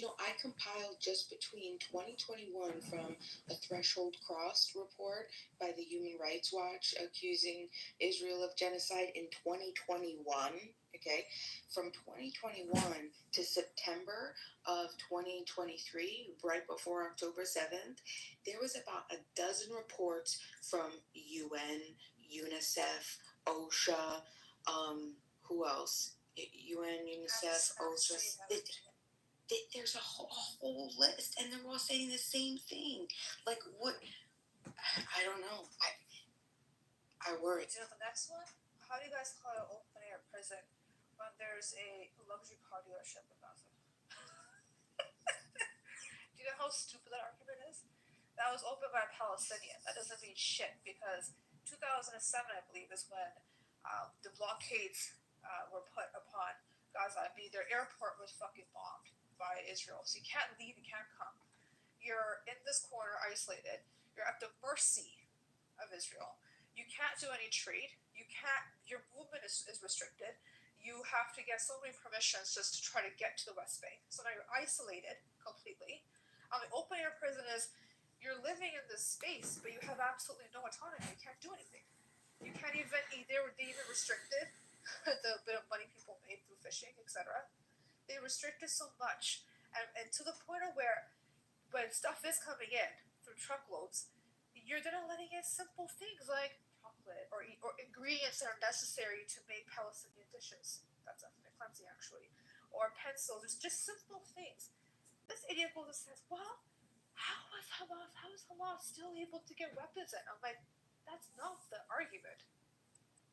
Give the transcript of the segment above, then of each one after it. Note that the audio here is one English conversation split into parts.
I compiled just between 2021 from a Threshold Crossed report by the Human Rights Watch accusing Israel of genocide in 2021. Okay, from 2021 to September of 2023, right before October 7th, there was about a dozen reports from UN, UNICEF, OSHA, who else? UN, UNICEF, OSHA. There's a whole list, and they're all saying the same thing. Like, what? I don't know. I worry. Do you know the next one? How do you guys call an open air prison when there's a luxury car dealership in Gaza? Do you know how stupid that argument is? That was opened by a Palestinian. That doesn't mean shit because 2007, I believe, is when the blockades were put upon Gaza. I mean, their airport was fucking bombed by Israel. So you can't leave, you can't come. You're in this corner isolated. You're at the mercy of Israel. You can't do any trade. You can't, your movement is restricted. You have to get so many permissions just to try to get to the West Bank. So now you're isolated completely. The open air prison is you're living in this space, but you have absolutely no autonomy. You can't do anything. You can't even, they even restricted the bit of money people made through fishing, etc. They restricted so much, and to the point of where, when stuff is coming in through truckloads, you're then letting in simple things like chocolate or ingredients that are necessary to make Palestinian dishes. That's ethnic cleansing, actually. Or pencils. It's just simple things. This idiot goes and says, well, how is Hamas still able to get weapons in? I'm like, that's not the argument.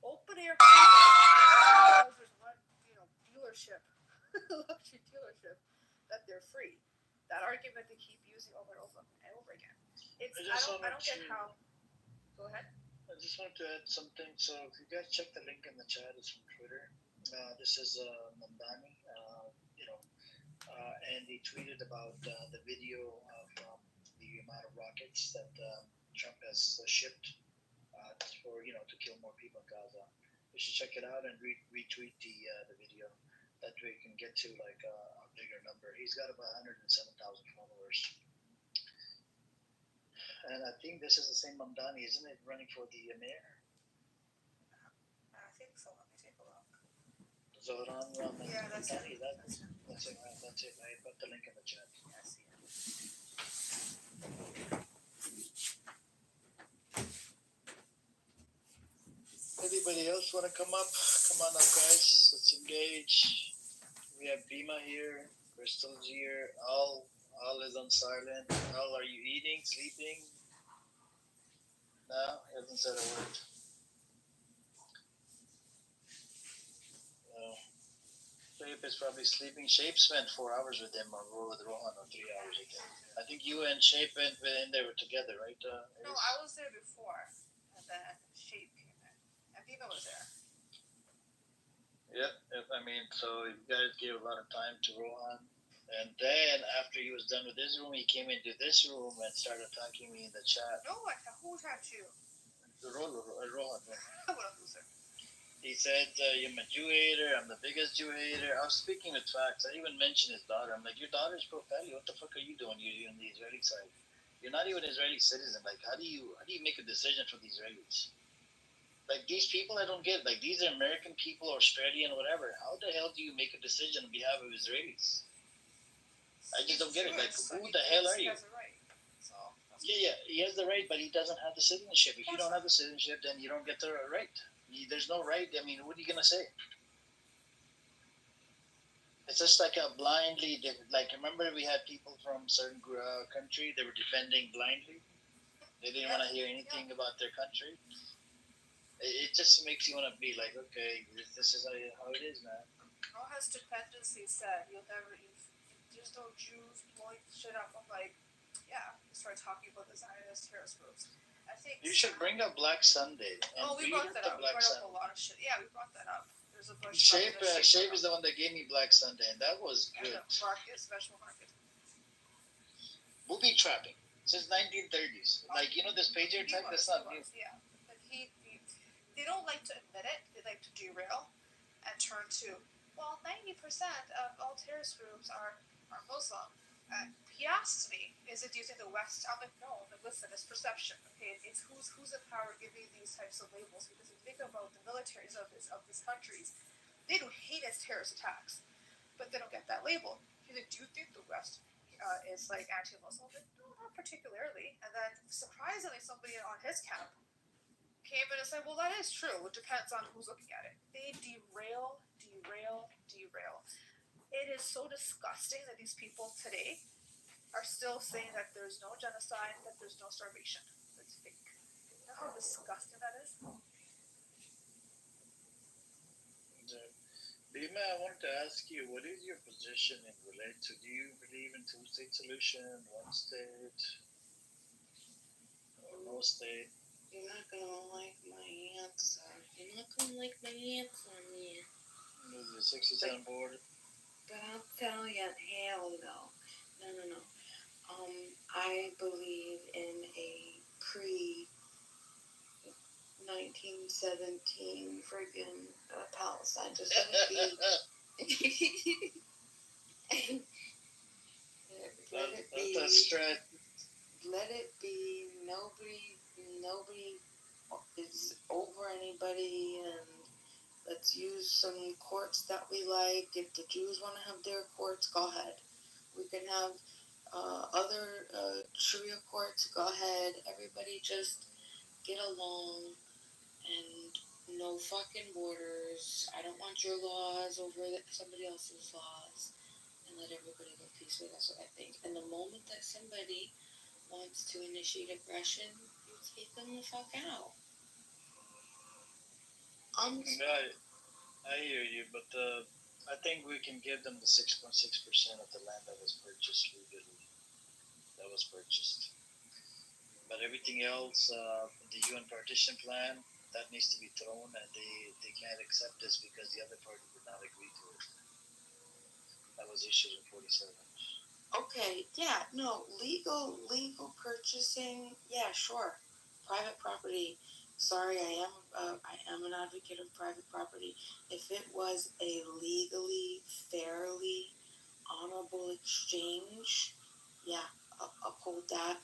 Open air because there's one, dealership, luxury dealership, that they're free. That argument they keep using over and over and over again. I don't get how. Go ahead. I just wanted to add something. So if you guys check the link in the chat, it's from Twitter. This is Mandani, and he tweeted about the video from the amount of rockets that Trump has shipped to kill more people in Gaza. You should check it out and retweet the video. That way you can get to like a bigger number. He's got about 107,000 followers. And I think this is the same Mamdani, isn't it, running for the mayor? I think so. Let me take a look. Zohran Mamdani. Yeah, that's it. That's it. I put the link in the chat. Yeah, I see it. Anybody else want to come up? Come on up, guys. Let's engage. We have Bima here. Crystal's here. Al is on silent. Al, are you eating, sleeping? No, he hasn't said a word. Shape is probably sleeping. Shape spent 4 hours with him, or with Rohan, or 3 hours with him. I think you and Shape went in there together, right? No, I was there before, and then Shape came in, and Bima was there. Yep. I mean, so you guys gave a lot of time to Rohan. And then after he was done with his room, he came into this room and started attacking me in the chat. No, who attacked you? Rohan. What a loser. He said, you're my Jew hater, I'm the biggest Jew hater. I was speaking with facts. I even mentioned his daughter. I'm like, your daughter's pro-Palestine. What the fuck are you doing? You're on the Israeli side. You're not even an Israeli citizen. Like, how do you make a decision for the Israelis? Like, these people I don't get. Like, these are American people, Australian, whatever. How the hell do you make a decision on behalf of Israelis? I just don't get it. Like, who the hell are you? He has the right. So, yeah, he has the right, but he doesn't have the citizenship. If you don't have the citizenship, then you don't get the right. There's no right. I mean, what are you going to say? It's just like a blindly, like, remember we had people from certain country, they were defending blindly. They didn't want to hear anything about their country. It just makes you want to be like, okay, this is how it is, man. All has dependency said, there's no Jews blowing shit up. I'm like, yeah, start talking about the Zionist terrorist groups. I think you should bring up Black Sunday. We brought that up. We brought up a lot of shit. Yeah, we brought that up. There's a bunch Shape is the one that gave me Black Sunday, and that was good. Market, special market. Booby trapping since 1930s. Like, this pager type, that's not new. Yeah, but they don't like to admit it. They like to derail and turn to, well, 90% of all terrorist groups are Muslim. he asks me, "Is it? Do you think the West?" I'm like, "No." I'm like, "Listen, it's perception. Okay, it's who's in power giving these types of labels. Because if you think about the militaries of these countries, they do heinous terrorist attacks, but they don't get that label." He's like, "Do you think the West is like anti-Muslim?" I'm like, "No, not particularly." And then surprisingly, somebody on his camp came in and said, "Well, that is true. It depends on who's looking at it." They derail, derail, derail. It is so disgusting that these people today are still saying that there's no genocide, that there's no starvation. It's fake. You know how disgusting that is? Bima, I wanted to ask you, what is your position in relate to? Do you believe in two-state solution, one state, or no state? You're not gonna like my answer. You're not gonna like my answer, man. Is the 67 border? But I'll tell you, hell no. No. I believe in a pre 1917 friggin' Palestine. Just let it be. Let it be. That's right. Let it be. Nobody is over anybody, and let's use some courts that we like. If the Jews want to have their courts, go ahead. We can have other Sharia courts, go ahead. Everybody just get along and no fucking borders. I don't want your laws over somebody else's laws, and let everybody live peacefully. That's what I think. And the moment that somebody wants to initiate aggression, you take them the fuck out. I hear you, but I think we can give them the 6.6% of the land that was purchased legally. That was purchased. But everything else, the UN partition plan, that needs to be thrown, and they can't accept this because the other party would not agree to it. That was issued in 47. Okay, yeah, no, legal purchasing, yeah, sure. Private property. Sorry, I am an advocate of private property. If it was a legally, fairly, honorable exchange, yeah, uphold that.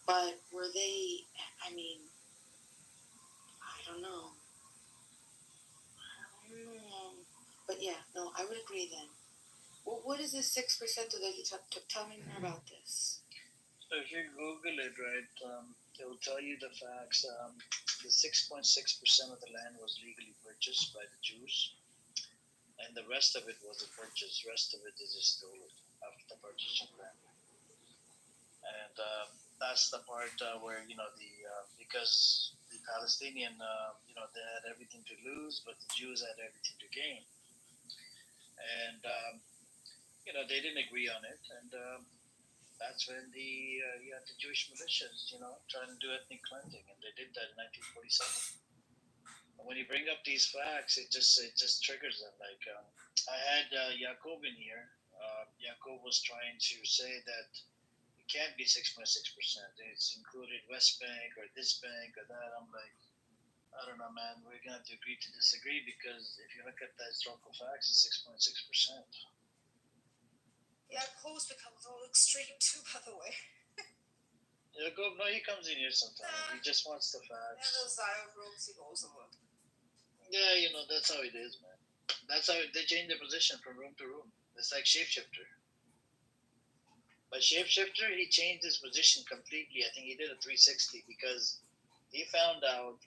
But were they? I mean, I don't know. I don't know. But yeah, no, I would agree then. Well, what is this 6% of the? Tell me more about this. So if you Google it, right, it will tell you the facts. The 6.6% of the land was legally purchased by the Jews, and the rest of it wasn't purchased. The rest of it is just stolen after the partition plan. And that's the part where the because the Palestinian, they had everything to lose, but the Jews had everything to gain, and they didn't agree on it, and that's when you had the Jewish militias, trying to do ethnic cleansing, and they did that in 1947. And when you bring up these facts, it just triggers them. Like I had Yaakov in here. Yaakov was trying to say that it can't be 6.6%. It's included West Bank or this bank or that. I'm like, I don't know, man. We're gonna have to agree to disagree because if you look at the historical facts, it's 6.6%. Yeah, Cole's become a little extreme too, by the way. Yaakov, no, he comes in here sometimes. He just wants the In facts. those Zion rooms, he goes a lot. Yeah, that's how it is, man. That's how they change their position from room to room. It's like shapeshifter. But shapeshifter, he changed his position completely. I think he did a 360 because he found out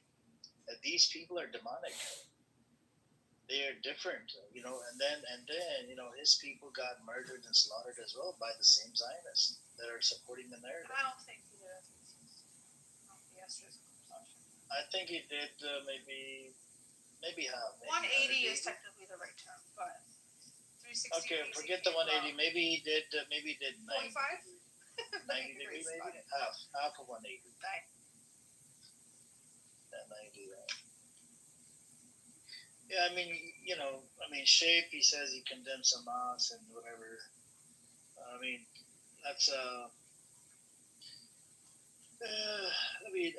that these people are demonic. They are different, and then his people got murdered and slaughtered as well by the same Zionists that are supporting the narrative. I don't think he did. Yesterday's conversation. I think he did maybe half. Maybe 180 is technically the right term, but 360. Okay, forget the 180. Maybe he did 90. 45. 90 degree, maybe half of 180. Yeah, 90. Yeah, I mean, Shape. He says he condemns Hamas and whatever. I mean, that's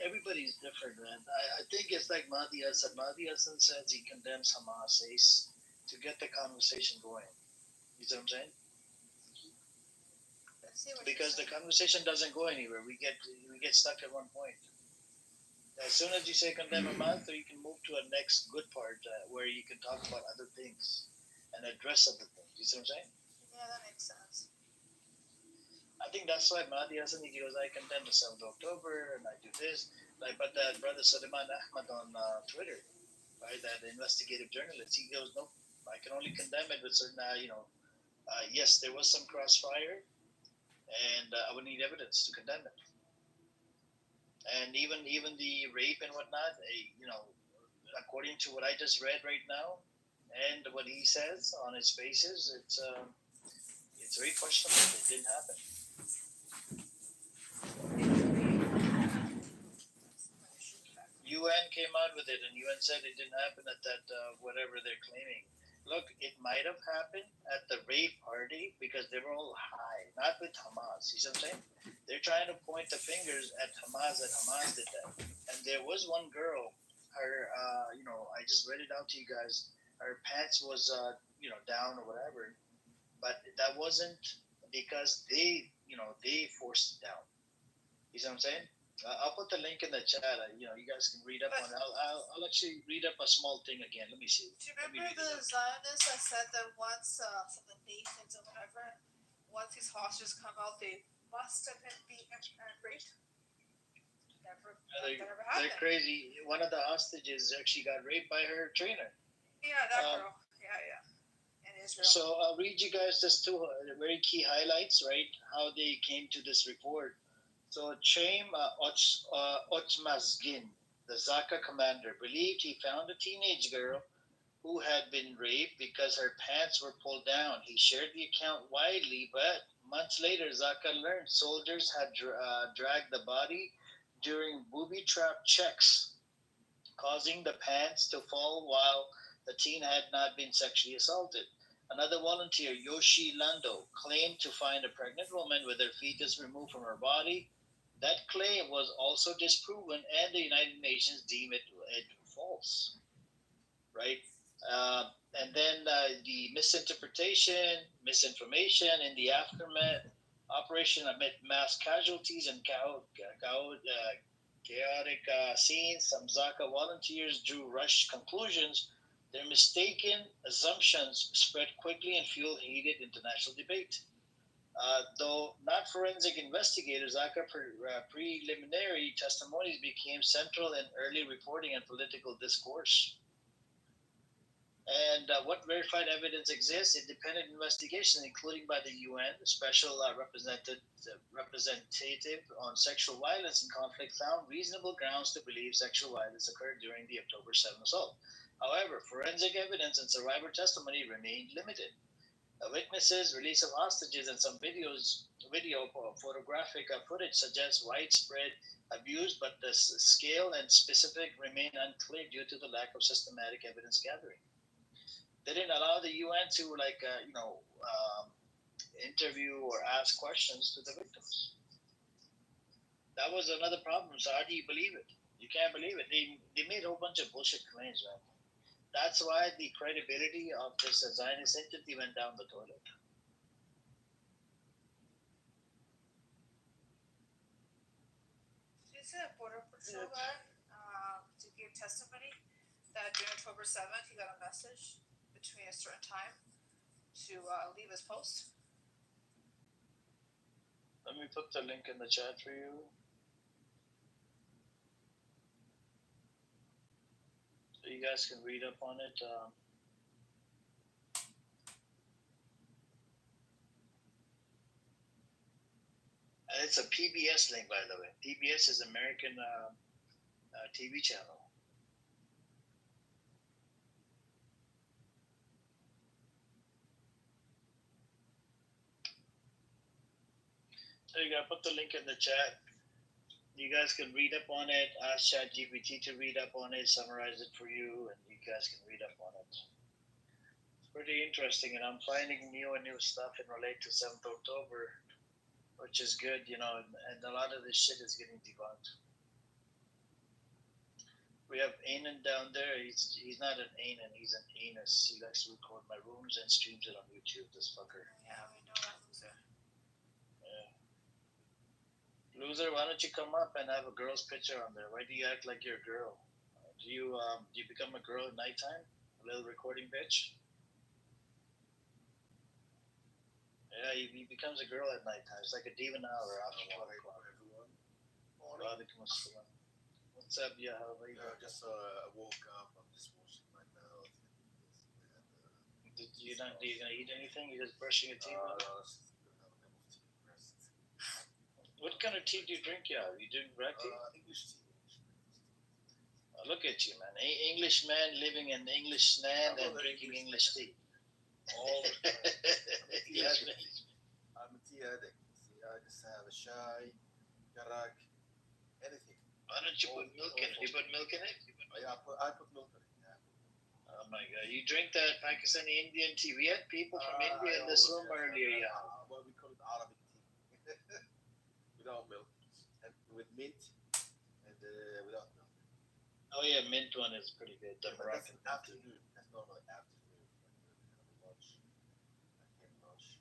everybody's different, man. I think it's like Mahdi Hassan. Mahdi Hassan says he condemns Hamas to get the conversation going. You see what I'm saying? see what because the you're saying. conversation doesn't go anywhere. We get stuck at one point. As soon as you say condemn Hamas, so you can move to a next good part where you can talk about other things and address other things. You see what I'm saying? Yeah, that makes sense. I think that's why Mahdi Hassan, he goes, I condemn the 7th of October and I do this. Like, but that brother Suleiman Ahmad on Twitter, right, that investigative journalist, he goes, nope, I can only condemn it with certain, yes, there was some crossfire and I would need evidence to condemn it. And even the rape and whatnot, according to what I just read right now, and what he says on his faces, it's very questionable. It didn't happen. UN came out with it, and UN said it didn't happen at that whatever they're claiming. Look, it might have happened at the rave party because they were all high, not with Hamas. You see what I'm saying? They're trying to point the fingers at Hamas that Hamas did that. And there was one girl, her, I just read it out to you guys. Her pants was, down or whatever, but that wasn't because they forced it down. You see what I'm saying? I'll put the link in the chat. You guys can read up on it. I'll actually read up a small thing again. Let me see. Do you remember the Zionists that said that once from the nations or whatever, once these hostages come out, they must have been beaten and raped? Never happened. They're crazy. One of the hostages actually got raped by her trainer. Yeah, that girl. Yeah. In Israel. So I'll read you guys just two very key highlights, right? How they came to this report. So Chaim Otzmazgin, the Zaka commander, believed he found a teenage girl who had been raped because her pants were pulled down. He shared the account widely, but months later, Zaka learned soldiers had dragged the body during booby trap checks, causing the pants to fall while the teen had not been sexually assaulted. Another volunteer, Yoshi Lando, claimed to find a pregnant woman with her fetus removed from her body. That claim was also disproven, and the United Nations deemed it false. Right? And then the misinformation in the aftermath, operation amid mass casualties and chaotic scenes. Some Zaka volunteers drew rushed conclusions. Their mistaken assumptions spread quickly and fueled heated international debate. Though not forensic investigators, Zaka preliminary testimonies became central in early reporting and political discourse. And what verified evidence exists? Independent investigations, including by the UN Special Representative on Sexual Violence and Conflict, found reasonable grounds to believe sexual violence occurred during the October 7 assault. However, forensic evidence and survivor testimony remained limited. Witnesses, release of hostages, and some video photographic footage suggests widespread abuse, but the scale and specific remain unclear due to the lack of systematic evidence gathering. They didn't allow the UN to interview or ask questions to the victims. That was another problem. So how do you believe it? You can't believe it. They made a whole bunch of bullshit claims, man. That's why the credibility of this Zionist entity went down the toilet. Did you say a border patrol guy to give testimony that during October 7th he got a message between a certain time to leave his post? Let me put the link in the chat for you. So you guys can read up on it. And it's a PBS link, by the way. PBS is American TV channel. There you go. I put the link in the chat. You guys can read up on it. Ask ChatGPT to read up on it, summarize it for you, and you guys can read up on it. It's pretty interesting, and I'm finding new stuff in relate to 7th October, which is good, and a lot of this shit is getting debunked. We have Anan down there. He's not an Anan, he's an anus. He likes to record my rooms and streams it on YouTube, this fucker. Yeah, we know that loser. Yeah. Loser, why don't you come up and have a girl's picture on there? Why do you act like you're a girl? Do you become a girl at nighttime? A little recording bitch? Yeah, he becomes a girl at nighttime. It's like a demon hour after 12 o'clock. Everyone. Walaikum assalam. What's up, yeah? How are you? Just woke up. I'm just washing my mouth. You're not gonna eat anything? You're just brushing your teeth? No, just gonna have a cup of tea. Rest. What kind of tea do you drink, yeah? You drink black tea? English tea. Look at you, man. English man living in English land and drinking English tea. All the time. English man. I'm a tea addict. See, I just have a chai, karak, anything. Why don't you put milk in it? You put milk in it? Yeah, I put milk in it. Yeah. Oh my god. You drink that Pakistani Indian tea. We had people from India in this room earlier, yeah. Well, we call it Arabic tea. Without milk. And with mint and without milk. Oh yeah, mint one is pretty good. The But that's Moroccan an afternoon. That's normally afternoon. Like lunch. I can't lunch.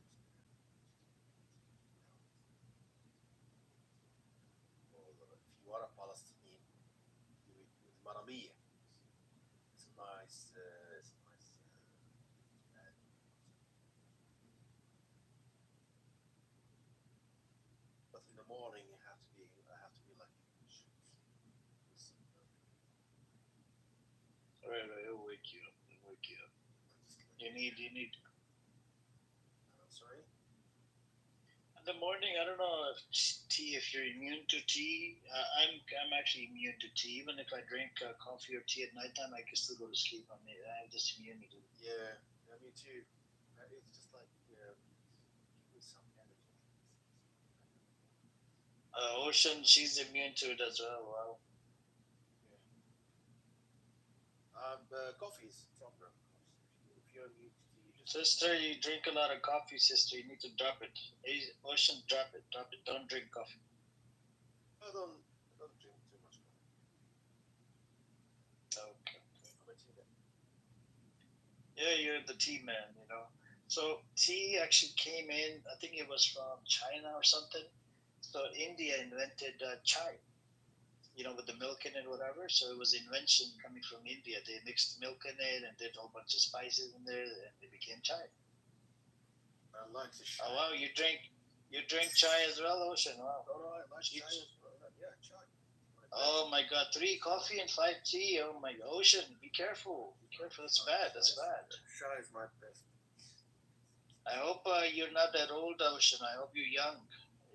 Or if you are a Palestinian, do it with maramia. It's a nice. But in the morning, I have to be like English. With some milk. Right, it'll wake you up. It'll wake you up. You need Sorry. in the morning. I don't know if tea. If you're immune to tea, I'm actually immune to tea. Even if I drink coffee or tea at nighttime, I can still go to sleep on it. I have this immunity. Yeah, me too. It's just like give me some energy. Ocean, she's immune to it as well. Wow. Coffee is stronger, of course. If you're immune to tea, you just Sister, you drink a lot of coffee, sister. You need to drop it. Hey, Ocean, drop it. Drop it. Don't drink coffee. I don't drink too much coffee. Okay. I'm a tea guy. Yeah, you're the tea man, you know. So tea actually came in, I think it was from China or something. So India invented chai, you know, with the milk in it, whatever. So it was invention coming from India. They mixed milk in it and did a whole bunch of spices in there, and it became chai. I like the chai. Oh wow, you drink chai as well, Ocean? Wow. No, I like chai. Yeah, chai. Oh my God, 3 coffee and 5 tea. Oh my God, Ocean, be careful. Be careful. That's bad. That's bad. Chai is my best. I hope you're not that old, Ocean. I hope you're young.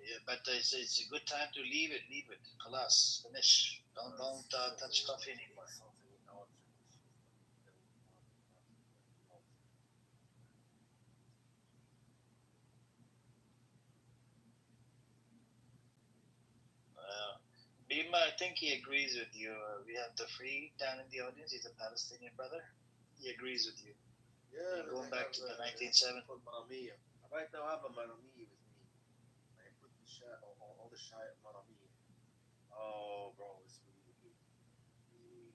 Yeah, but it's a good time to leave it. Leave it. Alas, finish. Don't touch coffee anymore. Bima, I think he agrees with you. We have the free down in the audience. He's a Palestinian brother. He agrees with you. Yeah, Going back to the 1970s. Maramia. Right now I have a maramia with me. I put the chai all the chai maramia. Oh, bro, it's really good. Really.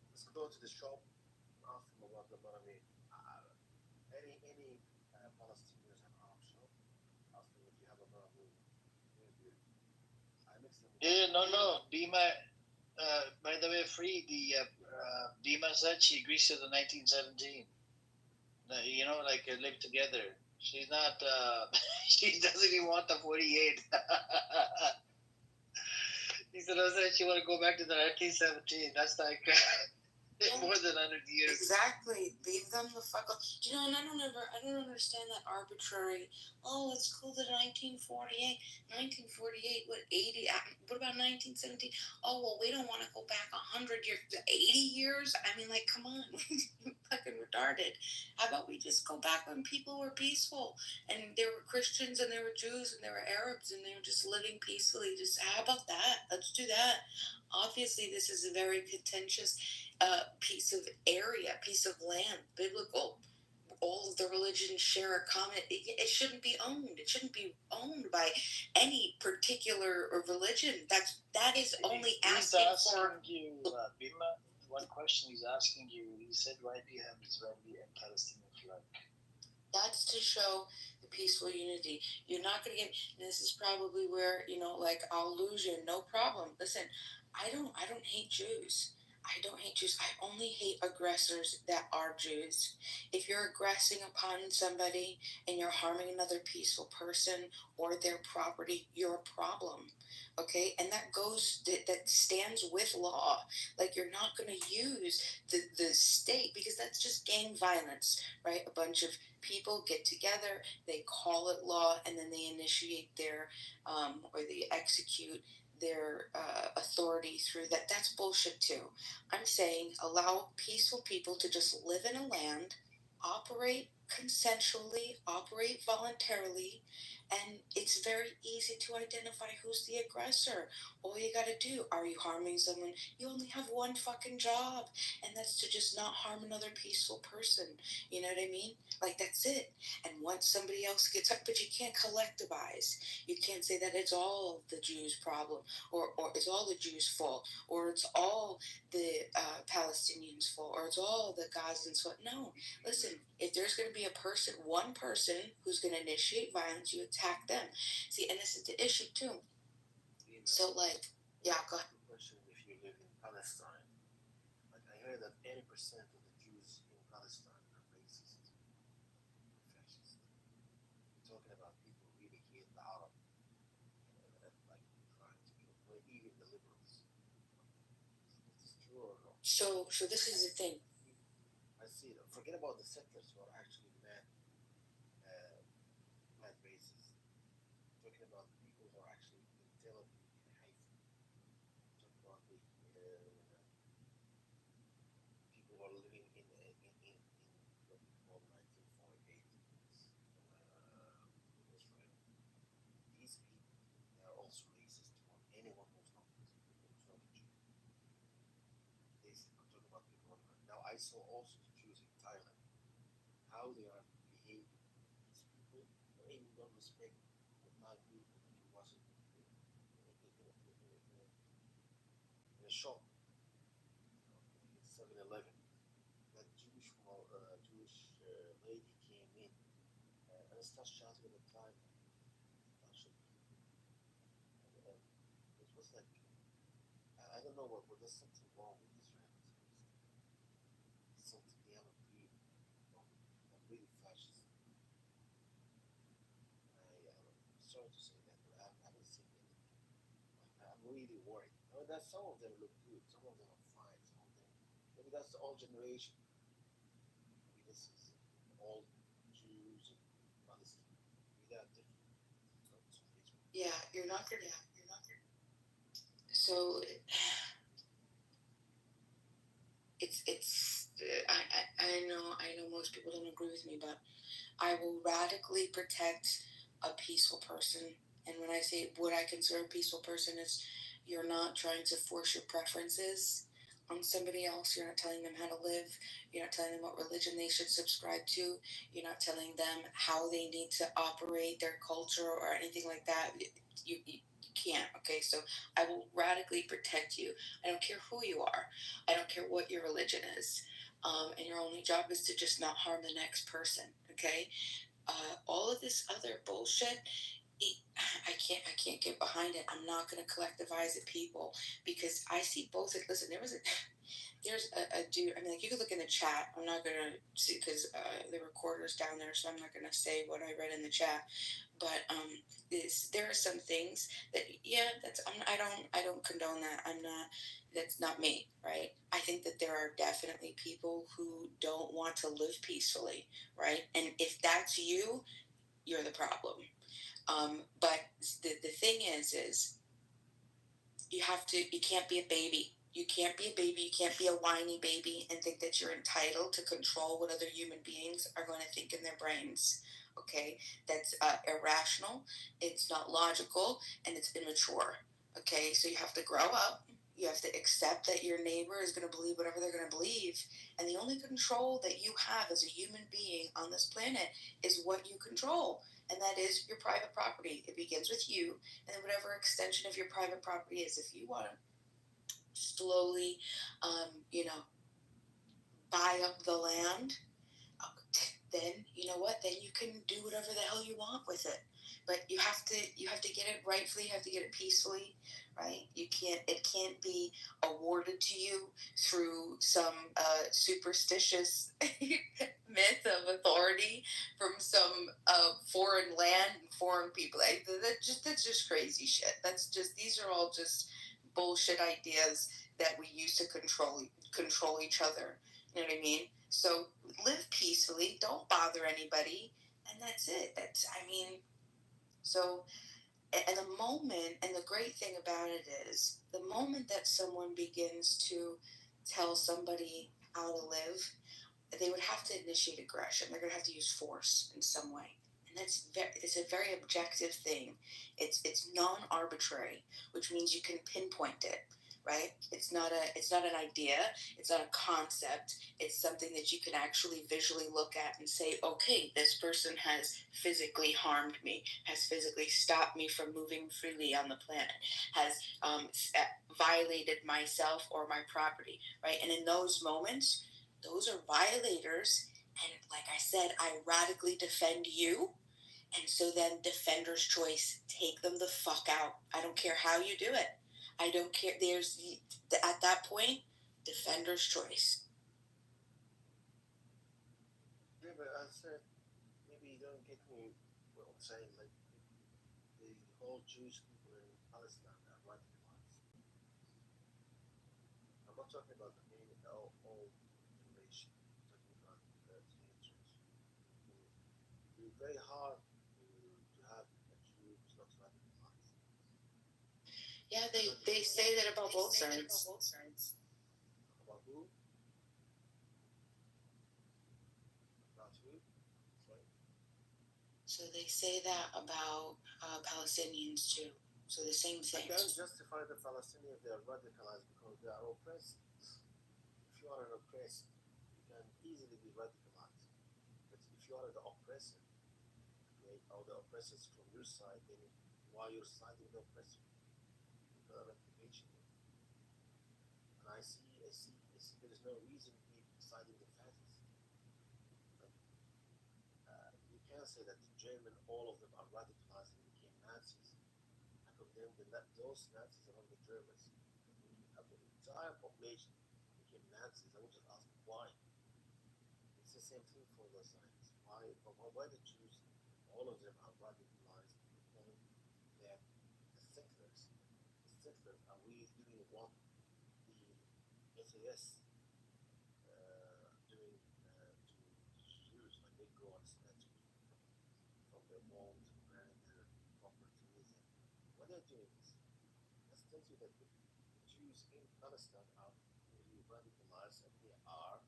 Let's go to the shop. Ask them about the maramia. Any Palestinians have Arab shop. Ask them if you have a maramia. Really good. I mix them. Yeah, no. Bima, by the way, free. Bima said she agrees to the 1917. You know, like live together. She's not. She doesn't even want the 48. He said, she want to go back to the 1917. That's like more than 100 years. Exactly. Leave them the fuck alone. You know, and I don't understand that arbitrary. Oh, it's cool that 1948. 1948. What 80? What about 1917? Oh well, we don't want to go back 100 years, 80 years. I mean, like, come on, fucking retarded. How about we just go back when people were peaceful and there were Christians and there were Jews and there were Arabs and they were just living peacefully. Just how about that? Let's do that. Obviously, this is a very contentious piece of land, biblical. All of the religions share a common. It shouldn't be owned. It shouldn't be owned by any particular religion. That is only asking for. You, Bima, one question he's asking you. He said, "Why do you have Israeli and Palestinian flag?" That's to show the peaceful unity. You're not going to get. And this is probably where like I'll lose you. No problem. Listen, I don't hate Jews. I don't hate Jews. I only hate aggressors that are Jews. If you're aggressing upon somebody and you're harming another peaceful person or their property, you're a problem. Okay, and that stands with law. Like you're not going to use the state because that's just gang violence, right? A bunch of people get together, they call it law, and then they initiate their or they execute their authority through that. That's bullshit too. I'm saying allow peaceful people to just live in a land, operate consensually, operate voluntarily, and it's very easy to identify who's the aggressor. All you gotta do, are you harming someone? You only have one fucking job, and that's to just not harm another peaceful person. You know what I mean? Like that's it. And once somebody else gets up, but you can't collectivize. You can't say that it's all the Jews' problem, or it's all the Jews' fault, or it's all the Palestinians' fault, or it's all the Gazans' fault. No, listen. If there's going to be one person who's going to initiate violence, you attack them. See, and this is the issue too. So, like, yeah, go ahead. Question: if you live in Palestine, like I heard that 80% of the Jews in Palestine are racist, fascist. We're talking about people really hate the Arab, like trying to kill, well, even the liberals. Is this true or no? So this is the thing. I see that. Forget about the settlers who are actually uh, mad racist. Talking about people who are actually in Tel Aviv, in Haifa. Talking about the people who are living in what we call 1948 Israel. These people, they are also racist toward anyone who's not a Jew. I'm talking about people now. I saw also the Jews in Thailand, how they are behaving. These people don't even don't respect what my people if you wasn't in a shop, in 7-Eleven. That Jewish lady came in and started shouting at the time. It was like I don't know what there's something wrong with Israel. Something they haven't really wrong. I'm really fascist. I'm sorry to say that, but I haven't seen anything. Like, I'm really worried. I mean, that some of them look good, some of them are fine, some of them. Maybe that's the old generation. Maybe this is all Jews and Palestinians. Maybe they're different. So Yeah, you're not gonna. So it's. I know most people don't agree with me, but I will radically protect a peaceful person. And when I say what I consider a peaceful person is you're not trying to force your preferences on somebody else. You're not telling them how to live. You're not telling them what religion they should subscribe to. You're not telling them how they need to operate their culture or anything like that. You can't. Okay, so I will radically protect you. I don't care who you are. I don't care what your religion is. And your only job is to just not harm the next person. Okay, all of this other bullshit. I can't get behind it. I'm not going to collectivize it, people, because I see both. Listen, there's a dude. I mean, like you could look in the chat. I'm not gonna see because the recorder's down there, so I'm not gonna say what I read in the chat. But there are some things that I don't condone that. I'm not. That's not me, right? I think that there are definitely people who don't want to live peacefully, right? And if that's you, you're the problem. But the thing is you can't be a baby. You can't be a baby. You can't be a whiny baby and think that you're entitled to control what other human beings are going to think in their brains. Okay, that's irrational. It's not logical, and it's immature. Okay, so you have to grow up. You have to accept that your neighbor is going to believe whatever they're going to believe, and the only control that you have as a human being on this planet is what you control, and that is your private property. It begins with you, and then whatever extension of your private property is. If you want to slowly, um, you know, buy up the land, then you know what? Then you can do whatever the hell you want with it. But you have to get it rightfully. You have to get it peacefully, right? It can't be awarded to you through some superstitious myth of authority from some foreign land and foreign people. That's just crazy shit. These are all just bullshit ideas that we use to control each other. You know what I mean? So live peacefully, don't bother anybody, and that's it. So and the great thing about it is the moment that someone begins to tell somebody how to live, they would have to initiate aggression. They're going to have to use force in some way. And it's a very objective thing. It's non-arbitrary, which means you can pinpoint it, right? It's not an idea, it's not a concept. It's something that you can actually visually look at and say, okay, this person has physically harmed me, has physically stopped me from moving freely on the planet, has violated myself or my property, right? And in those moments, those are violators. And like I said, I radically defend you. And so then defender's choice, take them the fuck out. I don't care how you do it. I don't care. At that point, defender's choice. Yeah, but I said maybe you don't get me what I'm saying. Like the whole Jewish people in Palestine are radicalized. I'm not talking about the main all generation. I'm talking about teenagers. It's very hard to have a Jew who's not radicalized. Yeah, they say that about both sides. About who? About who? Sorry. So they say that about Palestinians too. So the same I thing. can't justify the Palestinians, they are radicalized because they are oppressed. If you are an oppressed, you can easily be radicalized. But if you are the oppressor, okay, or the oppressors from your side, then why you're siding the oppressor? You got an activation there. And I see there is no reason to be siding the fascists. Like, you can't say that the German, all of them are radicalized and became Nazis. I condemn those Nazis among the Germans. The entire population became Nazis. I would just ask why. It's the same thing for the science. Why the Jews, all of them are radicalized to the point that the settlers are really doing what the SAS doing to Jews, like they go and snatch people from their homes and their properties. And why they're doing this? That tells you that the Jews in Palestine are really radicalized and they are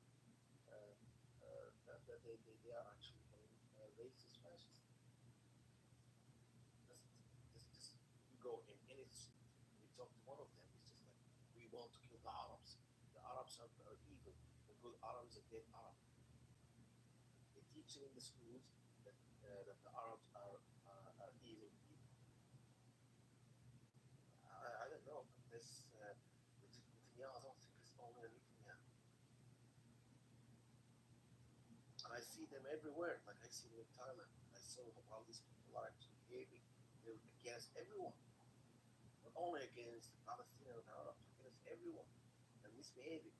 they are actually becoming racist, fascist. This, you go in any street, we talk to one of them, it's just like, we want to kill the Arabs. The Arabs are evil. The good Arab is a dead Arab. They teach in the schools that the Arabs are evil people. I don't know, but Netanyahu, I don't think it's only Netanyahu. And I see them everywhere. Like I see them in Thailand. I saw how these people are actually behaving. They're against everyone, not only against the Palestinians and Arabs, against everyone, and misbehaving.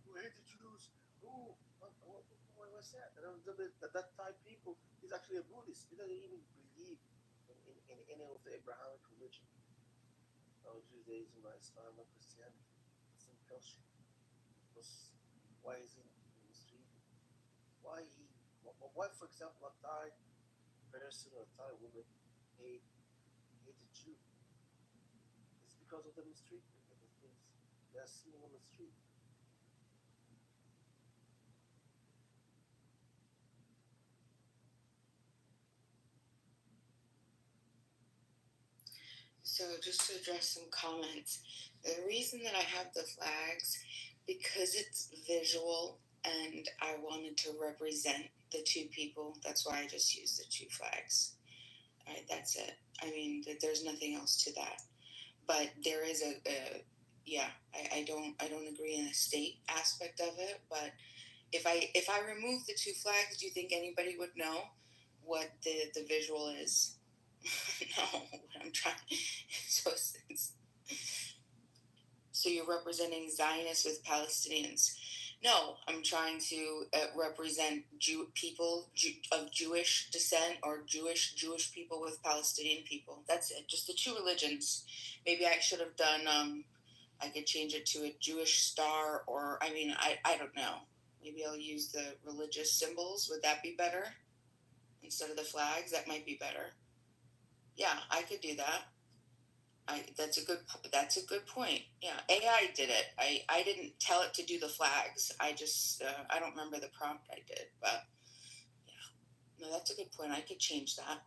Who hate the Jews? Who? What's that? That type people is actually a Buddhist. He doesn't even believe in any of the Abrahamic religion, or Judaism, or Islam, or Christianity. The same culture. Because why is he mistreated? Why he? Why, for example, a Thai person or a Thai woman hate hate a Jew? It's because of the mistreatment that they are seeing on the street. So just to address some comments, the reason that I have the flags, because it's visual and I wanted to represent the two people. That's why I just used the two flags. All right, that's it. I mean, there's nothing else to that. But there is yeah. I don't agree in the state aspect of it, but if I remove the two flags, do you think anybody would know what the visual is? No, what I'm trying. So you're representing Zionists with Palestinians. No, I'm trying to represent people of Jewish descent or Jewish people with Palestinian people. That's it. Just the two religions. Maybe I should have done. I could change it to a Jewish star, or I don't know. Maybe I'll use the religious symbols. Would that be better instead of the flags? That might be better. Yeah, I could do that. That's a good point. Yeah, AI did it. I didn't tell it to do the flags. I just I don't remember the prompt I did, but yeah, no, that's a good point. I could change that.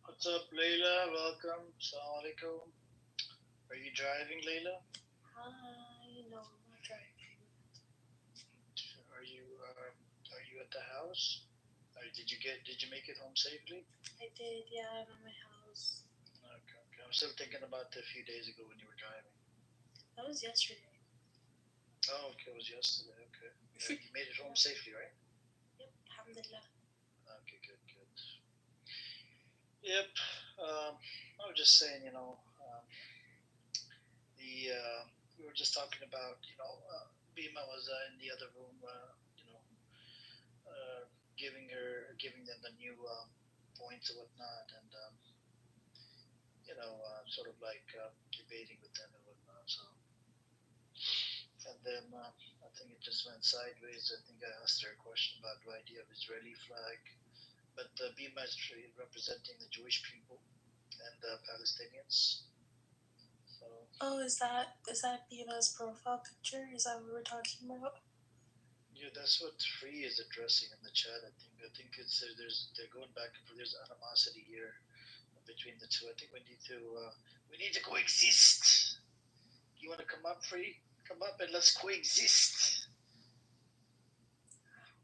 What's up, Layla? Welcome. Assalamu alaikum. Are you driving, Layla? No, I'm not driving. Are you at the house? Did you make it home safely? I did, yeah, I'm at my house. Okay. I'm still thinking about a few days ago when you were driving. That was yesterday. Oh, okay, it was yesterday. Okay. Yeah, you made it home safely, right? Yep, alhamdulillah. Okay, good. Yep. I was just saying, we were just talking about, Bima was in the other room, giving them the new points and whatnot, and sort of like debating with them and whatnot. So, and then I think it just went sideways. I think I asked her a question about the idea of Israeli flag, but Bima is representing the Jewish people and Palestinians. So. Oh, is that Bima's profile picture? Is that what we're talking about? Yeah, that's what Free is addressing in the chat. I think it's they're going back and forth. There's animosity here between the two. I think we need to coexist. You want to come up, Free? Come up and let's coexist.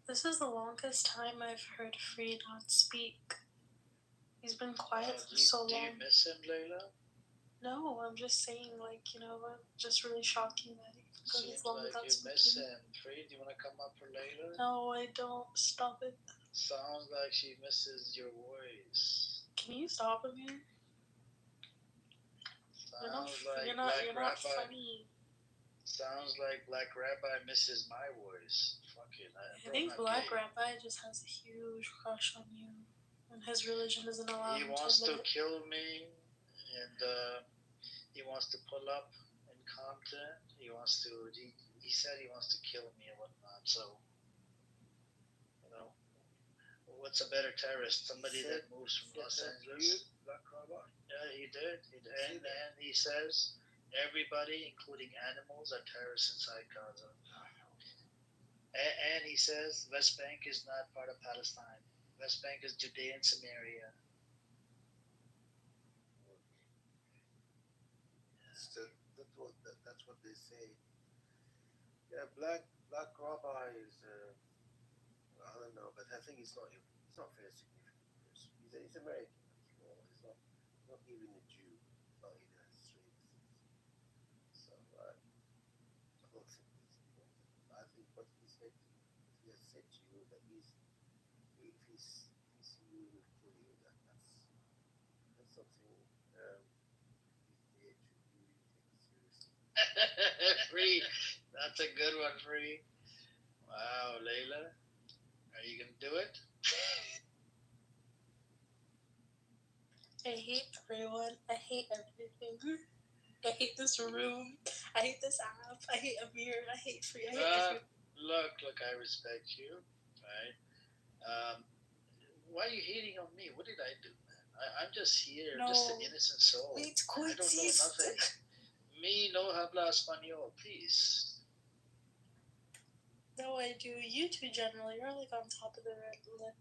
This is the longest time I've heard Free not speak. He's been quiet for so long. Do you miss him, Layla? No, I'm just saying, just really shocking that he goes Seems long like without you speaking. miss him. Free, do you want to come up for Layla? No, I don't. Stop it. Sounds like she misses your voice. Can you stop him here? You're not funny. Sounds like Black Rabbi misses my voice. Fuck it. I think Black Rabbi just has a huge crush on you, and his religion doesn't allow him to. He wants to kill me, and he wants to pull up in Compton. He said he wants to kill me and whatnot. So, what's a better terrorist? Somebody that moves from Los Angeles? Black Rabbi? Yeah, he did. And he says everybody, including animals, are terrorists inside Gaza. And he says West Bank is not part of Palestine. West Bank is Judea and Samaria. That's what they say. Yeah, Black Rabbi is I don't know, but I think he's not very significant person. He's American. He's not even a Jew, not even a straight. So I don't think he's important. I think what he has said to you that if he's really will kill you, that's something he's there to really take seriously. Free. That's a good one, Free. Wow, Layla. Are you going to do it? I hate everyone. I hate everything. I hate this room. I hate this app. I hate Amir. I hate Free. I hate everything. Look, I respect you, right? Why are you hating on me? What did I do, man? I'm just here, just an innocent soul. Wait, I don't know nothing. Me no habla español, please. No, I do. You two generally, you're like on top of the list.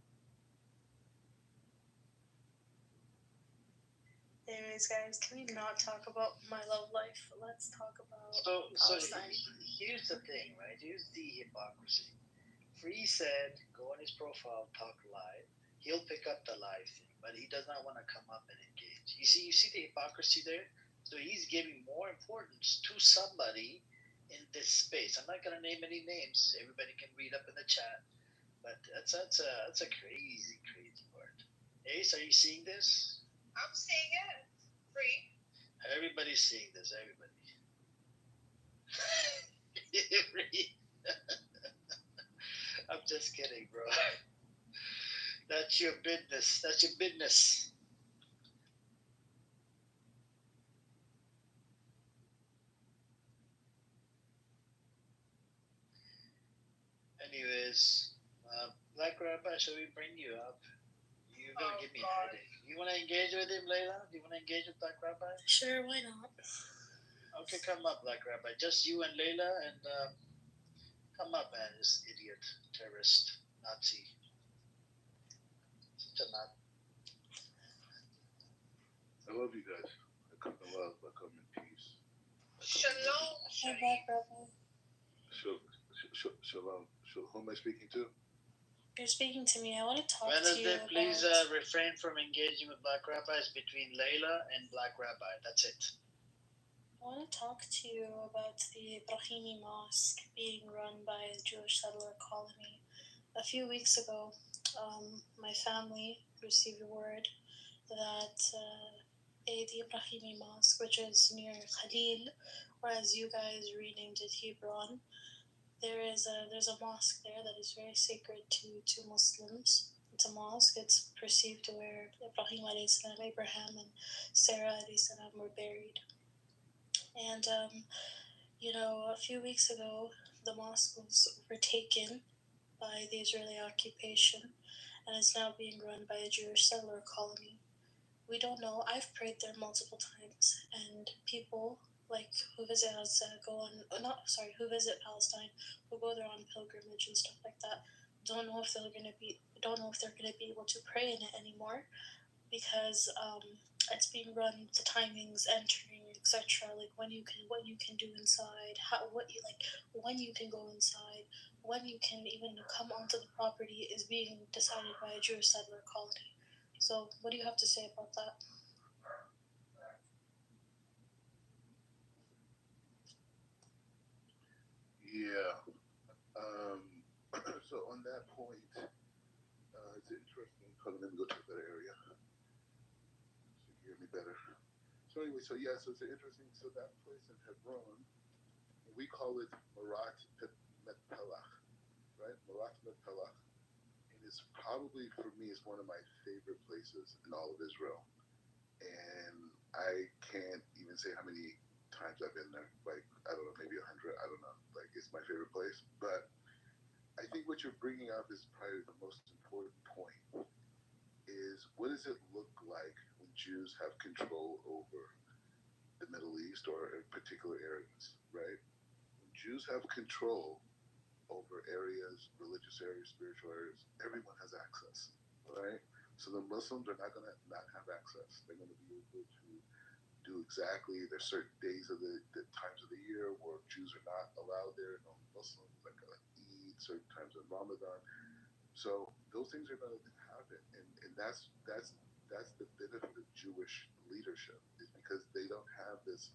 Anyways, guys, can we not talk about my love life? Let's talk about Palestine. Here's the thing, right? Here's the hypocrisy. Free said, go on his profile, talk live. He'll pick up the live thing, but he does not want to come up and engage. You see the hypocrisy there? So he's giving more importance to somebody in this space. I'm not gonna name any names. Everybody can read up in the chat. But that's a crazy, crazy part. Ace, are you seeing this? I'm seeing it. Free. Everybody's seeing this. Everybody. I'm just kidding, bro. That's your business. That's your business. Anyways, Black Rabbi, shall we bring you up? You're gonna give me a headache. You wanna engage with him, Layla? Do you wanna engage with Black Rabbi? Sure, why not? Okay, come up, Black Rabbi. Just you and Layla, and come up, man. This idiot, terrorist, Nazi. Such a Nazi. I love you guys. I come in love. I come in peace. Shalom. Hey, Black Rebel. Shalom. Who am I speaking to? You're speaking to me. I want to talk to Wednesday, you please about... refrain from engaging with Black Rabbis between Layla and Black Rabbi. That's it. I want to talk to you about the Ibrahimi Mosque being run by a Jewish settler colony. A few weeks ago, my family received word that the Ibrahimi Mosque, which is near Khalil, or as you guys renamed it, Hebron, there's a mosque there that is very sacred to Muslims. It's a mosque. It's perceived to where Ibrahim alayhi salam, Abraham, and Sarah alayhi salam were buried. And a few weeks ago, the mosque was overtaken by the Israeli occupation and is now being run by a Jewish settler colony. We don't know. I've prayed there multiple times, and people who visit who visit Palestine, who go there on pilgrimage and stuff like that, don't know if they're gonna be able to pray in it anymore, because it's being run, the timings, entering, etc. What you can do inside, when you can go inside, when you can even come onto the property is being decided by a Jewish settler colony. So, what do you have to say about that? Yeah. So on that point, it's interesting. Hold on, let me go to a better area so you hear me better. So anyway, so it's interesting. So that place in Hebron, we call it Marat Metpelach, right? Marat Metpelach. And it's probably, for me, it's one of my favorite places in all of Israel. And I can't even say how many times I've been there. I don't know, maybe 100. I don't know. It's my favorite place. But I think what you're bringing up is probably the most important point. Is what does it look like when Jews have control over the Middle East or in particular areas, right? When Jews have control over areas, religious areas, spiritual areas, everyone has access, right? So the Muslims are not going to not have access. They're going to be able to do exactly, there's certain days of the times of the year where Jews are not allowed there, no Muslims, like Eid, certain times in Ramadan. So those things are going to happen, and that's the benefit of Jewish leadership, is because they don't have this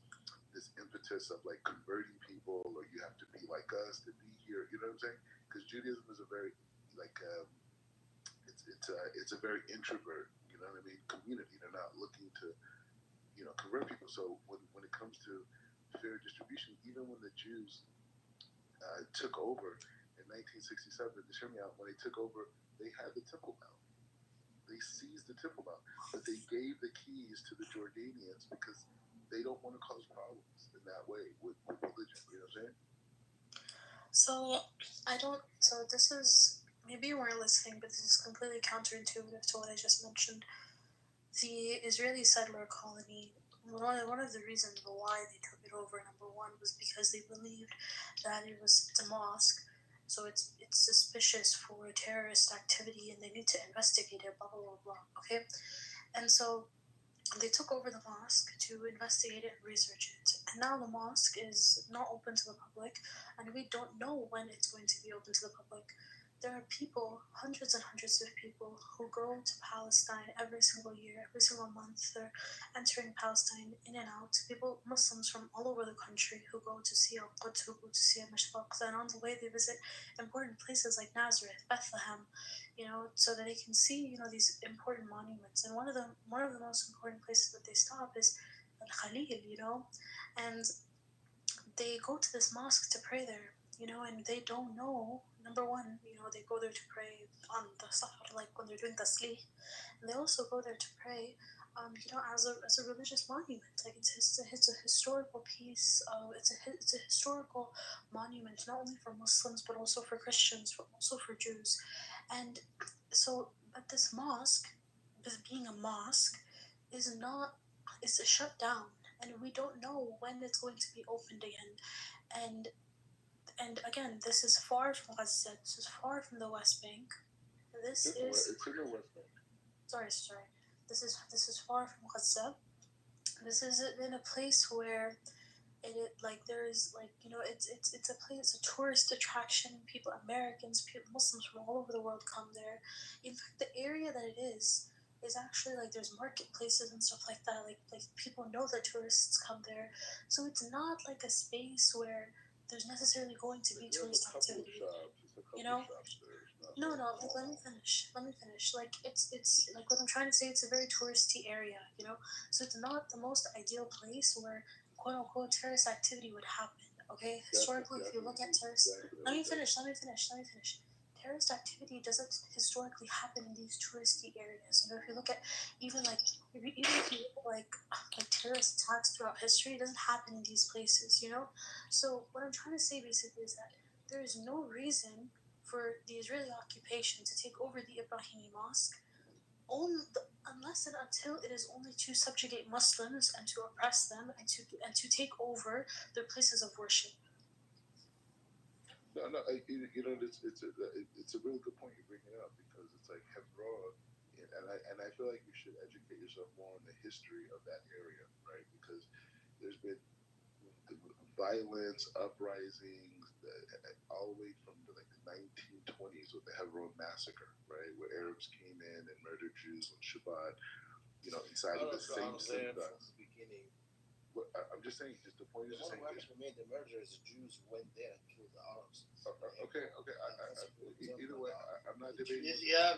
impetus of converting people, or you have to be like us to be here. You know what I'm saying? Because Judaism is a very it's a very introvert, you know what I mean, community. They're not looking to convert people. So when it comes to fair distribution, even when the Jews took over in 1967, just hear me out, when they took over, they had the Temple Mount. They seized the Temple Mount, but they gave the keys to the Jordanians because they don't want to cause problems in that way with religion. You know what I'm saying? So this is, maybe you weren't listening, but this is completely counterintuitive to what I just mentioned. The Israeli settler colony, one of the reasons why they took it over, number one, was because they believed that it's a mosque, so it's suspicious for terrorist activity, and they need to investigate it, blah, blah, blah, blah, okay? And so they took over the mosque to investigate it and research it. And now the mosque is not open to the public, and we don't know when it's going to be open to the public. there are people, hundreds and hundreds of people, who go to Palestine every single year, every single month. They're entering Palestine in and out. People, Muslims from all over the country, who go to see Al-Quds, who go to see Mashhad al-Aqsa, and on the way they visit important places like Nazareth, Bethlehem, so that they can see, these important monuments. And one of the most important places that they stop is Al-Khalil, and they go to this mosque to pray there, and they don't know. Number one, they go there to pray on the Sahar, like when they're doing tasleeh, and they also go there to pray, as a religious monument. Like it's a historical piece. It's a historical monument, not only for Muslims but also for Christians, but also for Jews, and so. But this mosque, this being a mosque, is not. It's shut down, and we don't know when it's going to be opened again. And again, this is far from Gaza. This is far from the West Bank. It's in the West Bank. Sorry. This is far from Gaza. This is in a place where there's it's a place, it's a tourist attraction. People, Americans, Muslims from all over the world come there. In fact, the area that it is actually there's marketplaces and stuff like that. Like people know that tourists come there, so it's not like a space where there's necessarily going to be tourist activity. No, let me finish. Like it's like what I'm trying to say. It's a very touristy area, so it's not the most ideal place where quote unquote terrorist activity would happen. Okay, historically, if you look at terrorist, let me finish. Terrorist activity doesn't historically happen in these touristy areas. If you look at even if you look at like terrorist attacks throughout history, it doesn't happen in these places. So what I'm trying to say basically is that there is no reason for the Israeli occupation to take over the Ibrahimi Mosque, unless and until it is only to subjugate Muslims and to oppress them and to take over their places of worship. No, it's a really good point you're bringing up, because it's like Hebron, and I feel like you should educate yourself more on the history of that area, right? Because there's been violence, uprisings, all the way from the 1920s with the Hebron massacre, right, where Arabs came in and murdered Jews on Shabbat, inside of the same synagogue. From the beginning. I'm just saying, just the point is just saying. One who made the murder is the Jews went there and killed the Arabs. Okay. Either way, I'm not debating. Yeah.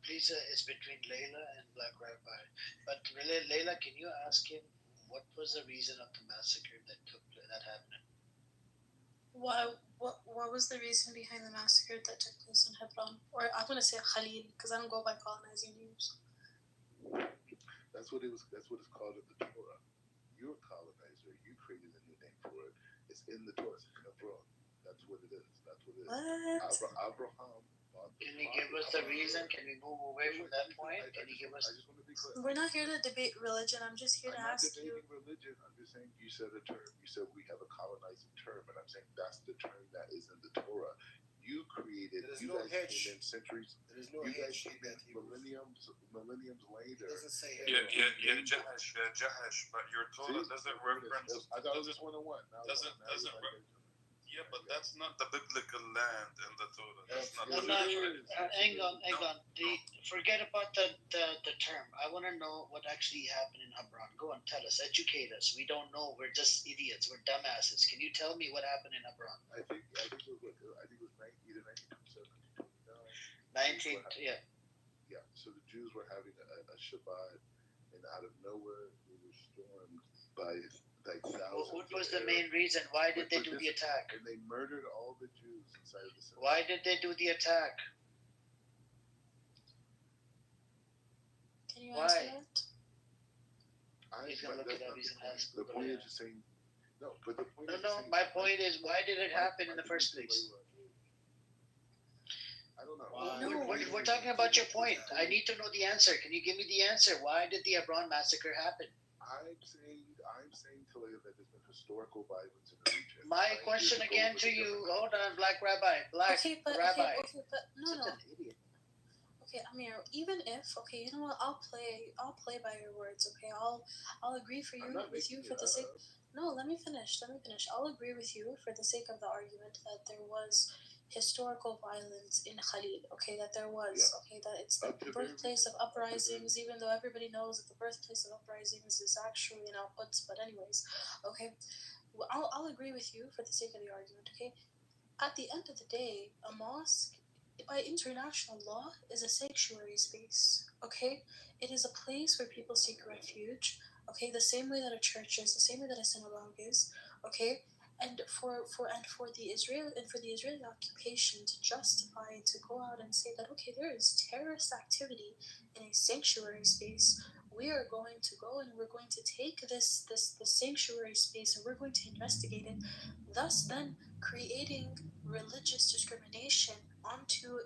Please, it's between Layla and Black Rabbi. But Layla, can you ask him what was the reason of the massacre that happened? What was the reason behind the massacre that took place in Hebron? Or I'm gonna say Khalil, because I don't go by colonizing names. That's what it's called in the Torah. You're a colonizer. You created a new name for it. It's in the Torah. It's Hebron. That's what it is. What? Abraham. Can you give us the reason? Can we move away from that point? Can you give us? I just want to be clear. We're not here to debate religion. I'm just here to ask you. I'm not debating religion. I'm just saying you said a term. You said we have a colonizing term, and I'm saying that's the term that is in the Torah. You created. You guys came in centuries. There is no you guys hedge came in millenniums later. It doesn't say Jahash, but your Torah doesn't reference. I thought it was just 101. Doesn't Yeah, but that's not the biblical land in the Torah. That's not. Hang on. Forget about the term. I want to know what actually happened in Hebron. Go on, tell us. Educate us. We don't know. We're just idiots. We're dumbasses. Can you tell me what happened in Hebron? I think it was either 1927, 19. Yeah. So the Jews were having a Shabbat, and out of nowhere they were stormed by thousands. What was the main reason? Why did they do the attack? And they murdered all the Jews inside of the synagogue. Why did they do the attack? Can you answer that? He's gonna look it up. He's gonna ask. The point is just saying. No, but the point. No. My point is, why did it happen in the first place? I don't know. We're talking about your point. I need to know the answer. Can you give me the answer? Why did the Hebron massacre happen? I'm saying to you that there's been historical violence in the region. My question again to you. Hold on, Black Rabbi. Okay, but no. Such an idiot. Okay, Amir. Even if you know what? I'll play by your words. Okay, I'll agree for you for the sake. No, let me finish. I'll agree with you for the sake of the argument that there was, historical violence in Khalil, okay, that there was, Yeah. okay, that it's the birthplace of uprisings, even though everybody knows that the birthplace of uprisings is actually in Al Quds, but anyways, okay, well, I'll agree with you for the sake of the argument, okay? At the end of the day, a mosque, by international law, is a sanctuary space, okay? It is a place where people seek refuge, okay? The same way that a church is, the same way that a synagogue is, okay? And for the Israeli occupation to justify, to go out and say that, okay, there is terrorist activity in a sanctuary space, we are going to go and we're going to take this sanctuary space and we're going to investigate it, thus then creating religious discrimination onto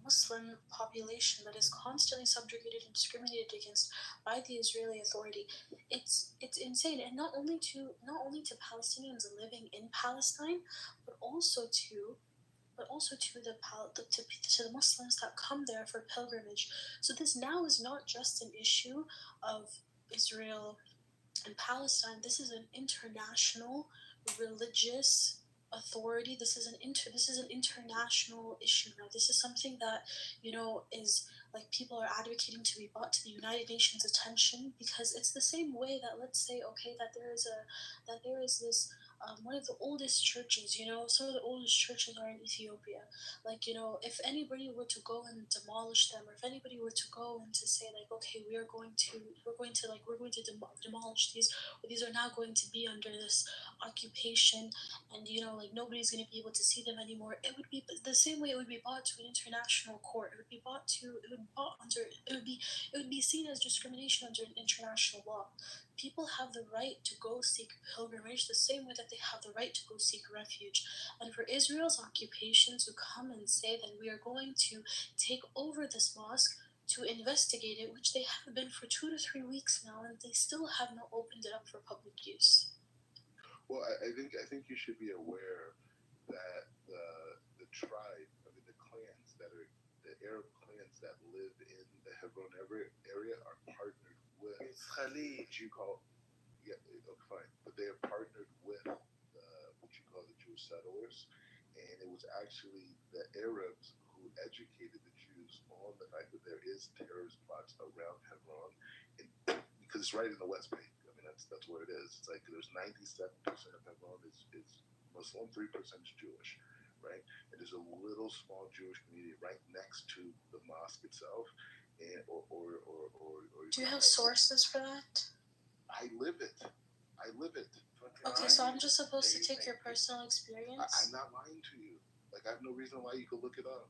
Muslim population that is constantly subjugated and discriminated against by the Israeli Authority. It's insane, and not only to Palestinians living in Palestine, but also to the Muslims that come there for pilgrimage. So this now is not just an issue of Israel and Palestine. This is an international religious authority. This is an international issue now. This is something that, is like people are advocating to be brought to the United Nations attention, because it's the same way that, let's say, okay, that there is this one of the oldest churches, some of the oldest churches are in Ethiopia. Like, if anybody were to go and demolish them, or if anybody were to go and to say, like, okay, we're going to demolish these, or these are now going to be under this occupation, and like nobody's going to be able to see them anymore, it would be the same way it would be brought to an international court. It would be seen as discrimination under international law. People have the right to go seek pilgrimage the same way that they have the right to go seek refuge. And for Israel's occupation to come and say that we are going to take over this mosque to investigate it, which they have been for 2 to 3 weeks now, and they still have not opened it up for public use. Well, I think you should be aware that the tribe, the clans that are the Arab clans that live in the Hebron area are partnered with. It's Khalid. What you call, yeah, okay, fine, but they are partnered with what you call the Jewish settlers, and it was actually the Arabs who educated the Jews on the fact that there is terrorist plots around Hebron, because it's right in the West Bank. That's where it is. It's like there's 97% of Hebron is Muslim, 3% is Jewish, right? And there's a little small Jewish community right next to the mosque itself, and or do you have sources for that? I live it. Okay, so I'm just supposed to take your personal experience? I'm not lying to you. Like, I have no reason why you could look it up.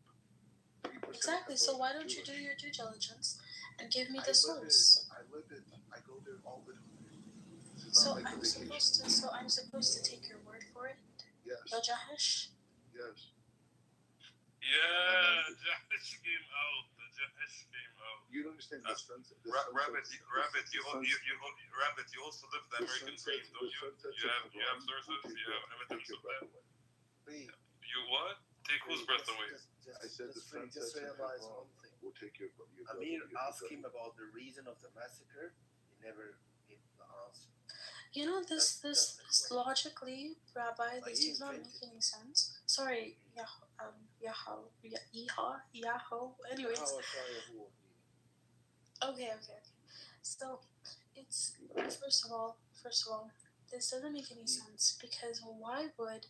Exactly. So why don't you do your due diligence and give me the source? I live it. I go there all the time. So I'm supposed to take your word for it? Yes. Jahesh? Yes. Yeah, Jahesh came out. You don't understand the sense. Rabbit, you also live the American dream, don't you? You have sources, you have evidence of that. You what? Take whose breath away? I said just realize one thing. We'll take your Amir asked him about the reason of the massacre. He never gave the answer. This logically, Rabbi, this does not make any sense. Sorry, Yahoo. Anyways. Okay. So, it's first of all, this doesn't make any sense, because why would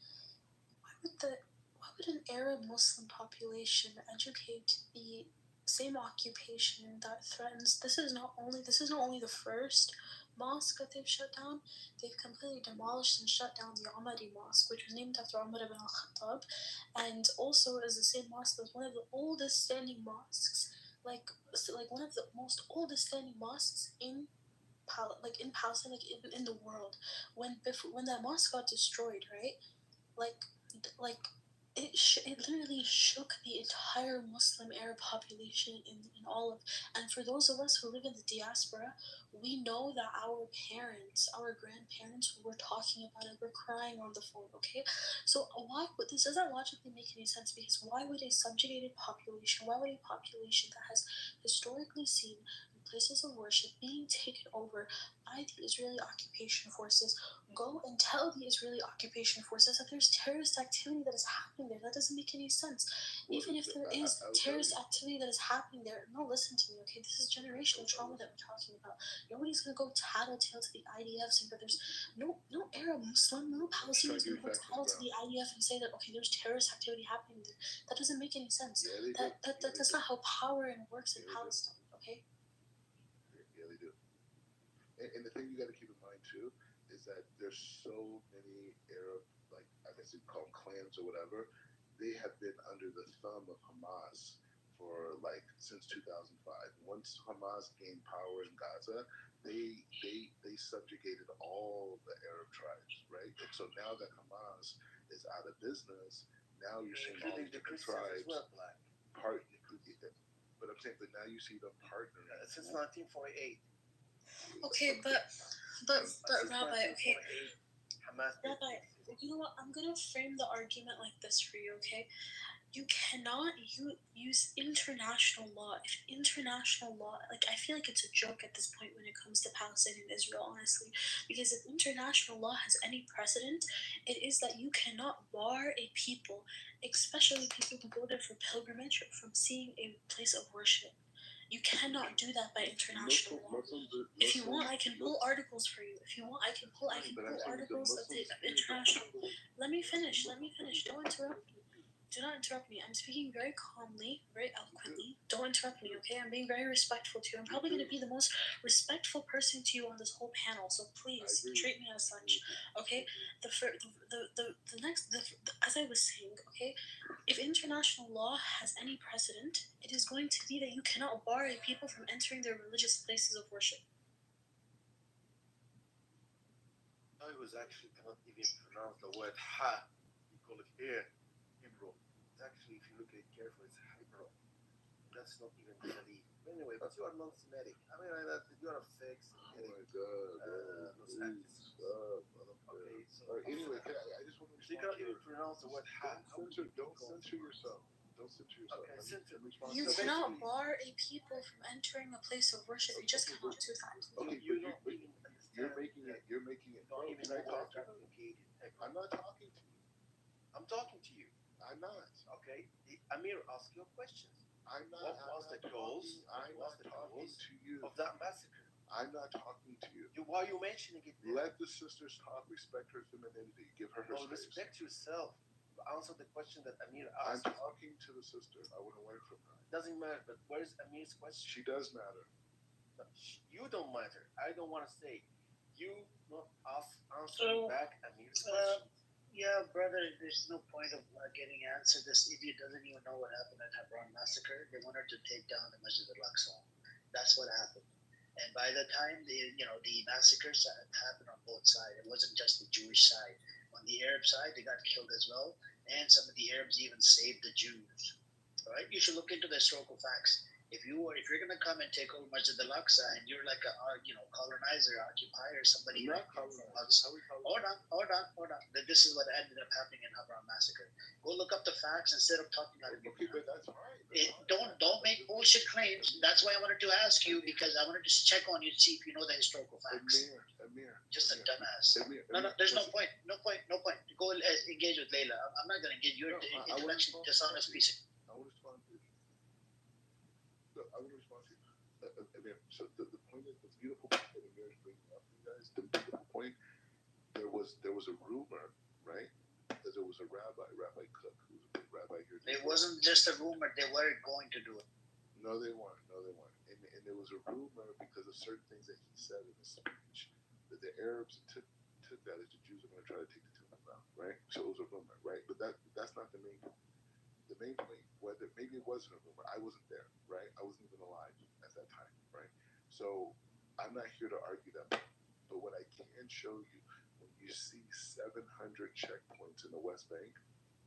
an Arab Muslim population educate the same occupation that threatens? This is not only the first mosque that they've shut down. They've completely demolished and shut down the Ahmadi Mosque, which was named after Umar ibn al-Khattab, and also is the same mosque that was one of the oldest standing mosques, like one of the most oldest standing mosques in Palestine, in the world. When that mosque got destroyed, right? It literally shook the entire Muslim Arab population in all of. And for those of us who live in the diaspora, we know that our parents, our grandparents were talking about it, were crying on the phone. Okay, so this doesn't logically make any sense, because why would a subjugated population, why would a population that has historically seen places of worship being taken over by the Israeli occupation forces, go and tell the Israeli occupation forces that there's terrorist activity that is happening there. That doesn't make any sense. Even if there is terrorist activity that is happening there, no, listen to me, okay? This is generational trauma that we're talking about. Nobody's gonna go tattletale to the IDF saying that there's no Arab, Muslim, no Palestinian is gonna go tattle to the IDF and say that, okay, there's terrorist activity happening there. That doesn't make any sense. That's not how power works in Palestine, okay? Yeah, they do. And the thing you got to keep in mind too is that there's so many Arab, like I guess you'd call them clans or whatever. They have been under the thumb of Hamas for like since 2005. Once Hamas gained power in Gaza, they subjugated all the Arab tribes, right? And so now that Hamas is out of business, now you're seeing all these different tribes. But I'm saying, but now you see them partnering since 1948. Okay, but Rabbi, okay, Hamas. Rabbi, you know what? I'm gonna frame the argument like this for you, okay? You cannot use international law. If international law, like, I feel like it's a joke at this point when it comes to Palestine and Israel, honestly, because if international law has any precedent, it is that you cannot bar a people, especially people who go there for pilgrimage, from seeing a place of worship. You cannot do that by international law. If you want, I can pull articles for you. If you want, I can pull articles of the international. Let me finish. Don't interrupt me. Do not interrupt me. I'm speaking very calmly, very eloquently. Don't interrupt me, okay? I'm being very respectful to you. I'm probably going to be the most respectful person to you on this whole panel, so please treat me as such, okay? As I was saying, okay, if international law has any precedent, it is going to be that you cannot bar a people from entering their religious places of worship. I was actually cannot even pronounce the word ha. You call it here. Actually, if you look at it carefully, it's Hebron. That's not even Khalid. Anyway, but you are non-Semitic. I mean, you are a fake Semitic. Oh my God. Okay, so. Anyway, I just want to You cannot even pronounce the word ha. Don't censor yourself. Okay, censor. You cannot bar a people from entering a place of worship. You just cannot do that. Okay, you don't even understand. You're making it. Don't even know how complicated. I'm not talking to you. I'm talking to you. I'm not. Okay, Amir, ask your questions. What was the goals to you of that massacre? I'm not talking to you. Why are you mentioning it? Let the sisters talk. Respect her femininity. Give her Well, space. respect yourself. Answer the question that Amir I'm asked. talking to the sister. I want to learn from her. Doesn't matter, but where's Amir's question? She does matter. You don't matter. I don't want to say. You not answering back Amir's question. Yeah, brother, there's no point of getting answered. This idiot doesn't even know what happened at Hebron massacre. They wanted to take down the Masjid al-Aqsa. That's what happened. And by the time the massacres happened on both sides, it wasn't just the Jewish side. On the Arab side, they got killed as well, and some of the Arabs even saved the Jews. All right, you should look into the historical facts. If you're gonna come and take over Masjid al-Aqsa and you're like a colonizer, occupier, somebody who hold on. This is what ended up happening in Hebron massacre. Go look up the facts instead of talking out of your Okay, but that's fine. Don't make bullshit claims. That's why I wanted to ask you, because I wanted to check on you to see if you know the historical facts. Amir. Just a dumbass. Amir, No, there's no point. Go engage with Layla. I'm not gonna engage. You're intellectually dishonest piece of. I will respond to you. Amir, so the point is, the beautiful point that Amir is bringing up, you guys, the beautiful point, there was a rumor, right, that there was a Rabbi Cook, who was a big rabbi here. It wasn't just a rumor. They weren't going to do it. No, they weren't. And there was a rumor because of certain things that he said in his speech that the Arabs took that as the Jews are going to try to take the temple down, right? So it was a rumor, right? But that's not the main point. The main point, whether maybe it wasn't a rumor, I wasn't there, right? I wasn't even alive at that time, right? So I'm not here to argue that point. But what I can show you, when you see 700 checkpoints in the West Bank,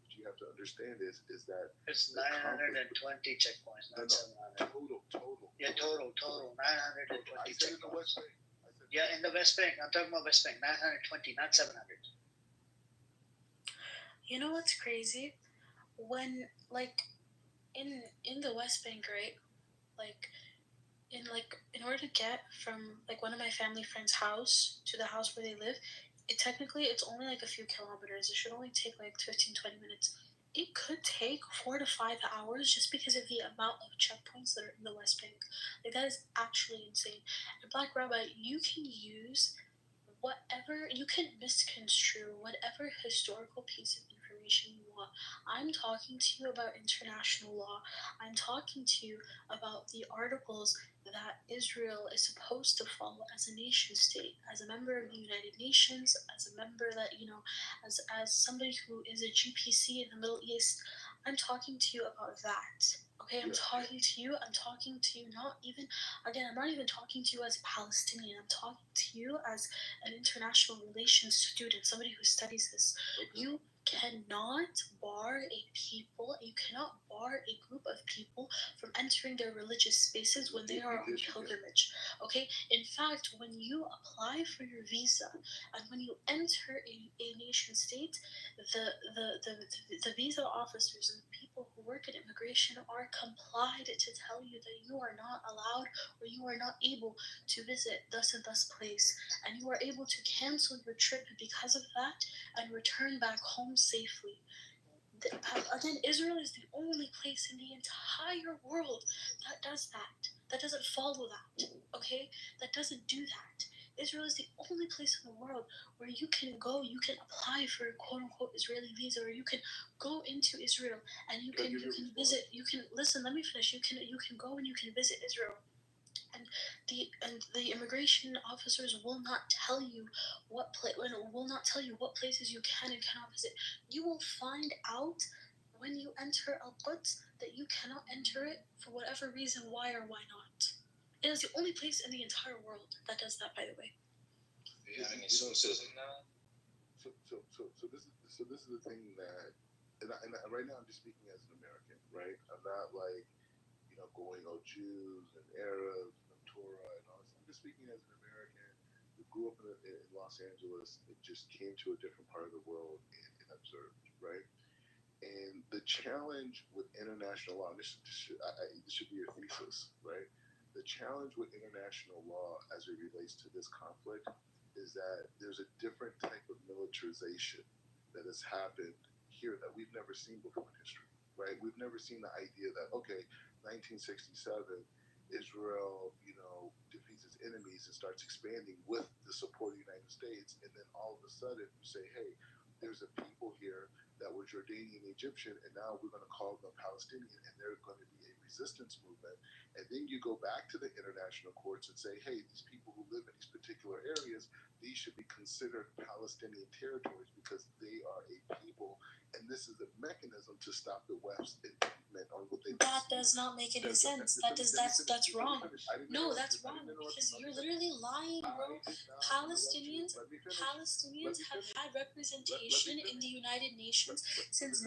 what you have to understand is that it's 920 checkpoints, not 700. Total. Yeah, total. 920 I said in the West checkpoints. Bank. Yeah, in the West Bank. I'm talking about West Bank. 920, not 700. You know what's crazy? When, like, in the West Bank, right? Like, in like in order to get from like one of my family friends' house to the house where they live, it's only like a few kilometers. It should only take like 15-20 minutes. It could take 4 to 5 hours just because of the amount of checkpoints that are in the West Bank. Like that is actually insane. And Black Rabbi, you can use whatever, you can misconstrue whatever historical piece of information you want. I'm talking to you about international law. I'm talking to you about the articles that Israel is supposed to follow as a nation state, as a member of the United Nations, as a member that, as somebody who is a GPC in the Middle East. I'm talking to you about that. Okay, I'm talking to you not even, again, I'm not even talking to you as a Palestinian. I'm talking to you as an international relations student, somebody who studies this. You cannot bar a group of people from entering their religious spaces when they are on pilgrimage. Okay? In fact, when you apply for your visa and when you enter a nation state, the visa officers and the people who work in immigration are complied to tell you that you are not allowed or you are not able to visit thus and thus place, and you are able to cancel your trip because of that and return back home safely. Again, Israel is the only place in the entire world that does that. That doesn't follow that. Okay? That doesn't do that. Israel is the only place in the world where you can apply for a quote unquote Israeli visa, or you can go into Israel and you can visit. Listen. Let me finish. You can go and you can visit Israel. And the immigration officers will not tell you what places you can and cannot visit. You will find out when you enter Al-Quds that you cannot enter it for whatever reason, why or why not. It is the only place in the entire world that does that, by the way. Do you have any sources in that? So this is the thing that, and right now I'm just speaking as an American, right? I'm not like, going Jews and Arabs and Torah and all this. I'm just speaking as an American who grew up in Los Angeles and just came to a different part of the world and observed, right? And the challenge with international law, this should be your thesis, right? The challenge with international law as it relates to this conflict is that there's a different type of militarization that has happened here that we've never seen before in history, right? We've never seen the idea that, okay, 1967, Israel, defeats its enemies and starts expanding with the support of the United States, and then all of a sudden you say, hey, there's a people here that were Jordanian Egyptian, and now we're going to call them Palestinian, and they're going to be a resistance movement. And then you go back to the international courts and say, hey, these people who live in these particular areas, these should be considered Palestinian territories because they are a people, and this is a mechanism to stop the West's improvement on what they. That does not make any sense. That's wrong. No, that's wrong because you're literally lying, bro. Palestinians have had representation in the United Nations since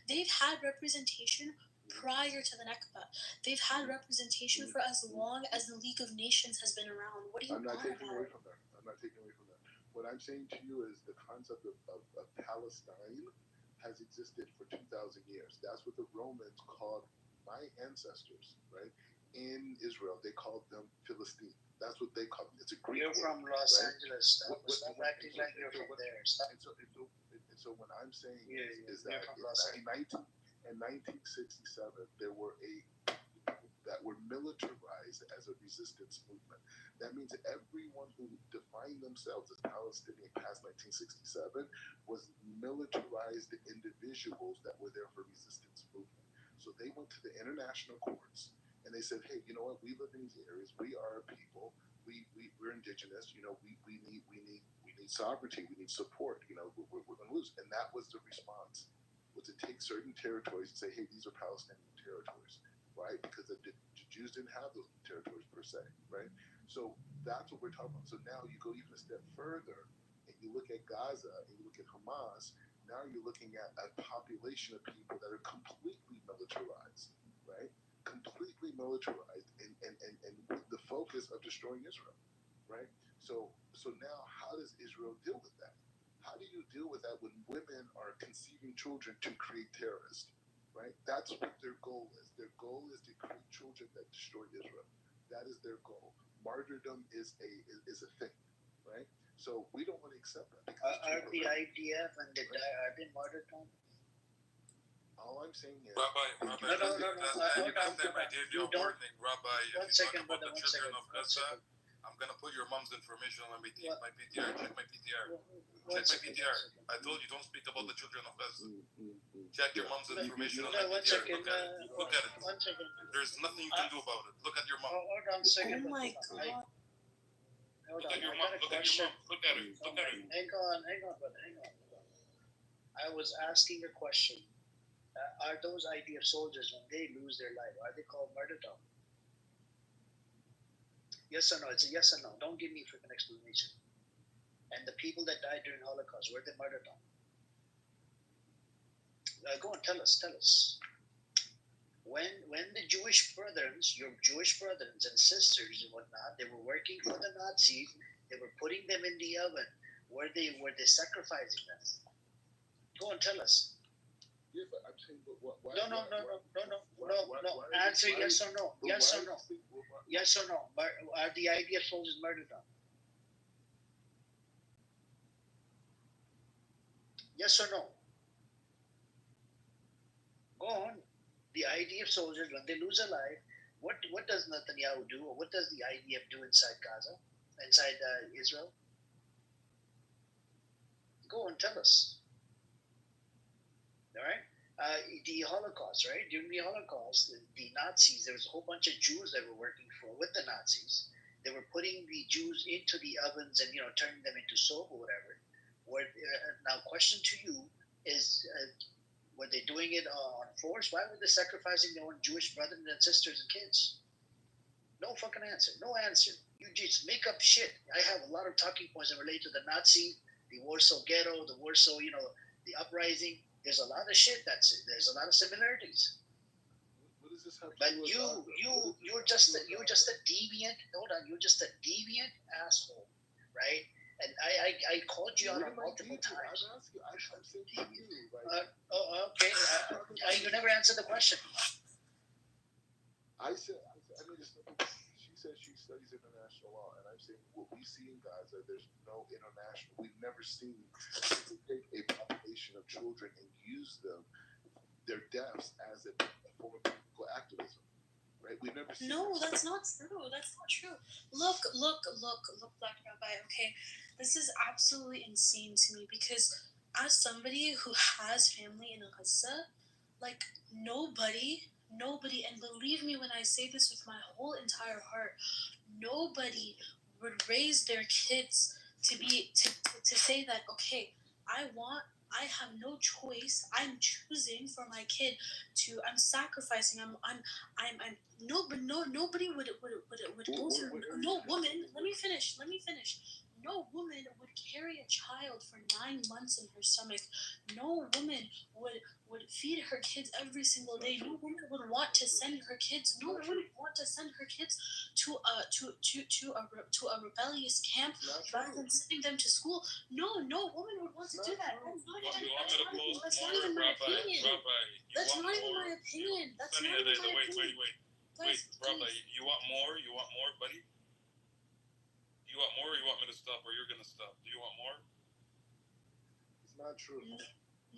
they've had representation prior to the Nakba. They've had representation for as long as the League of Nations has been around. What are you I'm not taking about? away from that. What I'm saying to you is the concept of Palestine has existed for 2,000 years. That's what the Romans called my ancestors, right? In Israel, they called them Philistine. That's what they called them. It's a Greek word. You're from Los right? Angeles. Stop acting like you're from there. And so what I'm saying is that in 1967, there were that were militarized as a resistance movement. That means everyone who defined themselves as Palestinian past 1967 was militarized individuals that were there for resistance movement. So they went to the international courts and they said, hey, you know what? We live in these areas. We are a people. We're indigenous. We need sovereignty. We need support. We're going to lose. And that was the response, was to take certain territories and say, hey, these are Palestinian territories. Right, because the Jews didn't have those territories per se, right? So that's what we're talking about. So now you go even a step further, and you look at Gaza, and you look at Hamas. Now you're looking at a population of people that are completely militarized, right? Completely militarized, and with the focus of destroying Israel, right? So now, how does Israel deal with that? How do you deal with that when women are conceiving children to create terrorists? Right? That's what their goal is. Their goal is to create children that destroy Israel. that is their goal. Martyrdom is a thing, right? So we don't want to accept that. Are the IDF and the are they martyrdom? All I'm saying is, Rabbi, No. last time I gave you a warning, Rabbi, One if you second, talk about brother, the one children second, of one Gaza, second. I'm gonna put your mom's information on my PTR. What? Check my PTR. One Check my second, PTR. one second. I told you don't speak about the children of Gaza. mm. Check your mom's information on No, my one PTR. second. Look at it. One second. There's nothing you can do about it. Look at your mom. Hold on a second. Oh my brother. god. Hold Look on. at your I mom. got a Look at your question. mom. Look at her. Look at her. Hang on, brother. Hang on. I was asking a question. Are those IDF soldiers, when they lose their life, are they called martyrdom? Yes or no? It's a yes or no. Don't give me a freaking explanation. And the people that died during Holocaust, were they martyrdom? Go on, tell us. When the Jewish brethren, your Jewish brethren and sisters and whatnot, they were working for the Nazis, they were putting them in the oven. Were they sacrificing them? Go on, tell us. Yeah, but I'm saying, but what? Why, No. Answer yes or no. Yes or no. Yes or no. Are the IDF soldiers martyrdom? Yes or no? Go on. The IDF soldiers, when they lose a life, what does Netanyahu do, or what does the IDF do inside Gaza, inside Israel? Go on, tell us. All right. The Holocaust, right? During the Holocaust, the Nazis, there was a whole bunch of Jews that were working with the Nazis. They were putting the Jews into the ovens and turning them into soap or whatever. Now, question to you is: were they doing it on force? Why were they sacrificing their own Jewish brothers and sisters and kids? No fucking answer. No answer. You just make up shit. I have a lot of talking points that relate to the Nazi, the Warsaw Ghetto, the Warsaw, the uprising. There's a lot of shit. There's a lot of similarities. What does this have to But do with you're just a deviant. Hold on, you're just a deviant asshole, right? And I called you out on multiple times. I'm saying to you, Okay. You never answered the question. I mean, she says she studies international law, and I'm saying what we see in Gaza, there's no international. We've never seen people take a population of children and use their deaths as a form of political activism. Right? We've never seen. No, that's not true. That's not true. Look, Black Rabbi, okay? This is absolutely insane to me because as somebody who has family in Gaza, like nobody, and believe me when I say this with my whole entire heart, nobody would raise their kids to say that, okay, I have no choice. I'm choosing for my kid I'm sacrificing. Nobody would go through. No woman. Let me finish. No woman would carry a child for 9 months in her stomach. No woman would feed her kids every single day. No woman would want to send her kids. No woman would want to send her kids to a rebellious camp rather than sending them to school. No woman would want to do that. That's not even my opinion. That's not even my opinion. Wait, Rabbi, you want more? Buddy? You want more, or you want me to stop, or you're gonna stop? Do you want more? It's not true.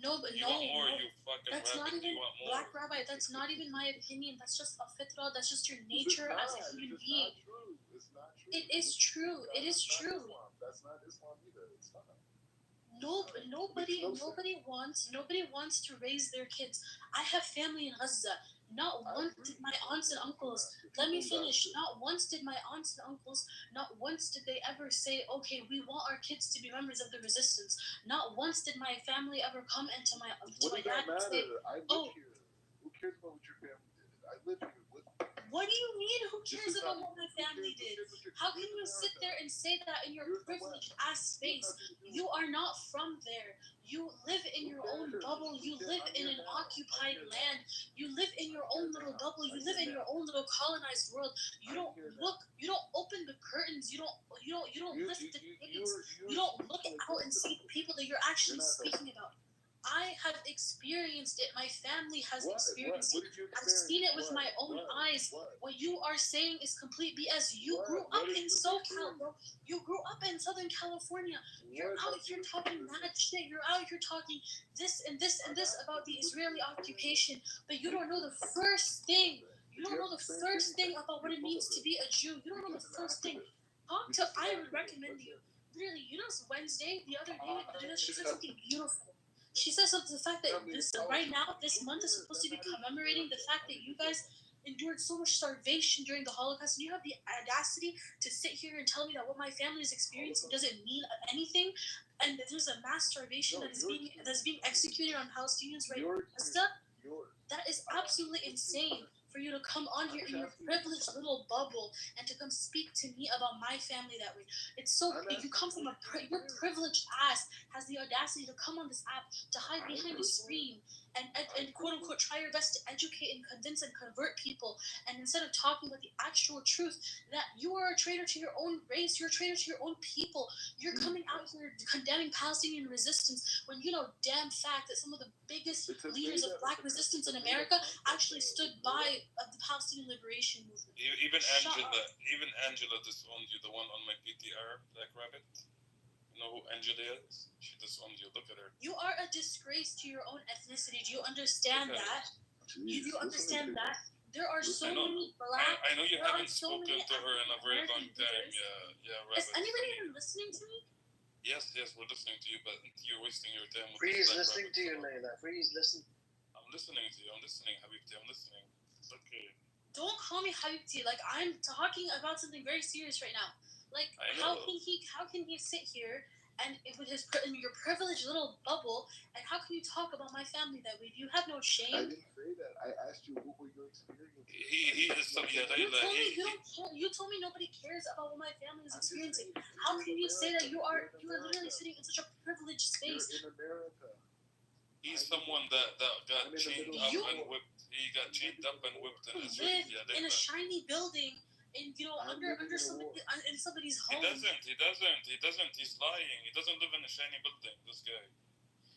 No, but you want more, you fucking that's rabbit. not even you want more. Black Rabbi. That's not even my opinion. That's just a fitra. That's just your nature as a human being. It's not true. It is true. It is true. That's not Islam either. It's not. Nobody wants to raise their kids. I have family in Gaza. Not once did my aunts and uncles. Let me finish. Not once did my aunts and uncles. Not once did they ever say, "Okay, we want our kids to be members of the resistance." Not once did my family ever come into my dad and say, I live here. Who cares about what your family did? I live here. What do you mean? Who cares about what my family did? How can you sit there and say that in your privileged ass space? You are not from there. You live in your own bubble. You live in an occupied land. You live in your own little bubble. You live in your own little colonized world. You don't look. You don't open the curtains. You don't lift the things. You don't look out and see the people that you're actually speaking about. I have experienced it. My family has experienced What it. did you I've experience? seen it with What? my own What? eyes. What? What you are saying is complete BS. You What? grew What up did in you SoCal, experience? bro. You grew up in Southern California. You're What out have here you talking mad shit. You're out here talking this and this and this about the Israeli occupation, but you don't know the first thing. You don't know the first thing about what it means to be a Jew. You don't know the first thing. I would recommend you. Literally, you know, Wednesday, the other day, she said something beautiful. She says something, the fact that right now, this month is supposed to be commemorating the fact that you guys endured so much starvation during the Holocaust, and you have the audacity to sit here and tell me that what my family is experiencing doesn't mean anything, and that there's a mass starvation that's being executed on Palestinians right now. That is absolutely insane for you to come on here in your privileged little bubble and to come speak to me about my family that way. It's so you come from your privileged ass has the audacity to come on this app to hide behind a screen and quote unquote try your best to educate and convince and convert people, and instead of talking about the actual truth that you are a traitor to your own race, you're a traitor to your own people. You're coming out here condemning Palestinian resistance when you know damn fact that some of the biggest leaders of black resistance in America actually stood by the Palestinian liberation movement. Even Shut Angela, up. even Angela disowned you. The one on my PTR, Black Rabbit. You know who Angela is? She disowned you. Look at her. You are a disgrace to your own ethnicity. Do you understand that? Do you understand that? There are so many black. I know you there are haven't so spoken many to her in a very long African time. leaders. Yeah, Is Rabbit. anybody even listening to me? Yes, we're listening to you, but you're wasting your time with Freeze Black listening Rabbit. to you, Layla. Freeze listen. I'm listening to you. I'm listening, Habibti. I'm listening. Okay. Don't call me Habibti. Like, I'm talking about something very serious right now. Like, I how know. can he sit here and with in your privileged little bubble, and how can you talk about my family that way? Do you have no I shame? didn't say that. I asked you what were your experiences. He is some You Layla. told me you don't care. You told me nobody cares about what my family is experiencing. How can you say that you are literally sitting in such a privileged space? You're in America. He's someone that got chained up and whipped. He got chained up and whipped in Israel. Live in a shiny building in under somebody in somebody's home. He doesn't. He's lying. He doesn't live in a shiny building. This guy.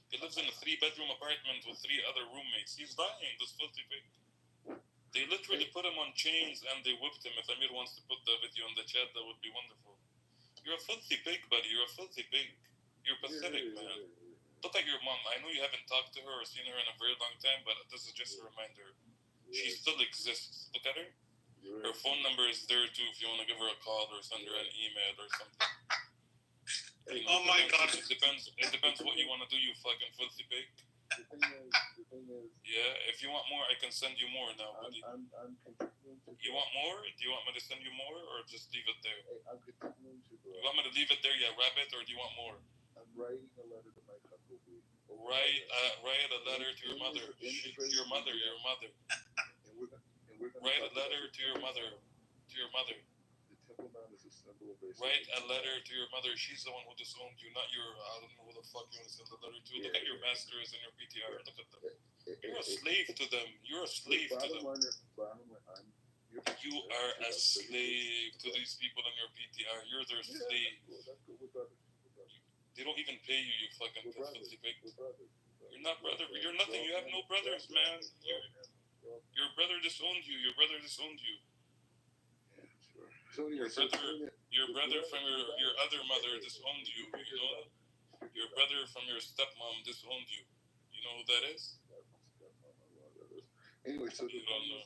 He lives in a 3-bedroom apartment with 3 other roommates. He's lying. This filthy pig. They literally put him on chains and they whipped him. If Amir wants to put the video in the chat, that would be wonderful. You're a filthy pig, buddy. You're a filthy pig. You're pathetic, man. Look at your mom. I know you haven't talked to her or seen her in a very long time, but this is just a reminder. She still exists. Look at her. Her phone number is there too if you want to give her a call or send her an email or something. You know, Oh my God. It depends what you want to do, you fucking filthy pig. The thing is, Yeah, if you want more, I can send you more now, buddy. I'm continuing to. You want more? Do you want me to send you more or just leave it there? I'm continuing to. You want me to leave it there, yeah, rabbit, or do you want more? I'm writing a letter to my couple. Write a letter to your mother. Your mother. And we're gonna Write a letter to your mother. The Temple Mount is a symbol of racism. Write a letter to your mother. She's the one who disowned you, not your. I don't know who the fuck you want to send the letter to. Look at your masters and your PTR. Look at them. You're a slave to them. You're a slave to them. You are a slave to these people in your PTR. You're their slave. They don't even pay you, you fucking filthy pig. You're not brother. You're nothing. You have no brothers, man. Your brother disowned you. Your brother disowned you. Your brother from your other mother disowned you. You know, your brother from your stepmom disowned you. You know who that is? Anyway, so you don't know.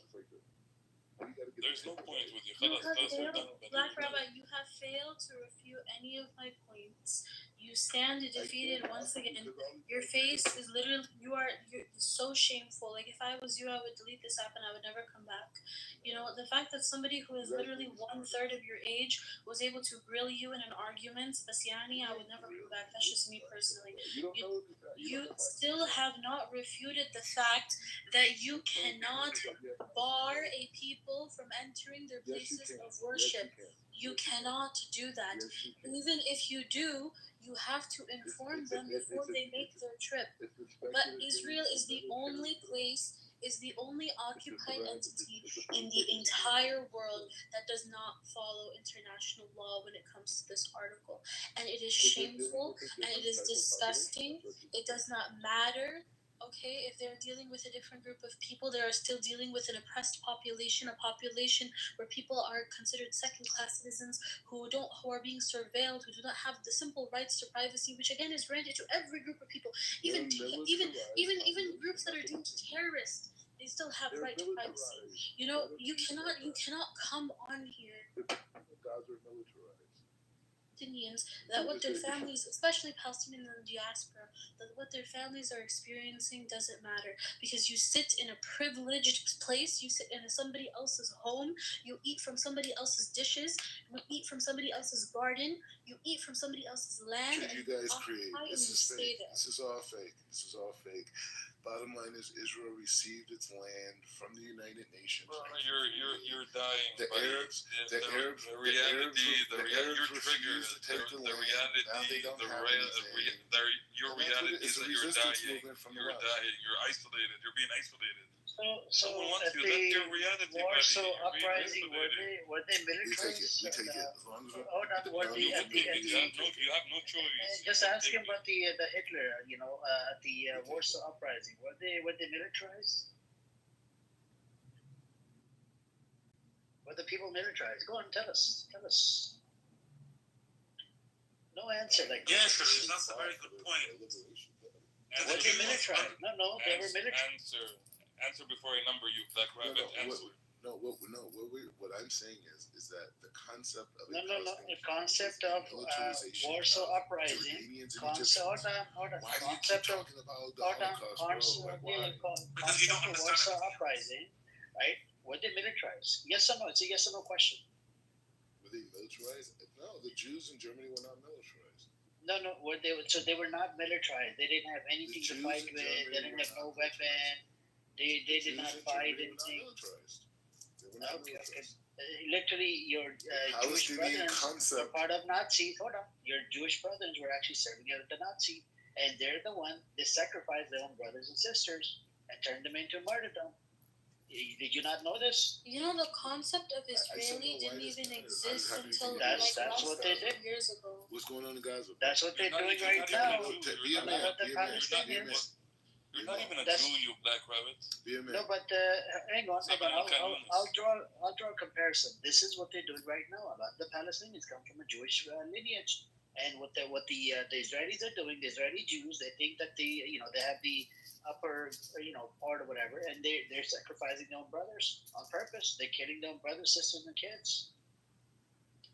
There's no point with you. Black Rabbi, you have failed to refute any of my points. You stand defeated once again. Your face is literally, you're so shameful. Like, if I was you, I would delete this app and I would never come back. You know, the fact that somebody who is literally 1/3 of your age was able to grill you in an argument, Basiani, I would never come back. That's just me personally. You still have not refuted the fact that you cannot bar a people from entering their places of worship. You cannot do that. Even if you do, you have to inform them before they make their trip. But Israel is the only place is the only occupied entity in the entire world that does not follow international law when it comes to this article. And it is shameful and it is disgusting. It does not matter. Okay, if they're dealing with a different group of people, they are still dealing with an oppressed population, a population where people are considered second-class citizens who are being surveilled, who do not have the simple rights to privacy, which again is granted to every group of people, even groups that are deemed terrorists. They still have right to privacy. You know, you cannot come on here. Gaza are militarized. Palestinians, that what their families, especially Palestinians in the diaspora, that what their families are experiencing doesn't matter because you sit in a privileged place, you sit in somebody else's home, you eat from somebody else's dishes, you eat from somebody else's garden, you eat from somebody else's land. You guys create. This is fake. This is all fake. This is all fake. Bottom line is Israel received its land from the United Nations. Well, you're dying. The Arabs, the Arabs refused to take the reality. Now they don't have anything. Your reality is that you're dying. You're dying. You're isolated. You're being isolated. So wants at you. the That's your reality, Warsaw buddy. You're being uprising, isolated. were they militarized? We take it. As long as Hold on, were they at the You have no choice. just asking about the Hitler, at the Warsaw uprising. Were they militarized? Were the people militarized? Go on, tell us. No answer like Yeah, sure. That's a very good point. Were they militarized? No, they were militarized. Answer before I number you, Black Rabbit. Answer. What I'm saying is that the concept of the concept of Warsaw uprising. Hold on. Why do you keep talking about the Holocaust, bro? Because you don't Concept of understand Warsaw anything. uprising, right? Were they militarized? Yes or no? It's a yes or no question. Were they militarized? No, the Jews in Germany were not militarized. No. So they were not militarized. They didn't have anything to fight with. They didn't have no weapon. They did not fight anything. They were not militarized. Literally, your Jewish Palestinian brothers concept. were part of Nazis. Hold on. Your Jewish brothers were actually serving under the Nazi, and they're the one that sacrificed their own brothers and sisters and turned them into martyrdom. Did you not know this? You know, the concept of Israeli didn't even exist until That's what they did years ago. What's going on in Gaza? That's what they're doing right now. A lot of the Palestinians. You're not even a That's- Jew, you Black Rabbit. Be a man. No, but hang on. I'll draw a comparison. This is what they're doing right now. A lot of the Palestinians come from a Jewish lineage, and what the Israelis are doing, the Israeli Jews, they think that they have the upper part or whatever, and they're sacrificing their own brothers on purpose. They're killing their own brothers, sisters, and kids.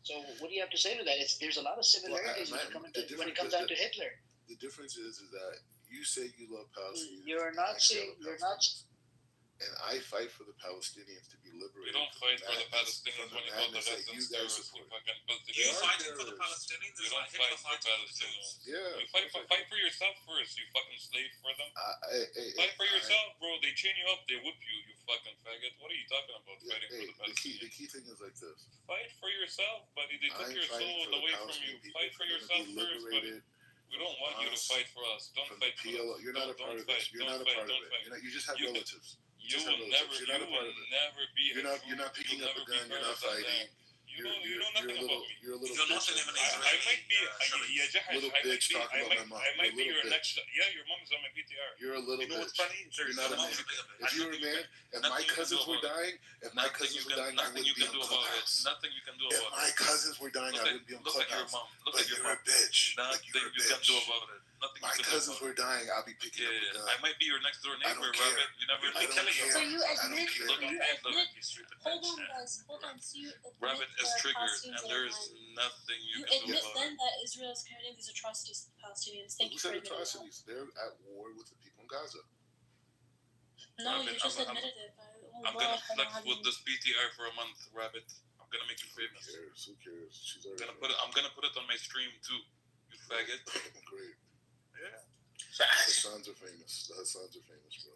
So what do you have to say to that? There's a lot of similarities when it comes down to Hitler. The difference is that you say you love Palestinians. You're not saying you're not. And I fight for the Palestinians to be liberated. You don't fight for the Palestinians when you call the madness that you residents guys terrorists. You support. fucking pussy. You are fighting for the terrorists. Palestinians You is don't like fight Hitler for fighting for the Jews. Palestinians. Yeah. You fight for yourself first. You fucking slave for them. Fight for I- yourself, bro. They chain you up. They whip you. You fucking faggot. What are you talking about? Fighting for the the Palestinians. key thing is like this. Fight for yourself, buddy. They took I'm your fighting soul for the away from you. Palestinian people Fight for them to yourself be first, buddy. liberated We don't want you to us fight for us. Don't from fight the for PLO. us. You're not a part of this. You're not a part of it. You just have You- relatives. You Just will have never. relatives. You You're not a part will of it. never be. You're not picking You'll up a never be gun. You're part not of that fighting. land. You know nothing about me. You're a little You're not bitch. even I might be. Yeah, Jahash. Little bitch talking about my mom. I might be You're a your little next. Yeah, your mom's on my PTR. You're a little You know what's bitch. funny? You're not a man. If you were a man, if my Nothing you can cousins do were about dying, Nothing you can do about it. Nothing you can do If about my it. cousins were dying, I wouldn't be on Look at your Clubhouse. mom. Look But at your you're a mom. bitch. Like Nothing you're a you can do bitch. about it. Nothing My you can do cousins about were dying, I'll be picking up a it. gun. I might be your next door neighbor, don't care. Rabbit. You never I know. don't care. So you I don't admit, care. you admit, You stupid hold bitch. on guys, hold on. So you admit Rabbit is that triggered, Palestinians and are there's lying. nothing you You can do admit about then it. that Israel is committing these atrocities to the Palestinians. Thank Who you for said admitting that. atrocities? They're at war with the people in Gaza. No, Rabbit, you just I'm- admitted it. I'm gonna flex with this PTR for a month, Rabbit. I'm gonna make you Who famous. cares? Who cares? She's I'm already gonna put it on my stream too. You faggot. Great. Yeah. The Hassans are famous. The Hassans are famous, bro.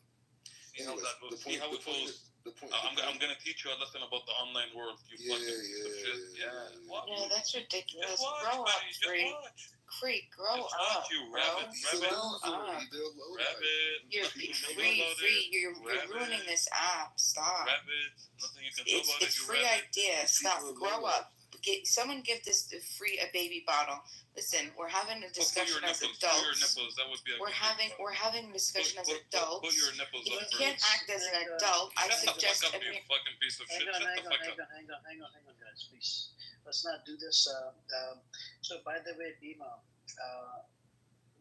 See how that goes. See how it goes. The point. I'm gonna teach you a lesson about the online world. You fucking piece of shit. Yeah. What? No, that's ridiculous. Just watch, Grow up, buddy. Just Free. watch. Free, grow It's up, not you, bro. rabbit. He's a Rabbit. loser. up. They're low Rabbit. You're Nothing you can do free. about it. You're Rabbit. ruining this app. Stop. Rabbit. Nothing you can do about it. It's You free rabbit. idea. Stop. People are Grow low up. Someone give this free a baby bottle. Listen, we're having a Put your discussion as nipples. Put your adults. nipples. That would be a We're good having a discussion as adults. Put your nipples If up you first. can't act as an adult, I Shut the suggest fuck up, you fucking piece of shit. Hang on, Shut hang the on, fuck hang up. on, hang on, guys, please. Let's not do this. So, by the way, Bima,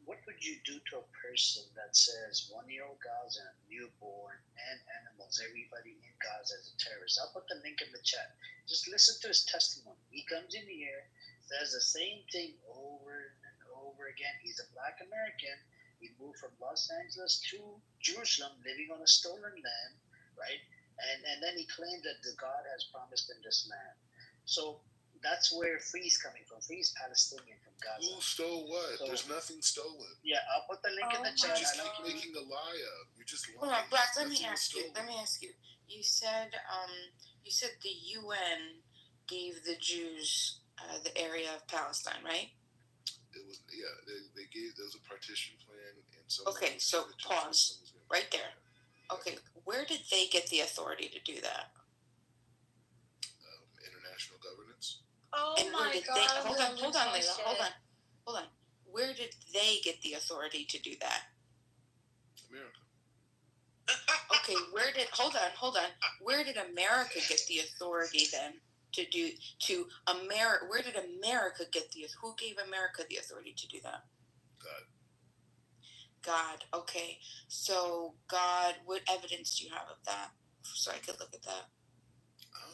what would you do to a person that says 1-year-old Gaza, newborn, and animals, everybody in Gaza is a terrorist? I'll put the link in the chat. Just listen to his testimony. He comes in here, says the same thing over and over again. He's a black American. He moved from Los Angeles to Jerusalem, living on a stolen land, right? And then he claimed that the God has promised him this land. So that's where Free's coming from. Free's Palestinian from Gaza. Who stole what? So- There's nothing stolen. Yeah, I'll put the link in the Oh chat. my You're just I like keep you. making a lie up. You're just lying. Hold on, Black. Let me Nothing was ask you. stolen. You said the UN gave the Jews the area of Palestine, right? It was they gave there was a partition plan and so. Okay, so pause. Right there. Okay, where did they get the authority to do that? International governance. Oh And where my did god. they? Hold on, Layla. shit. Hold on. Where did they get the authority to do that? America. Okay, where did Where did America get the authority then to America? Where did America get who gave America the authority to do that? God. Okay. So God, what evidence do you have of that? So I could look at that. I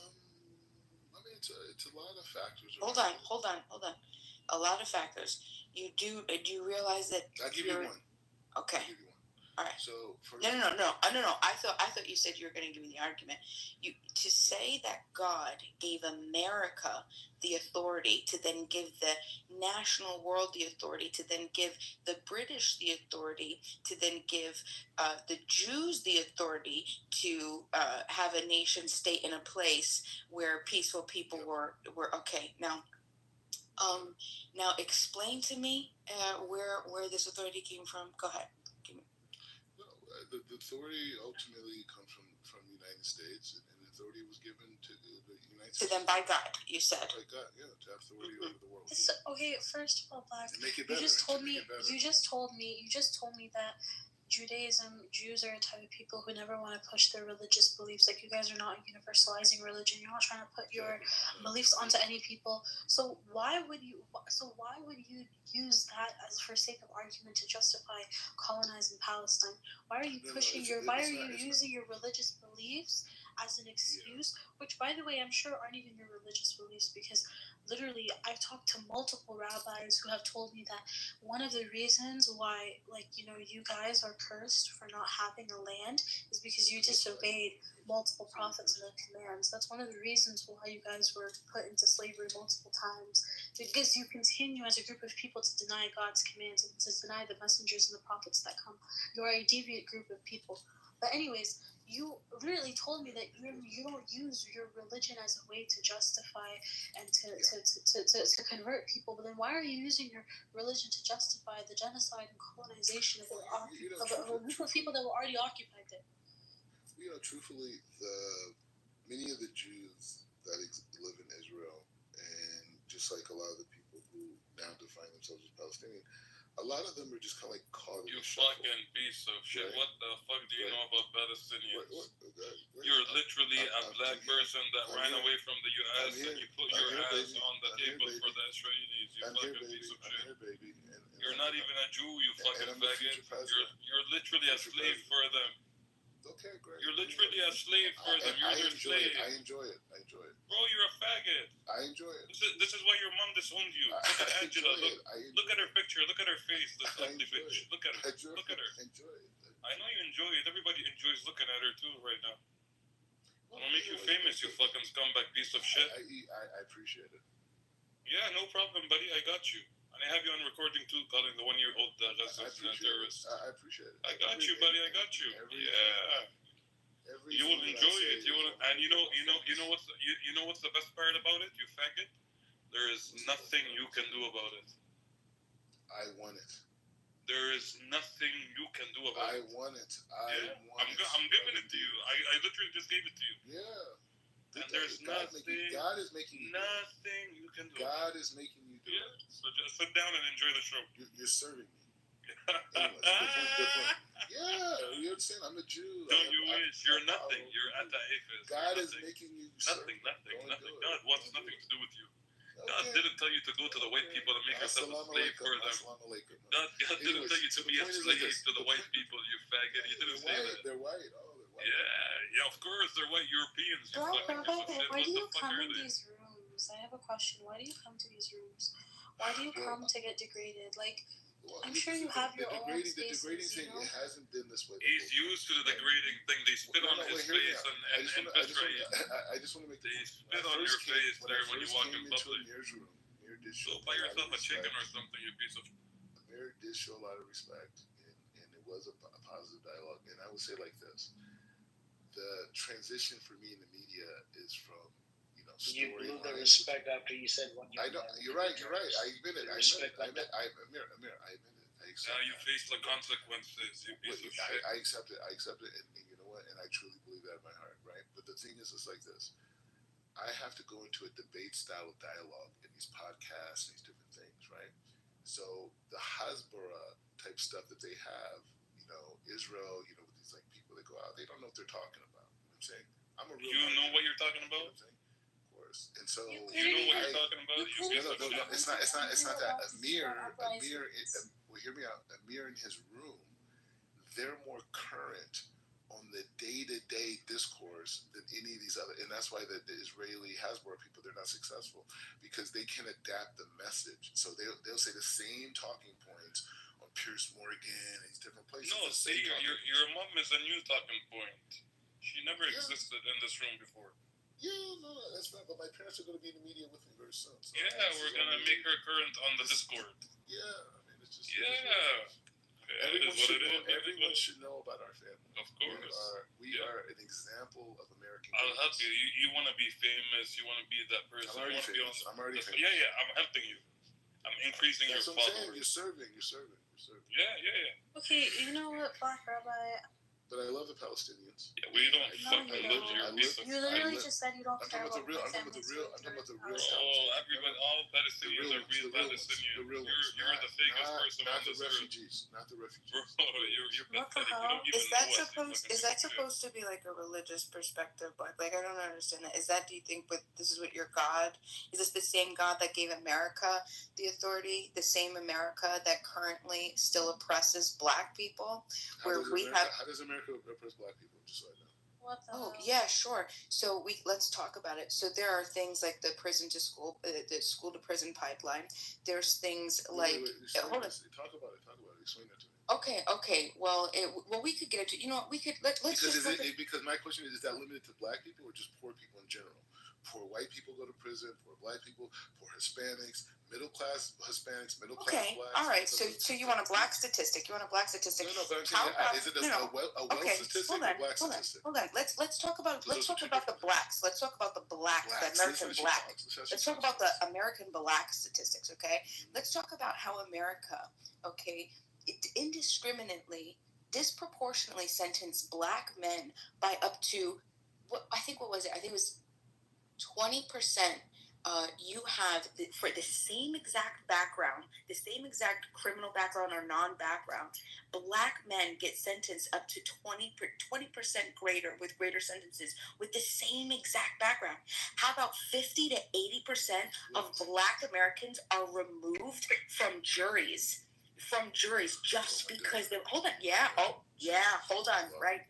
mean, it's a lot of factors. Hold on. A lot of factors. Do you realize that? I'll give you one. Okay. I'll give you one. All right. So for No. I thought you said you were going to give me the argument. To say that God gave America the authority to then give the national world the authority to then give the British the authority to then give the Jews the authority to have a nation state in a place where peaceful people were okay. Now explain to me where this authority came from. Go ahead. The authority ultimately comes from the United States, and the authority was given to the United States. To them by God, you said. By God, yeah, to have authority over the world. Okay, first of all, Black, And make it you better. just told Make me it better. you just told me that Jews are a type of people who never want to push their religious beliefs. Like, you guys are not universalizing religion. You're not trying to put your beliefs onto any people. So why would you use that as for sake of argument to justify colonizing Palestine? Why are you using your religious beliefs as an excuse? Which, by the way, I'm sure aren't even your religious beliefs, because literally I've talked to multiple rabbis who have told me that one of the reasons why, you guys are cursed for not having a land is because you disobeyed multiple prophets and their commands. That's one of the reasons why you guys were put into slavery multiple times, because you continue as a group of people to deny God's commands and to deny the messengers and the prophets that come. You are a deviant group of people. But anyways, you literally told me that you don't use your religion as a way to justify and to convert people. But then why are you using your religion to justify the genocide and colonization of a group of people that were already occupied there? Truthfully, many of the Jews that live in Israel, and just like a lot of the people who now define themselves as Palestinian, a lot of them are just kind of like caught in You the shuffle. fucking piece of shit. Right. What the fuck do you Right. know about Palestinians? What? You're literally a I'm black here. person that I'm ran here. away from the US I'm here. and you put I'm your here, ass baby. on the I'm here, table baby. for the Israelis. You I'm here, fucking baby. piece of I'm shit. here, baby. And You're not even a Jew, you fucking I'm the faggot. future president. You're literally a Future slave president. for them. Okay, great. You're literally a slave for them. I You're their enjoy it. slave. I enjoy it. Bro, you're a faggot. I enjoy it. This is why your mom disowned you. Look at I Angela. enjoy it. Look at her picture. Look at her face. This I ugly enjoy bitch. it. Look at her. Look at her. I enjoy it. I know you enjoy it. Everybody enjoys looking at her too right now. I'm gonna make you famous, you fucking scumbag piece of shit. I appreciate it. Yeah, no problem, buddy. I got you. And I have you on recording too, calling the 1-year-old I Gaza appreciate terrorist. it. I appreciate it. I got you, buddy. I got you. You will enjoy it. You will, and you know what's the best part about it, you faggot? There is nothing you can do about it. I want it. There is nothing you can do about it. I want it. I'm giving it to you. I literally just gave it to you. Yeah. And there's nothing. God is making you. Nothing you can do. God is making you do it. So just sit down and enjoy the show. You're serving me. Anyways, good point. Yeah, you understand? I'm a Jew. Don't you wish? You're nothing. You're at the aphis. God is making you nothing. God wants nothing to do with you. God didn't tell you to go to the white people and make yourself a slave for them. God didn't tell you to be a slave to the white people, you faggot. He didn't say that. They're white. Oh, they're white. Yeah, of course they're white Europeans. You Black fucking Rabbi, piece of shit. why What do the you fuck come are in they? these rooms? I have a question. Why do you come to these rooms? Why do you come to get degraded? Like, Well, I'm sure you have your own The spaces, degrading you thing, know? it hasn't been this way He's before. used to the degrading thing. They spit on his face and I just want to make They the spit on your face there when you walk in public. Amir's room, Amir did So show buy a lot yourself of a chicken or respect. something, you piece of. Amir did show a lot of respect, and it was a positive dialogue. And I would say like this: the transition for me in the media is from You blew the storylines. respect after you said one. I know you're right. You're right. I admit it. I admit it. Amir, I admit it. I accept Now you that. face the consequences, you piece of shit. I accept it. I accept it, and you know what? And I truly believe that in my heart, right? But the thing is, it's like this: I have to go into a debate style of dialogue in these podcasts, these different things, right? So the Hasbara type stuff that they have, Israel, with these like people that go out, they don't know what they're talking about. You know what I'm saying? I'm a real. You know what you're talking You know about? what I'm saying? Of course. And so You know what you're talking about? You piece of no, shit. it's not that. Well, hear me out. Amir in his room, they're more current on the day-to-day discourse than any of these other, and that's why the Israeli Hasbara people, they're not successful, because they can adapt the message. So they'll say the same talking points on Pierce Morgan and these different places. No, see, your mom is a new talking point. She never existed in this room before. Yeah, no, that's not. But my parents are going to be in the media with me very soon. So Yeah, we're gonna make her current on the Discord. Yeah, I mean, it's just. Yeah. Everyone should know about our family. Of course. We are an example of American. I'll help you. You want to be famous. You want to be that person. I'm already famous. Yeah. I'm helping you. I'm increasing That's your what I'm followers. saying. You're serving. Yeah. Okay, you know what, Black Rabbi? But I love the Palestinians. Yeah, we don't fucking live here. You literally just said you don't care about my I'm talking about the real. Everyone, all Palestinians are real Palestinians. The real ones. You're the fakest person on this earth. Not the refugees. Bro, you're What the pathetic. You hell? don't even Is know that us, you is fucking that piece of shit. supposed to be like a religious perspective? Like I don't understand that. Is that, do you think, this is what your God? Is this the same God that gave America the authority? The same America that currently still oppresses Black people? How does America oppress Black people? Just like that. What the Oh hell? yeah, sure. So let's talk about it. So there are things like the prison to school, the school to prison pipeline. There's things like hold on. Talk about it. Explain that to me. Okay. Well, we could get into. You know what? We could let's because just because my question is that limited to Black people or just poor people in general? Poor white people go to prison. Poor Black people. Poor Hispanics. Middle class Hispanics. Middle class Blacks. All right. So you want a Black statistic? You want a Black statistic? No, but I'm saying, is it a well statistic or Black statistic? Hold on. Let's talk about the Blacks. Let's talk about the Blacks, the American Black. Let's talk about the American Black statistics. Okay. Let's talk about how America, indiscriminately, disproportionately sentenced Black men by up to what was it? I think it was 20%. You have for the same exact background, the same exact criminal background or non-background, Black men get sentenced up to 20% greater, with greater sentences with the same exact background. How about 50 to 80% of Black Americans are removed from juries? Just because they hold on. Hold on, right?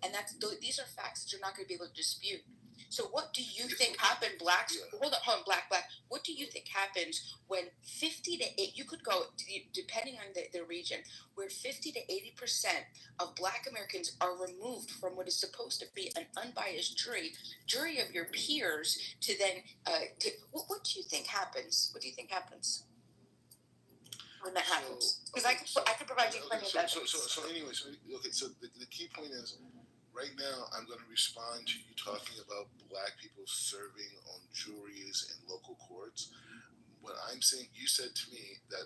And these are facts that you're not going to be able to dispute. So what do you think happened, Blacks? Hold on, Black. What do you think happens when 50 to 8? You could go, depending on the region, where 50 to 80% of Black Americans are removed from what is supposed to be an unbiased jury of your peers, to then what do you think happens? What do you think happens when that happens? Because I could provide you plenty of evidence. So the key point is, right now, I'm going to respond to you talking about Black people serving on juries in local courts. What I'm saying, you said to me that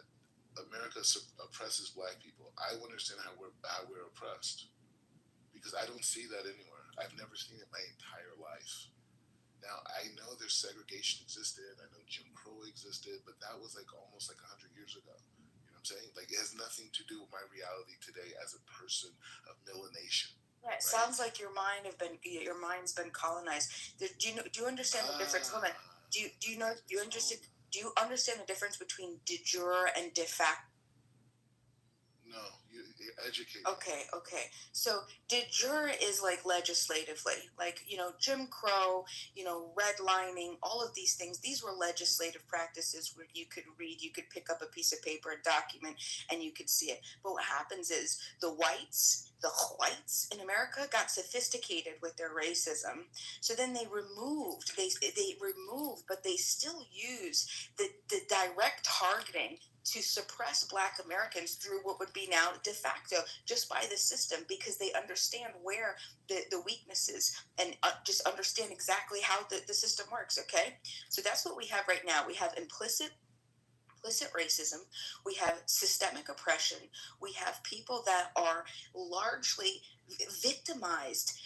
America oppresses black people. I understand how we're oppressed because I don't see that anywhere. I've never seen it my entire life. Now I know there's segregation existed. I know Jim Crow existed, but that was like almost like 100 years ago. You know what I'm saying? Like it has nothing to do with my reality today as a person of melanation. Yeah, it sounds like your mind's been colonized. Do you understand the difference? Hold on. Do you understand the difference between de jure and de facto? No, you educate. Okay. So de jure is like legislatively, like Jim Crow, redlining, all of these things. These were legislative practices where you could pick up a piece of paper, a document, and you could see it. But what happens is the whites in America got sophisticated with their racism. So then they removed, but they still use the direct targeting to suppress black Americans through what would be now de facto, just by the system, because they understand where the weaknesses and just understand exactly how the system works, okay? So that's what we have right now. We have implicit racism, we have systemic oppression, we have people that are largely victimized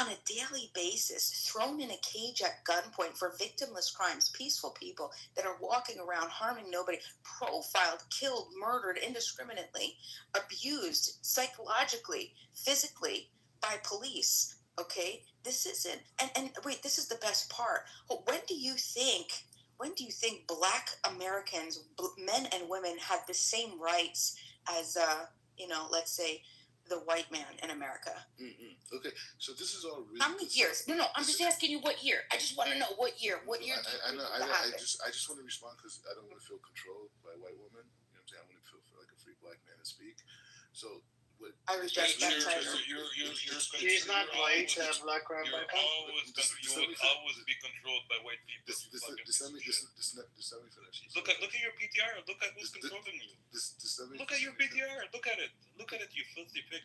on a daily basis, thrown in a cage at gunpoint for victimless crimes, peaceful people that are walking around harming nobody, profiled, killed, murdered indiscriminately, abused psychologically, physically by police. Okay, this isn't, and wait, this is the best part. When do you think black Americans, men and women, had the same rights as, let's say, the white man in America? Mm-hmm. Okay, so this is all really. How many years? No, I'm just asking you what year. I just want to know what year. What year? I just want to respond because I don't want to feel controlled by a white woman. You know what I'm saying? I want to feel like a free black man to speak. So. I reject that title. She's not white, black or You would always be controlled by white people. Just let me finish. Look at your PTR. Look at who's controlling you. Look at your PTR. Look at it, you filthy pig.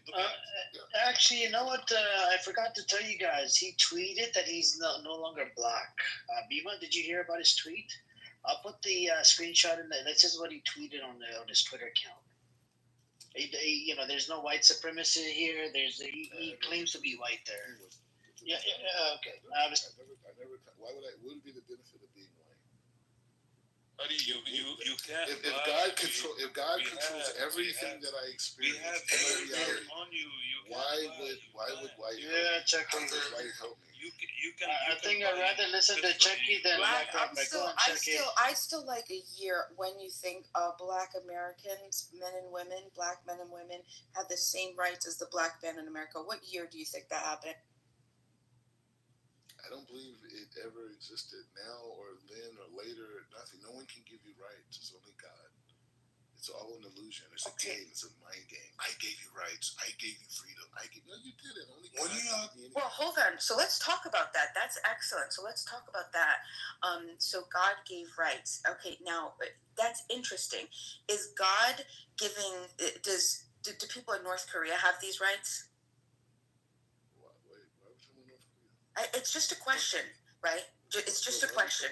Actually, you know what? I forgot to tell you guys. He tweeted that he's no longer black. Bima, did you hear about his tweet? I'll put the screenshot in there. This is what he tweeted on his Twitter account. There's no white supremacy here. He claims to be white there. Yeah. Okay. Why would I? What would be the benefit of being white? Buddy, you can't. If God controls everything that I experience, we have everything on you. Why would white? Yeah, check white help me? You can. I think I'd rather listen to Chucky than I still like a year when you think black Americans, black men and women, have the same rights as the black man in America. What year do you think that happened? I don't believe it ever existed. Now or then or later, nothing. No one can give you rights. It's only God. It's all an illusion. It's a game. It's a mind game. I gave you rights. I gave you freedom. No, you didn't. Only God. Well, hold on. So let's talk about that. That's excellent. So let's talk about that. So God gave rights. Okay, now that's interesting. Is God giving? Do people in North Korea have these rights? Why would someone North Korea? It's just a question, right? It's just a question.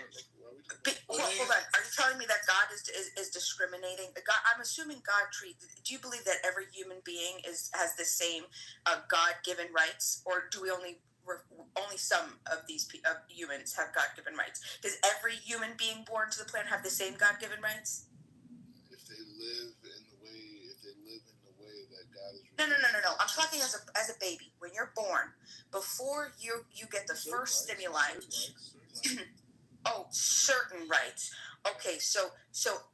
Hold on. Are you telling me that God is discriminating? I'm assuming God treats. Do you believe that every human being has the same God-given rights, or do we only some of these humans have God-given rights? Does every human being born to the planet have the same God-given rights? If they live in the way that God is. No. I'm talking as a baby. When you're born, before you get the first stimuli. Oh, certain rights. Okay, so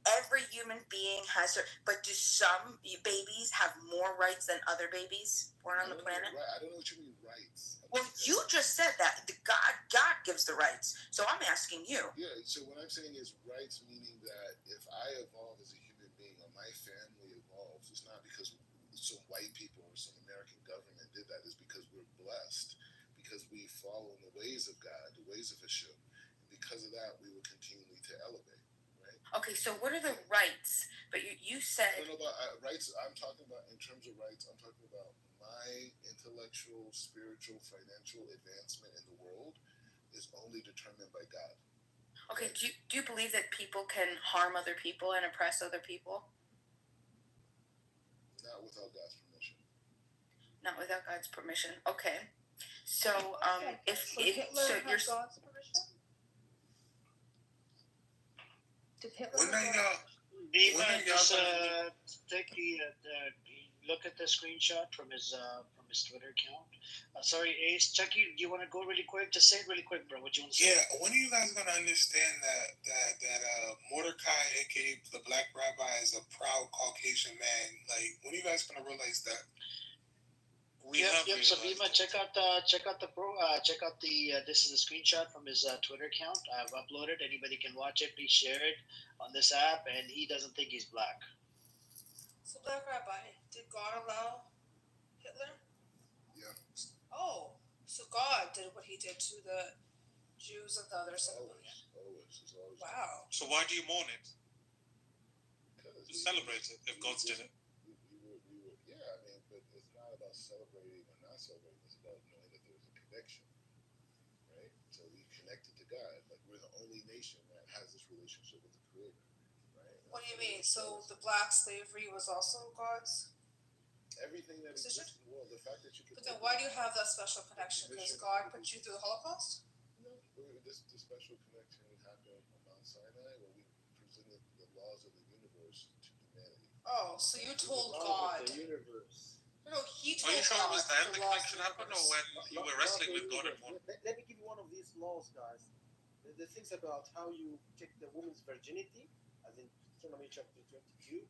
every human being has, but do some babies have more rights than other babies born on the planet? I don't know what you mean rights. Well, you just said that God gives the rights. So I'm asking you. Yeah. So what I'm saying is rights, meaning that if I evolve as a human being or my family evolves, it's not because some white people or some American government did that. It's because we're blessed, because we follow in the ways of God, the ways of Hashem. Because of that, we will continue to elevate, right? Okay, so what are the rights? But you said... I don't know about rights. I'm talking about, in terms of rights, I'm talking about my intellectual, spiritual, financial advancement in the world is only determined by God. Okay, do you believe that people can harm other people and oppress other people? Not without God's permission. Not without God's permission. Okay. So So Hitler had God's permission? Did Hitler When have I God's Dima, When are y'all just gonna take the look at the screenshot from his Twitter account. Sorry, Ace, Chucky, do you want to go really quick? Just say it really quick, bro. What you want to say? Yeah, when are you guys gonna understand that Mordecai, aka the Black Rabbi, is a proud Caucasian man? Like, when are you guys gonna realize that? Yep. So Bima, check out the this is a screenshot from his Twitter account. I've uploaded. Anybody can watch it. Please share it on this app. And he doesn't think he's black. So Black Rabbi, did God allow Hitler? Yeah. Oh, so God did what he did to the Jews of the other 7 million. Always. Wow. So why do you mourn it? Because Celebrate it if God did it. Yeah, I mean, but it's not about celebrating or not celebrating. It's about knowing that there's a connection, right? So we connected to God. Like, we're the only nation that has this relationship with the Creator, right? What do you mean? So the black slavery was also God's? Everything that exists in the world, the fact that you can. But then why do you have that special connection? Because God put you through the Holocaust? No, this special connection happened on Mount Sinai when we presented the laws of the universe to humanity. Oh, so you told God. The universe. No, he Are told you sure it God was then the the laws connection of the happened, or universe. when you were wrestling with God and mourn? Let me give you one of these laws, guys. The things about how you check the woman's virginity, as in Deuteronomy chapter 22,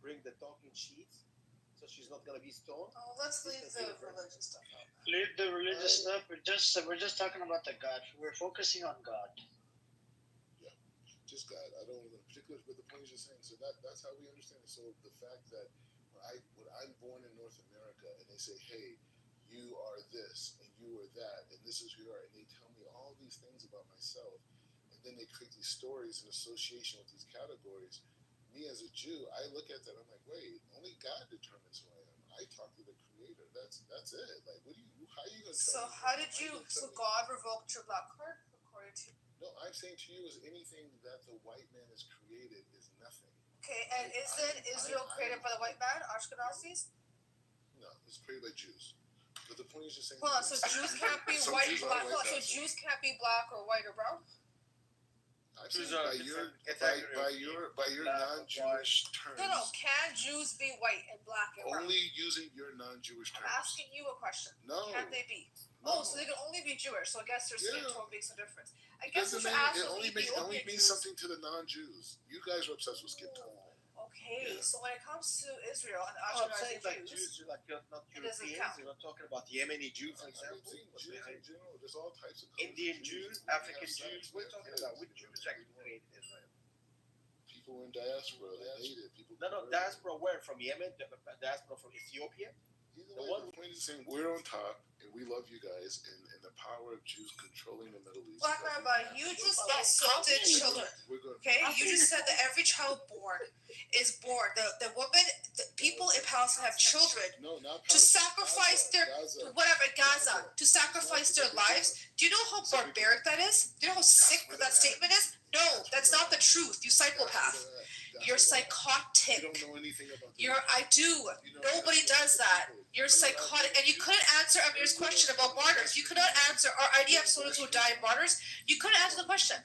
bring the talking sheets, so she's not gonna be stoned. Oh, let's leave the religious stuff out. Leave the religious stuff. We're just talking about the God. We're focusing on God. Just God. I don't know the particulars, but the point is just saying. So that's how we understand it. So the fact that when I'm born in North America and they say, hey, you are this and you are that and this is who you are, and they tell me all these things about myself, and then they create these stories in association with these categories. Me as a Jew, I look at that, I'm like, wait, only God determines who I am. I talk to the Creator. That's it. Like, how are you gonna tell So me? how did you? So God revoked your black card according to. No, I'm saying to you is anything that the white man has created is nothing. Okay, and isn't Israel created by the white man, Ashkenazis? No, it's created by Jews. But the point is just saying. Hold on, so Jews can't be Some white, Jews are black. white Hold on, so guys. Jews can't be black or white or brown. I'm Jews saying are by different your category. non-Jewish terms. No, can Jews be white and black and brown? Only using your non-Jewish I'm terms. asking you a question. No. Can they be? No. Oh, so they can only be Jewish. So I guess their skin Yeah. tone makes a difference. I guess we Doesn't should mean, ask it the only Ethiopian means Jews. something to the non-Jews. You guys are obsessed with skin tone. Okay, Yeah. so when it comes to Israel and Oh, I'm saying Ashkenazi like Jews, Jews, like you're not It doesn't Europeans. count. You're not talking about Yemeni Jews, for I'm example. saying but Jews in general. There's all types of Indian Jews. Jews, We have African sex, Jews. we We're have talking kids, about which we Jews do actually created Israel. People in diaspora, they hate it. People. No, diaspora where? From Yemen? Diaspora from Ethiopia? Either The way, one- the point is saying we're on top and we love you guys, and the power of Jews controlling the Middle East. Black Rabbi, you just insulted children. We're going. Okay, you just said that every child born is born. The woman, the people in Palestine have children No, not to sacrifice their whatever Gaza to sacrifice their lives. Do you know how barbaric that is? Do you know how sick that statement is? No, that's not the truth. You psychopath. You're psychotic. You don't know anything about. I do. Nobody does that. You're psychotic, and you couldn't answer Amir's question about martyrs. You could not answer our idea of soldiers who die martyrs. You couldn't answer the question.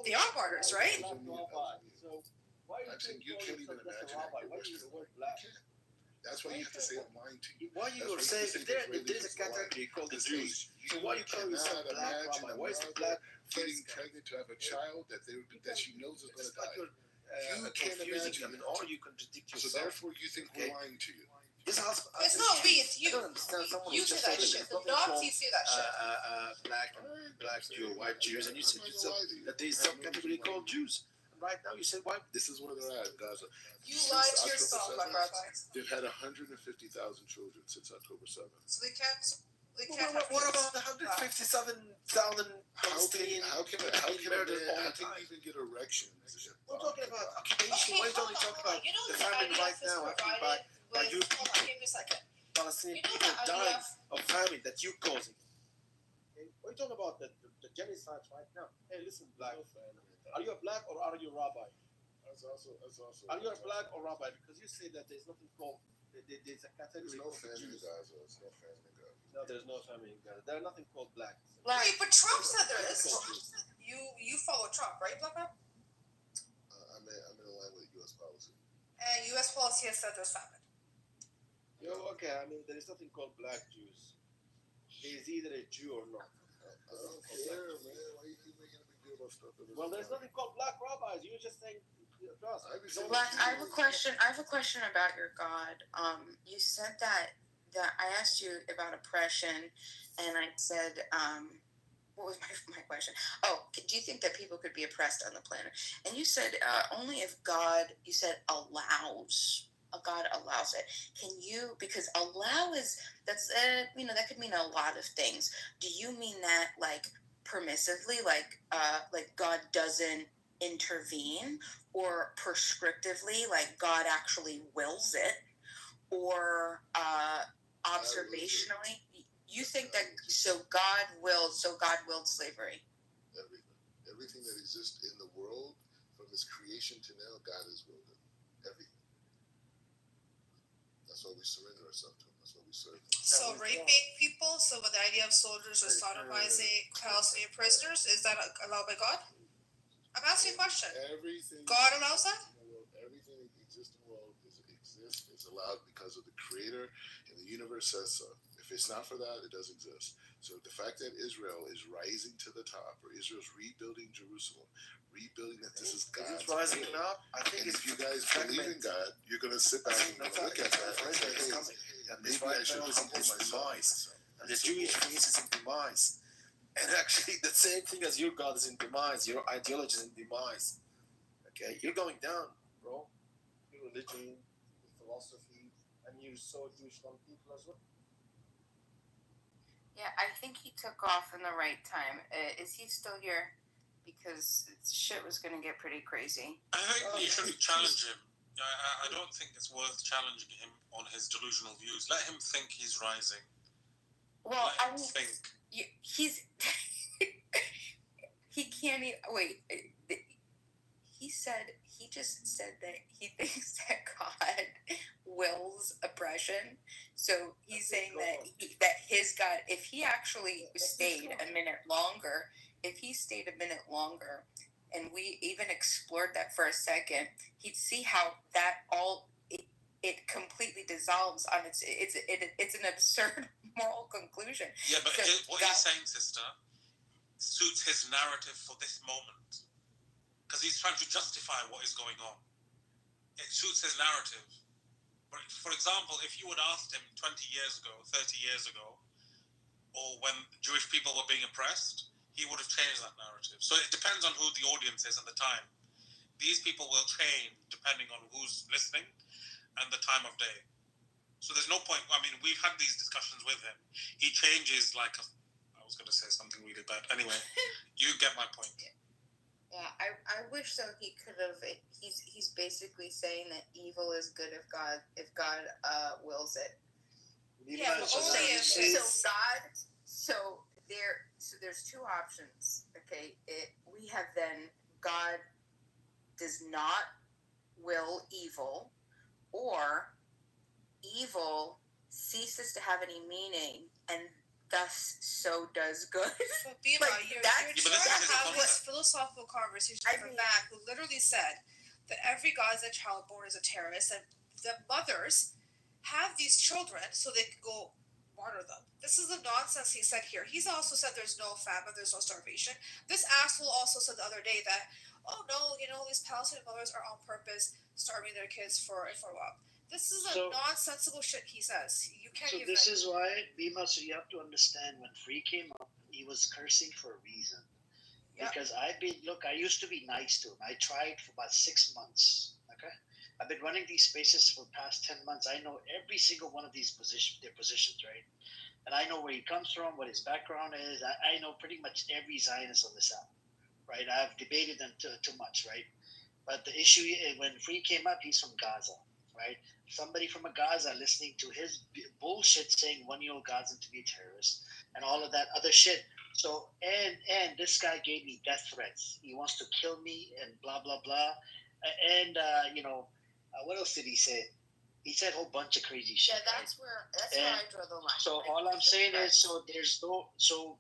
They are martyrs, right? So why I'm saying you can't even imagine Rabbi? it. Why do you use the word black? That's why you have to say I'm lying to you. Why you That's saying why if there's a category called the Jews? So why you call yourself cannot black imagine Rabbi? a Why is it mother black? getting pregnant to have a child that she knows is going It's to like die. you're You can't confusing imagine them, it. or you contradict So yourself. therefore, you think we're lying to you. This house, It's not me, it's you. I don't understand someone You who say just that said shit. it's The nothing called, Nazis say that shit. black Jew, white Jews, and you said yourself that there is some category called Jews. And right now you said why? This is where they're at in Gaza. You Since lied to October yourself, 7th, Black Rabbi. They've had 150,000 children since October 7th. So they can't. They What, can't. what, have what kids. about the 157,000 Palestinian? How can murdered all how the can time? you even get erections? We're talking about occupation. Okay, Why don't hold we on, talk hold on. about You know the the famine IDF right is now provided by with. you Hold on, give me a second. Palestinian You know people the dying IDF. of famine that you're causing? Okay? We're talking about the genocide right now. Hey, listen, black. Are you a black or are you a rabbi? That's also. Are you a black or rabbi? Because you say that there's nothing called There's a category. There's no of family in Jews. Gaza. There's no family in Gaza. No, there's no family in Gaza. There's nothing called black. Wait, but Trump said there is. Called Jews. You follow Trump, right, Black Man? I'm in line with U.S. policy. And U.S. policy has said there's famine. Okay, I mean, there is nothing called black Jews. He's either a Jew or not. I don't care, man. Why you keep making a big deal about stuff that Well, there's nothing called black rabbis. You're just saying, trust. Black, I have a question. I have a question about your God. You said that I asked you about oppression, and I said, what was my question? Oh, do you think that people could be oppressed on the planet? And you said only if God, you said allows. God allows it. Can you, because allow is, that's, that could mean a lot of things. Do you mean that like permissively, like God doesn't intervene, or prescriptively, like God actually wills it, or observationally? You think that God willed slavery? Everything that exists in the world, from its creation to now, God has willed it. Everything. That's why we surrender ourselves to Him. That's why we serve Him. So raping people, so with the idea of soldiers or sodomizing Palestinian prisoners, is that allowed by God? I'm asking a question. Everything. God allows that? Everything that exists in the world is allowed because of the Creator, and the universe says so. If it's not for that, it doesn't exist. So the fact that Israel is rising to the top, or Israel's rebuilding Jerusalem, rebuilding that this is God's Is it rising will. up? I think And it's if you guys believe in God, you're going to sit back and you're going to look at that and say, hey, maybe I should humble myself. And the Jewish race is in demise. And actually, the same thing as your God is in demise, your ideology is in demise. Okay? You're going down, bro. Your religion, your philosophy, and you saw Jewish people as well. Yeah, I think he took off in the right time. Is he still here? Because shit was going to get pretty crazy. I think you shouldn't challenge him. I don't think it's worth challenging him on his delusional views. Let him think he's rising. Well, Let him think. He's he can't even, wait. He just said that he thinks that God wills oppression. So he's saying that his God, if he actually stayed a minute longer, and we even explored that for a second, he'd see how that all it completely dissolves on it's an absurd moral conclusion. Yeah, but what he's saying, sister, suits his narrative for this moment, because he's trying to justify what is going on. It suits his narrative. For example, if you had asked him 20 years ago, 30 years ago, or when Jewish people were being oppressed, he would have changed that narrative. So it depends on who the audience is at the time. These people will change depending on who's listening and the time of day. So there's no point. I mean, we've had these discussions with him. He changes I was going to say something really bad. Anyway, you get my point. Yeah, I wish though he could have. He's basically saying that evil is good if God wills it. Yeah, but only if so there's two options. Okay, we have then God does not will evil, or evil ceases to have any meaning, and thus so does good. But Bima, you're trying to have this philosophical conversation from back who literally said that every Gaza child born is a terrorist, and the mothers have these children so they can go martyr them. This is the nonsense he said here. He's also said there's no famine, there's no starvation. This asshole also said the other day that, oh no, these Palestinian mothers are on purpose starving their kids for a while. This is a nonsensical shit he says. You can't even... This is why, Bima, so you have to understand, when Free came up, he was cursing for a reason. Yeah. Because I used to be nice to him. I tried for about 6 months, okay? I've been running these spaces for the past 10 months. I know every single one of their positions, right? And I know where he comes from, what his background is. I know pretty much every Zionist on this app, right? I've debated them too much, right? But the issue is, when Free came up, he's from Gaza, right? Somebody from Gaza listening to his bullshit saying 1-year-old Gazan to be a terrorist and all of that other shit. So, and this guy gave me death threats. He wants to kill me and blah, blah, blah. And, what else did he say? He said a whole bunch of crazy shit. Yeah, that's where I draw the line. So all I'm saying is, so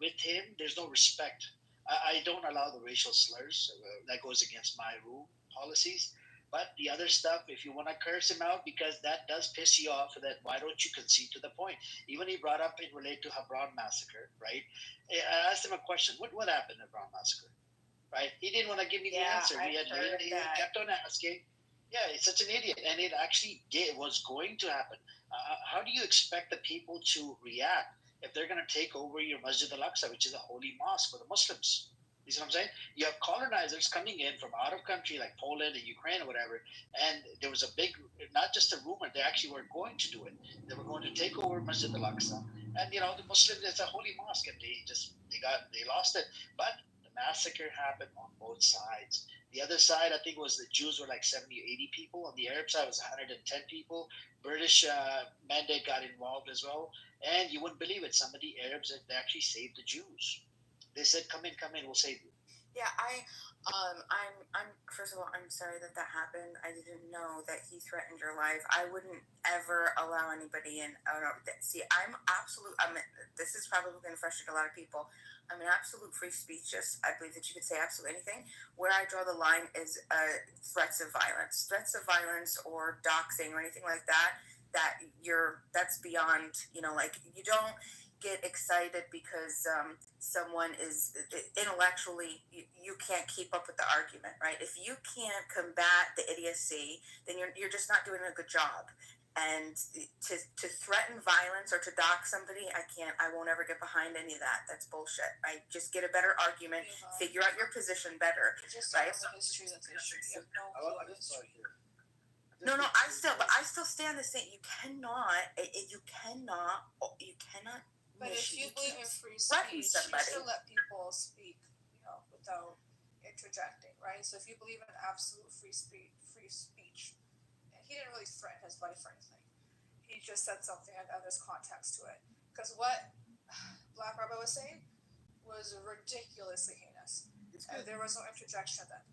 with him, there's no respect. I don't allow the racial slurs. That goes against my rule policies. But the other stuff, if you want to curse him out because that does piss you off, that why don't you concede to the point? Even he brought up in relate to Hebron massacre, right? I asked him a question. What happened at Hebron massacre? Right? He didn't want to give me the answer. He kept on asking. Yeah, he's such an idiot, and it actually was going to happen. How do you expect the people to react if they're going to take over your Masjid al-Aqsa, which is a holy mosque for the Muslims? You see what I'm saying? You have colonizers coming in from out of country like Poland and Ukraine or whatever, and there was a big, not just a rumor, they actually were going to do it. They were going to take over Masjid al-Aqsa, and the Muslims, it's a holy mosque, and they lost it. But the massacre happened on both sides. The other side, I think, was the Jews were like 70 or 80 people. On the Arab side, it was 110 people. British mandate got involved as well. And you wouldn't believe it. Some of the Arabs they actually saved the Jews. They said, come in, we'll save you. Yeah, I'm first of all, I'm sorry that happened. I didn't know that he threatened your life. I wouldn't ever allow anybody in. See, this is probably going to frustrate a lot of people. I'm an absolute free speechist. I believe that you could say absolutely anything. Where I draw the line is threats of violence or doxing or anything like that. That's beyond, like, you don't get excited because someone is intellectually, you can't keep up with the argument, right? If you can't combat the idiocy, then you're just not doing a good job. And to threaten violence or to dox somebody, I won't ever get behind any of that. That's bullshit, right? Just get a better argument, figure out your position better, right? No, I still stand the same. You cannot. But if you believe in free speech, you should let people speak, without interjecting, right? So if you believe in absolute free speech, and he didn't really threaten his life or anything. He just said something and there's context to it. Because what Black Rabbi was saying was ridiculously heinous. And there was no interjection then.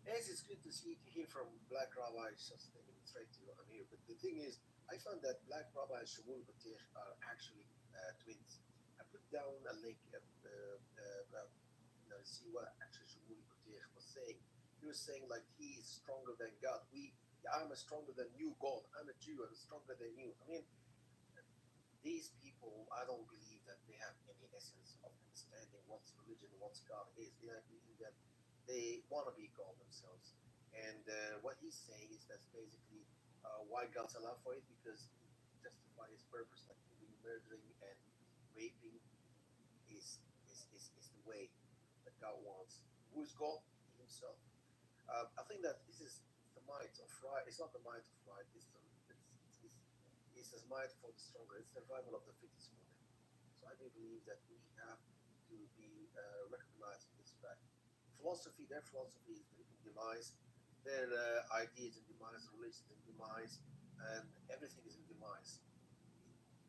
Yes, it's good to hear from Black Rabbi sustaining straight to Amir. But the thing is, I found that Black Rabbi and Shmuel Batir are actually twins. I put down a link see what actually Shmuel Batir was saying. He was saying like he is stronger than God. I'm stronger than you, God. I'm a Jew. I'm stronger than you. I mean, these people, I don't believe that they have any essence of understanding what's religion, what's God is. I believe that they want to be God themselves. And what he's saying is that's basically why God's allowed for it, because he justifies his purpose, like murdering and raping is the way that God wants. Who is God? He himself. I think that this is the might of right. It's not the might of right. It's the might for the stronger. It's the survival of the fittest for them. So I do believe that we have to be recognized in this fact. Their philosophy is in demise. Their ideas in demise, religion in demise, and everything is in demise.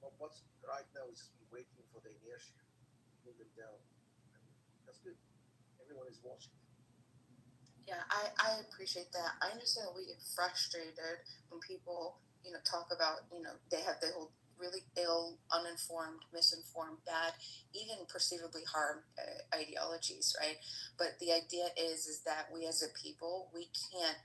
But what's right now is just waiting for the inertia to pull them down. And that's good. Everyone is watching. Yeah, I appreciate that. I understand that we get frustrated when people, talk about, they hold really ill, uninformed, misinformed, bad, even perceivably harm ideologies, right? But the idea is that we as a people, we can't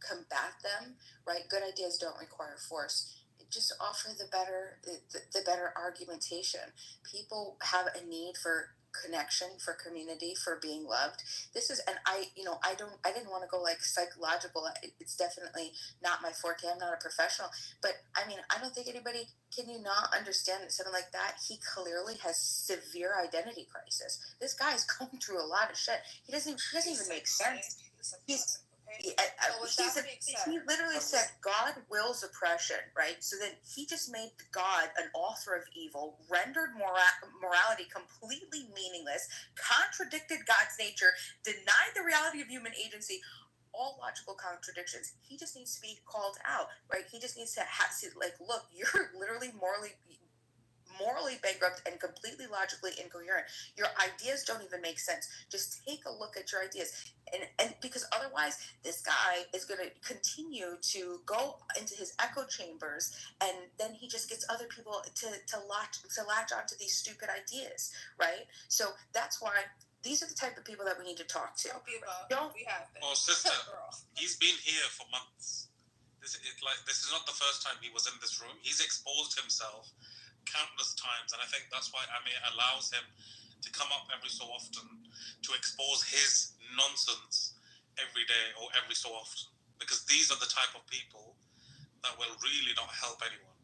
combat them, right? Good ideas don't require force. Just offer the better argumentation. People have a need for connection, for community, for being loved. This is, and I didn't want to go like psychological. It's definitely not my forte. I'm not a professional, but I mean, I don't think anybody, can you not understand that something like that? He clearly has severe identity crisis. This guy's going through a lot of shit. He doesn't even make sense. He literally said God wills oppression, right? So then he just made God an author of evil, rendered morality completely meaningless, contradicted God's nature, denied the reality of human agency. All logical contradictions. He just needs to be called out, right? He just needs to look, you're literally morally bankrupt and completely logically incoherent. Your ideas don't even make sense. Just take a look at your ideas. And because otherwise this guy is going to continue to go into his echo chambers, and then he just gets other people to latch onto these stupid ideas, right? So that's why these are the type of people that we need to talk to. We have been. Oh, sister, he's been here for months. This is not the first time he was in this room. He's exposed himself countless times, and I think that's why Amir allows him to come up every so often to expose his nonsense every day or every so often, because these are the type of people that will really not help anyone.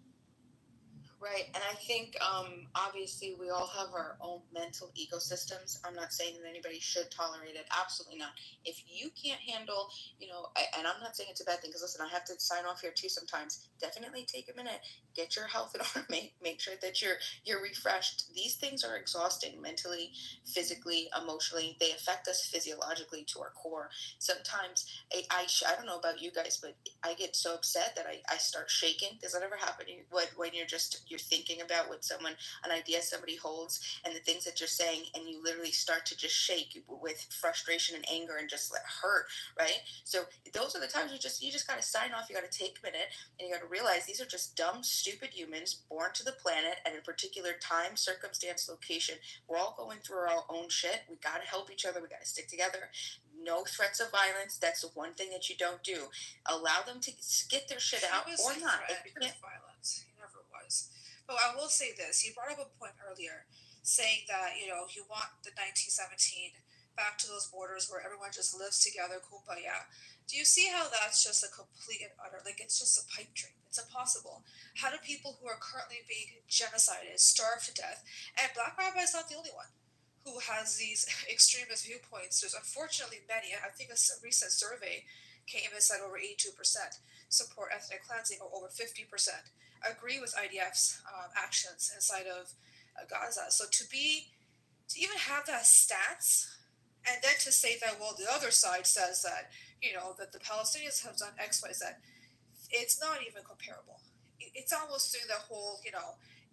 Right, and I think obviously we all have our own mental ecosystems. I'm not saying that anybody should tolerate it. Absolutely not. If you can't handle, and I'm not saying it's a bad thing, because listen, I have to sign off here too sometimes. Definitely take a minute, get your health in order, make sure that you're refreshed. These things are exhausting mentally, physically, emotionally. They affect us physiologically to our core. Sometimes I don't know about you guys, but I get so upset that I start shaking. Does that ever happen to you? When you're thinking about an idea somebody holds, and the things that you're saying, and you literally start to just shake with frustration and anger and just hurt, right? So those are the times you just got to sign off. You got to take a minute, and you got to realize these are just dumb, stupid humans born to the planet at a particular time, circumstance, location. We're all going through our own shit. We got to help each other. We got to stick together. No threats of violence. That's the one thing that you don't do. Allow them to get their shit out, or not. Violence. He never was. But I will say this: you brought up a point earlier, saying that you want the 1917 back to those borders where everyone just lives together, kumbaya. Do you see how that's just a complete and utter, it's just a pipe dream? It's impossible. How do people who are currently being genocided, starved to death, and Black Rabbi is not the only one who has these extremist viewpoints. There's unfortunately many. I think a recent survey came and said over 82% support ethnic cleansing, or over 50% agree with IDF's actions inside of Gaza. So to even have that stance, and then to say that, well, the other side says that that the Palestinians have done X, Y, Z, it's not even comparable. It's almost doing the whole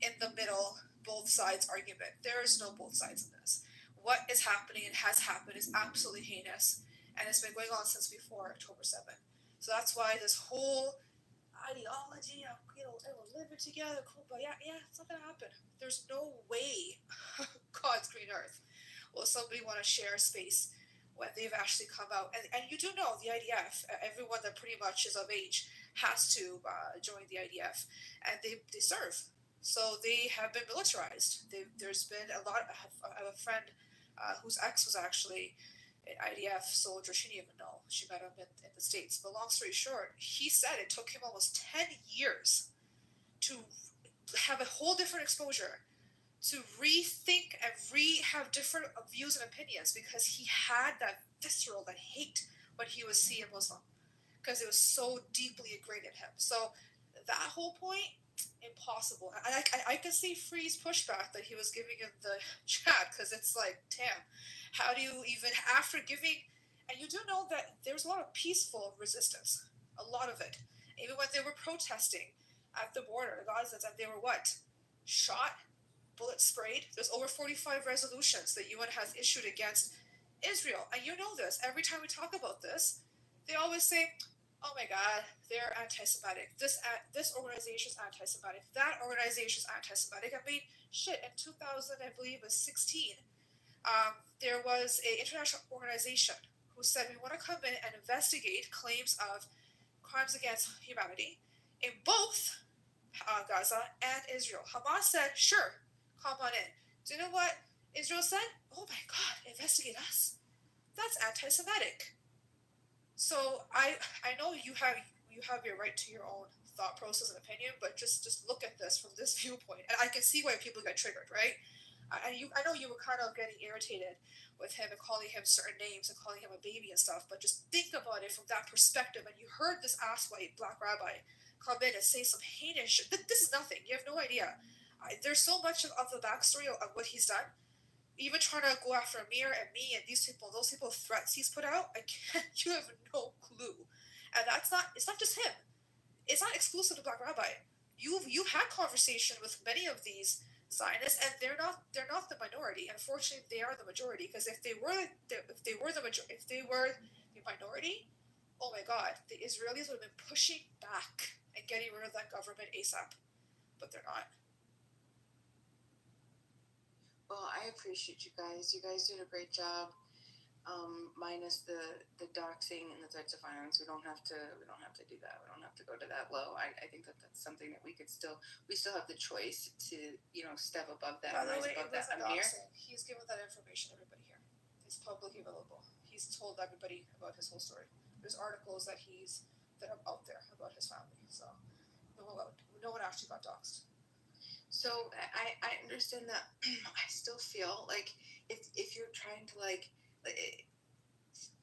in the middle both sides argument. There is no both sides in this. What is happening and has happened is absolutely heinous, and it's been going on since before October 7th. So that's why this whole ideology of we're living together, cool, but yeah, it's not gonna happen. There's no way God's green earth will somebody want to share space when they've actually come out. And you do know the IDF, everyone that pretty much is of age has to join the IDF, and they serve. So they have been militarized. There's been a lot. I have a friend whose ex was actually an IDF soldier. She didn't even know. She met him in the States. But long story short, he said it took him almost 10 years to have a whole different exposure, to rethink and have different views and opinions, because he had that visceral, that hate when he was seeing Muslim, because it was so deeply ingrained in him. So that whole point, impossible. And I can see Free's pushback that he was giving in the chat, because it's like, damn, how do you even, after giving, and you do know that there's a lot of peaceful resistance, a lot of it. Even when they were protesting at the border, Gaza, and they were what? Shot? Bullets sprayed? There's over 45 resolutions that UN has issued against Israel. And you know this. Every time we talk about this, they always say, oh my God, they're anti-Semitic. This organization is anti-Semitic. That organization is anti-Semitic. I mean, shit, in 2000, I believe, it was 16, there was an international organization who said, we want to come in and investigate claims of crimes against humanity in both Gaza and Israel. Hamas said, sure, come on in. Do you know what Israel said? Oh my God, investigate us. That's anti-Semitic. So I know you have your right to your own thought process and opinion, but just look at this from this viewpoint, and I can see why people get triggered, right? I know you were kind of getting irritated with him and calling him certain names and calling him a baby and stuff, but just think about it from that perspective. And you heard this ass-white Black rabbi come in and say some heinous shit. This is nothing. You have no idea. There's so much of the backstory of what he's done. Even trying to go after Amir and me and those people threats he's put out, you have no clue. And it's not just him. It's not exclusive to Black Rabbi. You've had conversation with many of these Zionists, and they're not the minority. Unfortunately, they are the majority. Because if they were the minority, oh my God, the Israelis would have been pushing back and getting rid of that government ASAP. But they're not. Well, I appreciate you guys. You guys did a great job. Minus the doxing and the threats of violence, we don't have to do that. We don't have to go to that low. I think that's something that we still have the choice to step above that. By the rise way, above it wasn't that. doxing. He's given that information to everybody here. It's publicly available. He's told everybody about his whole story. There's articles that are out there about his family. So no one actually got doxed. So I understand that. I still feel like if you're trying to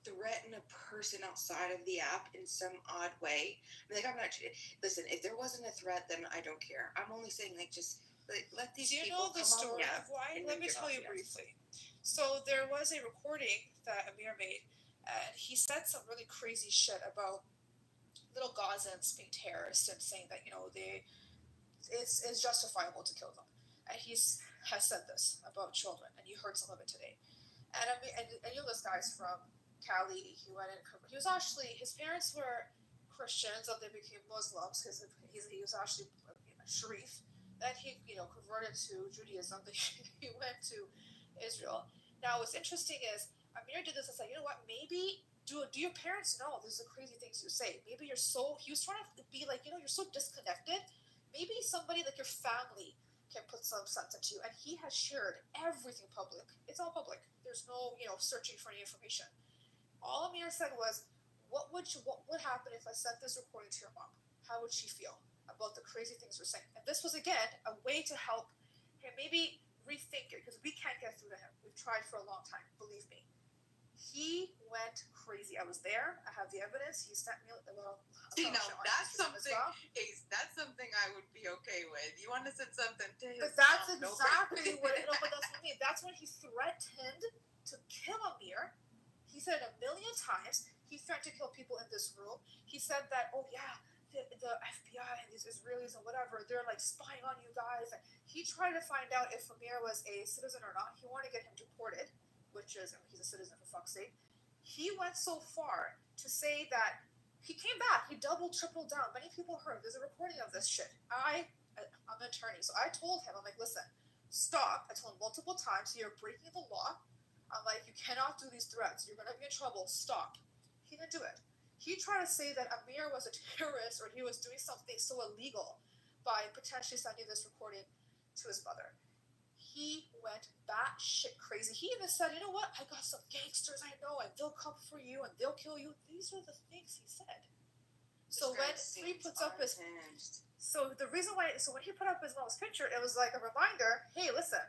threaten a person outside of the app in some odd way, I'm not. Listen, if there wasn't a threat, then I don't care. I'm only saying just let these Do you people know the come story on of why? and Let me get tell off, you yes. briefly. So there was a recording that Amir made, and he said some really crazy shit about little Gazans being terrorists and saying that it's justifiable to kill them. And has said this about children, and you heard some of it today. And this guy's from Cali. He was actually, his parents were Christians, and they became Muslims because he was actually a Sharif. Then he converted to Judaism. He went to Israel. Now what's interesting is Amir did this and said, you know what, maybe do your parents know this is the crazy things you say? Maybe he was trying to be like, you're so disconnected. Maybe somebody like your family can put some sense into you. And he has shared everything public. It's all public. There's no searching for any information. All Amir said was, what would happen if I sent this recording to your mom? How would she feel about the crazy things we're saying? And this was again a way to help him maybe rethink it, because we can't get through to him. We've tried for a long time, believe me. He went crazy. I was there. I have the evidence. He sent me That's something. That's something I would be okay with. You want to send something to his But that's mom, exactly what. But that's what I mean. That's when he threatened to kill Amir. He said it 1,000,000 times. He threatened to kill people in this room. He said that, oh yeah, the FBI and these Israelis and whatever, they're like spying on you guys. And he tried to find out if Amir was a citizen or not. He wanted to get him deported, which is, he's a citizen for fuck's sake. He went so far to say that he came back. He doubled, tripled down. Many people heard. There's a recording of this shit. I'm an attorney, so I told him, I'm like, listen, stop. I told him multiple times, you're breaking the law. I'm like, you cannot do these threats. You're going to be in trouble. Stop. He didn't do it. He tried to say that Amir was a terrorist or he was doing something so illegal by potentially sending this recording to his mother. He went batshit crazy. He even said, you know what? I got some gangsters I know, and they'll come for you, and they'll kill you. These are the things he said. So when he puts up his... So the reason why... So when he put up his mom's picture, it was like a reminder, hey, listen,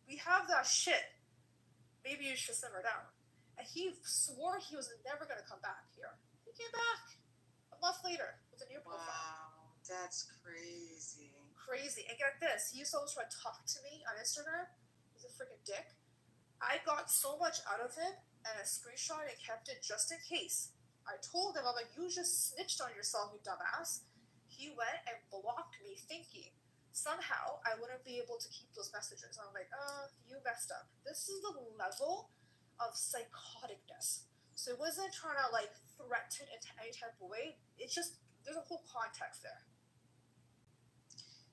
we have that shit. Maybe you should simmer down. And he swore he was never going to come back here. He came back a month later with a new profile. Wow, that's crazy. Crazy. And get this, he used to always try to talk to me on Instagram. He's a freaking dick. I got so much out of him and I screenshot and kept it just in case. I told him, I'm like, you just snitched on yourself, you dumbass. He went and blocked me thinking somehow I wouldn't be able to keep those messages. I'm like, you messed up. This is the level of psychoticness. So it wasn't trying to like threaten in any type of way. It's just, there's a whole context there.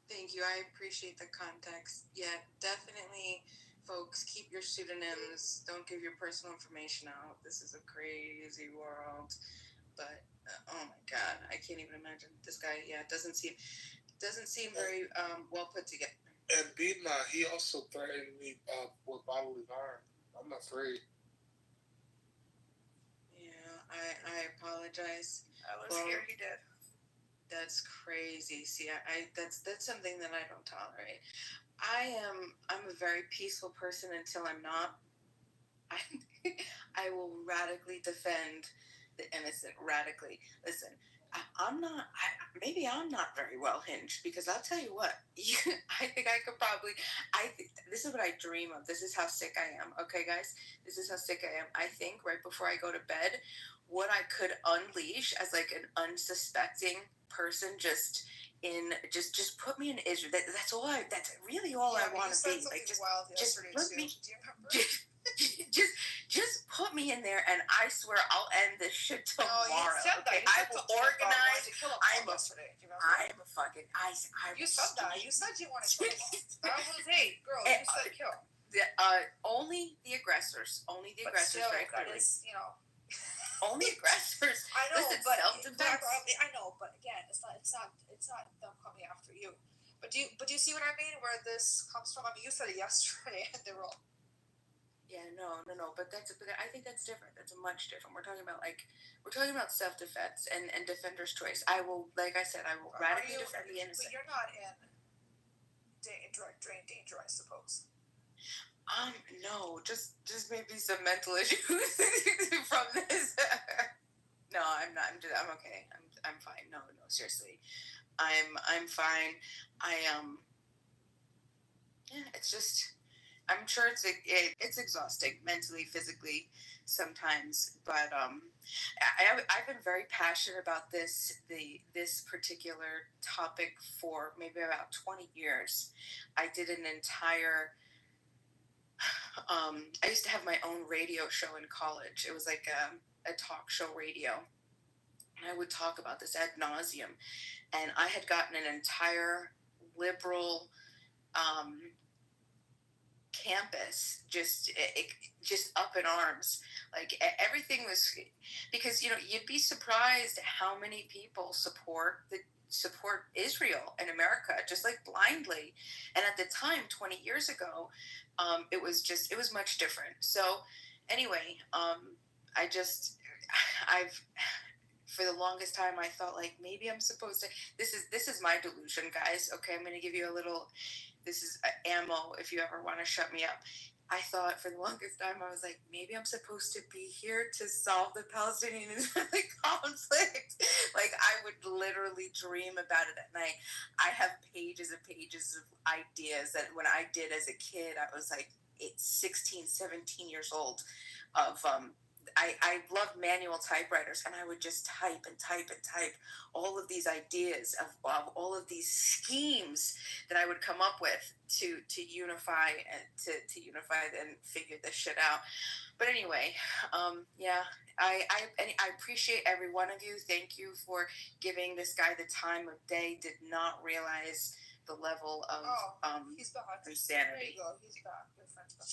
Thank you. I appreciate the context. Yeah, definitely, folks, keep your pseudonyms. Don't give your personal information out. This is a crazy world. But, oh my God, I can't even imagine. This guy, doesn't seem very well put together. And Bidna, he also threatened me with bodily harm. I'm afraid. Yeah, I apologize. I was here, he did. That's crazy. See, that's something that I don't tolerate. I'm a very peaceful person until I'm not. I will radically defend the innocent. Radically. Listen, maybe I'm not very well hinged, because I'll tell you what, I think this is what I dream of. This is how sick I am. Okay, guys, this is how sick I am. I think right before I go to bed, what I could unleash as like an unsuspecting person just in just put me in Israel. That's really all I want to be. Like just wild just yesterday put too. me Do you remember? just put me in there, and I swear I'll end this shit tomorrow. No, you said okay, that. I will organize. I'm yesterday. Do you remember? I'm a fucking You said that. You said you wanted to kill them all. That was hey, girl. You said kill. Only the aggressors. Only the aggressors. Still, very that clearly. is, Only aggressors. I know, Listen, but self-defense. I know, but again, it's not them coming after you. But do you see what I mean? Where this comes from? I mean, you said it yesterday, and they're all. Yeah, no. But I think that's different. That's much different. We're talking about self-defense and defender's choice. I will, like I said, I will radically defend the innocent. But you're not in direct danger, I suppose. No, just maybe some mental issues from this. No, I'm not. I'm okay. I'm fine. No, seriously, I'm fine. Yeah, it's just. I'm sure it's exhausting mentally, physically, sometimes. But I've been very passionate about this particular topic for maybe about 20 years. I did an entire. I used to have my own radio show in college. It was like a talk show radio. And I would talk about this ad nauseum. And I had gotten an entire liberal campus just up in arms. Like everything was, because you'd be surprised how many people support Israel and America just like blindly. And at the time, 20 years ago, it was much different. So anyway, I've for the longest time I thought like maybe I'm supposed to. This is my delusion, guys. Okay, I'm going to give you a little. This is ammo if you ever want to shut me up. I thought for the longest time I was like, maybe I'm supposed to be here to solve the Palestinian-Israeli conflict. Like I would literally dream about it at night. I have pages and pages of ideas that when I did as a kid, I was like 16, 17 years old. I loved manual typewriters, and I would just type and type and type all of these ideas of all of these schemes that I would come up with to unify and to unify and figure this shit out. But anyway, yeah, I appreciate every one of you. Thank you for giving this guy the time of day. Did not realize the level of he's back. insanity. There you go. He's back. Your friend's back.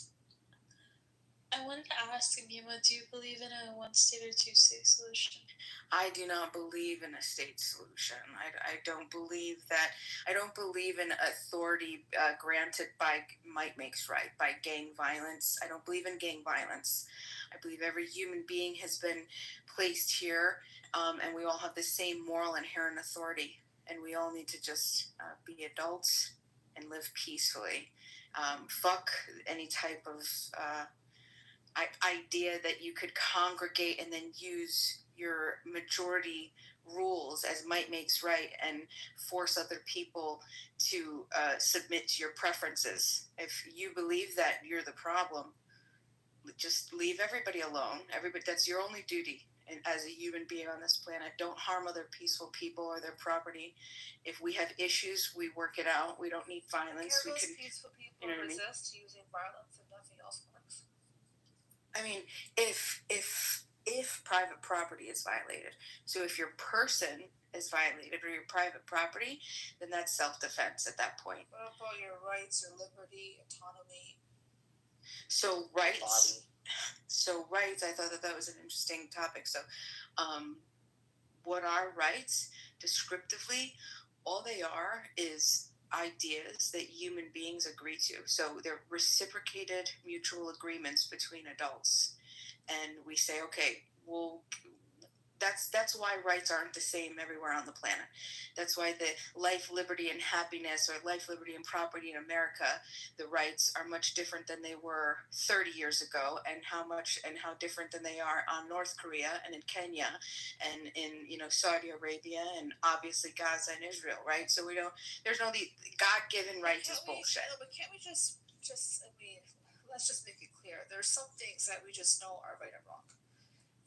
I wanted to ask Mima, do you believe in a one-state or two-state solution? I do not believe in a state solution. I don't believe in authority granted by might makes right, by gang violence. I don't believe in gang violence. I believe every human being has been placed here, and we all have the same moral inherent authority, and we all need to just be adults and live peacefully. Fuck any type of idea that you could congregate and then use your majority rules as might makes right and force other people to submit to your preferences. If you believe that you're the problem, just leave everybody alone. That's your only duty. And as a human being on this planet, don't harm other peaceful people or their property. If we have issues, we work it out. We don't need violence. Those peaceful people resist using violence and nothing else works. I mean, if private property is violated, so if your person is violated or your private property, then that's self-defense at that point. What about your rights, your liberty, autonomy? So rights. I thought that was an interesting topic. So, what are rights? Descriptively, all they are is ideas that human beings agree to. So they're reciprocated mutual agreements between adults. And we say, okay, well, that's why rights aren't the same everywhere on the planet. That's why the life, liberty, and happiness, or life, liberty, and property in America, the rights are much different than they were 30 years ago, and how different than they are on North Korea and in Kenya and in Saudi Arabia and obviously Gaza and Israel, right? So there's no God-given rights is bullshit. But can't we just let's just make it clear. There's some things that we just know are right and wrong.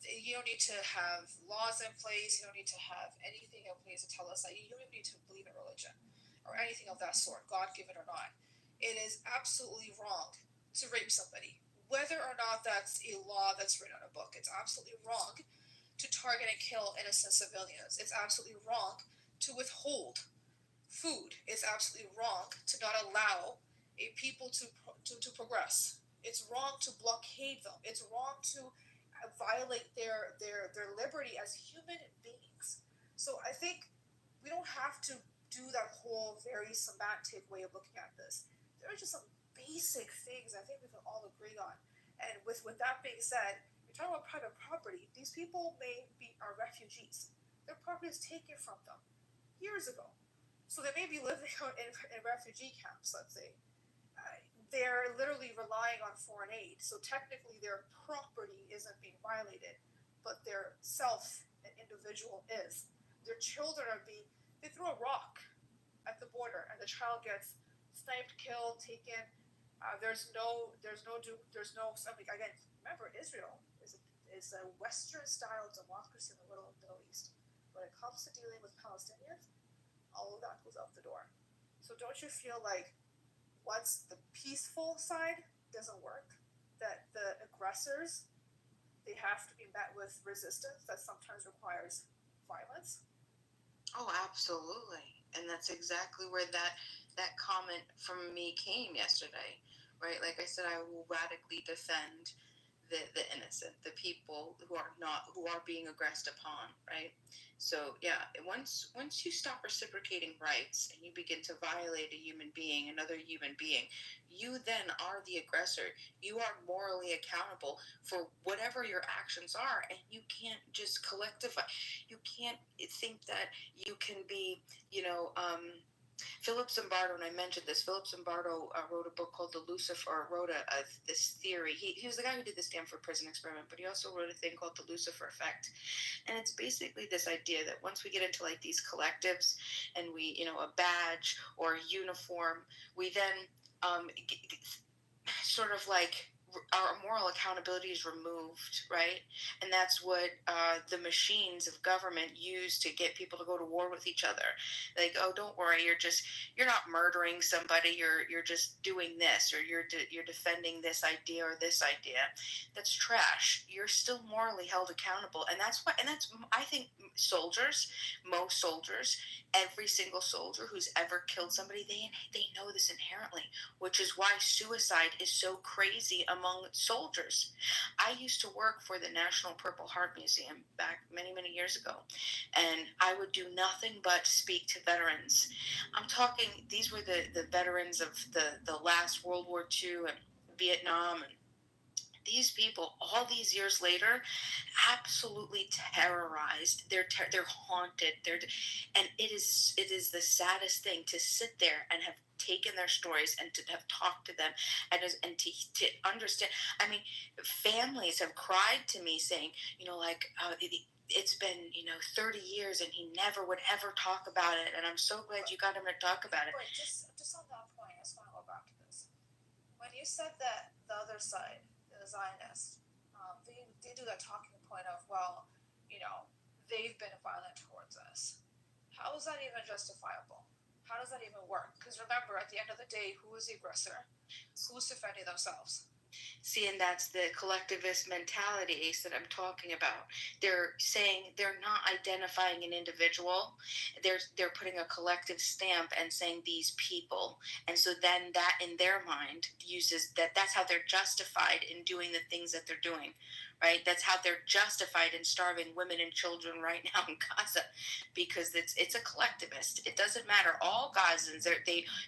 you don't need to have laws in place. You don't need to have anything in place to tell us that you don't even need to believe in religion or anything of that sort, God given or not. It is absolutely wrong to rape somebody, whether or not that's a law that's written in a book. It's absolutely wrong to target and kill innocent civilians. It's absolutely wrong to withhold food. It's absolutely wrong to not allow a people to progress. It's wrong to blockade them. It's wrong to violate their liberty as human beings. So I think we don't have to do that whole very semantic way of looking at this. There are just some basic things I think we can all agree on. And with that being said, you're talking about private property. These people are refugees. Their property is taken from them years ago. So they may be living in refugee camps, let's say. They're literally relying on foreign aid. So technically their property isn't being violated, but their self and individual is. Their children they throw a rock at the border and the child gets sniped, killed, taken. There's no, again, remember Israel is a Western style democracy in the Middle East. When it comes to dealing with Palestinians, all of that goes out the door. So don't you feel like once the peaceful side doesn't work, that the aggressors, they have to be met with resistance that sometimes requires violence? Oh, absolutely. And that's exactly where that comment from me came yesterday, right? Like I said, I will radically defend the innocent, the people who are being aggressed upon, right? So yeah, once you stop reciprocating rights and you begin to violate a human being, another human being, you then are the aggressor. You are morally accountable for whatever your actions are, and you can't just collectivize. You can't think that you can be, Philip Zimbardo, and I mentioned this. Philip Zimbardo wrote a book called The Lucifer, wrote this theory. He was the guy who did the Stanford Prison Experiment, but he also wrote a thing called the Lucifer Effect. And it's basically this idea that once we get into like these collectives and we, a badge or a uniform, we then sort of like our moral accountability is removed, right? And that's what the machines of government use to get people to go to war with each other. Like, oh, don't worry, you're not murdering somebody. You're just doing this, or you're defending this idea or this idea. That's trash. You're still morally held accountable, and that's I think most soldiers, every single soldier who's ever killed somebody, they know this inherently, which is why suicide is so crazy among soldiers. I used to work for the National Purple Heart Museum back many, many years ago, and I would do nothing but speak to veterans. I'm talking, these were the veterans of the last World War II and Vietnam, and these people, all these years later, absolutely terrorized. They're haunted. And it is the saddest thing to sit there and have taken their stories and to have talked to them and to understand. I mean, families have cried to me saying, it's been 30 years and he never would ever talk about it, and I'm so glad you got him to talk about it. Right, just on that point, I just want to go back to this. When you said that the other side, the Zionists, they do that talking point of, well, they've been violent towards us. How is that even justifiable? How does that even work? Because remember, at the end of the day, who is the aggressor? Who's defending themselves? See, and that's the collectivist mentality, Ace, that I'm talking about. They're saying they're not identifying an individual. They're putting a collective stamp and saying these people. And so then that in their mind uses that's how they're justified in doing the things that they're doing. Right? That's how they're justified in starving women and children right now in Gaza, because it's a collectivist. It doesn't matter. All Gazans,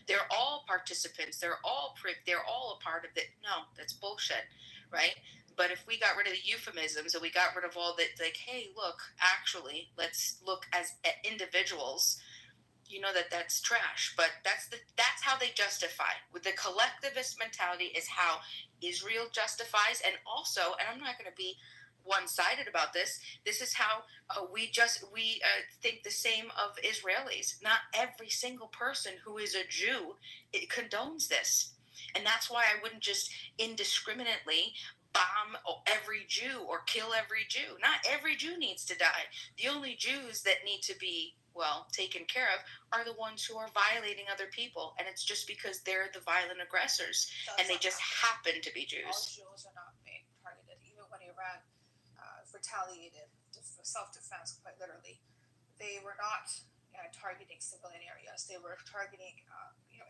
they're all participants. They're all they're all a part of it. No, that's bullshit, right? But if we got rid of the euphemisms and we got rid of all that, like, hey, look, actually, let's look at individuals. That's trash, but that's how they justify. With the collectivist mentality is how Israel justifies, and also, and I'm not going to be one-sided about this. This is how we think the same of Israelis. Not every single person who is a Jew condones this, and that's why I wouldn't just indiscriminately bomb every Jew or kill every Jew. Not every Jew needs to die. The only Jews that need to be, well, taken care of are the ones who are violating other people. And it's just because they're the violent aggressors. And they just happen to be All Jews. Jews are not being targeted. Even when Iran retaliated for self-defense, quite literally, they were not targeting civilian areas. They were targeting,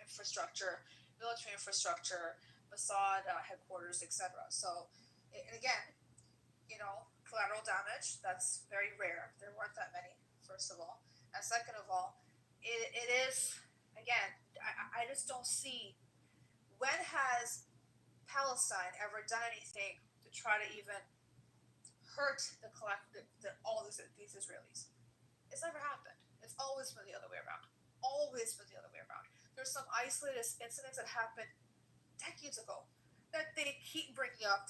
infrastructure, military infrastructure, Mossad headquarters, etc. So, and again, collateral damage, that's very rare. There weren't that many, first of all. And second of all, it is, again, I just don't see, when has Palestine ever done anything to try to even hurt all these Israelis? It's never happened. It's always been the other way around. Always been the other way around. There's some isolated incidents that happened decades ago that they keep bringing up,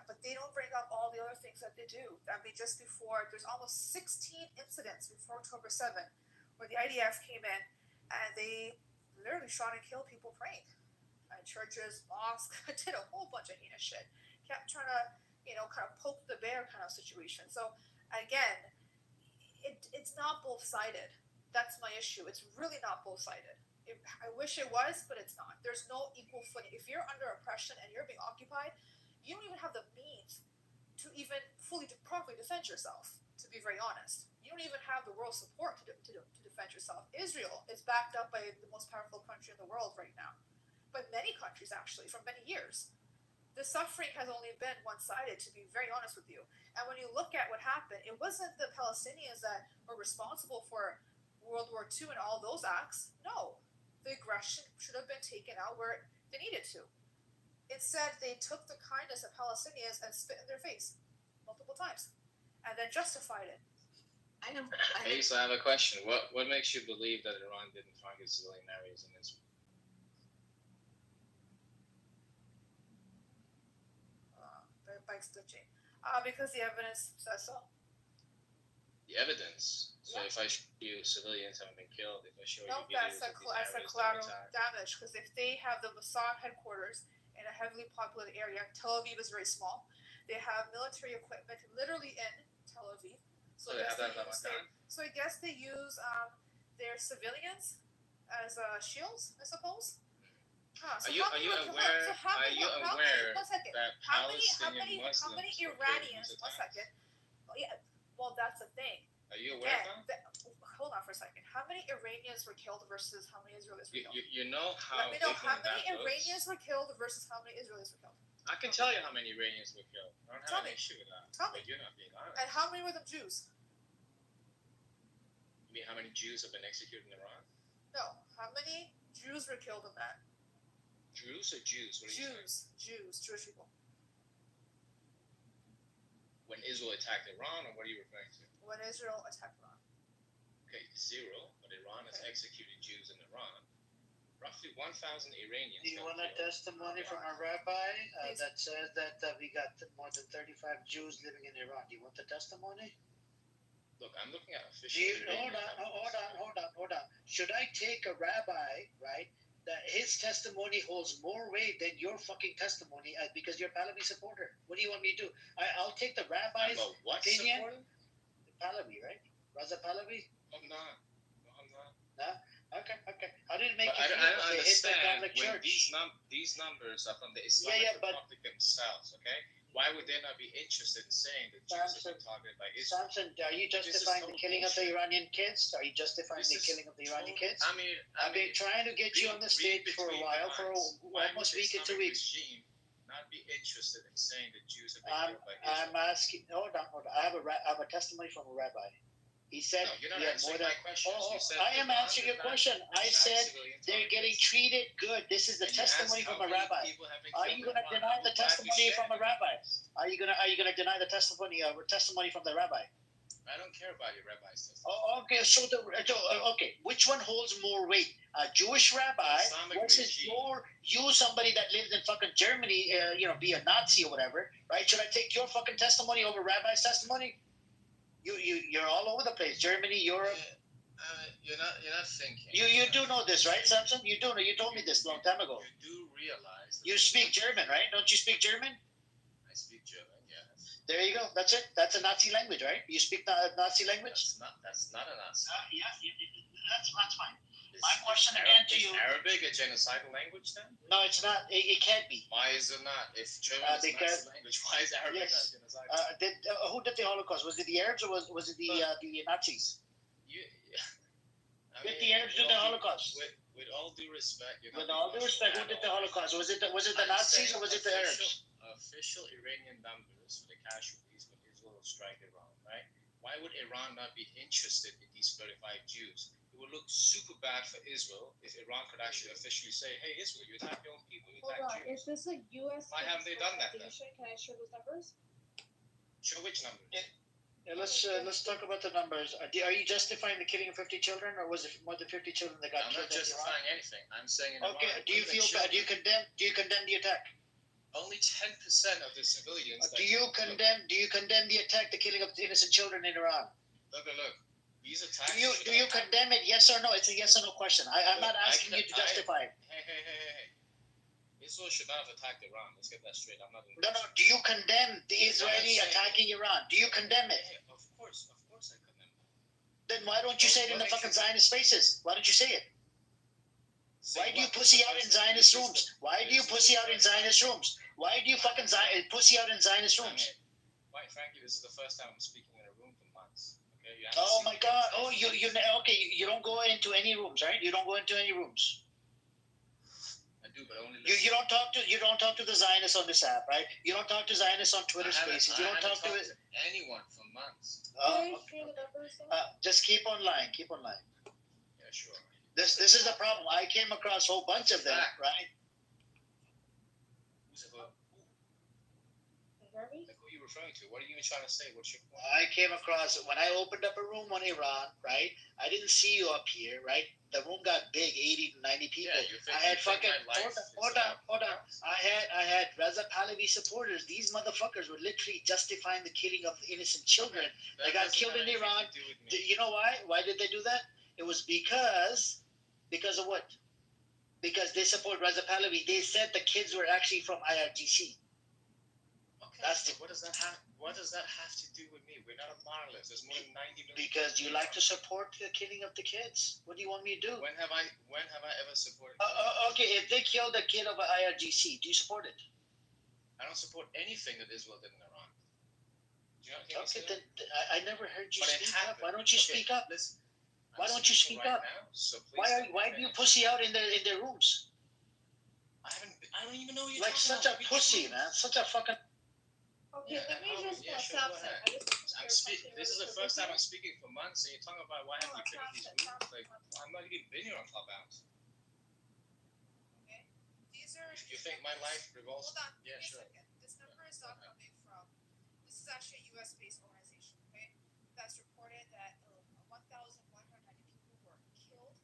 but they don't bring up all the other things that they do. I mean, just before, there's almost 16 incidents before October 7 where the IDF came in and they literally shot and killed people praying. Churches, mosques, did a whole bunch of heinous shit. Kept trying to, kind of poke the bear kind of situation. So, again, it's not both-sided. That's my issue. It's really not both-sided. I wish it was, but it's not. There's no equal footing. If you're under oppression and you're being occupied, you don't even have the means to even properly defend yourself, to be very honest. You don't even have the world support to defend yourself. Israel is backed up by the most powerful country in the world right now. But many countries, actually, for many years. The suffering has only been one-sided, to be very honest with you. And when you look at what happened, it wasn't the Palestinians that were responsible for World War II and all those acts. No. The aggression should have been taken out where they needed to. Instead, they took the kindness of Palestinians and spit in their face multiple times and then justified it. Hey, so I have a question. What makes you believe that Iran didn't target civilian areas in Israel? By exploding. Because the evidence says so. The evidence. So if I show you civilians haven't been killed, if I show you videos that's a collateral damage. Because if they have the Mossad headquarters in a heavily populated area, Tel Aviv is very small. They have military equipment literally in Tel Aviv. So I guess they use their civilians as shields, I suppose. Are you aware that Palestinian Muslims how many Iranians? One second. Yeah. Well, that's the thing. Are you aware of that? Hold on for a second. How many Iranians were killed versus how many Israelis were killed? You know how. Let me know how many Iranians were killed versus how many Israelis were killed. I can tell you how many Iranians were killed. I don't have an issue with that. Tell me. But you're not being honest. And how many were them Jews? You mean how many Jews have been executed in Iran? No. How many Jews were killed in that? Jews or Jews? What are you saying? Jewish people. When Israel attacked Iran, or what are you referring to? When Israel attacked Iran. Okay, 0, but Iran has executed Jews in Iran. Roughly 1,000 Iranians. Do you want a testimony from a rabbi that says that we got more than 35 Jews living in Iran? Do you want the testimony? Look, I'm looking at official. Hold on. Should I take a rabbi, right, that his testimony holds more weight than your fucking testimony because you're a Pahlavi supporter? What do you want me to do? I'll take the rabbi's opinion. Supporter? Pahlavi, right? Raza Pahlavi? I'm not. No, I'm not. No? Okay. How did it make you I don't understand when Church? these numbers are from the Islamic Republic themselves, okay? Why would they not be interested in saying that Jews have been targeted by Israel? Samson, are you justifying the killing of the Iranian kids? Are you justifying the killing of the Iranian kids? I've been trying to get you on the stage for a while, for almost a week or 2 weeks. Regime not be interested in saying that Jews have been killed by Israel? I'm asking. Hold on. I have a testimony from a rabbi. He said, no, you're not answering my question. I am answering your question. I said they're getting treated good. This is the testimony from a rabbi. Are you going to deny the testimony from a rabbi? Are you going to deny the testimony from the rabbi? I don't care about your rabbi's testimony. Okay. So which one holds more weight? A Jewish rabbi versus somebody that lives in fucking Germany, be a Nazi or whatever, right? Should I take your fucking testimony over rabbi's testimony? You're all over the place. Germany, Europe. You're not thinking. You do know this, right, Samson? You do know. You told me this a long time ago. You do realize. You speak German, right? Don't you speak German? I speak There you go. That's it. That's a Nazi language, right? You speak Nazi language? That's not a Nazi. That's fine. My question again to you. Is Arabic a genocidal language then? No, it's not. It can't be. Why is it not? If German is a Nazi language, why is Arabic not genocidal? Who did the Holocaust? Was it the Arabs or was it the Nazis? The Arabs did the Holocaust. With all due respect, with all due respect, who did the Holocaust? Was it the Nazis or was it the Arabs? Official Iranian numbers for the casualties when Israel strike Iran, right? Why would Iran not be interested in these 35 Jews? It would look super bad for Israel if Iran could actually officially say, "Hey, Israel, you attacked your own people, you attacked Jews." Is this a U.S. Why haven't they done that then? Can I share those numbers? Show which numbers? Yeah, let's talk about the numbers. Are you justifying the killing of 50 children, or was it more than 50 children that got killed? I'm not justifying anything. I'm saying in okay. Iran, Do you feel bad? Do you condemn the attack? Only 10% of the civilians. Do you condemn the attack, the killing of innocent children in Iran? Look. These attacks. Do you condemn it? Yes or no? It's a yes or no question. I'm not asking you to justify it. Hey. Israel should not have attacked Iran. Let's get that straight. I'm not. No. Do you condemn the Israeli attacking Iran? Do you condemn it? Hey, of course I condemn it. Then why don't you say it in the fucking Zionist spaces? Why don't you say it? Why do you pussy out in Zionist rooms? Why do you pussy out in Zionist rooms? Why do you fucking pussy out in Zionist rooms? Quite frankly, this is the first time I'm speaking in a room for months. Okay? Oh my God! Oh, you okay? You don't go into any rooms, right? You don't go into any rooms. I do, but only. You don't talk to the Zionists on this app, right? You don't talk to Zionists on Twitter Spaces. You don't talk to anyone for months. Just keep online. Keep online. Yeah, sure. This is the problem. I came across a whole bunch of them, right? Who's it? Like who are you referring to? What are you even trying to say? What's your point? I came across when I opened up a room on Iran, right? I didn't see you up here, right? The room got big, 80 to 90 people. Yeah, I had fucking hold on. I had Reza Pahlavi supporters. These motherfuckers were literally justifying the killing of innocent children. They got killed in Iran. You know why? Why did they do that? It was because of what? Because they support Reza Pahlavi. They said the kids were actually from IRGC. Okay. What does that have to do with me? We're not a monolith. There's more than 90 million. Because you like to support the killing of the kids. What do you want me to do? When have I ever supported? Okay, if they killed a kid of IRGC, do you support it? I don't support anything that Israel did in Iran. Do you not hear okay, then I never heard you speak up. Why don't you speak up? Listen, why don't you speak up? Now, so why do you pussy out in their rooms? I don't even know you. Like such a pussy, man. Such a fucking. Okay, let me just stop. This is the first time I'm speaking for months, and you're talking about why have you been in these rooms? Like, I'm not even been here on Clubhouse. Okay, these are. You think my life revolves? Hold on. Yeah, sure. This number is not coming from. This is actually a U.S.-based organization. Okay, that's reported that 1,190 people were killed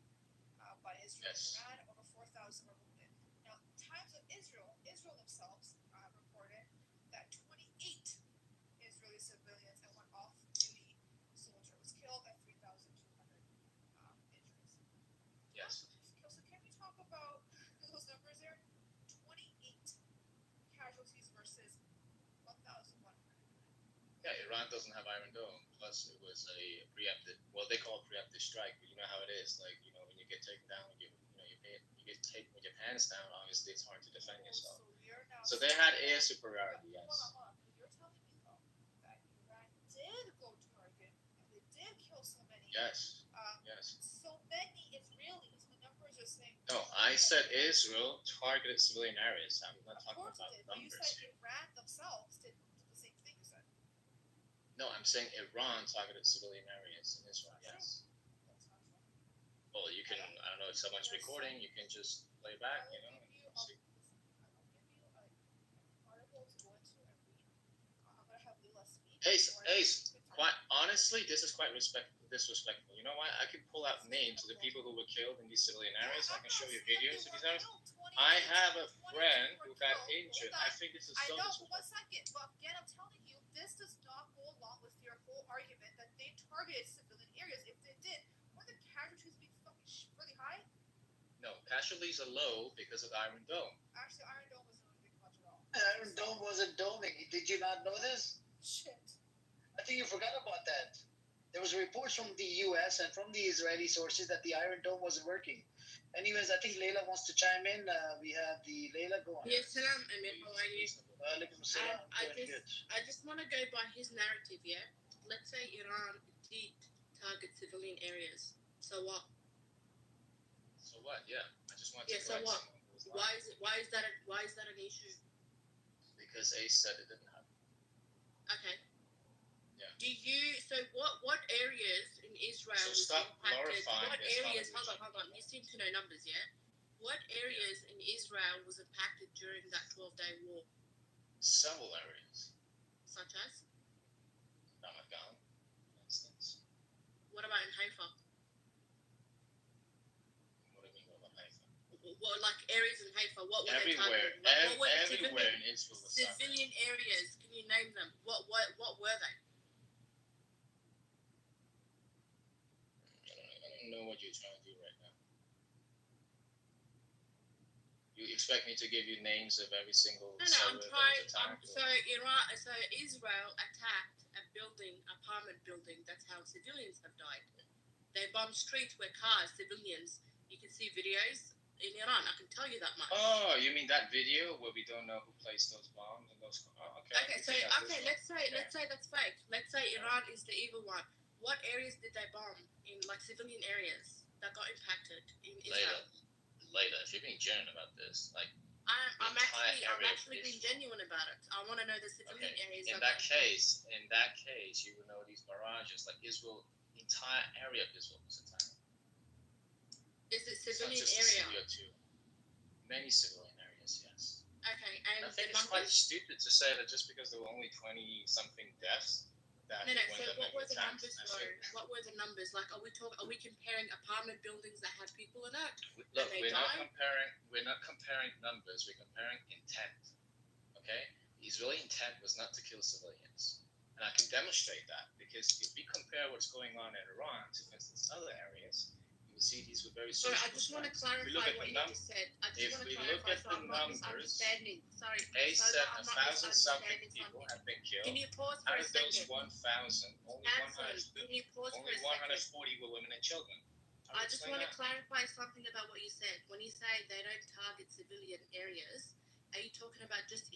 by Israel and Iran. Over 4,000 were wounded. Now, Times of Israel themselves reported that 28 Israeli civilians and one off-duty soldier was killed and 3,200 injuries. Yes. So can we talk about those numbers there? 28 casualties versus 1,100. Yeah, Iran doesn't have Iron Dome. Plus, it was a preemptive. Well, they call it preemptive strike, but you know how it is. Like, when you get taken down, you get taken with your pants down. Obviously, it's hard to defend yourself. So they had air superiority. Yes. Hold on. You're telling me though that Iran did go target and they did kill so many. Yes. Yes. So many Israelis. The numbers are saying. No, I said Israel targeted civilian areas. I'm not talking about numbers. You said Iran themselves did the same thing. You said. No, I'm saying Iran targeted civilian areas in Israel. Yes. Well, you can. I don't know if someone's recording. You can just play back. See. Ace, quite honestly, this is quite disrespectful. You know why? I can pull out names of the people who were killed in these civilian areas. I can show you videos of these areas. I have a friend who got injured. I think this is so disrespectful. 1 second, but again, I'm telling you, this does not go along with your whole argument that they targeted civilian areas. If they did, were the casualties being fucking really high? No, casualties are low because of Iron Dome. Actually, Iron Dome wasn't really big much at all. Iron Dome wasn't doming. Did you not know this? Shit. I think you forgot about that. There was reports from the U.S. and from the Israeli sources that the Iron Dome wasn't working. Anyways, I think Layla wants to chime in. We have the Layla go on. Yes, Salam, Amir. How are you? Walaikum salam. I just want to go by his narrative, yeah? Let's say Iran did target civilian areas. So what? So what? Yeah, I just want Yeah, to. so what? Why is that an issue? Because Ace said it didn't happen. Okay. Yeah. So what areas in Israel So was stop impacted? glorifying What this areas? conversation. Hold on. You seem to know numbers, yeah? What areas in Israel was impacted during that 12-day war? Several areas. Such as? Ramat Gan, for instance. What about in Haifa? What do you mean about Haifa? What, like areas in Haifa? What were Everywhere. they targeting? What were the Everywhere in Israel was civilian areas? Can you name them? What were they? I don't know what you're trying to do right now. You expect me to give you names of every single No, I'm trying. So Israel attacked a building, apartment building. That's how civilians have died. They bombed streets where cars, civilians. You can see videos in Iran. I can tell you that much. Oh, you mean that video where we don't know who placed those bombs and those? Oh, okay. Okay. Let's say that's fake. Let's say Iran is the evil one. What areas did they bomb in, like civilian areas that got impacted in Israel? Later, if you're being genuine about this, like I'm actually being genuine about it. I want to know the civilian areas. In that case, you would know these barrages, like Israel, the entire area of Israel was attacked. Is it civilian it's not just area? The city or two. Many civilian areas, yes. Okay, and I think it's quite stupid to say that just because there were only 20-something deaths. No. So what were the numbers though? What were the numbers? Like, are we comparing apartment buildings that had people in it? Look, we're not comparing numbers. We're comparing intent. Okay, the Israeli intent was not to kill civilians, and I can demonstrate that because if we compare what's going on in Iran to, for instance, other areas, you will see these were very. Sorry, I just want to clarify what you just said. If we look at the numbers, Sorry, they said 1,000-something people have been killed. Can you pause for Out a of those second? 1,000, Can you pause for a second? 140 were women and children. I just want to clarify something about what you said. When you say they don't target civilian areas, are you talking about just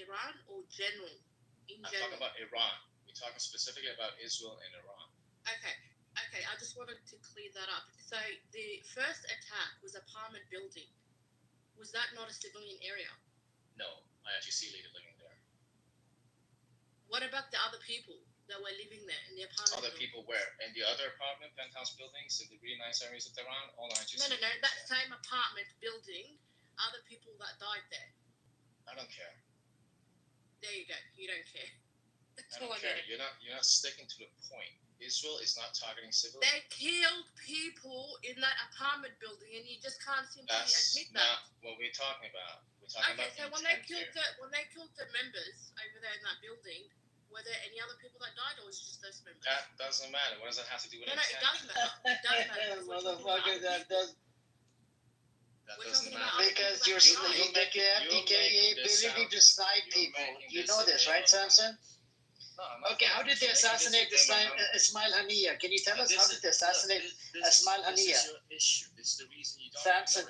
Iran or general? I'm talking about Iran. We're talking specifically about Israel and Iran. Okay. I just wanted to clear that up. So the first attack was apartment building. Was that not a civilian area? No, I actually see leaders living there. What about the other people that were living there in the apartment Other building? people where? In the other apartment, penthouse buildings in the really nice areas of Tehran? All I just No. That same apartment building, other people that died there. I don't care. There you go. You don't care. I don't care. You're not sticking to the point. Israel is not targeting civilians. They killed people in that apartment building, and you just can't seem to admit that. That's not what we're talking about. We're talking about so when they killed the members over there in that building, were there any other people that died, or was it just those members? That doesn't matter. What does that have to do with No, it does matter. It does matter. Motherfucker, that does. That We're doesn't talking matter. Because you have the ability to snipe people. You know this, right, Samson? No, I'm not. Okay, how did they assassinate Ismail Haniyeh? Can you tell us how did they assassinate Ismail Haniyeh? This is your issue. This is the reason you don't Samson,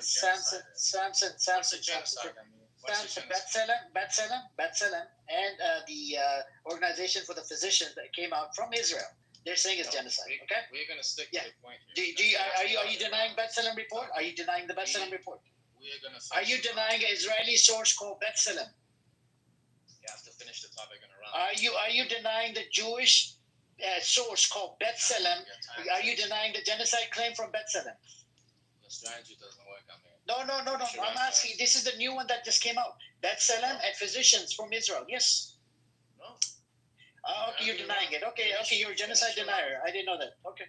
B'Tselem, and the Organization for the Physicians that came out from Israel. They're saying it's genocide. Okay. We're gonna stick to the point here. Are you denying B'Tselem report? Are you denying the B'Tselem report? We're gonna. Are you denying an Israeli source called B'Tselem? You have to finish the topic in Iran. Are you denying the Jewish source called B'Tselem? Are you denying the genocide claim from B'Tselem? The strategy doesn't work on here. No. I'm asking. This is the new one that just came out. B'Tselem and physicians from Israel. Yes. No. Okay, you're denying it. Okay, you're a genocide denier. I didn't know that. Okay.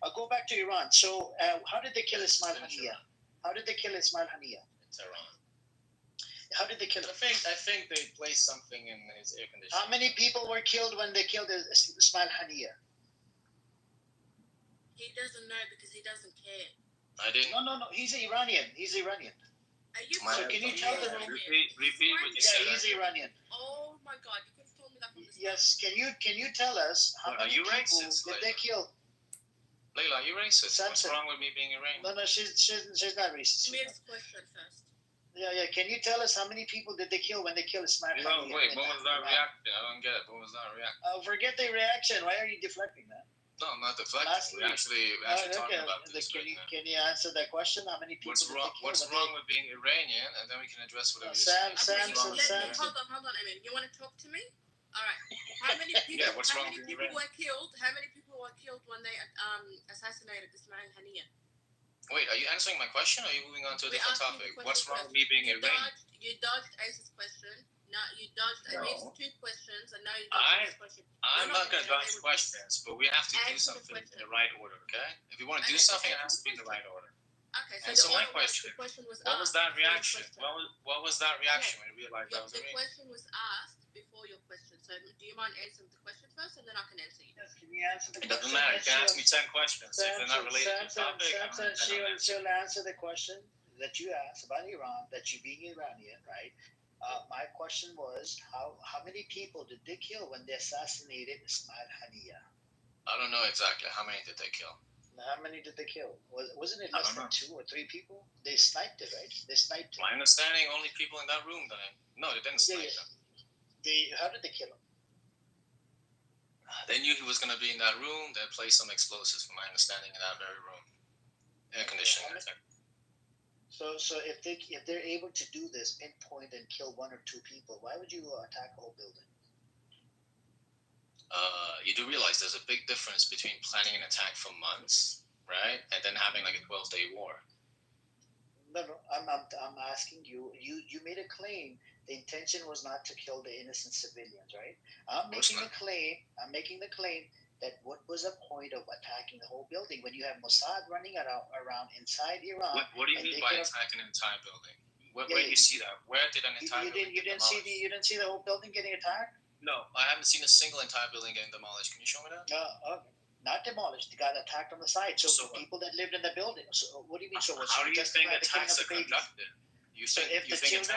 I'll go back to Iran. So, how did they kill Ismail Haniyeh? How did they kill Ismail Haniyeh? It's Iran. How did they kill him? I think they placed something in his air conditioner. How many people were killed when they killed Ismail Haniyeh? He doesn't know because he doesn't care. I didn't. No. He's Iranian. Are you So can you tell the repeat what you said? Yeah, he's Iranian. Oh my God! You could have told me that from the Yes. Can you tell us how What, are many you people racist, did they kill? Layla, are you racist? What's Samson. wrong with me being Iranian? No, she's not racist. Let me ask a question first. Yeah. Can you tell us how many people did they kill when they killed Ismail No, Haniyeh? wait, what was that reaction? I don't get it. What was that reaction? Forget the reaction. Why are you deflecting that? No, I'm not deflecting. Lastly- We're actually talking about this Can right you now. can you answer that question? How many people What's did wrong? they kill? What's when wrong with being Iranian? And then we can address whatever you're Sam, saying. Sam, What's wrong with Sam, being Sam. Iranian? Hold on. You want to talk to me? All right. How many people? Yeah, what's how wrong many with people Iran? were killed? How many people were killed when they assassinated Ismail Haniyeh? Wait, are you answering my question or are you moving on to a We're different asking topic? the What's question wrong with me being You Iranian? dodged Ace's question. Now you dodged No. at least 2 questions, and now you dodged this question. I'm You're not going to gonna dodge be able to questions, but we have to do answer the something in question. the right order, okay? If you want to do Okay, something, it answer has to the be in the right order. Okay, so Answer my the order was question. the question was What was asked that before your reaction? question. What was that reaction when you realized that was The Iranian? question was asked before your question. So do you mind answering the question first, and then I can answer you? Yes, can you answer the It question? doesn't matter. You can ask me 10 questions. If they're not related to the topic, Samson, I don't answer. she'll answer the question that you asked about Iran, that you being Iranian, right? My question was, how many people did they kill when they assassinated Ismail Haniyeh? I don't know exactly. How many did they kill? How many did they kill? Wasn't it I less don't than know. 2 or 3 people? They sniped it, right? They sniped it. My understanding, only people in that room died. No, they didn't snipe them. How did they kill him? They knew he was going to be in that room. They placed some explosives, from my understanding, in that very room. Air conditioning. So if they're able to do this, pinpoint and kill 1 or 2 people, why would you attack a whole building? You do realize there's a big difference between planning an attack for months, right, and then having like a 12-day war. No, I'm asking you. You made a claim. The intention was not to kill the innocent civilians, right? I'm making the claim that what was the point of attacking the whole building when you have Mossad running around inside Iran? What do you mean by attacking an entire building? Where do you see that? Where did an entire building get demolished? You didn't see the whole building getting attacked? No, I haven't seen a single entire building getting demolished. Can you show me that? No, not demolished. They got attacked on the side. So people that lived in the building. So what do you mean? So how do you think attacks are conducted? So if the children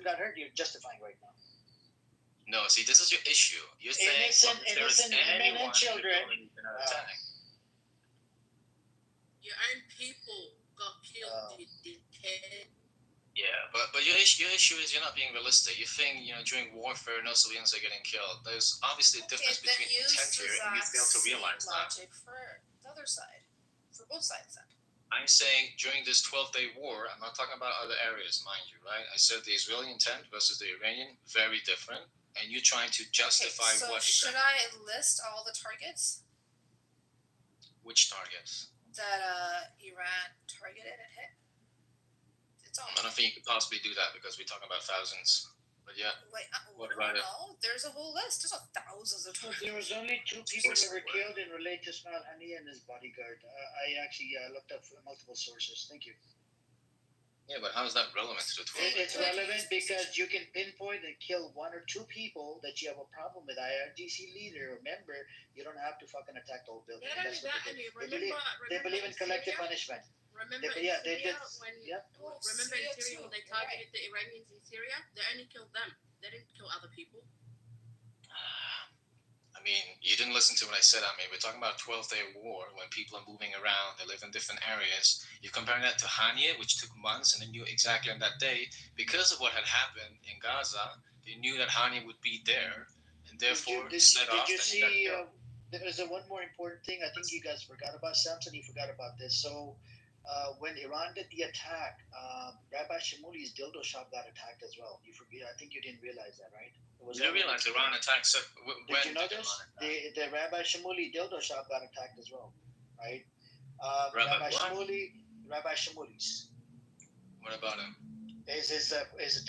got hurt, you're justifying right now. No, see, this is your issue. You're saying innocent children. Attack. Your own people got killed. Dickhead. Yeah, but your issue is you're not being realistic. You think during warfare no civilians are getting killed. There's obviously a difference between intent here, and you fail to realize that. Logic for the other side, for both sides. Then. I'm saying during this 12-day war, I'm not talking about other areas, mind you, right? I said the Israeli intent versus the Iranian, very different, and you're trying to justify so what should exactly? I list all the targets Which targets? that Iran targeted and hit? It's all. I don't think you could possibly do that because we're talking about thousands. But yeah. Wait, what about it? No, there's a whole list. There's thousands of targets. There was only 2 people that were killed in relation to Ismail Haniyeh and his bodyguard. I actually looked up multiple sources. Thank you. Yeah, but how is that relevant to the 12? It's relevant because you can pinpoint and kill 1 or 2 people that you have a problem with. IRGC leader or member, you don't have to fucking attack the whole building. Not only that, They believe in collective punishment. Remember in Syria when they targeted the Iranians in Syria? They only killed them. They didn't kill other people. I mean, you didn't listen to what I said. I mean, we're talking about a 12-day war when people are moving around. They live in different areas. You're comparing that to Haniyeh, which took months, and they knew exactly on that day, because of what had happened in Gaza, they knew that Haniyeh would be there, and therefore set off. Did you see? There's one more important thing. I think you guys forgot about. Samson, you forgot about this. So. When Iran did the attack, Rabbi Shmuly's dildo shop got attacked as well. You forget? I think you didn't realize that, right? I realized Iran attacked. Did you know this? The Rabbi Shmuly dildo shop got attacked as well, right? Rabbi Shmuly's. What about him? His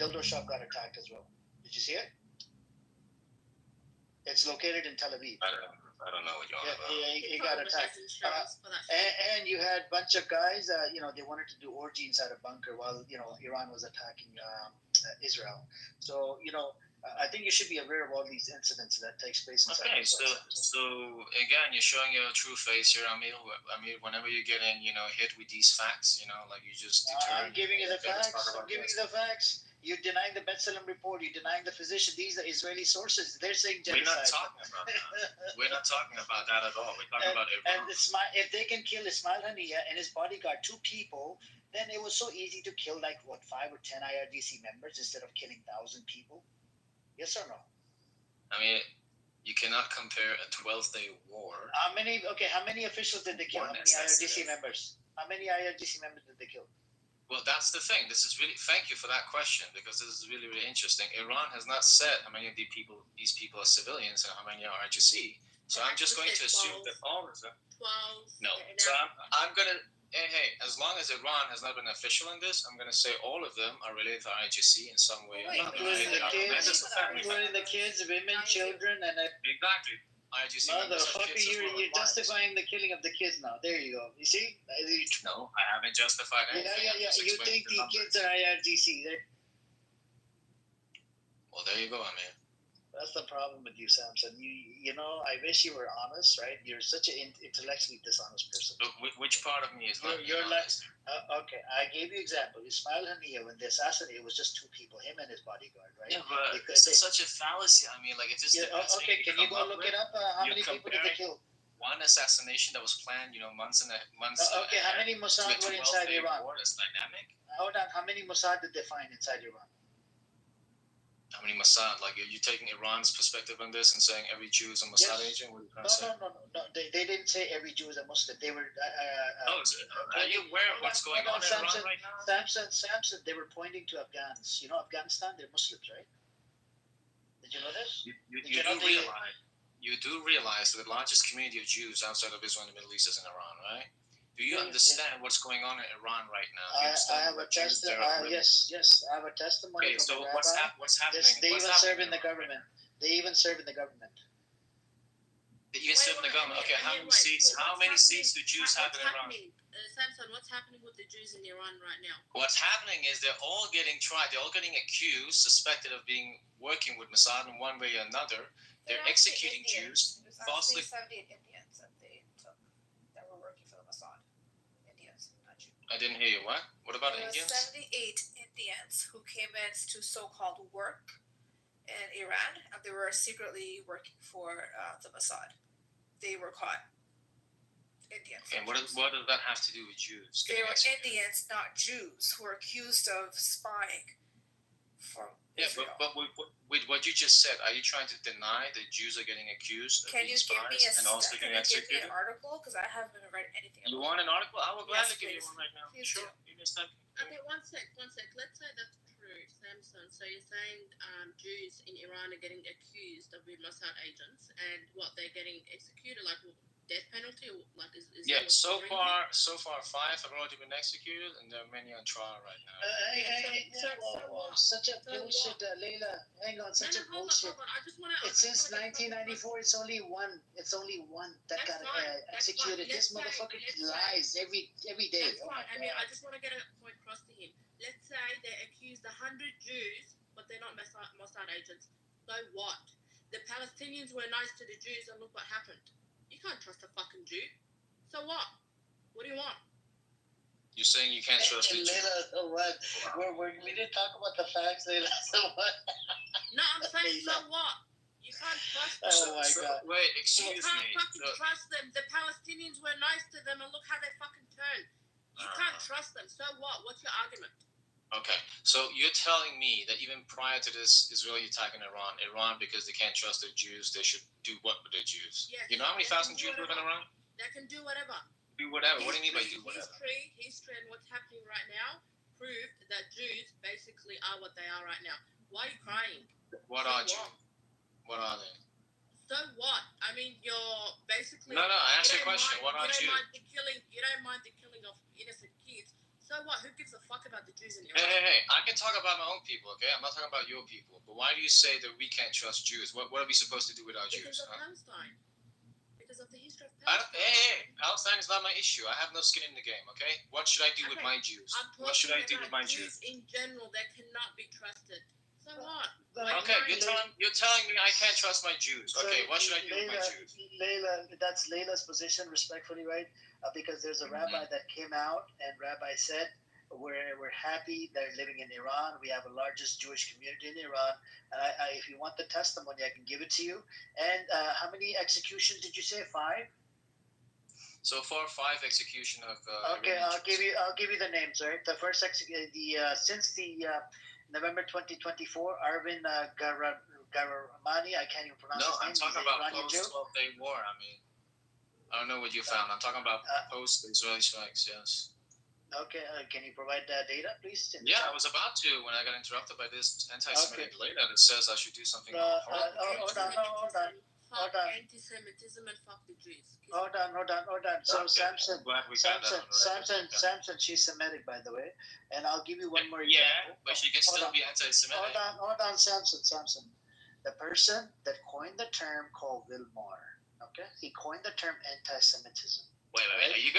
dildo shop got attacked as well. Did you see it? It's located in Tel Aviv. I don't know what you're on about. He got attacked. And you had a bunch of guys, they wanted to do orgy inside a bunker while, Iran was attacking Israel. So, I think you should be aware of all these incidents that takes place inside Israel. So again, you're showing your true face here, Amir. I mean, whenever you're getting, hit with these facts, like you just determine. I'm giving you the facts. You're denying the B'Tselem report. You're denying the physician. These are Israeli sources. They're saying We're not genocide. talking about that. We're not talking about that at all. We're talking about And Iran. if they can kill Ismail Haniyeh and his bodyguard, 2 people, then it was so easy to kill 5 or 10 IRGC members instead of killing 1,000 people. Yes or no? I mean, you cannot compare a 12-day war. How many officials did they kill? How many IRGC members? How many IRGC members did they kill? Well, that's the thing. This is really. Thank you for that question, because this is really, really interesting. Iran has not said how many of these people are civilians and how many are RGC. So I'm just going to assume that all of them. 12. No. So I'm gonna. Hey, as long as Iran has not been official in this, I'm gonna say all of them are related to IGC in some way. Wait, Including the kids, women, children, and Exactly. IGC members have motherfucker, kids as well. you're justifying the killing of the kids now. There you go. You see? No, I haven't justified anything. I'm just You explaining think the the numbers. kids are IRGC? Well, there you go, Amir. That's the problem with you, Samson. You know, I wish you were honest, right? You're such an intellectually dishonest person. Look, which part of me is not? You're like, okay, I gave you example. Ismail Haniyeh, when they assassinated, it was just 2 people, him and his bodyguard, right? Yeah, but Because it's such a fallacy. I mean, it just depends. Okay, can you go look it up? How many people did they kill? One assassination that was planned, months. Okay, how many Mossad were inside Iran? That's dynamic. Hold on, how many Mossad did they find inside Iran? How many Mossad? You're taking Iran's perspective on this and saying every Jew is a Mossad agent? What are you trying to say? No. They didn't say every Jew is a Muslim. They were. Are you aware of what's going on in Iran right now? Samson, they were pointing to Afghans. You know Afghanistan? They're Muslims, right? Did you know this? You do realize that the largest community of Jews outside of Israel and the Middle East is in Iran, right? Do you understand what's going on in Iran right now? I have a testimony. Yes, I have a testimony. Okay, so what's happening? They even serve in the government. They even serve in the government. They even serve in the government. Okay, how many seats? How many seats do Jews have in Iran? Samson, what's happening with the Jews in Iran right now? What's happening is they're all getting tried. They're all getting accused, suspected of working with Mossad in one way or another. They're executing Jews falsely. 70 Indians that they took that were working for the Mossad. Indians, not Jews. I didn't hear you. What? What about There Indians? were 78 Indians who came in to so-called work in Iran, and they were secretly working for the Mossad. They were caught. Indians. And what does that have to do with Jews? They were Indians, not Jews, who were accused of spying from Israel. But with what you just said, are you trying to deny that Jews are getting accused of Can being you give me spies and also getting executed? an article? Because I haven't read anything You about want an article? I will gladly Yes, give you please. one right now. Please Sure. do. Give me a second. Okay, one sec. Let's say that's true, Samson. So you're saying Jews in Iran are getting accused of being Mossad agents, and what they're getting executed, death penalty, or is Yeah, that so what's far 5 have already been executed, and there are many on trial right now. Such a bullshit, Leila. Hang on, such a bullshit. Hold on. I just want to. Since 1994, it's only one. That That's got fine. executed. Let's This say- motherfucker let's say- lies every day. That's fine. I mean, I just want to get a point across to him. Let's say they accused 100 Jews, but they're not Mossad agents. So what? The Palestinians were nice to the Jews, and look what happened. You can't trust a fucking Jew. So what? What do you want? You're saying you can't trust the Jews? Leila, so what? We didn't talk about the facts, Leila. So what? No, I'm saying so what? You can't trust them. Oh my God. Wait, You excuse can't me. fucking trust them. The Palestinians were nice to them, and look how they fucking turned. You can't trust them. So what? What's your argument? Okay, so you're telling me that even prior to this Israeli attack in Iran, because they can't trust their Jews, they should do what with their Jews? Yes. You know how many They can thousand do Jews live in whatever. Iran? They can do whatever. Do whatever. What do you mean by do whatever? History, and what's happening right now proved that Jews basically are what they are right now. Why are you crying? What are Jews? What are they? So what? I mean, you're basically. No, I asked you a don't question. mind- What are you? Jews? You don't mind the killing of innocent kids. So what? Who gives a fuck about the Jews in Iran? Hey, I can talk about my own people, okay? I'm not talking about your people. But why do you say that we can't trust Jews? What are we supposed to do with our Because Jews? of Huh? Palestine. Because of the history of Hey, Palestine. Palestine is not my issue. I have no skin in the game, okay? What should I do with my Jews? I'm What should I do talking with my about Jews? in general, they cannot be trusted. So what? Okay, you're telling me I can't trust my Jews. Okay, what should I do with my Jews? Leila, that's Leila's position, respectfully, right? Because there's a rabbi that came out, and rabbi said, we're happy they're living in Iran. We have the largest Jewish community in Iran. And if you want the testimony, I can give it to you. And how many executions did you say? 5? So far, 5 execution of. Okay, I'll give you the names. Right, the first since the November 2024, Arvin Garamani. I can't even pronounce his name. I'm talking about post 12-day war. I mean, I don't know what you found. I'm talking about post Israeli strikes. Yes. Okay, can you provide that data, please? Yeah, I was about to when I got interrupted by this anti-Semitic lady that says I should do something horrible. Hold on. Anti-Semitism and fuck the Jews. Hold on. So Okay. Samson, she's Semitic, by the way, and I'll give you one more Yeah, example. but she can still be anti-Semitic. Hold on, Samson. The person that coined the term called Vilmar, okay? He coined the term anti-Semitism. Wait. Are you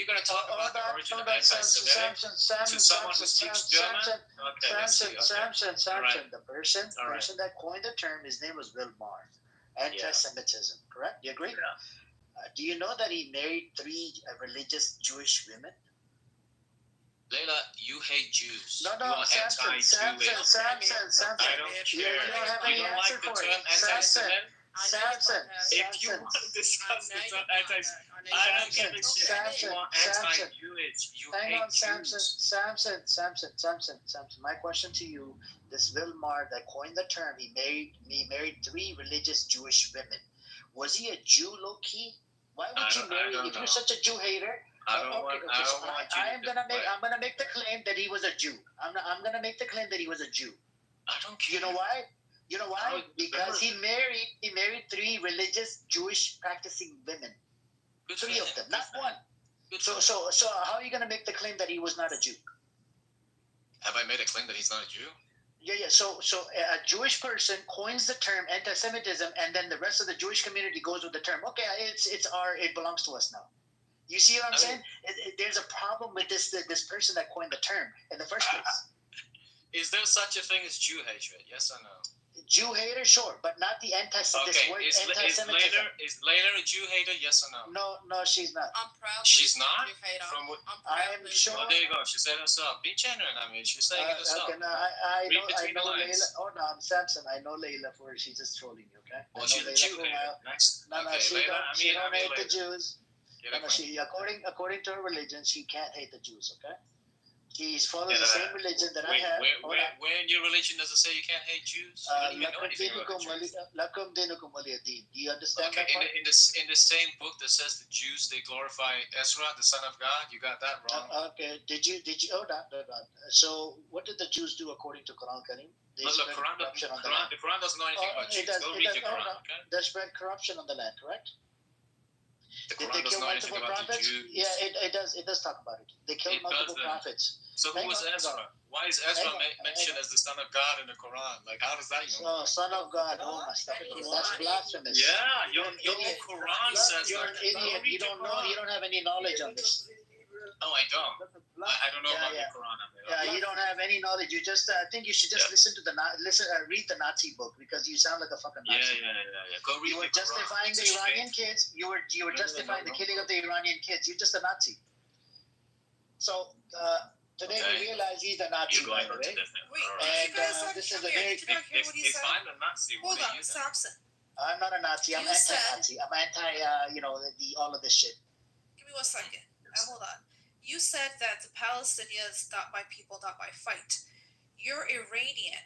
gonna talk about the origin of anti-Semitic to someone who speaks German? Okay, Samson. Right. The person that coined the term, his name was Vilmar. Anti-Semitism, correct? Do you agree? Yeah. Do you know that he married 3 religious Jewish women? Leila, you hate Jews. No, you are Samson. anti-Jewish. I don't care. You don't have any answer like the for term it. anti-Semitic? Samson. If you want to discuss the term anti-Semitic, I don't give a shit. You are anti-Jewish. You Hang on, hate Jews. Samson. My question to you: this Vilmar that coined the term, he married 3 religious Jewish women. Was he a Jew, low key? Why would you marry if you're such a Jew hater? I'm gonna make the claim that he was a Jew. I'm gonna make the claim that he was a Jew. I don't care. You know why? Because he married 3 religious Jewish practicing women. 3 of them, not 1. So how are you gonna make the claim that he was not a Jew? Have I made a claim that he's not a Jew? Yeah. So a Jewish person coins the term anti-Semitism, and then the rest of the Jewish community goes with the term. Okay, it belongs to us now. You see what I'm saying? There's a problem with this person that coined the term in the first place. Is there such a thing as Jew hatred? Yes or no? Jew hater, sure, but not the anti-Semitism. Okay, is Leila a Jew hater? Yes or no? No, she's not. I'm proud. She's not? I'm I'm sure. Oh, there you go. She said herself. Be genuine. I mean, she's saying it herself. Okay, no, I know the Leila. lines. Oh no, I'm Samson. I know Leila for she's just trolling you, okay? Well, she's a Jew hater. Nice. No, okay, she Leila, don't hate the Leila. Jews. Get No, according to her religion, she can't hate the Jews, okay? She's following the same religion that I have. Where in your religion does it say you can't hate Jews? You don't even know anything about Jews. Lakum dinukum waliyadin. Do you understand Okay, that part? in the same book that says the Jews they glorify Ezra, the son of God, you got that wrong. Okay, did you hold on. So what did the Jews do according to Quran Karim? They Look, spread the corruption on the land. Quran doesn't know anything about Jews. Go read the Quran, okay? They spread corruption on the land, correct? The Did Quran they doesn't kill know anything multiple about the prophets? Jews. Yeah, it does talk about it. They killed It multiple doesn't. prophets. So who was Ezra? Why is Ezra mentioned as the son of God in the Quran? Like, how does that even work? Son of God. Oh my stuff. That's blasphemous. Yeah, your Quran says You're an idiot. You don't know. You don't have any knowledge on this. No, I don't. I don't know about the Quran. Yeah, you don't have any knowledge. You just I think you should just listen to read the Nazi book because you sound like a fucking Nazi. Yeah. Go read You were the justifying Quran. the Iranian kids. You were justifying the killing of the Iranian kids. You're just a Nazi. So today we realize he's a Nazi, by the way. And this is a very. If I'm a Nazi, Hold on, Samson. I'm not a Nazi. I'm anti-Nazi. I'm anti. All of this shit. Give me 1 second. Hold on. You said that the Palestinians not my people, not my fight. You're Iranian.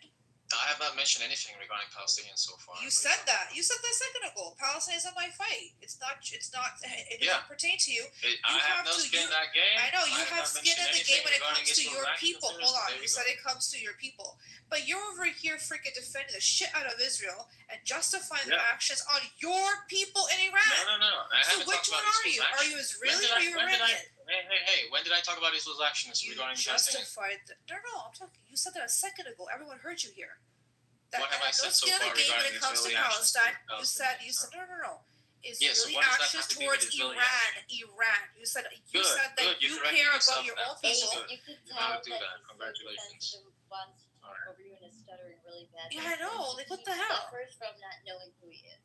I have not mentioned anything regarding Palestinians so far. You said that. You said that a second ago. Palestinians are my fight. It doesn't pertain to you. I have no skin in that game. I know, you have skin in the game when it comes to your people. Hold on, you said it comes to your people. But you're over here freaking defending the shit out of Israel and justifying their actions on your people in Iran. No. So which one are you? Are you Israeli or are you Iranian? Hey, when did I talk about Israel's actions regarding Palestinians? No, I'm talking. You said that a second ago. Everyone heard you here. What have I said so far regarding Israeli actions? You said no. Israeli what does that actions have to do towards with Israeli Iran. You said that you care about your own people. You could You tell know how to do that. Congratulations. Once Alright. everyone is stuttering really bad. Yeah, I know. Like, what the He hell? suffers from not knowing who he is.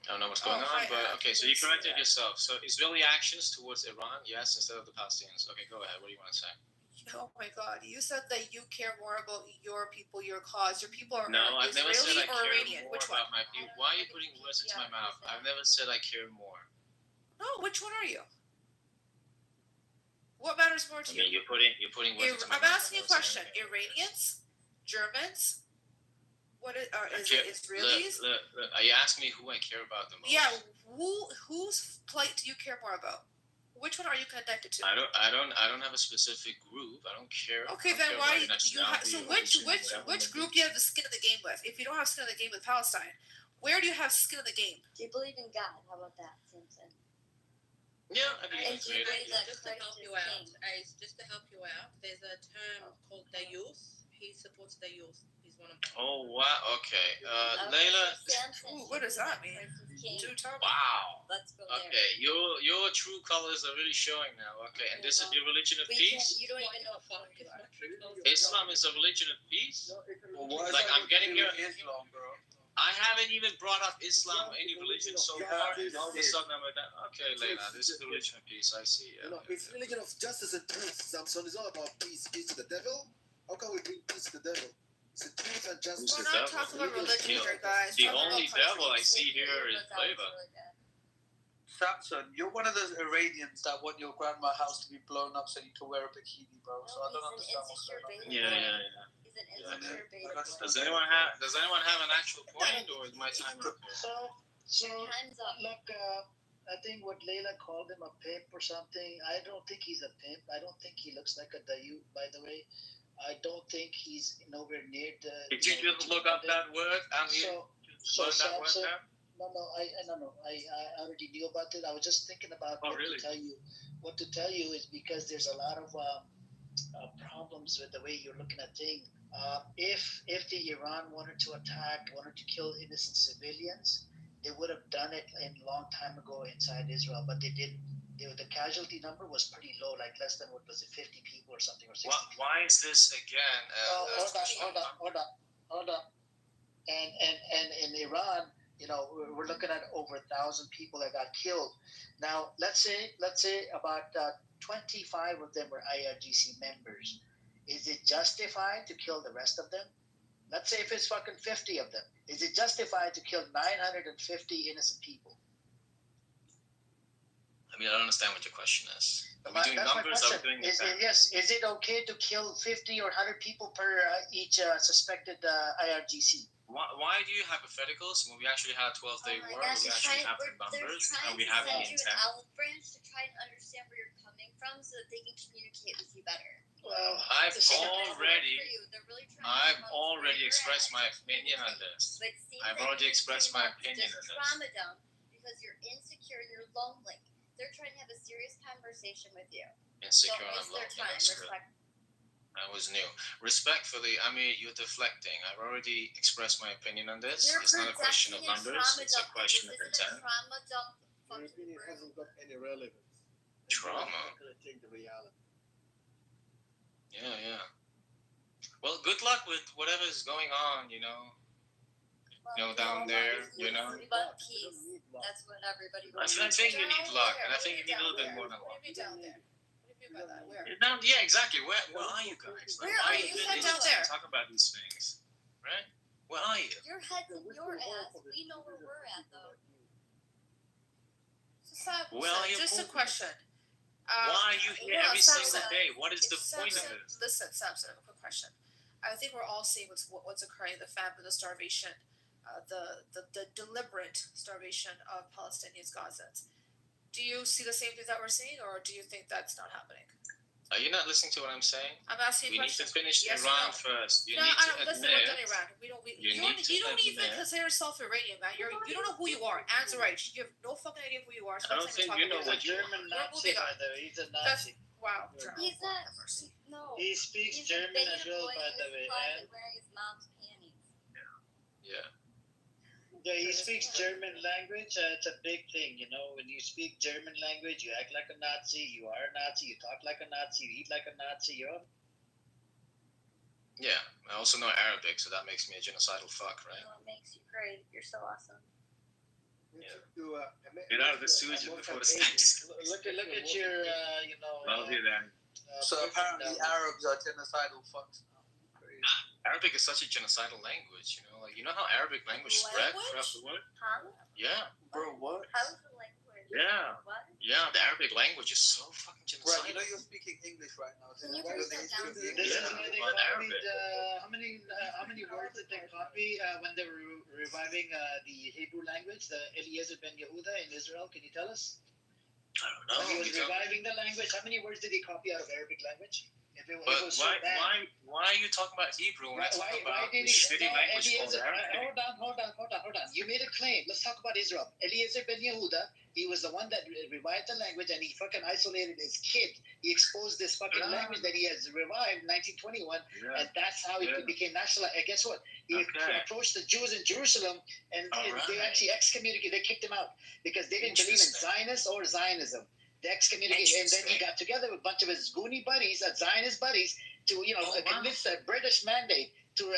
I don't know what's going on, but okay. So you corrected yourself. So Israeli actions towards Iran, yes, instead of the Palestinians. Okay, go ahead. What do you want to say? Oh my God! You said that you care more about your people, your cause. Your people are No, I've never said Israeli I or care Iranian. more Which one? about my people. Why are you putting words into my mouth? I've never said I care more. No, which one are you? What matters more to I mean, you? you're putting words into my I'm mouth. asking you a question. Iranians, Germans. What is it? Israelis? Look, are you asking me who I care about the most? Yeah. Whose plight do you care more about? Which one are you connected to? I don't have a specific group. I don't care. Okay, then why do you have? So which group do you have the skin of the game with? If you don't have skin of the game with Palestine, where do you have skin of the game? Do you believe in God? How about that, Simpson? Yeah, I believe in do you believe that Just to Christ help is you out, king? just to help you out, there's a term called dayus. He supports dayus. He's one of them. Oh wow. Okay. Layla. Ooh, what does that mean? King. Wow. Let's go there. Okay, your true colors are really showing now. Okay, and this is your religion of peace. You don't even know what you are. Islam is a religion of peace. Well, why is Like, that I'm getting here here- Islam, bro? I haven't even brought up Islam or any religion so far, and all of a sudden I'm like, okay, Layla, this is the religion of peace. I see. You know, it's religion of justice and peace. Samson is all about peace. Peace to the devil. How can we bring peace to the devil? It's a peace and justice. Who's We're the not devil? talking about religion here, guys. The Talking only about devil I countries. see here is Layla. Samson, you're one of those Iranians that want your grandma house to be blown up so you can wear a bikini, bro. So I don't understand what's going on. Yeah. He's an insecure baby. Does anyone have an actual point, or is my timer up here? So Time's up. look, I think what Layla called him a pimp or something. I don't think he's a pimp. I don't think he looks like a dayu, by the way. I don't think he's nowhere near the. Did you just look up that word? So Learn that word Samson, now? no. I already knew about it. I was just thinking about Oh, what really? to tell you. What to tell you is because there's a lot of problems with the way you're looking at things. If the Iran wanted to attack, wanted to kill innocent civilians, they would have done it a long time ago inside Israel, but they didn't. The casualty number was pretty low, like less than, what was it, 50 people or something, or 60 people. Why is this again? Hold on. And in Iran, we're looking at over 1,000 people that got killed. Now, let's say about 25 of them were IRGC members. Is it justified to kill the rest of them? Let's say if it's fucking 50 of them. Is it justified to kill 950 innocent people? I mean, I don't understand what your question is. Are we doing That's my numbers? Are we doing question. Is it okay to kill 50 or 100 people per each suspected IRGC? Why do you hypotheticals when we actually had a 12-day war? Gosh, We actually have the numbers and we have the send you an intent. olive branch to try and understand where you're coming from so that they can communicate with you better. Well, I've I've already expressed my opinion on this. I've already expressed my opinion on this. Trauma dump because you're insecure and you're lonely. They're trying to have a serious conversation with you. Insecure Don't and waste their lonely. time. That's good. That was new. Respectfully, I mean, you're deflecting. I've already expressed my opinion on this. You're It's not a question of projecting numbers. trauma It's a dump. question of This isn't a intent. trauma dump. Your opinion hasn't got any relevance. Trauma. You're not gonna take the reality. Yeah. Well, good luck with whatever is going on, down there, But peace. That's what everybody I wants. think you need luck, and I think you need a little bit more than luck. What do you mean down there? What do you mean by that? Where? Yeah, exactly. Where are you guys? Where are you? You said down there. Talk about these things, right? Where are you? Your head's in your ass. We know where we're at, though. Where are you? Just a question. Why are you here every single day? What is the point of Samson, this? Listen, Samson, I have a quick question. I think we're all seeing what's occurring, the famine, the starvation, the deliberate starvation of Palestinians, Gazans. Do you see the same thing that we're seeing, or do you think that's not happening? Are you not listening to what I'm saying? I'm asking We a need question. to finish Yes or Iran no? first. You No, need I to don't. Listen, we're done admit. Iran. You You don't need to even admit. consider yourself Iranian, man. You don't know who you are. Answer right. You have no fucking idea who you are. So I don't let's think talk you know about what that. you are. German We're Nazi, moving by on. the way. He's a That's Nazi. wow. He's not. No. He speaks He's German been as well, employed by in the his way. closet And wearing his mom's panties. Yeah. yeah, he speaks German language. It's a big thing, When you speak German language, you act like a Nazi. You are a Nazi. You talk like a Nazi. You eat like a Nazi. Yeah. I also know Arabic, so that makes me a genocidal fuck, right? Oh, it makes you great. You're so awesome. Get out of the sewage before the snakes. Look at your, Love you, Dan. So apparently Arabs are genocidal fucks. Crazy. Arabic is such a genocidal language, like how Arabic language spread throughout the world? Huh? Yeah. Bro, what? How's the language? Yeah. What? Yeah, the Arabic language is so fucking Right, genocidal. you're speaking English right now. Can you break that down? This is Yeah, where they on copied, Arabic. how many words did they copy when they were reviving the Hebrew language, the Eliezer ben Yehuda in Israel? Can you tell us? I don't know. When he was you know. reviving the language, how many words did he copy out of Arabic language? If it But was so bad. why are you talking about Hebrew when I talk Why about did the he? shitty language called Arabic? Hold on. You made a claim. Let's talk about Israel. Eliezer ben Yehuda, he was the one that revived the language, and he fucking isolated his kid. He exposed this fucking language that he has revived in 1921, and that's how he became national. And guess what? He approached the Jews in Jerusalem, and they actually excommunicated. They kicked him out because they didn't believe in Zionists or Zionism. They excommunicated, and then he got together with a bunch of his Goonie buddies, Zionist buddies, to convince the British mandate to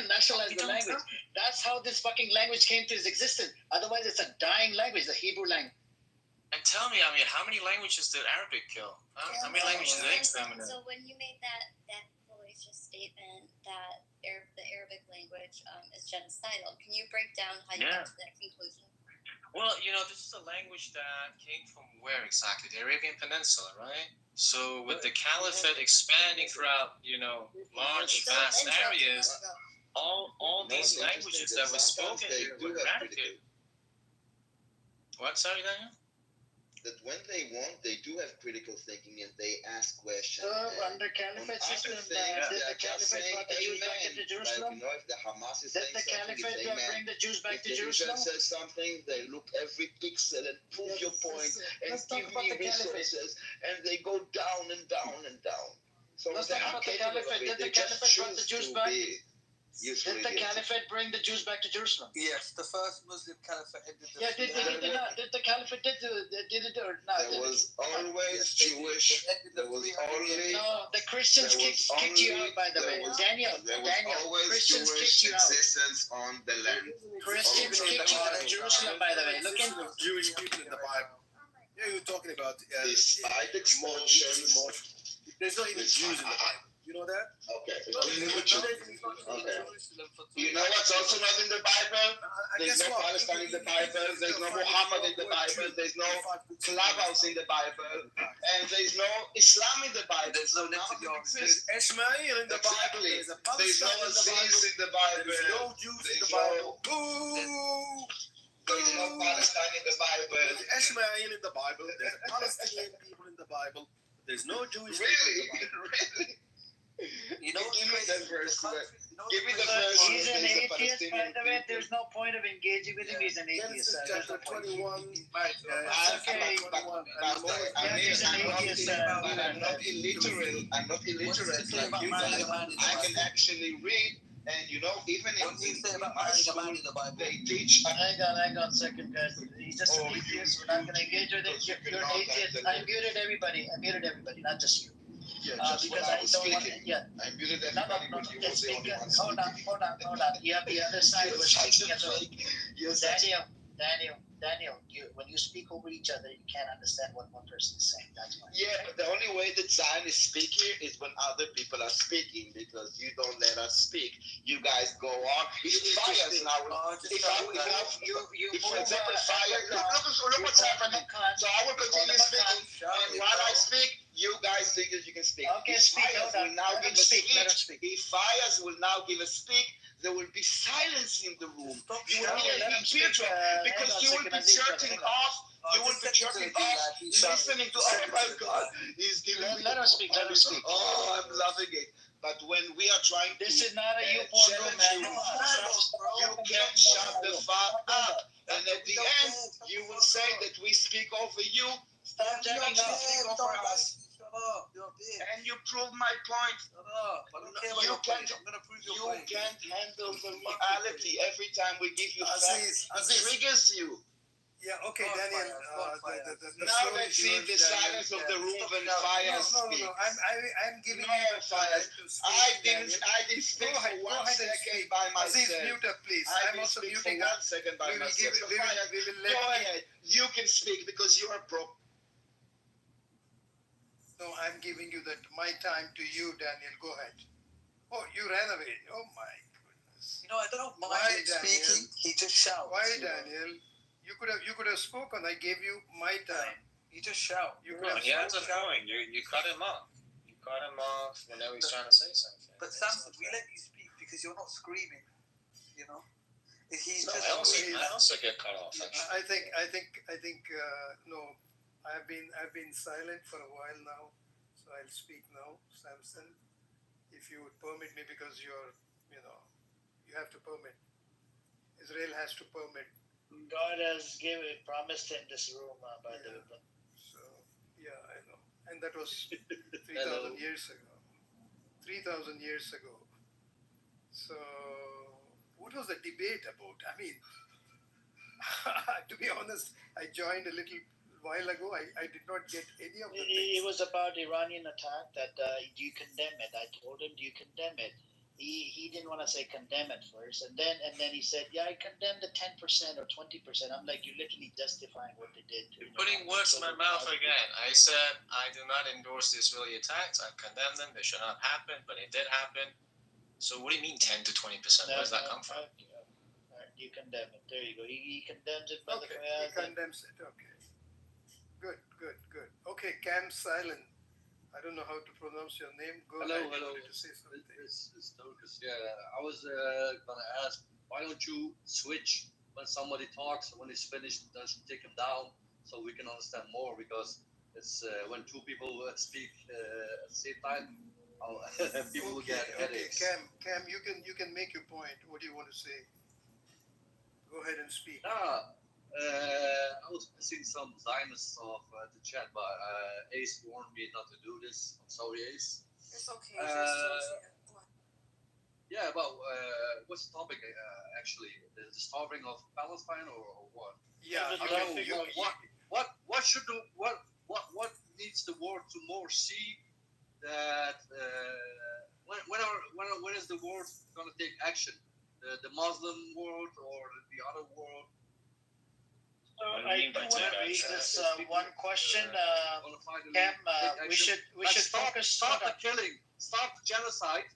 nationalize the language. That's how this fucking language came to its existence. Otherwise, it's a dying language, the Hebrew language. And tell me, how many languages did Arabic kill? How many languages did they exterminate? So when you made that fallacious statement that the Arabic language is genocidal, can you break down how you got to that conclusion? Well, this is a language that came from where exactly? The Arabian Peninsula, right? So with the caliphate expanding throughout, large, vast areas, all these languages that were spoken here were eradicated. What? Sorry, Daniel? That when they want, they do have critical thinking and they ask questions. Under caliphate system, did the caliphate brought the Jews back into Jerusalem? If the Hamas is Did saying the something, caliphate bring the Jews back to Jerusalem? If the says something, they look every pixel and prove your point and give me resources, and they go down and down and down. So let's talk about the caliphate. Did the caliphate bring the Jews back? Did the caliphate bring the Jews back to Jerusalem? Yes, the first Muslim caliphate ended the did the caliphate did it or not? There was always Jewish. There was only. No, the Christians kicked you out, by the way. Daniel, Christians kicked you out. Existence on the land. Christians kicked you out of Jerusalem, by the way. Look at Jewish people in the Bible. Yeah, you're talking about. Despite expulsions. There's not even Jews in the Bible. You know that? Okay. You know what's also not in the Bible? There's no Palestine in the Bible. There's no Muhammad in the Bible. There's no clubhouse in the Bible. And there's no Islam in the Bible. There's no There's Ishmael in the Bible. There's a There's no Aziz in the Bible. There's no Jews in the Bible. There's no Palestine in the Bible. There's Ishmael in the Bible. There's Palestinian people in the Bible. There's no Jewish people in the Bible. Really? Give me the verse. Give me the verse. He's an atheist, by the way. There's no point of engaging with him. He's an atheist. Genesis chapter 21. I'm not illiterate. Like you guys. I can actually read. And even in my school, they teach. Hang on a second, guys. He's just an atheist. We're not going to engage with it. You're an atheist. I muted everybody, not just you. Yeah, just because I was speaking. I muted everybody, but you was the only one Hold on. You have the other side was speaking as well. Daniel, when you speak over each other, you can't understand what one person is saying. That's why. Yeah, but the only way that Zionists speak here is when other people are speaking, because you don't let us speak. You guys go on. It's fires now. For example, fire. Look what's happening. So I will continue speaking, and while I speak, you guys think that you can speak. Okay, speak. Fires will now give a speech. If fires will now give a speak, there will be silence in the room. You will hear because you will be jerking off. You will be jerking off, listening to, oh my God, he's giving me. Let him speak. Oh, I'm loving it. But when we are trying to this is not a YouPorn room, man. you can't shut the fuck up. And at the end, you will say that we speak over you. Stop jerking off. And you prove my point. You can't handle the reality every time we give you facts. It triggers you. Yeah, okay, Go on, Daniel. Fayaz, The Now floor let's is see yours, the Daniel. silence of the room and No, Fayaz no, speaks. I'm giving No, you the time Fayaz. to speak. I didn't speak for 1 second by Aziz, myself. mute up, please. I I'm didn't also speak for muting 1 up. second by We will myself. So Fayaz, we will let go ahead. You can speak because you are pro. No, I'm giving you my time to you, Daniel. Go ahead. Oh, you ran away. Oh my goodness. I don't mind Why, him speaking. He just shouts. Why, Daniel? You could have spoken. I gave you my time. He just shouts. He wasn't going. You cut him off. You cut him off whenever he's trying to say something. But Samson, we let you speak because you're not screaming. He's No, just. I also get cut off. Actually. I think no. I've been silent for a while now, so I'll speak now, Samson, if you would permit me, because you have to permit. Israel has to permit. God has promised in this room, by the way. So yeah, I know, and that was 3,000 years ago. 3,000 years ago. So what was the debate about? I mean, to be honest, I joined a little while ago. I did not get any of the things. It was about Iranian attack. That do you condemn it? I told him, do you condemn it? He didn't want to say condemn at first, and then he said, yeah, I condemn the 10% or 20%. I'm like, you're literally justifying what they did. You're putting words in my mouth again. I said I do not endorse the Israeli attacks. I condemn them. They should not happen, but it did happen. So what do you mean 10 to 20%? Where does that come from? You condemn it. There you go. He condemns it. Okay, he condemns it. Okay. Good. Okay, Cam Silent. I don't know how to pronounce your name. Go ahead. Hello. To say something. It's Turkish. Yeah, I was gonna ask, why don't you switch when somebody talks and when he's finished, just take him down so we can understand more, because it's when two people speak at the same time, people will get headaches. Cam, you can make your point. What do you want to say? Go ahead and speak. I was missing some Zionists off the chat, but Ace warned me not to do this. I'm sorry, Ace. It's okay. Yeah, but what's the topic actually? The starving of Palestine or what? Yeah. What should what needs the world to more see that when is the world going to take action? The Muslim world or the other world? I do want to raise this one question, Cam. We should focus. Stop the killing. Stop the genocide.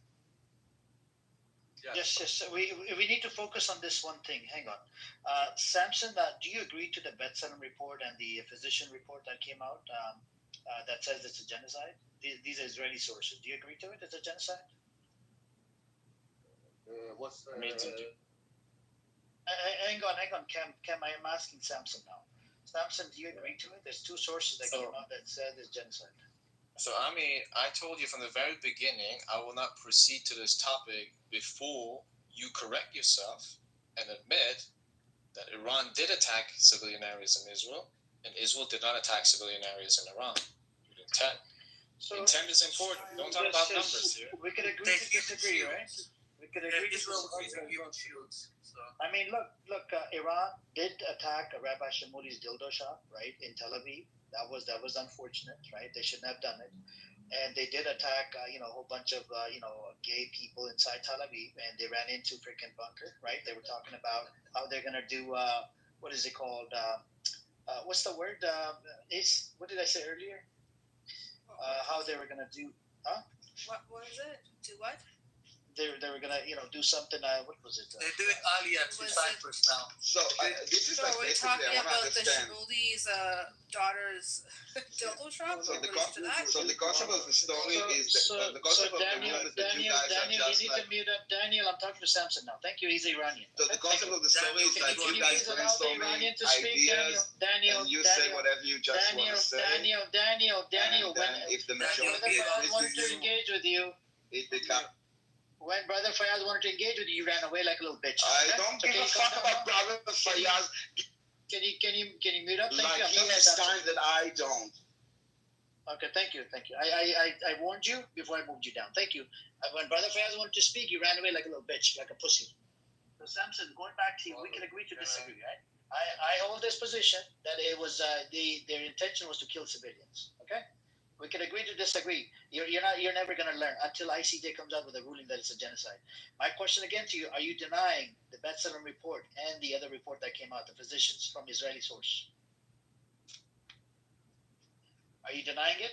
Yes. We need to focus on this one thing. Hang on, Samson. Do you agree to the B'Tselem report and the physician report that came out that says it's a genocide? These are Israeli sources. Do you agree to it? It's a genocide. What's Hang on, Cam. I am asking Samson now. Samson, do you agree to it? There's two sources that came out that said it's genocide. So, I told you from the very beginning, I will not proceed to this topic before you correct yourself and admit that Iran did attack civilian areas in Israel, and Israel did not attack civilian areas in Iran. Intent. Intent is important. Don't talk about numbers here. We could agree to disagree, right? We could agree to disagree. I mean, look. Iran did attack Rabbi Shamouri's dildo shop, right, in Tel Aviv. That was unfortunate, right? They shouldn't have done it. And they did attack, a whole bunch of, gay people inside Tel Aviv, and they ran into freaking bunker, right? They were talking about how they're gonna do, what is it called? What's the word? What did I say earlier? How they were gonna do? Huh? What is it? Do what? They were gonna do something. What was it? They're doing Aliyah to Cyprus now. So this is So like we're basically talking I want to about the understand. Shamuli's daughter's dildo shop. So the concept of the story is the concept of the room is that you guys are just you need to mute up. Daniel, I'm talking to Samson now. Thank you. He's Iranian. So the concept of the story is like you guys brainstorming ideas, and you say whatever you just want to say. Daniel. If the When majority Brother Fayaz wanted to is engage with you, it becomes. when Brother Fayaz wanted to engage with you, you ran away like a little bitch. I don't give a fuck about Brother Fayaz. Can you mute up? Thank like you. he has time that I don't. Okay, thank you. I warned you before I moved you down. Thank you. When Brother Fayaz wanted to speak, you ran away like a little bitch, like a pussy. So Samson, going back to you, we can agree to disagree, right? I hold this position that it was their intention was to kill civilians. Okay, we can agree to disagree. You're never going to learn until ICJ comes out with a ruling that it's a genocide. My question again to you: are you denying the B'Tselem report and the other report that came out, the physicians from Israeli source? Are you denying it?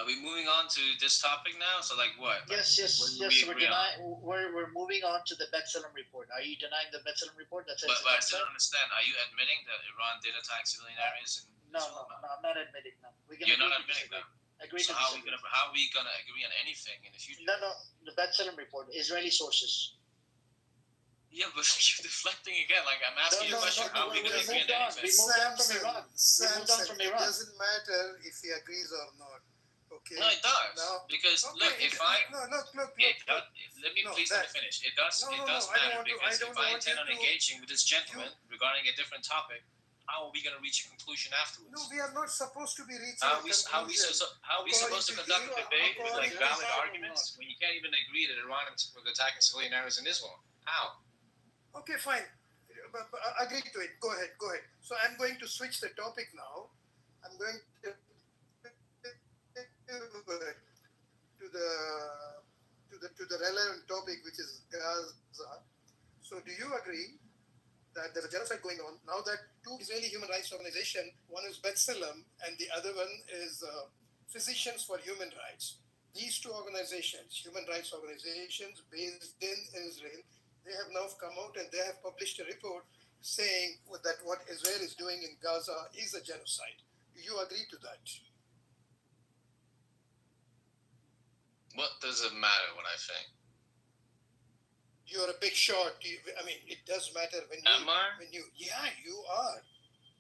Are we moving on to this topic now? So like what? Yes. We're moving on to the B'Tselem report. Are you denying the B'Tselem report? But I still don't understand. Are you admitting that Iran did attack civilian areas? No, I'm not admitting. No, you're not admitting that. Agree so how are we gonna agree on anything in the future? No. The B'Tselem report, Israeli sources. Yeah, but you're deflecting again. Like I'm asking you a question. How are we gonna agree on anything? We moved on from Iran. It doesn't matter if he agrees or not. Okay. No, it does. No. Because look, if I look. Let me finish. It does matter because if I intend on engaging with this gentleman regarding a different topic, how are we going to reach a conclusion afterwards? No, we are not supposed to be reaching a conclusion. How are we supposed to conduct a debate with like valid arguments when you can't even agree that Iran was attacking civilian areas in Israel? How? Okay, fine. But agree to it. Go ahead. So I'm going to switch the topic now. I'm going to the relevant topic, which is Gaza. So do you agree that there's a genocide going on now that two Israeli human rights organizations, one is B'Tselem and the other one is Physicians for Human Rights. These two organizations, human rights organizations based in Israel, they have now come out and they have published a report saying that what Israel is doing in Gaza is a genocide. Do you agree to that? What does it matter what I think? You're a big shot. It does matter when you. Yeah, you are.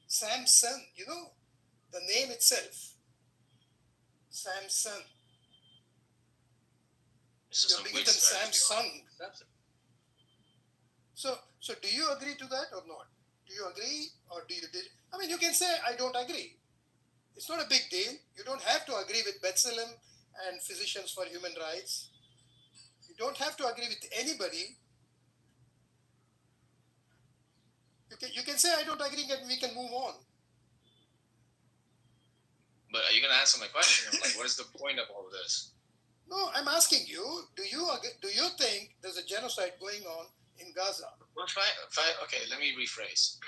Samson, the name itself. Samson. You're bigger than Samson. So do you agree to that or not? Do you agree or do you did? You can say I don't agree. It's not a big deal. You don't have to agree with B'Tselem and Physicians for Human Rights. You don't have to agree with anybody. You can say I don't agree and we can move on. But are you going to answer my question? Like, what is the point of all this? No, I'm asking you. Do you think there's a genocide going on in Gaza? Well, okay, let me rephrase.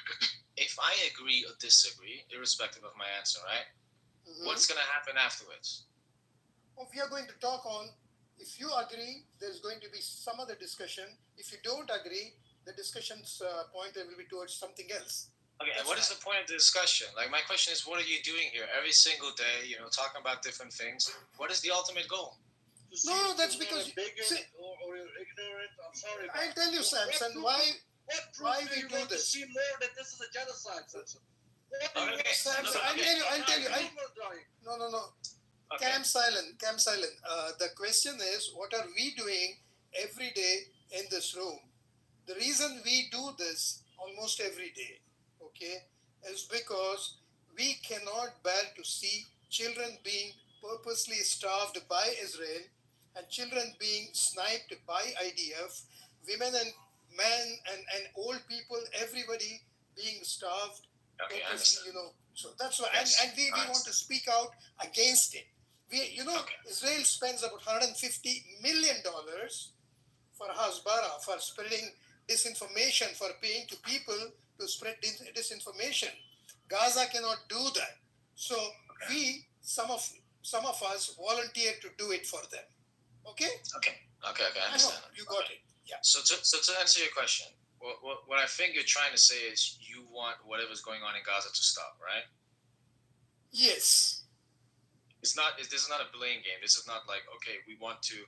If I agree or disagree, irrespective of my answer, right? Mm-hmm. What's going to happen afterwards? We are going to talk on. If you agree, there's going to be some other discussion. If you don't agree, the discussion's pointer will be towards something else. Okay, and what is the point of the discussion? Like, my question is, what are you doing here every single day, talking about different things? What is the ultimate goal? No, that's because... Or you're ignorant. I'm sorry. I'll tell you, Samson, why we do this. See more that this is a genocide, Samson. Samson, I'll tell you. No. Okay. Cam silent. The question is, what are we doing every day in this room? The reason we do this almost every day, okay, is because we cannot bear to see children being purposely starved by Israel and children being sniped by IDF, women and men and old people, everybody being starved. Okay, So that's why, and we want to speak out against it. Israel spends about $150 million for Hasbara, for spreading disinformation, for paying to people to spread disinformation. Gaza cannot do that. So some of us volunteer to do it for them. Okay, I understand. You got it. Yeah. So to answer your question, what I think you're trying to say is you want whatever's going on in Gaza to stop, right? Yes. This is not a blame game. This is not like, okay, we want to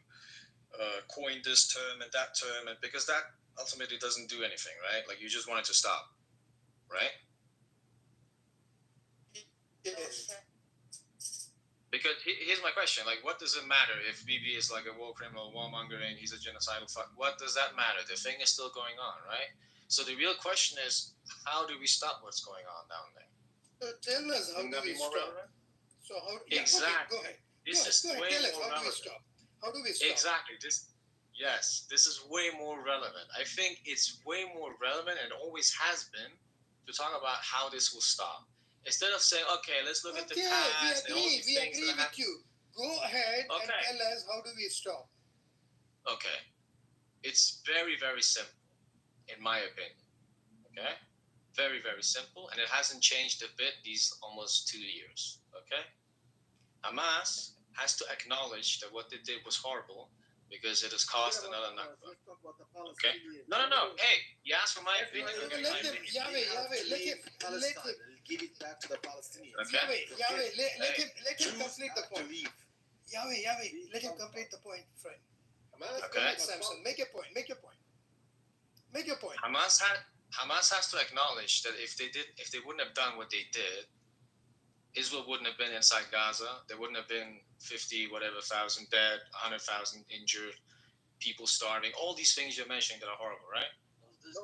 coin this term and that term, and because that ultimately doesn't do anything, right? Like, you just want it to stop, right? Yes. Because here's my question: like, what does it matter if Bibi is like a war criminal, warmongering, he's a genocidal fuck? What does that matter? The thing is still going on, right? So the real question is, how do we stop what's going on down there? So tell us, how do we stop? So how? Exactly. Okay, go ahead. This is way tell us, more how do we relevant. stop? How do we stop? Exactly. Yes, this is way more relevant. I think it's way more relevant and always has been to talk about how this will stop. Instead of saying, okay, let's look at the past and all these things agree that with you. Go ahead and Okay. tell us how do we stop. Okay. It's very, very simple, in my opinion. Okay? Very, very simple. And it hasn't changed a bit these almost 2 years. Okay? Hamas has to acknowledge that what they did was horrible because it has caused another Nakba. Let's talk about the Okay? Palestinians. No. Hey, you asked for my opinion. Let Okay, them, my opinion. Yahweh, let him, Palestine. Give it back to the Palestinians. Okay. Yahweh, let Hey. him complete the point. leave. Yahweh, let him complete the point, friend. Okay. Go ahead, Samson, make your point. Make your point. Hamas has to acknowledge that if they wouldn't have done what they did, Israel wouldn't have been inside Gaza. There wouldn't have been 50,000 dead, 100,000 injured, people starving. All these things you're mentioning that are horrible, right?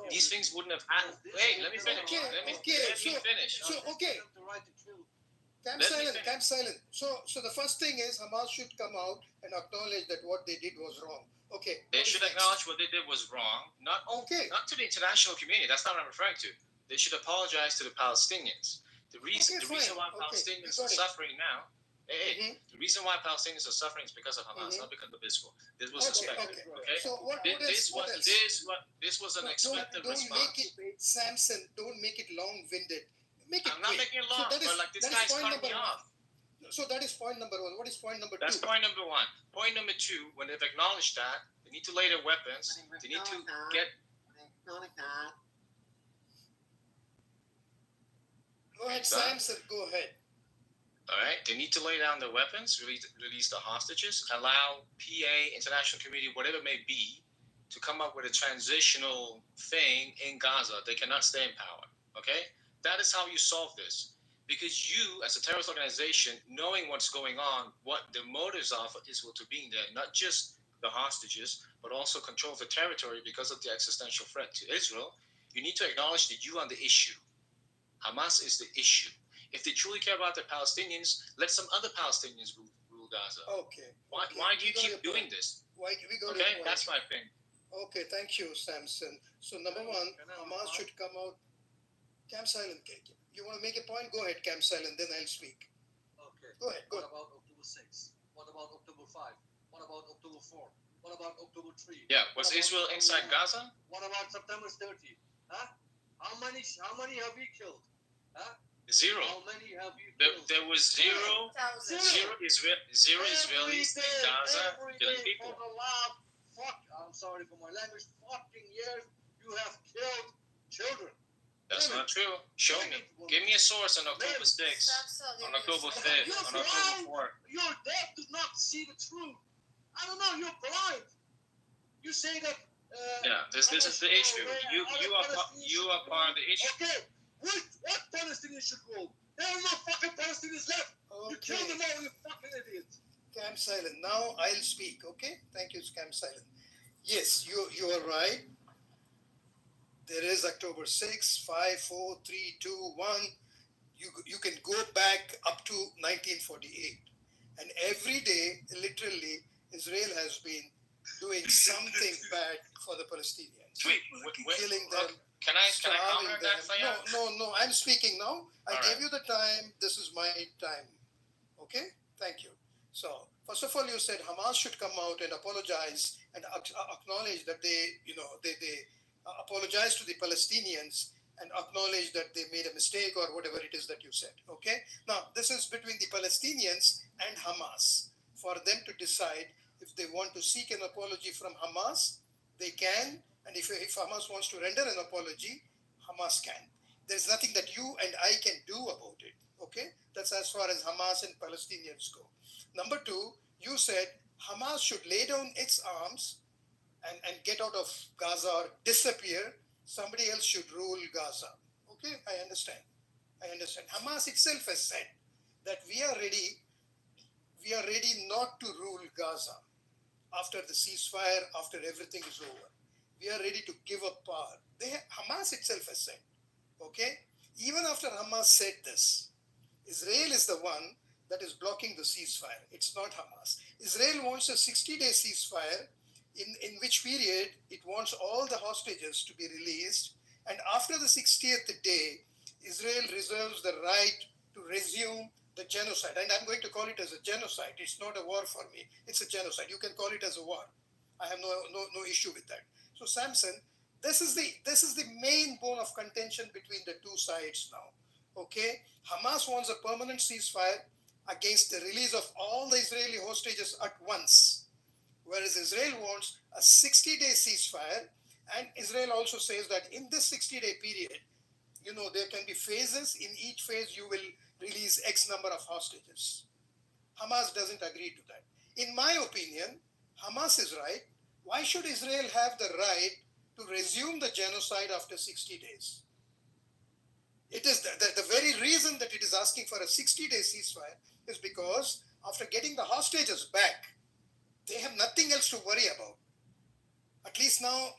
These things wouldn't have happened. Wait, let me finish. Let me finish. Camp silent. So the first thing is Hamas should come out and acknowledge that what they did was wrong. Okay. They should acknowledge what they did was wrong, not to the international community. That's not what I'm referring to. They should apologize to the Palestinians. The reason why Palestinians are suffering now, the reason why Palestinians are suffering is because of Hamas, not because of Israel. This was expected. Okay. So what This else? was an expected response. Don't make it, Samson. Don't make it long-winded. Make it I'm not quick. making it long, So but like this guy's cutting me off. So that is point number one. What is point number That's two? point number one. Point number two, when they've acknowledged that, they need to lay their weapons. They need to get. Go ahead, Samson. Go ahead. All right, they need to lay down their weapons, release the hostages, allow PA, international community, whatever it may be, to come up with a transitional thing in Gaza. They cannot stay in power. Okay, that is how you solve this. Because you, as a terrorist organization, knowing what's going on, what the motives are for Israel to being there, not just the hostages, but also control of the territory because of the existential threat to Israel, you need to acknowledge that you are the issue. Hamas is the issue. If they truly care about the Palestinians, let some other Palestinians rule Gaza. Okay. Why do you keep doing this? We got Okay, your point. that's my thing. Okay, thank you, Samson. So number one, Hamas should come out. Camp silent. You want to make a point? Go ahead, Camp silent. Then I'll speak. Okay. Go ahead. What about October 6? What about October 5? What about October 4? What about October 3? Yeah, was Israel inside Gaza? What about September 30? Huh? How many have we killed? Huh? Zero. How many have you killed? There was zero Israelis in Gaza killing people. For the last, I'm sorry for my language, fucking years, you have killed children. That's not true. Show me. Give me a source on October 6th, on October 5th, on October 4th. You're deaf to not see the truth. I don't know, you're blind. You say that. Yeah, this is the issue. You are part of the issue. Okay, what Palestinians should rule? There are no fucking Palestinians left. You killed them all, you fucking idiots. Camp silent. Now I'll speak. Okay. Thank you, Camp silent. Yes, you are right. There is October 6, 5, 4, 3, 2, 1. You can go back up to 1948. And every day, literally, Israel has been doing something bad for the Palestinians. Wait, killing them. Can I comment them. that for you? No, I'm speaking now. I All gave right. you the time. This is my time. Okay? Thank you. So, first of all, you said Hamas should come out and apologize and acknowledge that they apologize to the Palestinians and acknowledge that they made a mistake or whatever it is that you said. Okay? Now, this is between the Palestinians and Hamas. For them to decide if they want to seek an apology from Hamas, they can. And if Hamas wants to render an apology, Hamas can. There's nothing that you and I can do about it. Okay? That's as far as Hamas and Palestinians go. Number two, you said Hamas should lay down its arms and get out of Gaza or disappear. Somebody else should rule Gaza. Okay, I understand. Hamas itself has said that we are ready not to rule Gaza after the ceasefire, after everything is over. We are ready to give up power. Hamas itself has said. Okay? Even after Hamas said this, Israel is the one that is blocking the ceasefire. It's not Hamas. Israel wants a 60-day ceasefire in which period it wants all the hostages to be released, and after the 60th day, Israel reserves the right to resume the genocide. And I'm going to call it as a genocide. It's not a war for me. It's a genocide. You can call it as a war. I have no issue with that. So Samson, this is the main bone of contention between the two sides now. Okay? Hamas wants a permanent ceasefire against the release of all the Israeli hostages at once, whereas Israel wants a 60-day ceasefire, and Israel also says that in this 60-day period, there can be phases. In each phase, you will release X number of hostages. Hamas doesn't agree to that. In my opinion, Hamas is right. Why should Israel have the right to resume the genocide after 60 days? It is the very reason that it is asking for a 60-day ceasefire is because after getting the hostages back, they have nothing else to worry about. At least now,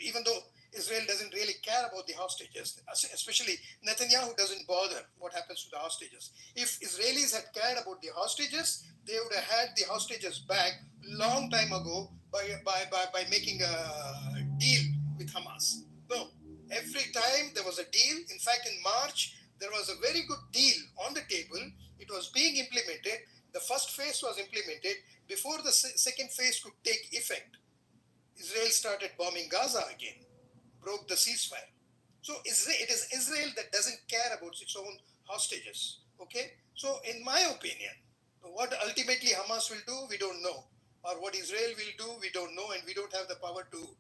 even though Israel doesn't really care about the hostages, especially Netanyahu doesn't bother what happens to the hostages. If Israelis had cared about the hostages, they would have had the hostages back long time ago by making a deal with Hamas. No, every time there was a deal. In fact, in March, there was a very good deal on the table. It was being implemented. The first phase was implemented. Before the second phase could take effect, Israel started bombing Gaza again, broke the ceasefire. So it is Israel that doesn't care about its own hostages. Okay? So in my opinion, what ultimately Hamas will do, we don't know. Or what Israel will do, we don't know, and we don't have the power to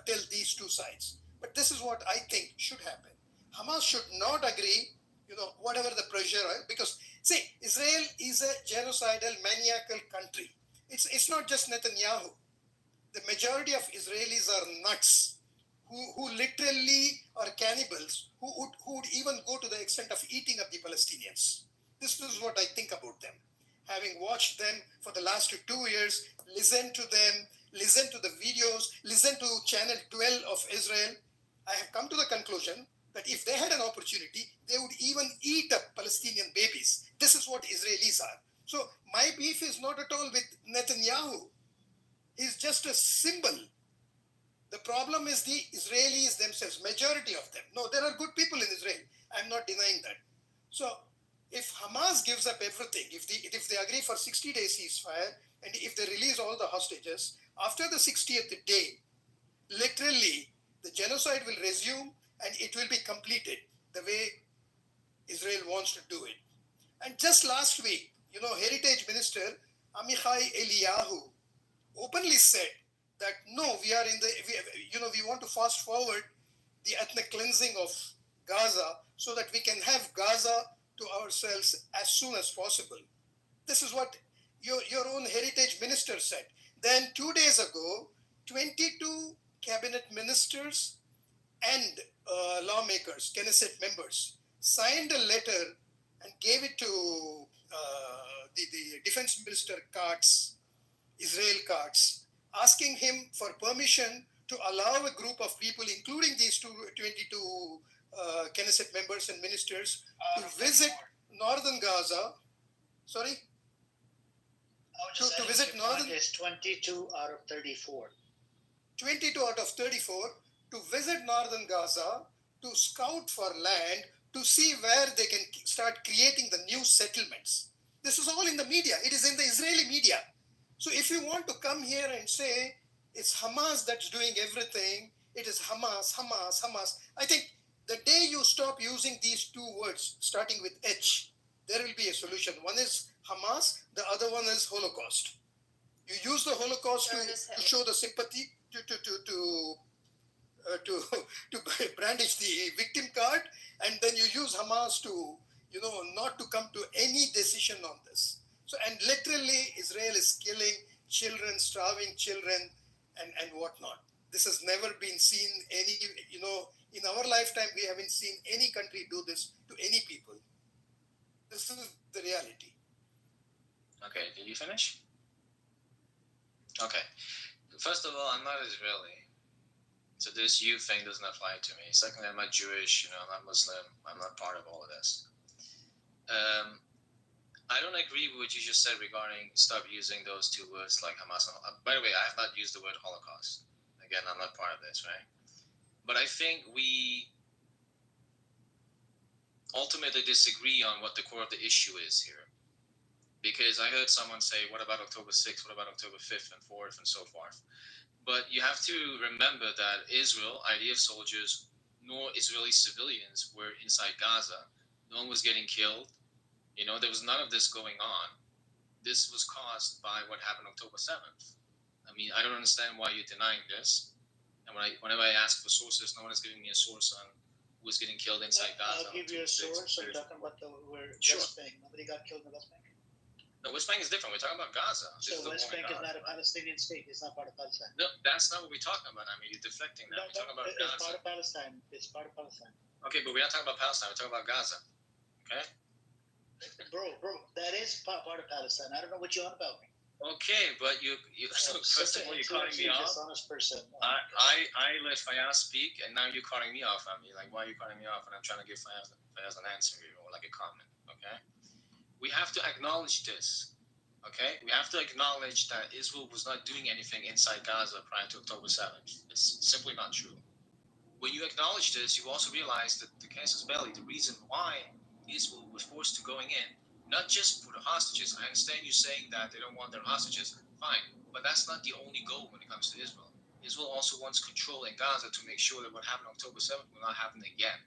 tell these two sides. But this is what I think should happen. Hamas should not agree, whatever the pressure, because, see, Israel is a genocidal, maniacal country. It's not just Netanyahu. The majority of Israelis are nuts, who literally are cannibals, who would even go to the extent of eating up the Palestinians. This is what I think about them. Having watched them for the last 2 years, listened to them, listened to the videos, listened to Channel 12 of Israel, I have come to the conclusion that if they had an opportunity, they would even eat up Palestinian babies. This is what Israelis are. So my beef is not at all with Netanyahu. He's just a symbol. The problem is the Israelis themselves, majority of them. No, there are good people in Israel. I'm not denying that. So if Hamas gives up everything, if they agree for 60-day ceasefire, and if they release all the hostages, after the 60th day, literally, the genocide will resume and it will be completed the way Israel wants to do it. And just last week, Heritage Minister Amichai Eliyahu openly said that no, we want to fast forward the ethnic cleansing of Gaza so that we can have Gaza to ourselves as soon as possible. This is what your own heritage minister said. Then 2 days ago, 22 cabinet ministers and lawmakers, Knesset members, signed a letter and gave it to the defense minister Israel Katz, asking him for permission to allow a group of people, including these 22 Knesset members and ministers, to visit northern Gaza. Sorry? To visit northern... Is 22 out of 34. 22 out of 34 to visit northern Gaza, to scout for land, to see where they can start creating the new settlements. This is all in the media. It is in the Israeli media. So if you want to come here and say it's Hamas that's doing everything, it is Hamas, I think the day you stop using these two words, starting with H, there will be a solution. One is Hamas, the other one is Holocaust. You use the Holocaust to show the sympathy, to brandish the victim card, and then you use Hamas to, not to come to any decision on this. So, and literally, Israel is killing children, starving children, and whatnot. This has never been seen in our lifetime, we haven't seen any country do this to any people. This is the reality. Okay, did you finish? Okay. First of all, I'm not Israeli. So this you thing doesn't apply to me. Secondly, I'm not Jewish, I'm not Muslim. I'm not part of all of this. I don't agree agree with what you just said regarding stop using those two words like Hamas. By the way, I have not used the word Holocaust. Again, I'm not part of this, right? But I think we ultimately disagree on what the core of the issue is here. Because I heard someone say, what about October 6th? What about October 5th and 4th and so forth? But you have to remember that Israel, IDF soldiers, nor Israeli civilians were inside Gaza. No one was getting killed. You know, there was none of this going on. This was caused by what happened October 7th. I mean, I don't understand why you're denying this. And whenever I ask for sources, no one is giving me a source on who was getting killed inside Gaza. I'll give you a source. I'm talking about West Bank. Nobody got killed in the West Bank. No, West Bank is different. We're talking about Gaza. So West Bank is not a Palestinian state. It's not part of Palestine. No, that's not what we're talking about. I mean, you're deflecting that. We're talking about it's Gaza. Part of Palestine. It's part of Palestine. Okay, but we're not talking about Palestine. We're talking about Gaza. Okay? Bro, that is part of Palestine. I don't know what you're on about. Okay, but you first of all, you're cutting me off. Dishonest person. I let Fayaz speak, and now you're cutting me off on me. Like, why are you cutting me off? And I'm trying to give Fayaz an answer here, or like a comment. Okay? We have to acknowledge this. Okay? We have to acknowledge that Israel was not doing anything inside Gaza prior to October 7th. It's simply not true. When you acknowledge this, you also realize that the casus belli, the reason why Israel was forced to going in, not just for the hostages. I understand you saying that they don't want their hostages. Fine. But that's not the only goal when it comes to Israel. Israel also wants control in Gaza to make sure that what happened on October 7th will not happen again.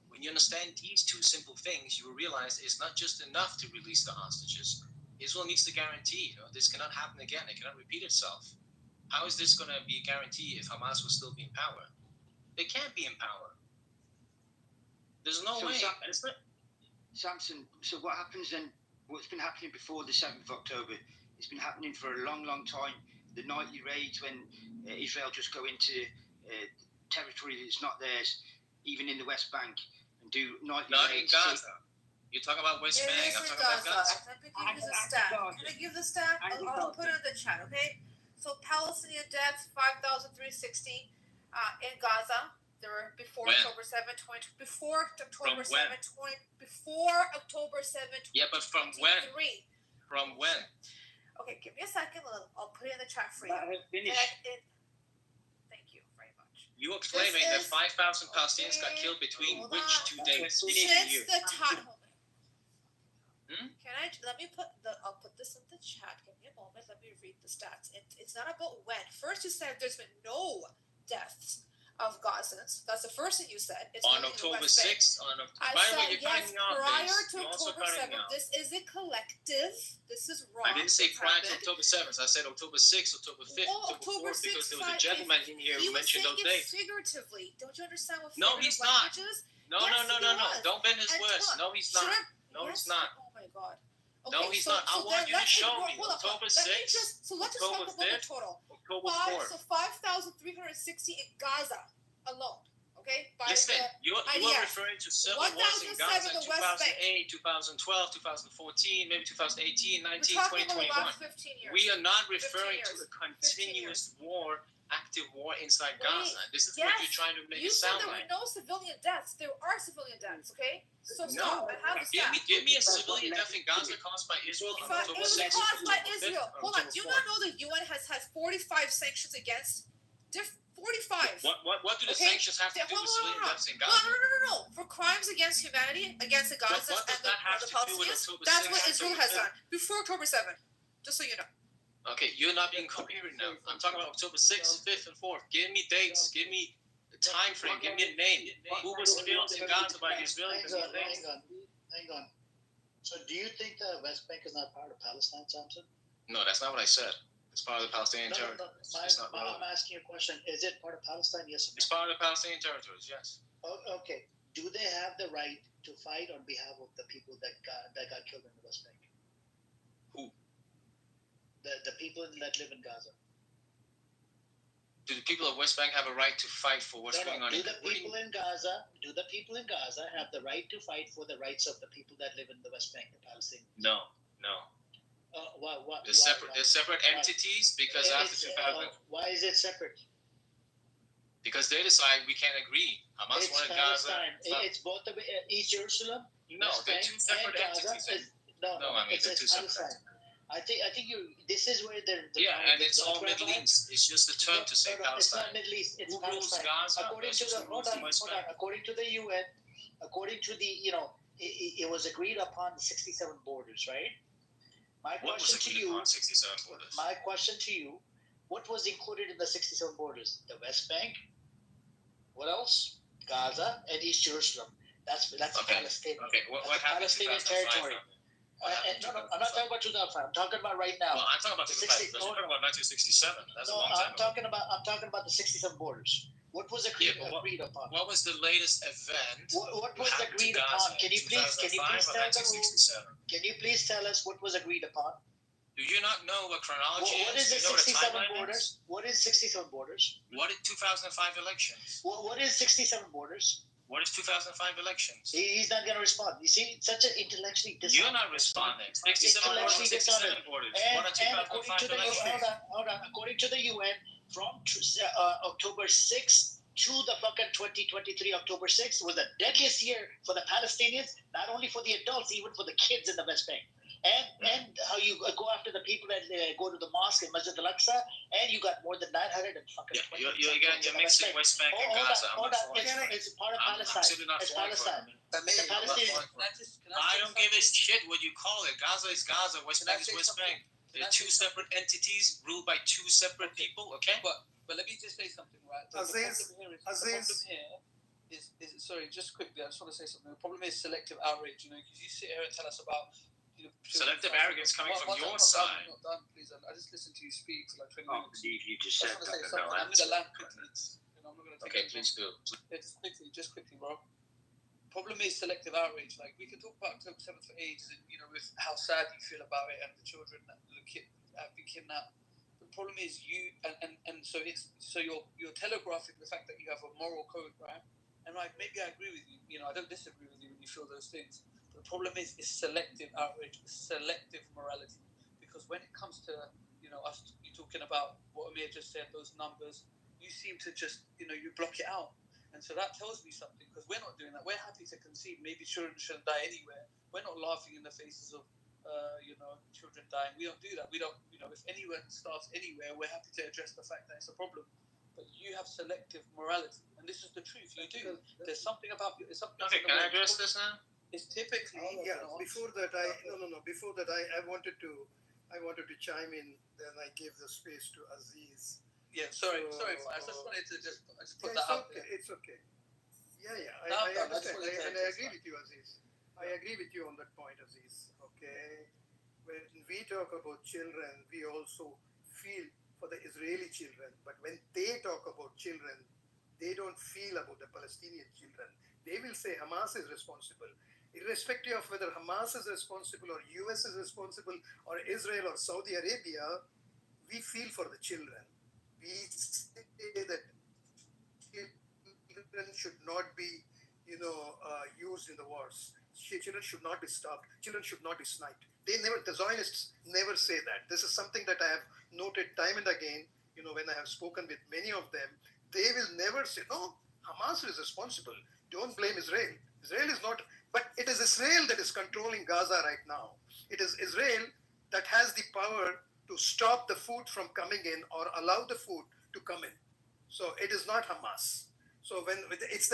When you understand these two simple things, you will realize it's not just enough to release the hostages. Israel needs to guarantee, this cannot happen again. It cannot repeat itself. How is this going to be a guarantee if Hamas will still be in power? They can't be in power. There's no way. Samson, so what happens then, what's been happening before the 7th of October, it's been happening for a long, long time. The nightly raids when Israel just go into territory that's not theirs, even in the West Bank, and do nightly raids. Not in Gaza. You're talking about West Bank. I'm talking about Gaza. Let me give you the stat. Can I give the stat? I'll put it in the chat, okay? So Palestinian deaths, 5,360 in Gaza. There were before October 7th, before October 7th, before October 7th. Yeah, but from when? From when? Okay, give me a second. I'll put it in the chat for you. Thank you very much. You are claiming that 5,000 Palestinians got killed between which 2 days? Since the time. Can I? I'll put this in the chat. Give me a moment. Let me read the stats. It's not about when. First, you said there's been no deaths of Gazans. That's the first thing you said. It's on October 6th. By the way, yes, prior to October 7th. This is a collective. This is wrong. I didn't say prior to October 7th. I said October 6th, October 5th, October 4th, because there was a gentleman in here who mentioned those dates. Figuratively. Don't you understand what No, he's not. No. Don't bend his words. No, he's not. No, he's not. Oh my God. Okay, no, he's not. I want you to show me October 6th. So let's just talk about the total. October 4th. So 5,360 in Gaza alone. Okay? Listen, you are referring to civil wars in Gaza in 2008, 2012, 2014, maybe 2018, 19, 20, 21. We are not referring to the continuous war, active war inside Gaza. This is what you're trying to make it sound like. You said there were no civilian deaths. There are civilian deaths, okay? So stop. Give me a civilian death in Gaza caused by Israel on October 6th. Caused by Israel. Hold on. Do you not know the UN has 45 sanctions against 45. What do the sanctions have to do with civilian deaths in Gaza? No. For crimes against humanity, against the Gazans and the Palestinians, that's what Israel has done before October 7th. Just so you know. Okay, you're not being coherent now. I'm talking about October 6th, 5th, and 4th. Give me dates. Give me a time frame. Give me a name. Who was killed in Gaza by the Israelis? Hang on. So do you think the West Bank is not part of Palestine, Samson? No, that's not what I said. It's part of the Palestinian territories. I'm asking you a question. Is it part of Palestine? Yes or no? It's part of the Palestinian territories, yes. Oh, okay. Do they have the right to fight on behalf of the people that got killed in the West Bank? Who? The people that live in Gaza. Do the people of West Bank have a right to fight for what's going on? Do the people in Gaza have the right to fight for the rights of the people that live in the West Bank, the Palestinians? No. They're separate entities because after 2000. Why is it separate? Because they decide we can't agree. Hamas wanted Gaza. It's both East Jerusalem. No, they're two separate entities. No, I mean it's they're two separate. Palestine. I think you. This is where the Yeah, and it's all Middle East. It's just a term to say Palestine. It's not Middle East. It's Who rules Palestine. Gaza According to versus the who rules the West Bank? according to the UN, according to the it was agreed upon the 67 borders, right? What was agreed upon 67 borders? My question to you: what was included in the 67 borders? The West Bank. What else? Gaza and East Jerusalem. That's okay. Palestinian. Okay, what happened in Palestinian 2005? territory. I'm not talking about 2005. I'm talking about right now. Well, I'm talking about 2005. You're talking about 1967. That's a long time ago. I'm talking about the 67 borders. What was agreed upon? What was the latest event? What was agreed upon? Can you please tell us? Can you please tell us what was agreed upon? Do you not know what chronology What is the 67 borders? What is 67 borders? What is 2005 elections? What is 67 borders? What is 2005 elections? He's not going to respond. You see, it's such an intellectually dishonest. You're not responding. 67 borders, 67 borders. What are 2005 elections? Hold on. According to the UN, from October 6th to the fucking 2023 October 6th was the deadliest year for the Palestinians, not only for the adults, even for the kids in the West Bank. And how you go after the people that go to the mosque in Masjid al-Aqsa, and you got more than 900 and fucking. You're mixing West Bank and Gaza. It's part of Palestine. It's Palestine. I don't give a shit what you call it. Gaza is Gaza. West Bank is West Bank. They're two separate entities ruled by two separate people. Okay. But let me just say something, right? Aziz, the problem here is sorry, just quickly. I just want to say something. The problem is selective outrage. Because you sit here and tell us about. Selective arrogance coming from your side. I'm not done, please. I just listened to you speak for like 20 minutes. You just said that. I'm going to land quickly. I'm not going to take okay, please do. Just quickly, bro. Problem is selective outrage. Like, we can talk about October 7th for ages and, with how sad you feel about it and the children that have been kidnapped. The problem is you, and so you're telegraphing the fact that you have a moral code, right? And like, maybe I agree with you. I don't disagree with you when you feel those things. The problem is selective outrage, selective morality. Because when it comes to, us you talking about what Amir just said, those numbers, you seem to just, you block it out. And so that tells me something, because we're not doing that. We're happy to concede maybe children shouldn't die anywhere. We're not laughing in the faces of, children dying. We don't do that. We don't, if anyone starts anywhere, we're happy to address the fact that it's a problem. But you have selective morality. And this is the truth. You do. There's something about you. Okay, can I address this now? It's typically Before that, I wanted to chime in. Then I gave the space to Aziz. Yeah, sorry. I just wanted to just put that out there. It's okay. Yeah. I understand, and I agree with you, Aziz. I agree with you on that point, Aziz. Okay. When we talk about children, we also feel for the Israeli children. But when they talk about children, they don't feel about the Palestinian children. They will say Hamas is responsible. Irrespective of whether Hamas is responsible or US is responsible or Israel or Saudi Arabia, we feel for the children. We say that children should not be, used in the wars. Children should not be stopped. Children should not be sniped. The Zionists never say that. This is something that I have noted time and again, when I have spoken with many of them. They will never say, no, Hamas is responsible. Don't blame Israel. Israel is not... But it is Israel that is controlling Gaza right now. It is Israel that has the power to stop the food from coming in or allow the food to come in. So it is not Hamas. So when it's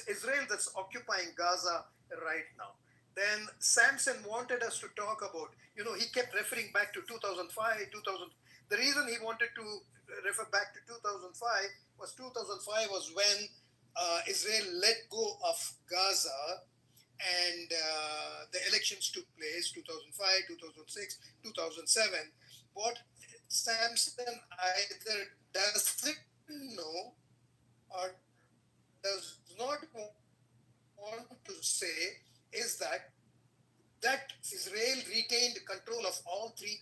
Israel that's occupying Gaza right now. Then Samson wanted us to talk about, he kept referring back to 2005, 2000. The reason he wanted to refer back to 2005 was when Israel let go of Gaza. And the elections took place 2005, 2006, 2007. What Samson either doesn't know or does not want to say is that Israel retained control of all three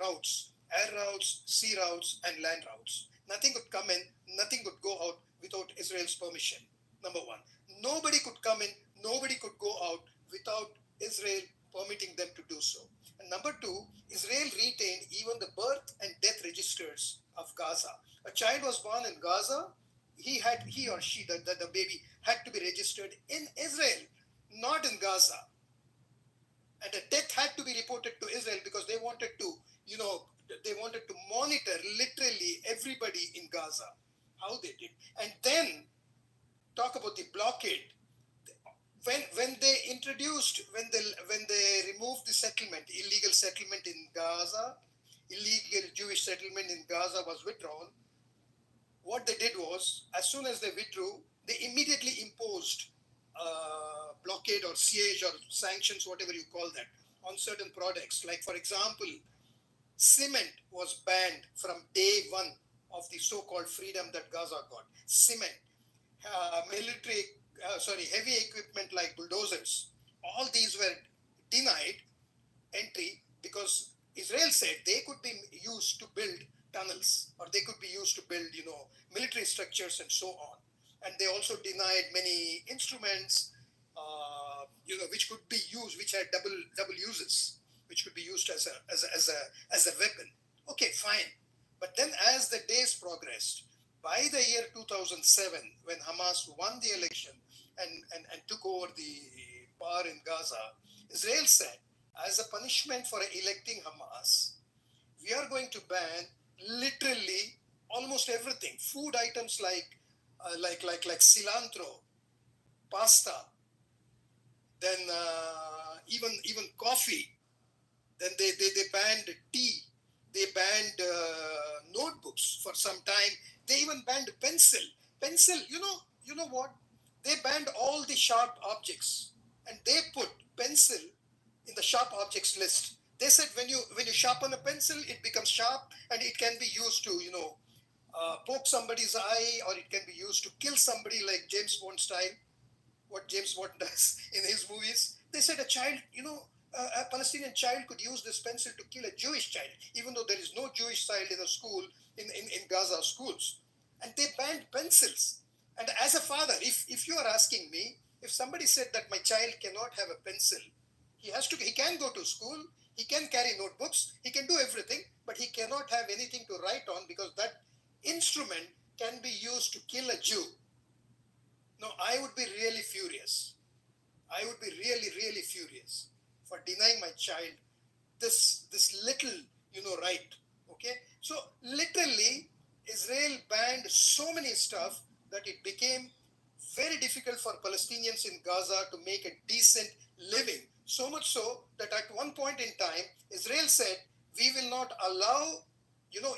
routes: air routes, sea routes, and land routes. Nothing could come in, nothing could go out without Israel's permission. Number one. Nobody could come in, nobody could go out without Israel permitting them to do so. And number two, Israel retained even the birth and death registers of Gaza. A child was born in Gaza, he or she, the baby, had to be registered in Israel, not in Gaza. And a death had reported to Israel because they wanted to, they wanted to monitor literally everybody in Gaza, how they did. And then talk about the blockade. When they removed the settlement, illegal settlement in Gaza, illegal Jewish settlement in Gaza was withdrawn. What they did was, as soon as they withdrew, they immediately imposed blockade or siege or sanctions, whatever you call that, on certain products. Like, for example, cement was banned from day one of the so-called freedom that Gaza got. Cement, heavy equipment like bulldozers, all these were denied entry because Israel said they could be used to build tunnels, or they could be used to build, military structures and so on. And they also denied many instruments, which could be used, which had double uses, which could be used as a weapon. Okay, fine. But then as the days progressed, by the year 2007, when Hamas won the election and took over the power in Gaza, Israel said, as a punishment for electing Hamas, we are going to ban literally almost everything. Food items like cilantro, pasta, then even coffee. Then they banned tea. They banned notebooks for some time. They even banned pencil. You know what? They banned all the sharp objects, and they put pencil in the sharp objects list. They said when you sharpen a pencil, it becomes sharp, and it can be used to poke somebody's eye, or it can be used to kill somebody, like James Bond style. What James Bond does in his movies. They said a child, a Palestinian child could use this pencil to kill a Jewish child, even though there is no Jewish child in a school, in Gaza schools. And they banned pencils. And as a father, if you are asking me, if somebody said that my child cannot have a pencil, he can go to school, he can carry notebooks, he can do everything, but he cannot have anything to write on because that instrument can be used to kill a Jew. No, I would be really furious. I would be really, really furious for denying my child this little, right. Okay? So literally, Israel banned so many stuff that it became very difficult for Palestinians in Gaza to make a decent living. So much so that at one point in time, Israel said, we will not allow,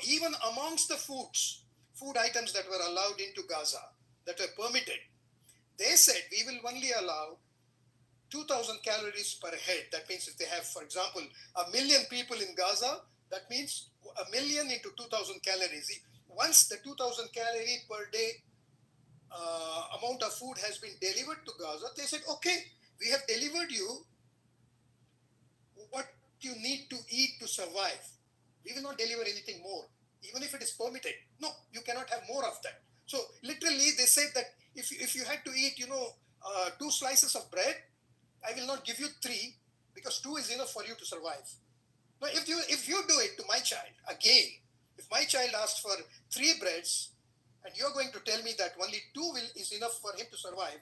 even amongst the food items that were allowed into Gaza, that were permitted, they said we will only allow 2,000 calories per head. That means if they have, for example, 1 million people in Gaza, that means 1 million into 2,000 calories. Once the 2,000 calorie per day amount of food has been delivered to Gaza, they said, okay, we have delivered you what you need to eat to survive. We will not deliver anything more, even if it is permitted. No, you cannot have more of that. So literally, they said that if you had to eat, 2 slices of bread, I will not give you 3 because 2 is enough for you to survive. Now, if you do it to my child again, if my child asks for 3 breads, and you're going to tell me that only 2 is enough for him to survive,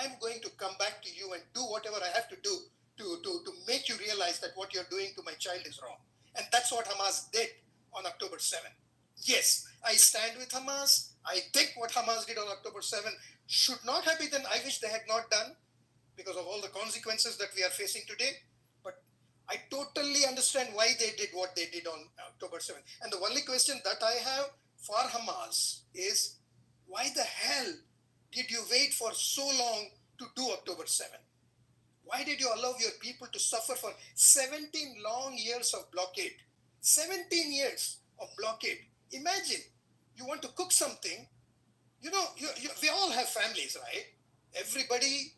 I'm going to come back to you and do whatever I have to do to make you realize that what you're doing to my child is wrong. And that's what Hamas did on October 7. Yes, I stand with Hamas. I think what Hamas did on October 7 should not have been done. I wish they had not done because of all the consequences that we are facing today. But I totally understand why they did what they did on October 7. And the only question that I have for Hamas is, why the hell did you wait for so long to do October 7? Why did you allow your people to suffer for 17 long years of blockade? 17 years of blockade. Imagine, you want to cook something. We all have families, right? Everybody,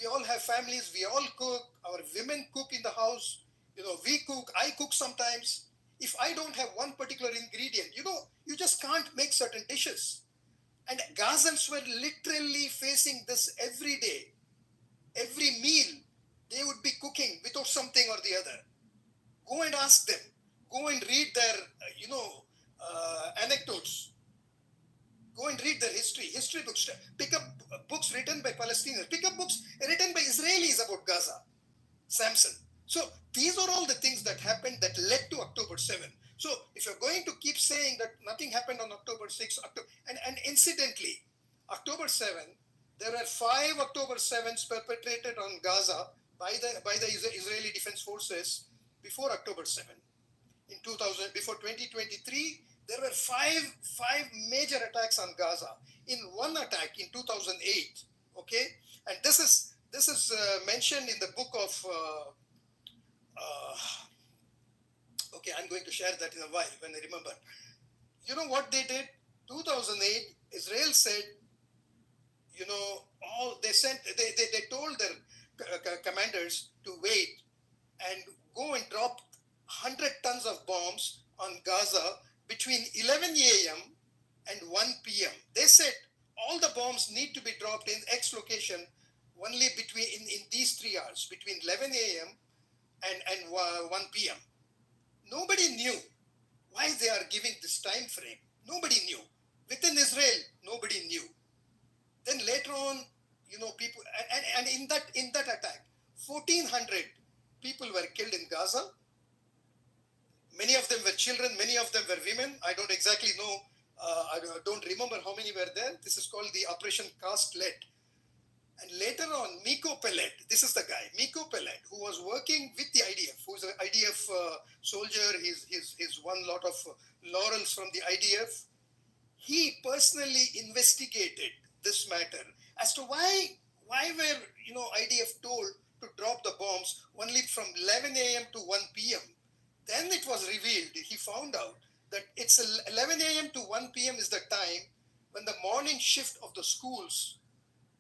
we all have families. We all cook. Our women cook in the house. We cook. I cook sometimes. If I don't have one particular ingredient, you just can't make certain dishes. And Gazans were literally facing this every day. Every meal, they would be cooking without something or the other. Go and ask them. Go and read their, anecdotes. Go and read their history books. Pick up books written by Palestinians. Pick up books written by Israelis about Gaza, Samson. So these are all the things that happened that led to October 7. So if you're going to keep saying that nothing happened on October 6, and incidentally, October 7, there were 5 October 7s perpetrated on Gaza by the Israeli Defense Forces before October 7. In 2000, before 2023, there were five major attacks on Gaza. In one attack in 2008, okay, and this is mentioned in the book of. Okay, I'm going to share that in a while when I remember. You know what they did? 2008, Israel said, you know, they told their commanders to wait and go and drop 100 tons of bombs on Gaza between 11 a.m. and 1 p.m. They said all the bombs need to be dropped in X location only between in these 3 hours, between 11 a.m. and 1 p.m. Nobody knew why they are giving this time frame. Nobody knew. Within Israel, nobody knew. Then later on, you know, people and in that attack, 1,400 people were killed in Gaza. Many of them were children, many of them were women. I don't exactly know. I don't remember how many were there. This is called the Operation Cast Lead. And later on, Miko Pellet, this is the guy, Miko Pellet, who was working with the IDF, who's an IDF soldier. He's won a lot of laurels from the IDF. He personally investigated this matter as to why were, you know, IDF told to drop the bombs only from 11 a.m. to 1 p.m. Then it was revealed, he found out that it's 11 a.m. to 1 p.m. is the time when the morning shift of the schools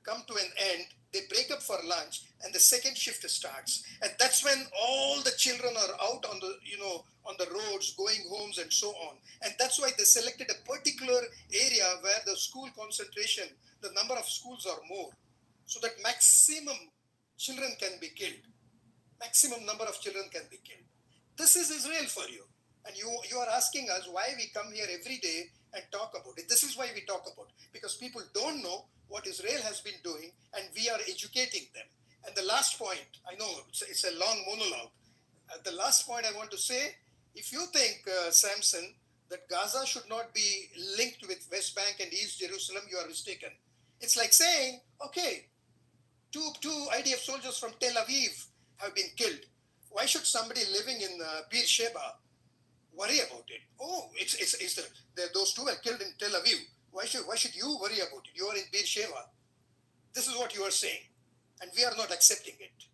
come to an end, they break up for lunch, and the second shift starts. And that's when all the children are out on the, you know, on the roads, going homes and so on. And that's why they selected a particular area where the school concentration, the number of schools are more, so that maximum children can be killed. Maximum number of children can be killed. This is Israel for you. And you are asking us why we come here every day and talk about it. This is why we talk about it, because people don't know what Israel has been doing, and we are educating them. And the last point, I know it's a long monologue. The last point I want to say, if you think, Samson, that Gaza should not be linked with West Bank and East Jerusalem, you are mistaken. It's like saying, okay, two IDF soldiers from Tel Aviv have been killed. Why should somebody living in Beersheba worry about it? Oh, those two were killed in Tel Aviv. Why should you worry about it? You are in Beersheba. This is what you are saying, and we are not accepting it.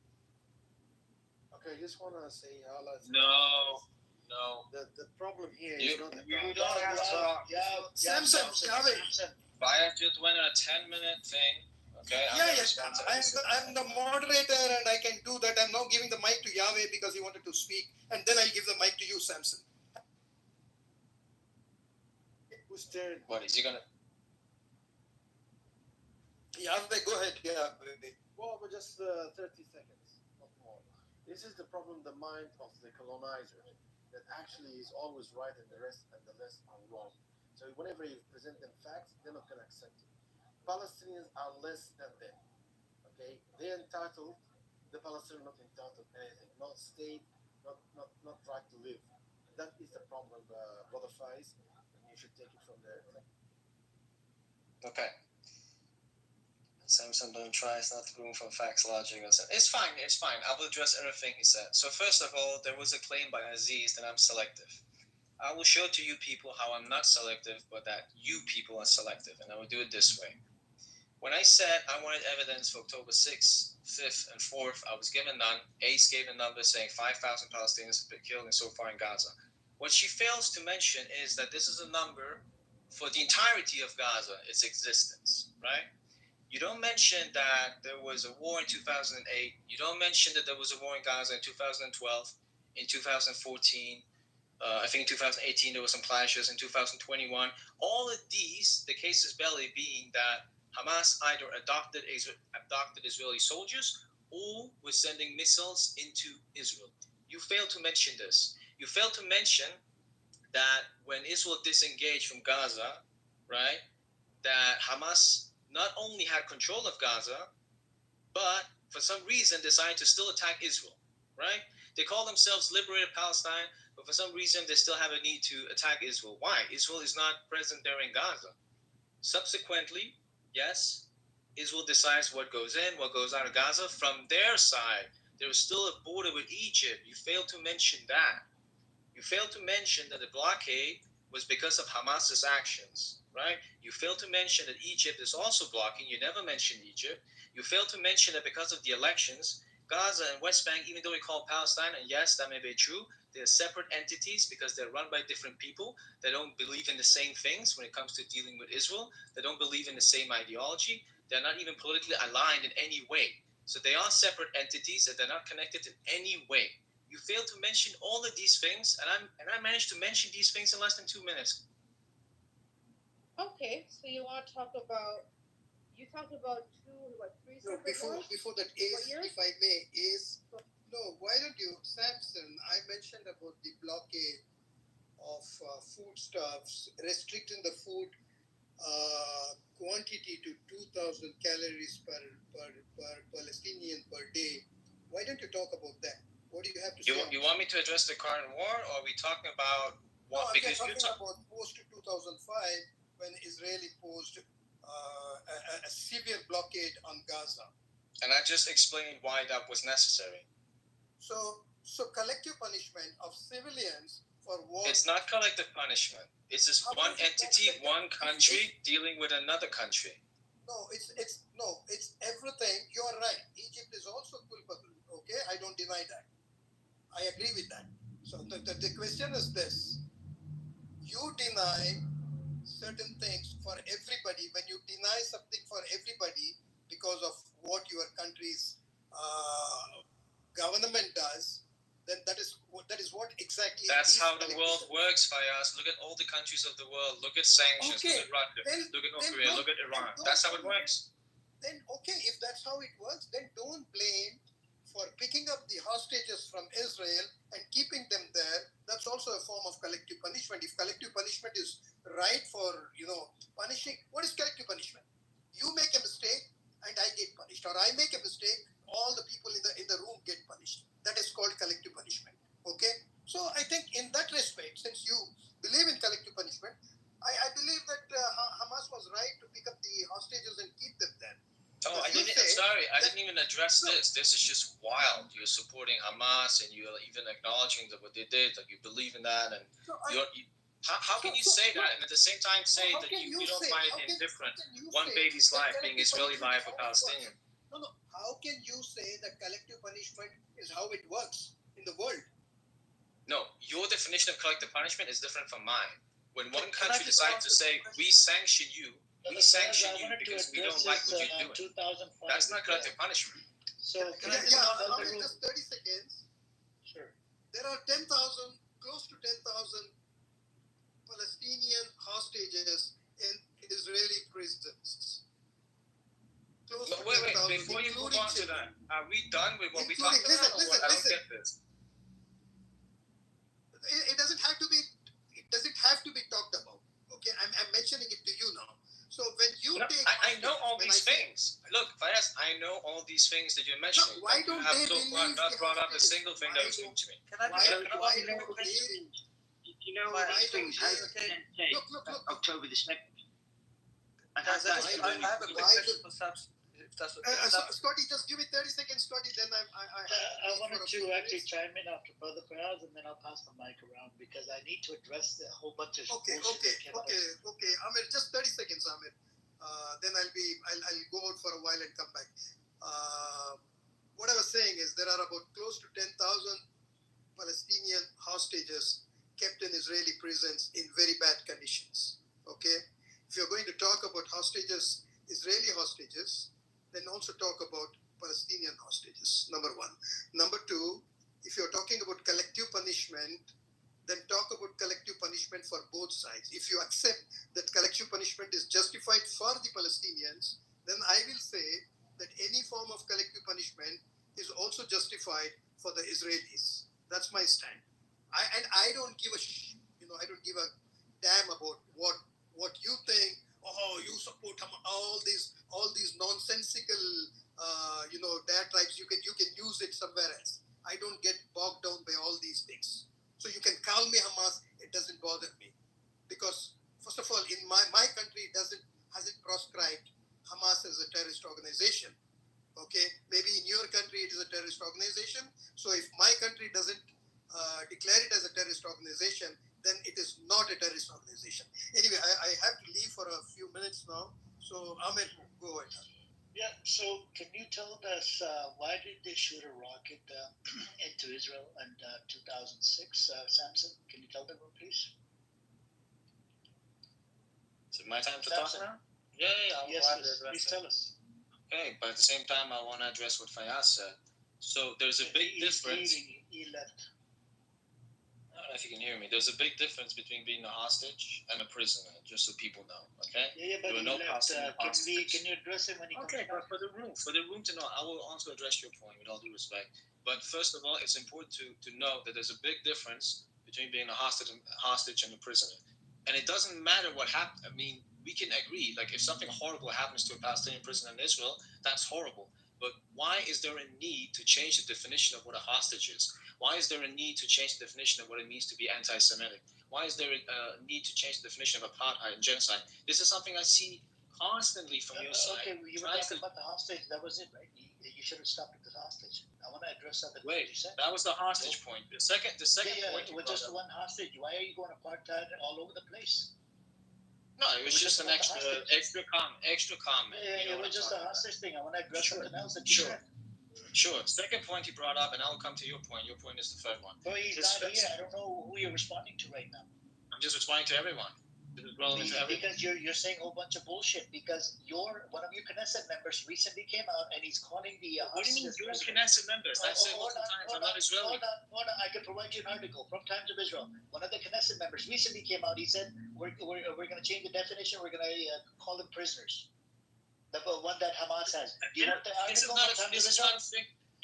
Okay, I just want to say, No. The problem here You- is not the you problem. don't have to- Samson, Fire just went on a 10-minute thing. Okay, I'm Yeah, gonna yes, respond to this. I'm the moderator, and I can do that. I'm now giving the mic to Yahweh because he wanted to speak, and then I'll give the mic to you, Samson. Who's turn? What is he gonna? Yahweh, go ahead. Yeah, baby. Well, but just 30 seconds, not more. This is the problem, the mind of the colonizer, that actually is always right and the rest are wrong. So whenever you present them facts, they're not going to accept it. Palestinians are less than them. Okay, they're entitled. The Palestinians are not entitled to anything. Not state, not right to live. That is the problem, brother Faiz. And you should take it from there. Okay. Samson, don't try. It's not room for facts, logic, and stuff. It's fine. I will address everything he said. So first of all, there was a claim by Aziz that I'm selective. I will show to you people how I'm not selective, but that you people are selective, and I will do it this way. When I said I wanted evidence for October 6th, 5th, and 4th, I was given none. Ace gave a number saying 5,000 Palestinians have been killed so far in Gaza. What she fails to mention is that this is a number for the entirety of Gaza, its existence, right? You don't mention that there was a war in 2008. You don't mention that there was a war in Gaza in 2012, in 2014. I think in 2018 there were some clashes. In 2021, all of these, the casus belli being that Hamas either abducted Israeli soldiers or was sending missiles into Israel. You fail to mention this. You fail to mention that when Israel disengaged from Gaza, right, that Hamas not only had control of Gaza, but for some reason decided to still attack Israel. right? They call themselves liberated Palestine, but for some reason they still have a need to attack Israel. Why? Israel is not present there in Gaza. Subsequently, yes, Israel decides what goes in, what goes out of Gaza. From their side, there is still a border with Egypt. You fail to mention that. You fail to mention that the blockade was because of Hamas's actions, right? You fail to mention that Egypt is also blocking. You never mentioned Egypt. You fail to mention that because of the elections, Gaza and West Bank, even though we call Palestine, and yes, that may be true, they're separate entities because they're run by different people. They don't believe in the same things when it comes to dealing with Israel. They don't believe in the same ideology. They're not even politically aligned in any way. So they are separate entities and they're not connected in any way. You failed to mention all of these things, and I managed to mention these things in less than 2 minutes. Okay, so you want to talk about? You talked about three. No, before that, if I may, why don't you, Samson? I mentioned about the blockade of foodstuffs, restricting the food quantity to 2,000 calories per Palestinian per day. Why don't you talk about that? What do you have to say? You want me to address the current war, or are we talking about what? No, because I'm talking about post 2005 when Israeli posed a severe blockade on Gaza. And I just explained why that was necessary. So collective punishment of civilians for war. It's not collective punishment. It's just one entity, one country dealing with another country. No, it's everything. You are right. Egypt is also culpable. Okay, I don't deny that. I agree with that. So the question is this: you deny certain things for everybody. When you deny something for everybody because of what your country's government does, then that is what exactly. That's how the world works, Fayaz. Look at all the countries of the world. Look at sanctions. Okay. Look at Russia. Look at North Korea. Look at Iran. That's how it works. Then okay, if that's how it works, then don't blame for picking up the hostages from Israel and keeping them there. That's also a form of collective punishment. If collective punishment is right for punishing, what is collective punishment? You make a mistake and I get punished, or I make a mistake, all the people in the room get punished. That is called collective punishment. Okay, so I think in that respect, since you believe in collective punishment, I believe that Hamas was right to pick up the hostages and keep them there. Oh, I didn't even address this. This is just wild. You're supporting Hamas and you're even acknowledging that what they did, like you believe in that, and how can you say that and at the same time say that you don't find it indifferent? One baby's life being Israeli life or Palestinian. No. How can you say that collective punishment is how it works in the world? No, your definition of collective punishment is different from mine. When one country decides to say, we sanction you because we don't like what you're doing, that's not collective punishment. So, just 30 seconds. Sure. There are close to 10,000 Palestinian hostages in Israeli prisons. Wait, before you move on to that, are we done with what we talked about? I don't get this. It doesn't have to be talked about. Okay, I'm mentioning it to you now. So when you I know all these things. Look, Fayaz, I know all these things that you're mentioning. Why don't they have not brought up a single thing that was new to me? You know all these things Look. October the 2nd. I have a quick question for Subs. Scotty, just give me 30 seconds, Scotty. Then I wanted to actually chime in after Brother Fayaz, and then I'll pass the mic around because I need to address the whole bunch of Okay, Amir, just 30 seconds, Amir. Then I'll go out for a while and come back. What I was saying is there are about close to 10,000 Palestinian hostages kept in Israeli prisons in very bad conditions. Okay, if you're going to talk about hostages, Israeli hostages, then also talk about Palestinian hostages, number one. Number two, if you're talking about collective punishment, then talk about collective punishment for both sides. If you accept that collective punishment is justified for the Palestinians, then I will say that any form of collective punishment is also justified for the Israelis. That's my stand. I don't give a damn about what you think. Oh, you support all these nonsensical diatribes. You can use it somewhere else. I don't get organization. So if my country doesn't declare it as a terrorist organization, then it is not a terrorist organization. Anyway, I have to leave for a few minutes now. So Ahmed, go ahead. Yeah, so can you tell us why did they shoot a rocket into Israel in 2006, Samson? Can you tell them, please? Is it my time to Samson. talk now? Yeah, Yes, please tell us. Okay, but at the same time, I want to address what Fayaz said. So there's a big difference. He left. I don't know if you can hear me. There's a big difference between being a hostage and a prisoner, just so people know. Okay. Yeah, but there he were no left. hostages. Can you address him when he comes back? But for the room to know, I will also address your point with all due respect. But first of all, it's important to know that there's a big difference between being a hostage and a prisoner. And it doesn't matter what happened. I mean, we can agree, like if something horrible happens to a Palestinian prisoner in Israel, that's horrible. But why is there a need to change the definition of what a hostage is? Why is there a need to change the definition of what it means to be anti-Semitic? Why is there a need to change the definition of apartheid and genocide? This is something I see constantly from your side. Okay, you were talking about the hostage. That was it, right? You should have stopped at the hostage. I want to address something you said. That was the hostage point. The second point. With just one hostage. Why are you going apartheid all over the place? No, it was just an extra comment. Yeah, it was just a hostage thing. I want to address something else that you said. Sure. Second point he brought up, and I will come to your point. Your point is the third one. Well, he's not here. I don't know who you're responding to right now. I'm just responding to everyone. This is relevant to everyone. Because you're saying a whole bunch of bullshit. Because one of your Knesset members recently came out and he's calling the. What do you mean your Knesset members? I said multiple times I'm not Israeli. Hold on. I can provide you an article from Times of Israel. One of the Knesset members recently came out. He said we're going to change the definition. We're going to call them prisoners. The one that Hamas has. Do you want the article from Times of Israel?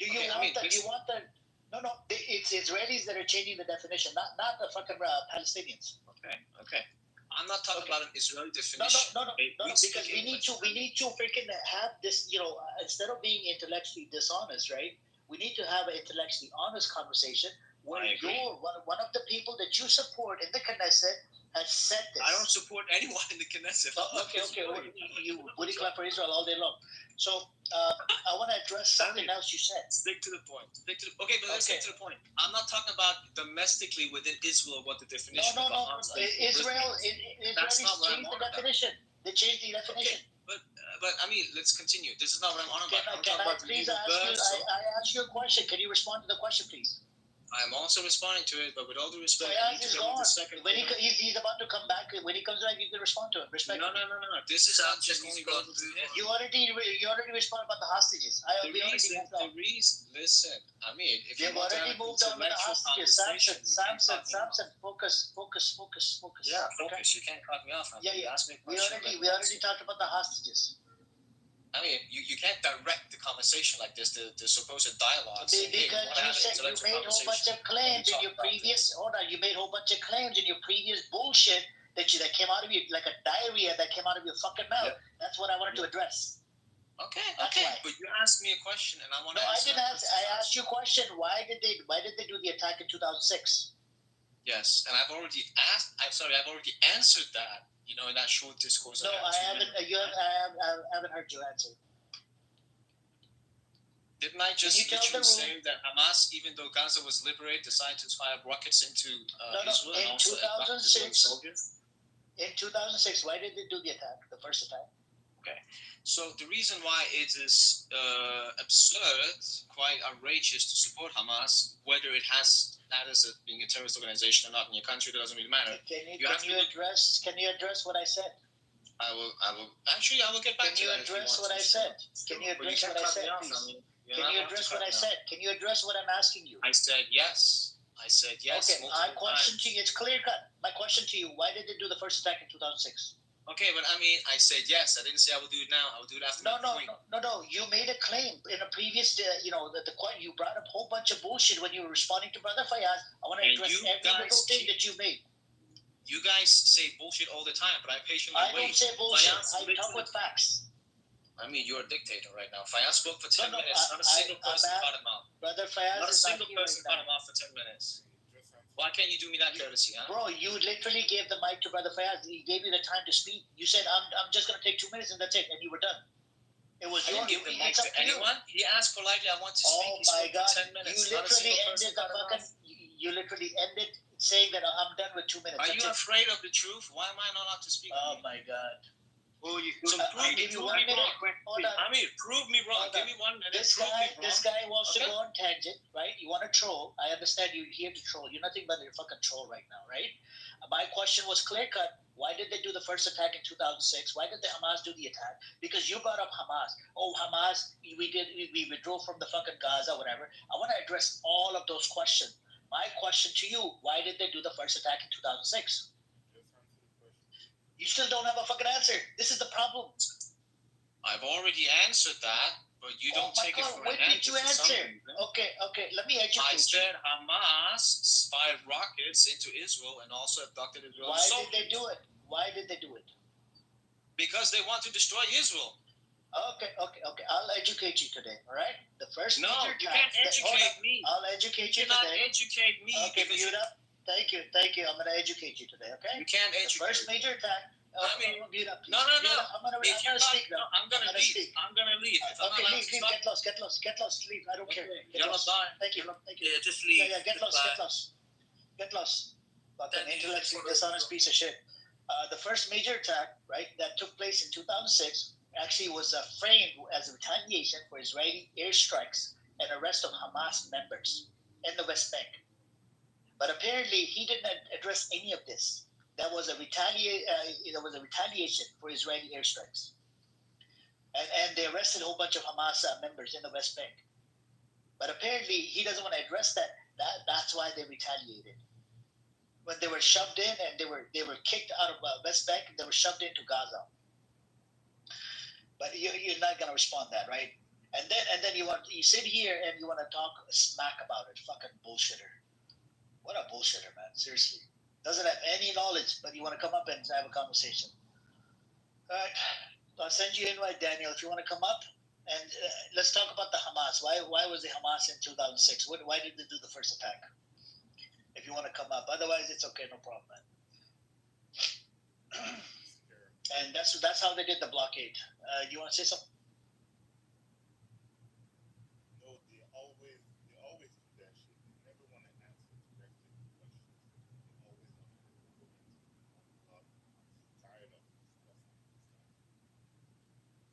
Do you want that? No. It's Israelis that are changing the definition, not the fucking Palestinians. Okay. I'm not talking about an Israeli definition. No. Because we need to freaking have this. Instead of being intellectually dishonest, right? We need to have an intellectually honest conversation where one of the people that you support in the Knesset has said this. I don't support anyone in the Knesset. Okay. You booty clap for Israel all day long. So I want to address something else you said. Stick to the point. Okay, but let's get to the point. I'm not talking about domestically within Israel what the definition of a hostage is. That's not what I'm on about. They changed the definition. Okay, but I mean, let's continue. This is not what I'm on about. Can I please ask you a question? Can you respond to the question, please? I'm also responding to it, but with all due respect, I need to go with the second point. He's about to come back. When he comes back, you can respond to him. No. This is not just only going to him. You already responded about the hostages. Listen. I mean, if you've already moved on with the hostages, Samson, focus. Yeah, focus. You can't cut me off. Yeah. We already talked about the hostages. I mean, you can't direct the conversation like this, the supposed dialogue. Because you said you made a whole bunch of claims in your previous. Hold on, you made a whole bunch of claims in your previous bullshit that came out of you like a diarrhea that came out of your fucking mouth. Yep. That's what I wanted to address. Okay. But you asked me a question, and I want to. No, I didn't ask. I asked you a question. Why did they do the attack in 2006? Yes, and I've already answered that. In that short discourse. No, I haven't. I haven't heard you answer. Didn't I just literally say that Hamas, even though Gaza was liberated, decided to fire rockets into Israel and also attack Israeli soldiers? In 2006, why did they do the attack? The first attack. Okay, so the reason why it is absurd, quite outrageous to support Hamas, whether it has status of being a terrorist organization or not in your country, that doesn't really matter. Can you address what I said? I will get back to that. Can you address what I said? Can you address what I said, please? Can you address what I said? Can you address what I'm asking you? I said yes. Okay, my question to you, it's clear cut. My question to you, why did they do the first attack in 2006? Okay, but I mean, I said yes. I didn't say I will do it now. I will do it after. No. You made a claim in a previous, you brought up a whole bunch of bullshit when you were responding to Brother Fayaz. I want to address every little thing that you made. You guys say bullshit all the time, but I patiently wait. I don't say bullshit. I talk with facts. I mean, you're a dictator right now. Fayaz spoke for 10 minutes. Not a single person cut him off. Brother Fayaz not a single person cut him off for 10 minutes. Why can't you do me that courtesy, huh? Bro, you literally gave the mic to Brother Fayaz. He gave you the time to speak. You said, I'm just going to take 2 minutes and that's it. And you were done. It was I your. didn't give the mic It's to up to you. anyone. He asked politely, I want to speak. Oh He my spoke God! for 10 minutes. You Not a literally single ended person the got a fucking. mouth. You literally ended saying that I'm done with 2 minutes. Are you That's it. afraid of the truth? Why am I not allowed to speak? Oh my God! Or you So I'll give you 1 minute. Hold on. I mean, prove me wrong. Hold Give on. me 1 minute. This prove me guy, wrong. this guy wants Okay. to go on tangent, right? You want to troll. I understand you're here to troll. You're nothing but a fucking troll right now, right? My question was clear cut. Why did they do the first attack in 2006? Why did the Hamas do the attack? Because you brought up Hamas. Oh, Hamas, we withdrew from the fucking Gaza, whatever. I want to address all of those questions. My question to you, why did they do the first attack in 2006? You still don't have a fucking answer. This is the problem. I've already answered that, but you don't take it for What an did you answer. answer? Okay. Let me educate I you. said Hamas fired rockets into Israel and also abducted Israel. Why did they do it? Why did they do it? Because they want to destroy Israel. Okay. I'll educate you today, all right? The first No, major you attack. can't educate me. I'll educate you You cannot today. educate me. Okay, because mute up. Thank you. I'm going to educate you today, okay? You can't The educate. first major attack. Mute up, please. No. Mute up. I'm going If to speak now. I'm going to leave. I'm going to leave. If I'm Okay, not leave. Get lost. Leave. I don't care. Get You're not lost. dying. Thank you. Yeah, just leave. Yeah, get lost. Fucking intellectually dishonest piece of shit. The first major attack, right, that took place in 2006 actually was framed as a retaliation for Israeli airstrikes and arrest of Hamas members in the West Bank. But apparently, he didn't address any of this. That was a retaliation for Israeli airstrikes, and they arrested a whole bunch of Hamas members in the West Bank. But apparently, he doesn't want to address that. That's why they retaliated. When they were shoved in and they were kicked out of West Bank, they were shoved into Gaza. But you're not gonna respond to that, right? And then you sit here and you want to talk smack about it. Fucking bullshitter. What a bullshitter, man. Seriously. Doesn't have any knowledge, but you want to come up and have a conversation. All right. I'll send you an invite, Daniel, if you want to come up. And let's talk about the Hamas. Why was the Hamas in 2006? Why did they do the first attack? If you want to come up. Otherwise, it's okay. No problem, man. And that's how they did the blockade. You want to say something? No, they always do that shit. They never want to answer directly questions. They always want to go into I'm tired of discussing this stuff.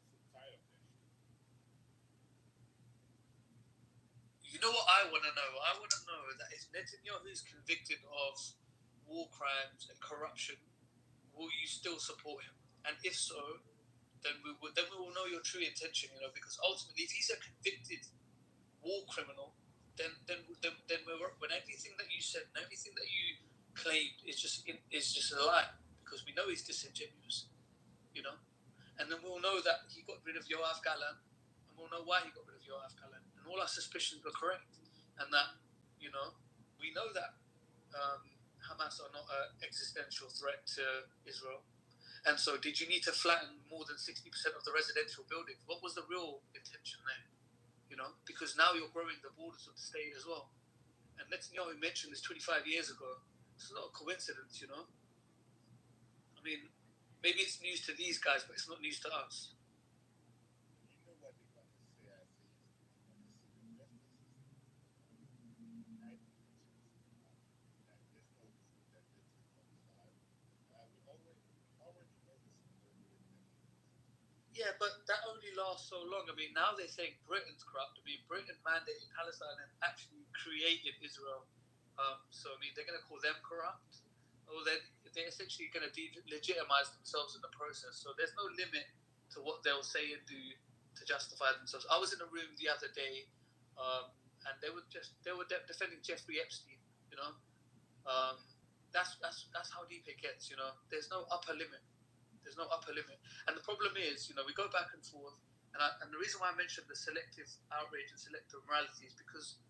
So tired of that shit. You know what I want to know? I want to know that if Netanyahu is convicted of war crimes and corruption, will you still support him? And if so, then we will know your true intention. Because ultimately, if he's a convicted war criminal, then when everything that you said and everything that you claimed is just a lie, because we know he's disingenuous, and then we'll know that he got rid of Yoav Gallant, and we'll know why he got rid of Yoav Gallant, and all our suspicions were correct, and that we know that Hamas are not an existential threat to Israel. And so, did you need to flatten more than 60% of the residential buildings? What was the real intention there? Because now you're growing the borders of the state as well. And Netanyahu mentioned this 25 years ago. It's not a coincidence, I mean, maybe it's news to these guys, but it's not news to us. You know what they're going to say? I say it's going to say the justice system. That there's no proof that this is homicide. We already know this from earlier decades. Yeah, but that only lasts so long. I mean, now they're saying Britain's corrupt. I mean, Britain mandated Palestine and actually created Israel. So, I mean, they're going to call them corrupt? Or they're essentially going to legitimize themselves in the process. So there's no limit to what they'll say and do to justify themselves. I was in a room the other day, and they were defending Jeffrey Epstein. That's how deep it gets. There's no upper limit. And the problem is, we go back and forth, and the reason why I mentioned the selective outrage and selective morality is because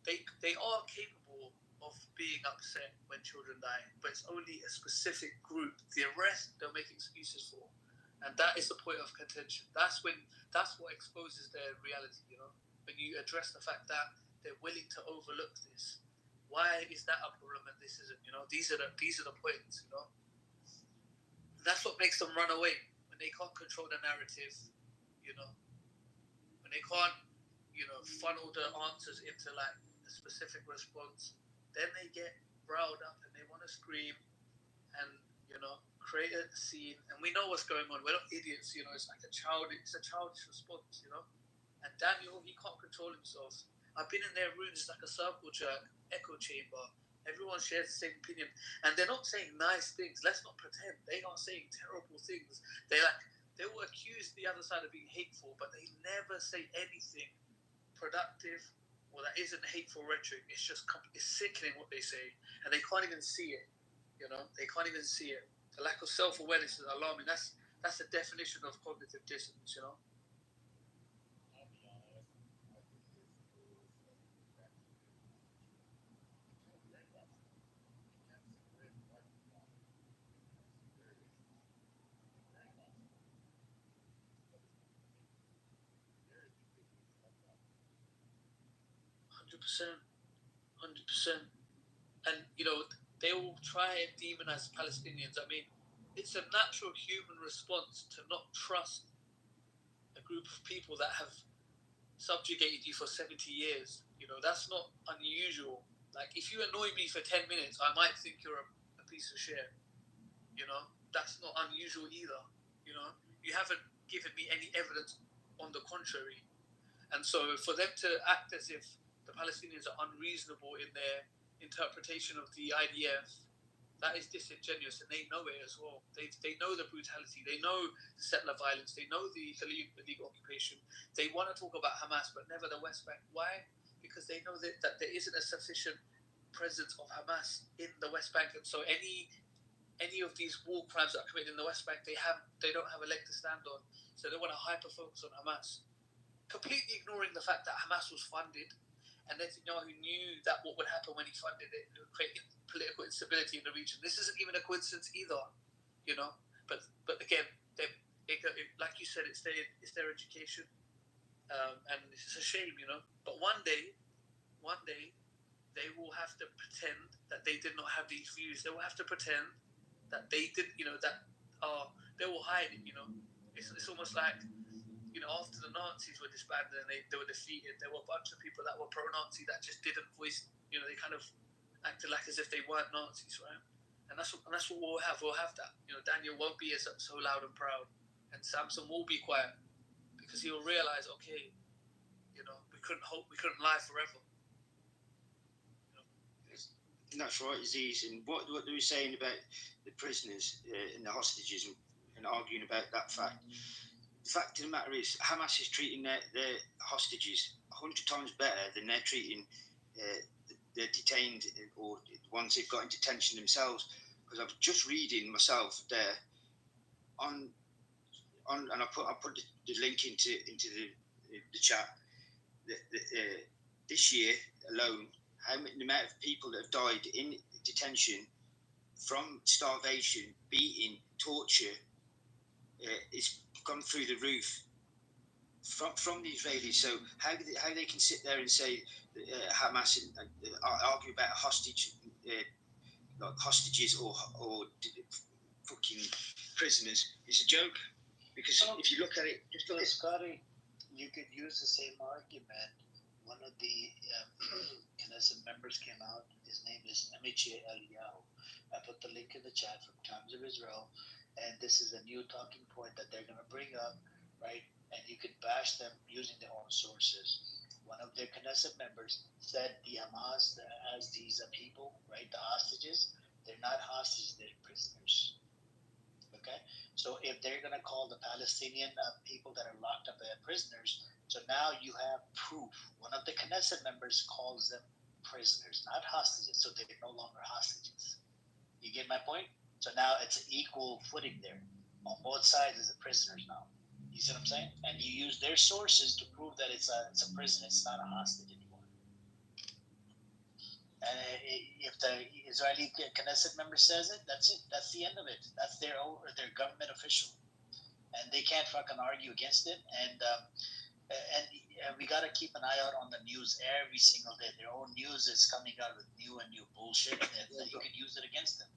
they are capable of being upset when children die, but it's only a specific group. The rest they'll make excuses for, and that is the point of contention. That's what exposes their reality. When you address the fact that they're willing to overlook this. Why is that a problem and this isn't? These are the points. And that's what makes them run away when they can't control the narrative. when they can't, funnel the answers into like a specific response, then they get riled up and they want to scream and create a scene. And we know what's going on. We're not idiots, it's like a childish response, And Daniel, he can't control himself. I've been in their rooms, it's like a circle jerk, echo chamber. Everyone shares the same opinion, and they're not saying nice things. Let's not pretend. They are saying terrible things. They will accuse the other side of being hateful, but they never say anything productive or that isn't hateful rhetoric. It's just it's sickening what they say, and they can't even see it. They can't even see it. The lack of self-awareness is alarming. That's the definition of cognitive dissonance. 100%. And they will try and demonize Palestinians. I mean, it's a natural human response to not trust a group of people that have subjugated you for 70 years. That's not unusual. Like, if you annoy me for 10 minutes, I might think you're a piece of shit. That's not unusual either. You haven't given me any evidence on the contrary. And so for them to act as if the Palestinians are unreasonable in their interpretation of the IDF, that is disingenuous, and they know it as well. They know the brutality, they know the settler violence, they know the illegal occupation. They want to talk about Hamas, but never the West Bank. Why? Because they know that there isn't a sufficient presence of Hamas in the West Bank, and so any of these war crimes that are committed in the West Bank, they don't have a leg to stand on. So they want to hyper focus on Hamas, completely ignoring the fact that Hamas was funded, and Netanyahu knew that what would happen when he funded it would create political instability in the region. This isn't even a coincidence either, But again, like you said, it's their education, and it's a shame, But one day, they will have to pretend that they did not have these views. They will have to pretend that they did, they will hide it. It's almost like, after the Nazis were disbanded and they were defeated, there were a bunch of people that were pro-Nazi that just didn't voice, they kind of acted like as if they weren't Nazis, right? And that's what we'll have. We'll have that. Daniel won't be so loud and proud, and Samson will be quiet because he'll realize, okay, we couldn't lie forever. And that's right, Aziz. And what they were saying about the prisoners and the hostages and arguing about that fact. The fact of the matter is, Hamas is treating their hostages 100 times better than they're treating the detained or the ones they've got in detention themselves. Because I was just reading myself there and I put the link into the chat. This year alone, the amount of people that have died in detention from starvation, beating, torture, is gone through the roof from the Israelis. So how they can sit there and say Hamas and argue about hostages or fucking prisoners is a joke. Because if you look at it, just like Scotty, you could use the same argument. One of the Knesset members came out. His name is Amichie Eliyahu. I put the link in the chat from Times of Israel. And this is a new talking point that they're going to bring up, right? And you could bash them using their own sources. One of their Knesset members said the Hamas, as these people, right, the hostages, they're not hostages, they're prisoners. Okay? So if they're going to call the Palestinian people that are locked up as prisoners, so now you have proof. One of the Knesset members calls them prisoners, not hostages, so they're no longer hostages. You get my point? So now it's an equal footing there. On both sides is the prisoners now. You see what I'm saying? And you use their sources to prove that it's a prison. It's not a hostage anymore. And if the Israeli Knesset member says it, that's it. That's the end of it. That's their government official, and they can't fucking argue against it. And we got to keep an eye out on the news every single day. Their own news is coming out with new bullshit, and you could use it against them.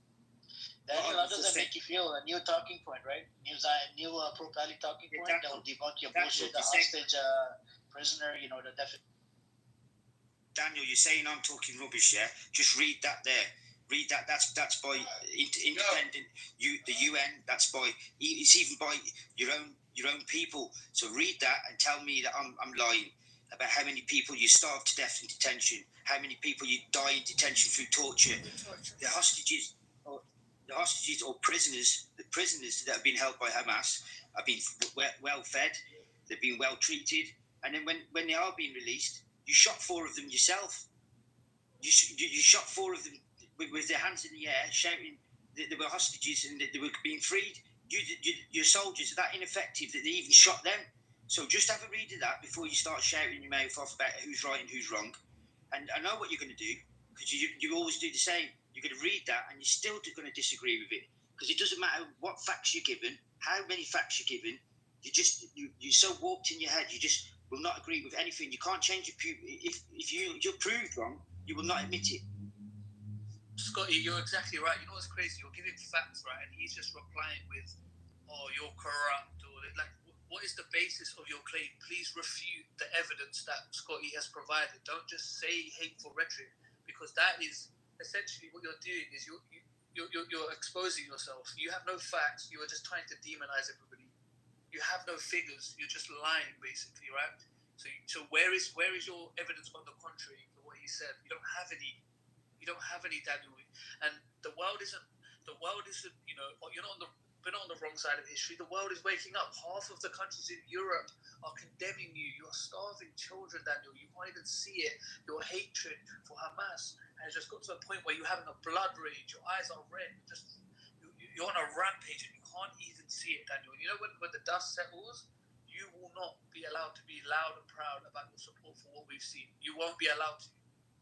Daniel, how does that make you feel? A new talking point, right? New pro-Pali talking point that will debunk your bullshit, the hostage prisoner, you know, the definition. Daniel, you're saying I'm talking rubbish, yeah? Just read that there. Read that. That's by independent. The UN. That's by. It's even by your own people. So read that and tell me that I'm lying about how many people you starve to death in detention, how many people you die in detention through torture. The hostages or prisoners, the prisoners that have been held by Hamas have been well fed. They've been well treated, and then when they are being released, you shot 4 of them yourself. You shot 4 of them with their hands in the air, shouting that they were hostages and that they were being freed. Your soldiers are that ineffective that they even shot them. So just have a read of that before you start shouting your mouth off about who's right and who's wrong. And I know what you're going to do, because you always do the same. You're going to read that and you're still going to disagree with it, because it doesn't matter what facts you're given, how many facts you're given. You're so warped in your head. You just will not agree with anything. You can't change your if you're proved wrong, you will not admit it. Scotty, you're exactly right. You know what's crazy? You're giving facts, right? And he's just replying with, "Oh, you're corrupt," or like, what is the basis of your claim? Please refute the evidence that Scotty has provided. Don't just say hateful rhetoric, because that is essentially what you're doing. Is you're exposing yourself. You have no facts. You are just trying to demonize everybody. You have no figures. You're just lying, basically, right? So where is your evidence on the contrary to what he said? You don't have any. You don't have any, Daniel. And the world isn't. You know, you're not on the wrong side of history. The world is waking up. Half of the countries in Europe are condemning you. You're starving children, Daniel. You can't even see it. Your hatred for Hamas has just got to a point where you're having a blood rage. Your eyes are red. You're on a rampage and you can't even see it, Daniel. You know, when the dust settles, you will not be allowed to be loud and proud about your support for what we've seen. You won't be allowed to.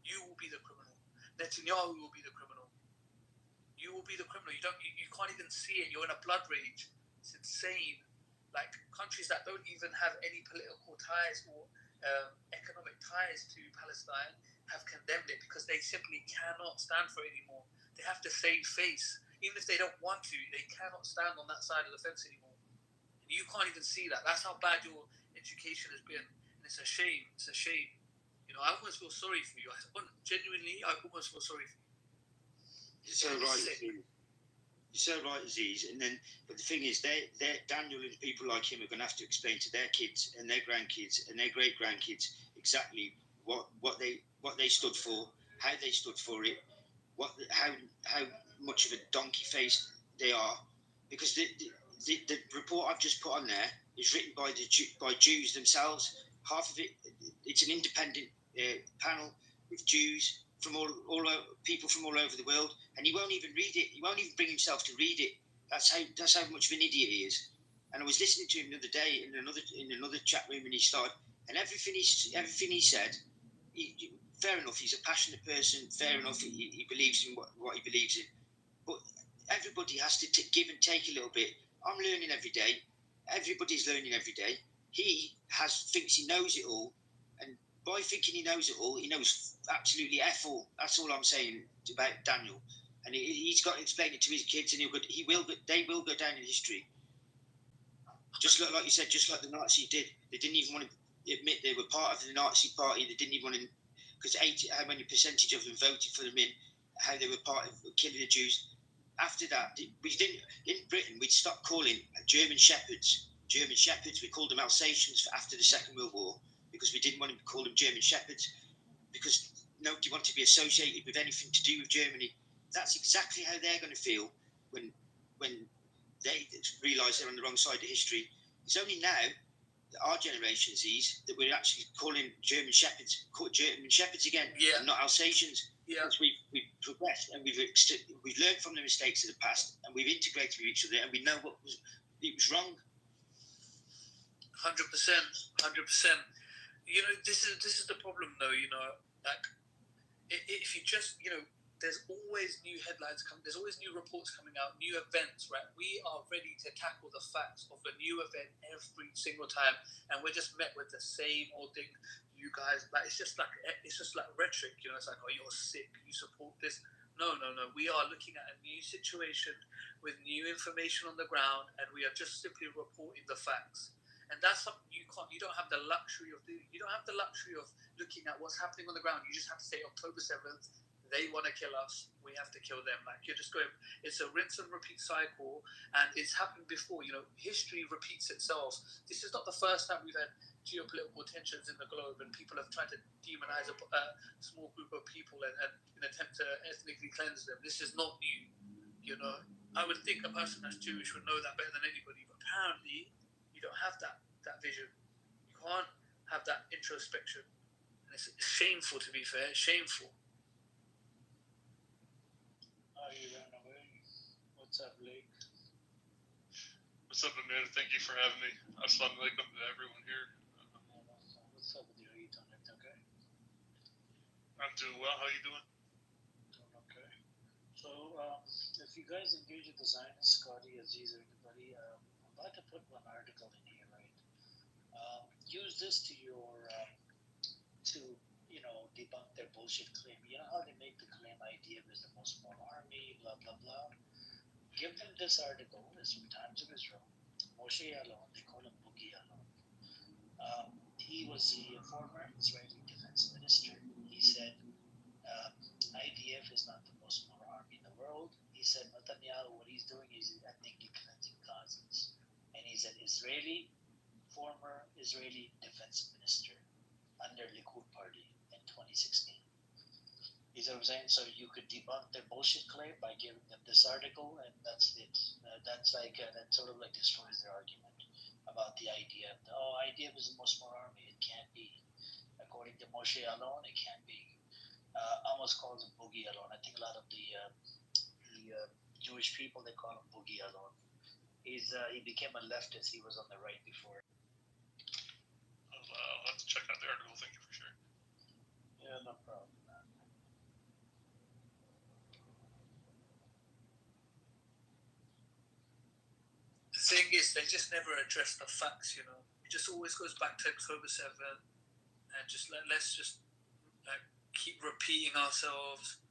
You will be the criminal. Netanyahu will be the criminal. You will be the criminal. You can't even see it. You're in a blood rage. It's insane. Like, countries that don't even have any political ties or economic ties to Palestine have condemned it because they simply cannot stand for it anymore. They have to save face. Even if they don't want to, they cannot stand on that side of the fence anymore. And you can't even see that. That's how bad your education has been. And it's a shame. It's a shame. You know, I almost feel sorry for you. Genuinely, I almost feel sorry for you. You're so right, Aziz. You're so right, Aziz. But the thing is, Daniel and people like him are going to have to explain to their kids and their grandkids and their great grandkids exactly what they stood for, how they stood for it, how much of a donkey face they are, because the report I've just put on there is written by Jews themselves. Half of it, it's an independent panel with Jews from all people from all over the world, and he won't even read it. He won't even bring himself to read it. That's how much of an idiot he is. And I was listening to him the other day in another chat room, and he started, and everything he said. Fair enough, he's a passionate person. Fair enough, he believes in what he believes in. But everybody has to give and take a little bit. I'm learning every day. Everybody's learning every day. He thinks he knows it all, and by thinking he knows it all, he knows absolutely F all. That's all I'm saying about Daniel. And he's got to explain it to his kids, and they will go down in history. Just like you said, just like the Nazis did. They didn't even want to admit they were part of the Nazi party. They didn't even want to, because how many percentage of them voted for them how they were part of killing the Jews. After that, we didn't, in Britain, we'd stopped calling German Shepherds. We called them Alsatians after the Second World War, because we didn't want to call them German Shepherds, because nobody wanted to be associated with anything to do with Germany. That's exactly how they're going to feel when they realise they're on the wrong side of history. It's only now, our generation sees, that we're actually calling German Shepherds again, and not Alsatians. Yeah. Because we've progressed, and we've learned from the mistakes of the past, and we've integrated with each other, and we know it was wrong. 100%. You know, this is the problem, though. You know, like, if you just, you know, there's always new headlines coming. There's always new reports coming out, new events, right? We are ready to tackle the facts of a new event every single time, and we're just met with the same old thing. You guys, like, it's just like rhetoric. You know, it's like, oh, you're sick. You support this. No. We are looking at a new situation with new information on the ground, and we are just simply reporting the facts. And that's something you can't. You don't have the luxury of doing. You don't have the luxury of looking at what's happening on the ground. You just have to say October 7th. They want to kill us. We have to kill them. Like you're just going. It's a rinse and repeat cycle, and it's happened before. You know, history repeats itself. This is not the first time we've had geopolitical tensions in the globe, and people have tried to demonize a small group of people and in an attempt to ethnically cleanse them. This is not new. You know, I would think a person that's Jewish would know that better than anybody, but apparently you don't have that vision. You can't have that introspection. And it's shameful, to be fair. It's shameful. You ran away. What's up, Blake? What's up, Amir? Thank you for having me. Assalamu alaikum to everyone here. What's up with you? Are you doing it okay? I'm doing well. How you doing? Doing okay. So, if you guys engage with the Zionist, Scotty, Aziz, or anybody, I'm about to put one article in here, right? Use this to your, to, debunk their bullshit claim. You know how they make the claim IDF is the most small army, blah, blah, blah. Give them this article. It's from Times of Israel. Moshe Yaalon, they call him Boogie Yaalon. He was the former Israeli defense minister. He said, IDF is not the most small army in the world. He said, Netanyahu, what he's doing is ethnically cleansing Gazans. And he's an former Israeli defense minister under Likud party in 2016. You know what I'm saying? So you could debunk their bullshit claim by giving them this article, and that's it. That sort of like destroys their argument about the IDF. Oh, IDF is the most small army. It can't be. According to Moshe Yaalon, it can't be. Amos calls him Boogie Yaalon. I think a lot of the Jewish people, they call him Boogie Yaalon. He became a leftist. He was on the right before. I'll have to check out the article. Thank you for sharing. Yeah, no problem. The thing is, they just never address the facts, you know. It just always goes back to October 7th, and let's just keep repeating ourselves.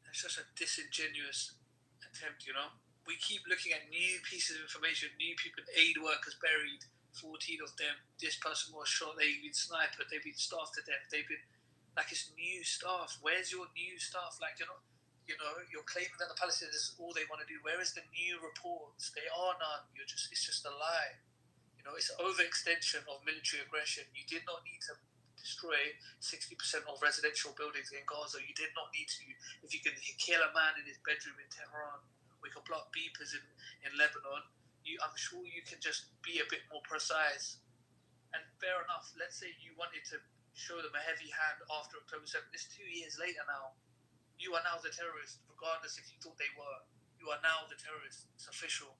It's just a disingenuous attempt, you know. We keep looking at new pieces of information, new people, aid workers buried, 14 of them. This person was shot, they've been sniped, they've been starved to death, they've been, it's new stuff. Where's your new stuff? You're claiming that the Palestinians is all they want to do. Where is the new reports? They are none. It's just a lie. You know, it's an overextension of military aggression. You did not need to destroy 60% of residential buildings in Gaza. You did not need to. If you can kill a man in his bedroom in Tehran, we can block beepers in Lebanon. I'm sure you can just be a bit more precise. And fair enough. Let's say you wanted to show them a heavy hand after October 7th. It's 2 years later now. You are now the terrorist, regardless if you thought they were. You are now the terrorist. It's official.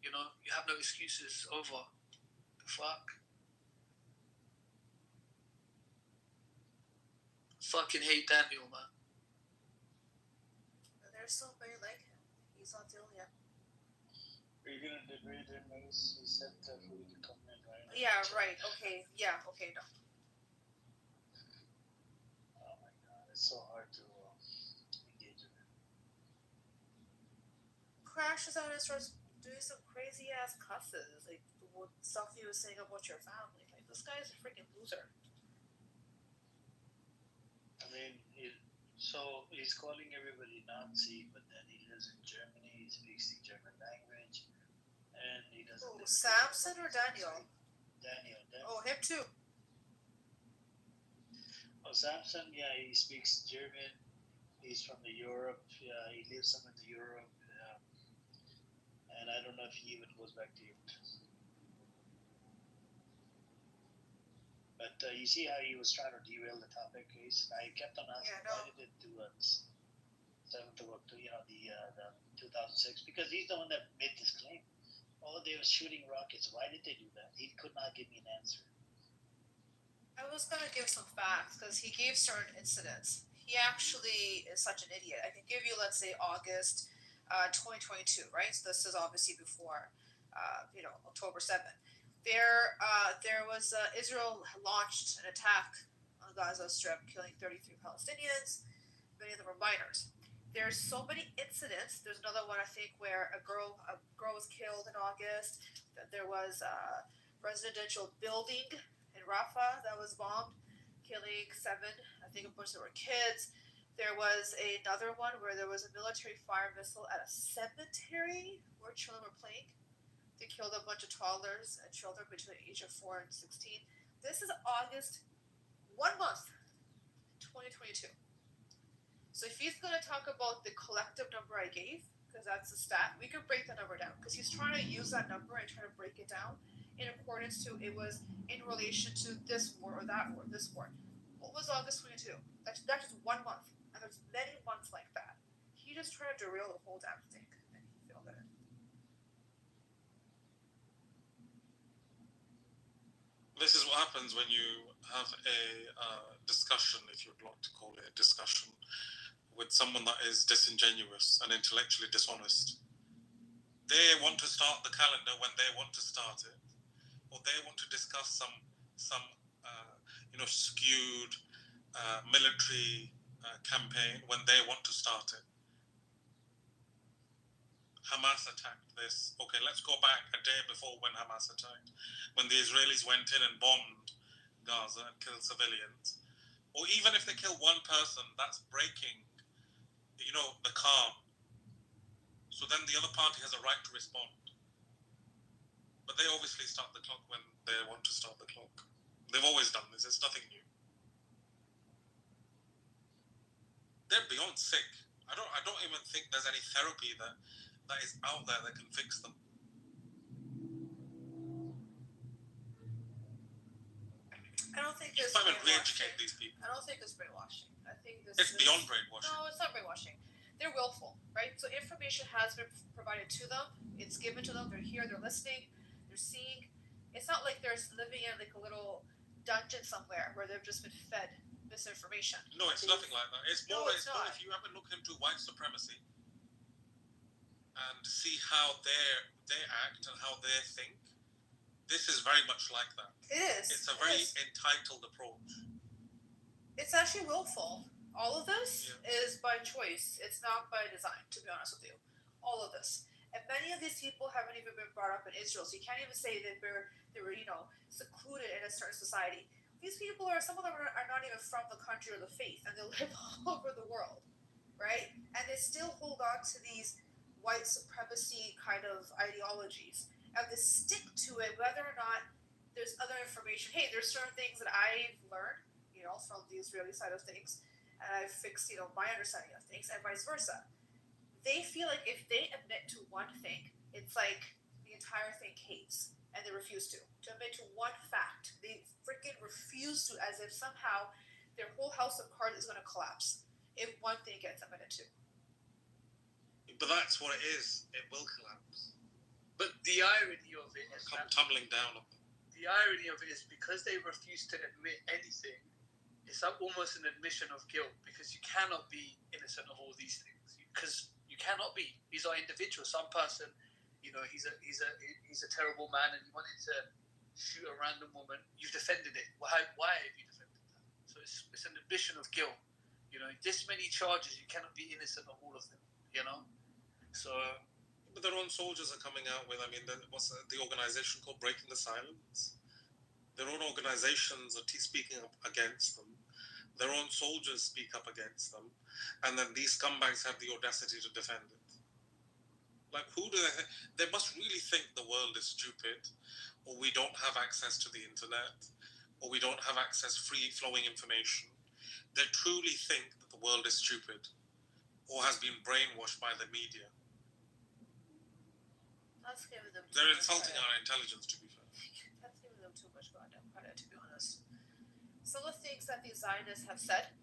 You know, you have no excuses. Over. The fuck? Fucking hate Daniel, man. There's somebody like him. He's not the only one. Are you gonna degrade him as he said for you to come in, right? Yeah, right. Okay. Yeah, okay, no. Oh my god, it's so hard to engage with him. Crashes out and starts doing some crazy ass cusses, like what stuff he was saying about your family. Like, this guy is a freaking loser. I mean, so he's calling everybody Nazi, but then he lives in Germany, he speaks the German language, and he doesn't. Oh, Samson or Daniel? Daniel. Oh, him too. Oh, Samson, yeah, he speaks German. He's from the Europe. Yeah, he lives somewhere in Europe. And I don't know if he even goes back to Europe. But you see how he was trying to derail the topic. I kept on asking, why did it do 7th of October, the 2006? Because he's the one that made this claim. Oh, they were shooting rockets. Why did they do that? He could not give me an answer. I was going to give some facts because he gave certain incidents. He actually is such an idiot. I can give you, let's say, August 2022, right? So this is obviously before, October 7th. There was Israel launched an attack on Gaza Strip, killing 33 Palestinians. Many of them were minors. There's so many incidents. There's another one, I think, where a girl was killed in August. There was residential building in Rafah that was bombed, killing 7, I think of course there were kids. There was another one where there was a military fire missile at a cemetery where children were playing. They killed a bunch of toddlers and children between the age of 4 and 16. This is August, 1 month, 2022. So if he's going to talk about the collective number I gave, because that's the stat, we can break the number down. Because he's trying to use that number and try to break it down in accordance to it was in relation to this war or that war, this war. What was August 22? That's just 1 month. And there's many months like that. He just tried to derail the whole damn thing. And he failed at it. This is what happens when you have a discussion, if you'd like to call it a discussion, with someone that is disingenuous and intellectually dishonest. They want to start the calendar when they want to start it, or they want to discuss some skewed military campaign when they want to start it. Hamas attacked this. Okay, let's go back a day before when Hamas attacked, when the Israelis went in and bombed Gaza and killed civilians. Or even if they kill one person, that's breaking, the calm. So then the other party has a right to respond. But they obviously start the clock when they want to start the clock. They've always done this. It's nothing new. They're beyond sick. I don't even think there's any therapy that is out there that can fix them. I don't think it's re-educate these people. I don't think it's brainwashing. I think it's beyond brainwashing. No, it's not brainwashing. They're willful, right? So information has been provided to them. It's given to them. They're here. They're listening. They're seeing. It's not like they're living in like a little dungeon somewhere where they've just been fed misinformation. No, it's nothing like that. It's more. It's not. If you ever look into white supremacy and see how they act and how they think, this is very much like that. It is. It's a very entitled approach. It's actually willful. All of this is by choice. It's not by design, to be honest with you. All of this. And many of these people haven't even been brought up in Israel, so you can't even say that they were secluded in a certain society. These people some of them are not even from the country or the faith, and they live all over the world, right? And they still hold on to these white supremacy kind of ideologies, and they stick to it whether or not there's other information. Hey, there's certain things that I've learned, from the Israeli side of things, and I've fixed, my understanding of things, and vice versa. They feel like if they admit to one thing, it's like the entire thing caves, and they refuse to admit to one fact. They freaking refuse to, as if somehow their whole house of cards is going to collapse if one thing gets admitted to. But that's what it is. It will collapse. But the irony of it is come tumbling down on them. The irony of it is because they refuse to admit anything, it's almost an admission of guilt, because you cannot be innocent of all these things. Because you cannot be. These are individuals. Some person, he's a terrible man, and he wanted to shoot a random woman. You've defended it. Why have you defended that? So it's an admission of guilt. This many charges, you cannot be innocent of all of them. So. But their own soldiers are coming out with. What's the organization called? Breaking the Silence. Their own organizations are speaking up against them. Their own soldiers speak up against them, and then these scumbags have the audacity to defend it. Like, who do they must really think the world is stupid, or we don't have access to the internet, or we don't have access free-flowing information. They truly think that the world is stupid, or has been brainwashed by the media. That's giving them They're insulting our intelligence, to be fair. That's giving them too much goddamn credit, to be honest. Some of the things that the Zionists have said,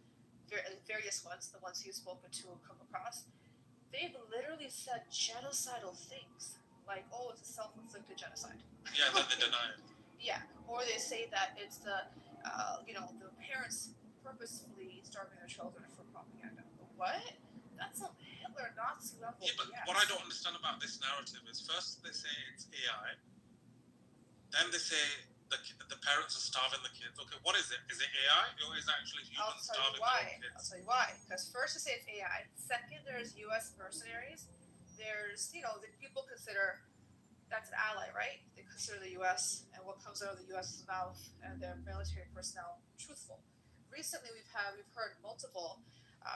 various ones, the ones you've spoken to come across, they've literally said genocidal things. Like, it's a self-inflicted genocide. Yeah, then they deny it. Yeah, or they say that it's the parents purposefully starving their children for propaganda. What? That's some Hitler Nazi level. Yeah, but what I don't understand about this narrative is first they say it's AI, then they say the parents are starving the kids. Okay, what is it? Is it AI or is it actually humans starving their own kids? I'll tell you why. Because first they say it's AI. Second, there's U.S. mercenaries. There's, the people consider that's an ally, right? They consider the U.S. and what comes out of the U.S.'s mouth and their military personnel truthful. Recently, we've heard multiple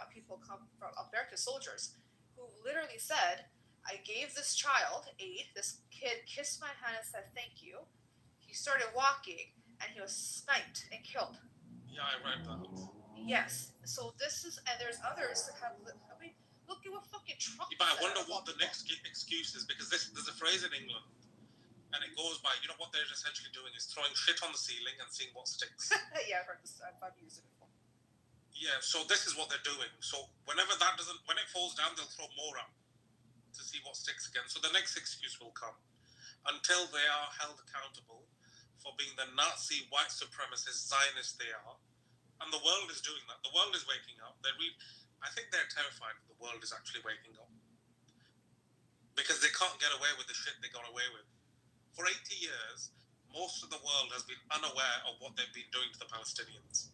people come from American soldiers who literally said, "I gave this child aid. This kid kissed my hand and said thank you. He started walking, and he was sniped and killed." Yeah, I read that. Yes. So this is, and there's others that have. I mean, look at what fucking Trump. Yeah, but I wonder what the next excuse is, because there's a phrase in England, and it goes by, you know what they're essentially doing is throwing shit on the ceiling and seeing what sticks. Yeah, I've heard this. I've used it before. Yeah, so this is what they're doing. So whenever when it falls down, they'll throw more up to see what sticks again. So the next excuse will come until they are held accountable for being the Nazi, white supremacist Zionists they are. And the world is doing that. The world is waking up. I think they're terrified that the world is actually waking up. Because they can't get away with the shit they got away with. For 80 years, most of the world has been unaware of what they've been doing to the Palestinians.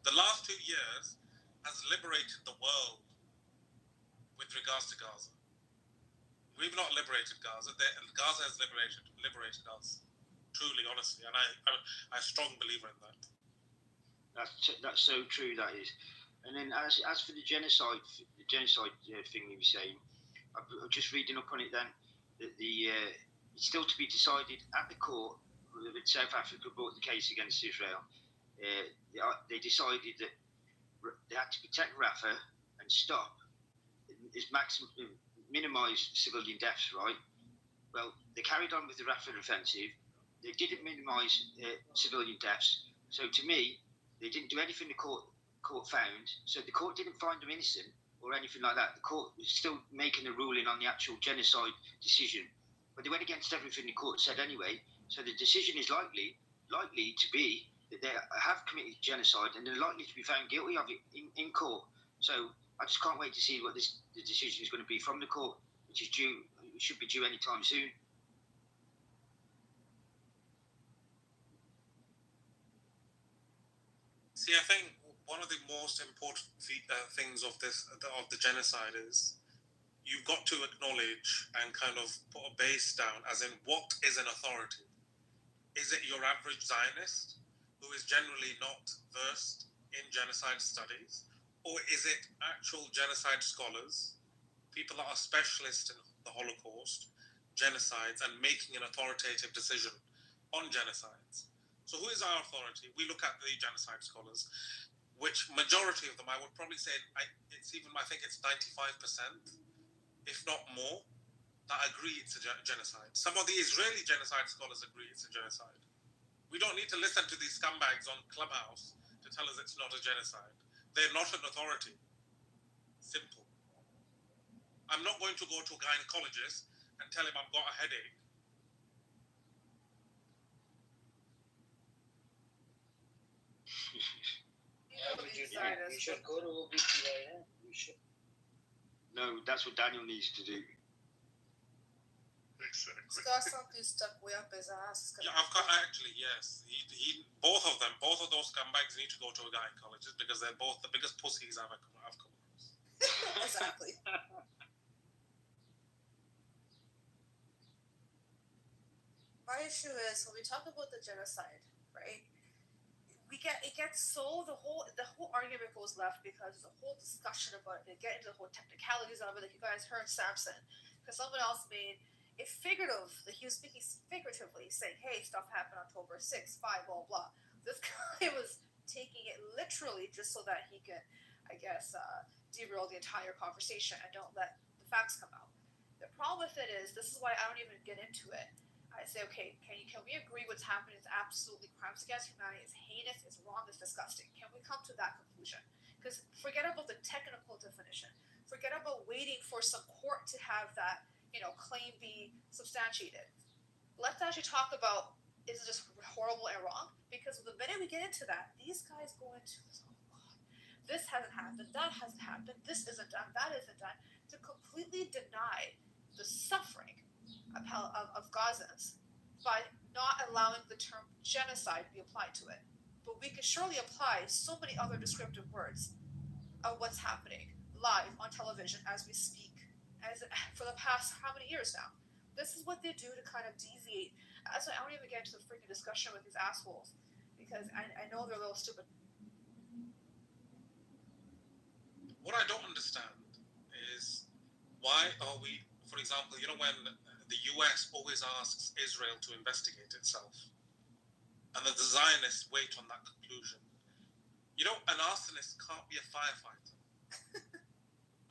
The last 2 years has liberated the world with regards to Gaza. We've not liberated Gaza. Gaza has liberated us. Truly, honestly. And I'm a strong believer in that. That's so true, that is. And then as for the genocide thing you were saying, I'm just reading up on it then, that it's still to be decided at the court that South Africa brought the case against Israel. They decided that they had to protect Rafah and minimise civilian deaths, right? Well, they carried on with the Rafah offensive. They didn't minimise civilian deaths. So to me, they didn't do anything the court found. So the court didn't find them innocent or anything like that. The court was still making a ruling on the actual genocide decision. But they went against everything the court said anyway. So the decision is likely to be that they have committed genocide and they're likely to be found guilty of it in court. So I just can't wait to see what the decision is going to be from the court, which is due. It should be due anytime soon. See, I think one of the most important things of the genocide is you've got to acknowledge and kind of put a base down, as in what is an authority? Is it your average Zionist who is generally not versed in genocide studies? Or is it actual genocide scholars, people that are specialists in the Holocaust, genocides, and making an authoritative decision on genocides? So who is our authority? We look at the genocide scholars, which majority of them, I would probably say, I think it's 95%, if not more, that agree it's a genocide. Some of the Israeli genocide scholars agree it's a genocide. We don't need to listen to these scumbags on Clubhouse to tell us it's not a genocide. They're not an authority. Simple. I'm not going to go to a gynecologist and tell him I've got a headache. You should go to OBGYN. You should. No, that's what Daniel needs to do. Exactly. He's got something stuck way up his ass. Yeah, yes. Both of those scumbags need to go to a gynecologist because they're both the biggest pussies I've come across. Exactly. My issue is when we talk about the genocide, right? The whole argument goes left because the whole discussion about it, they get into the whole technicalities of it. Like you guys heard Samson, because someone else made it figurative. Like he was speaking figuratively, saying, "Hey, stuff happened October 6th, 5, blah blah." This guy was taking it literally just so that he could, I guess, derail the entire conversation and don't let the facts come out. The problem with it is, this is why I don't even get into it. I say, okay, can we agree what's happening is absolutely crimes against humanity, it's heinous, it's wrong, it's disgusting. Can we come to that conclusion? Because forget about the technical definition. Forget about waiting for some court to have that, claim be substantiated. Let's actually talk about, is it just horrible and wrong? Because the minute we get into that, these guys go into, oh God, this hasn't happened, that hasn't happened, this isn't done, that isn't done, to completely deny the suffering of Gazans by not allowing the term genocide to be applied to it. But we can surely apply so many other descriptive words of what's happening live on television as we speak, for the past how many years now? This is what they do to kind of deviate. That's why I don't even get into the freaking discussion with these assholes, because I know they're a little stupid. What I don't understand is why are we, for example, when the US always asks Israel to investigate itself, and the Zionists wait on that conclusion. An arsonist can't be a firefighter.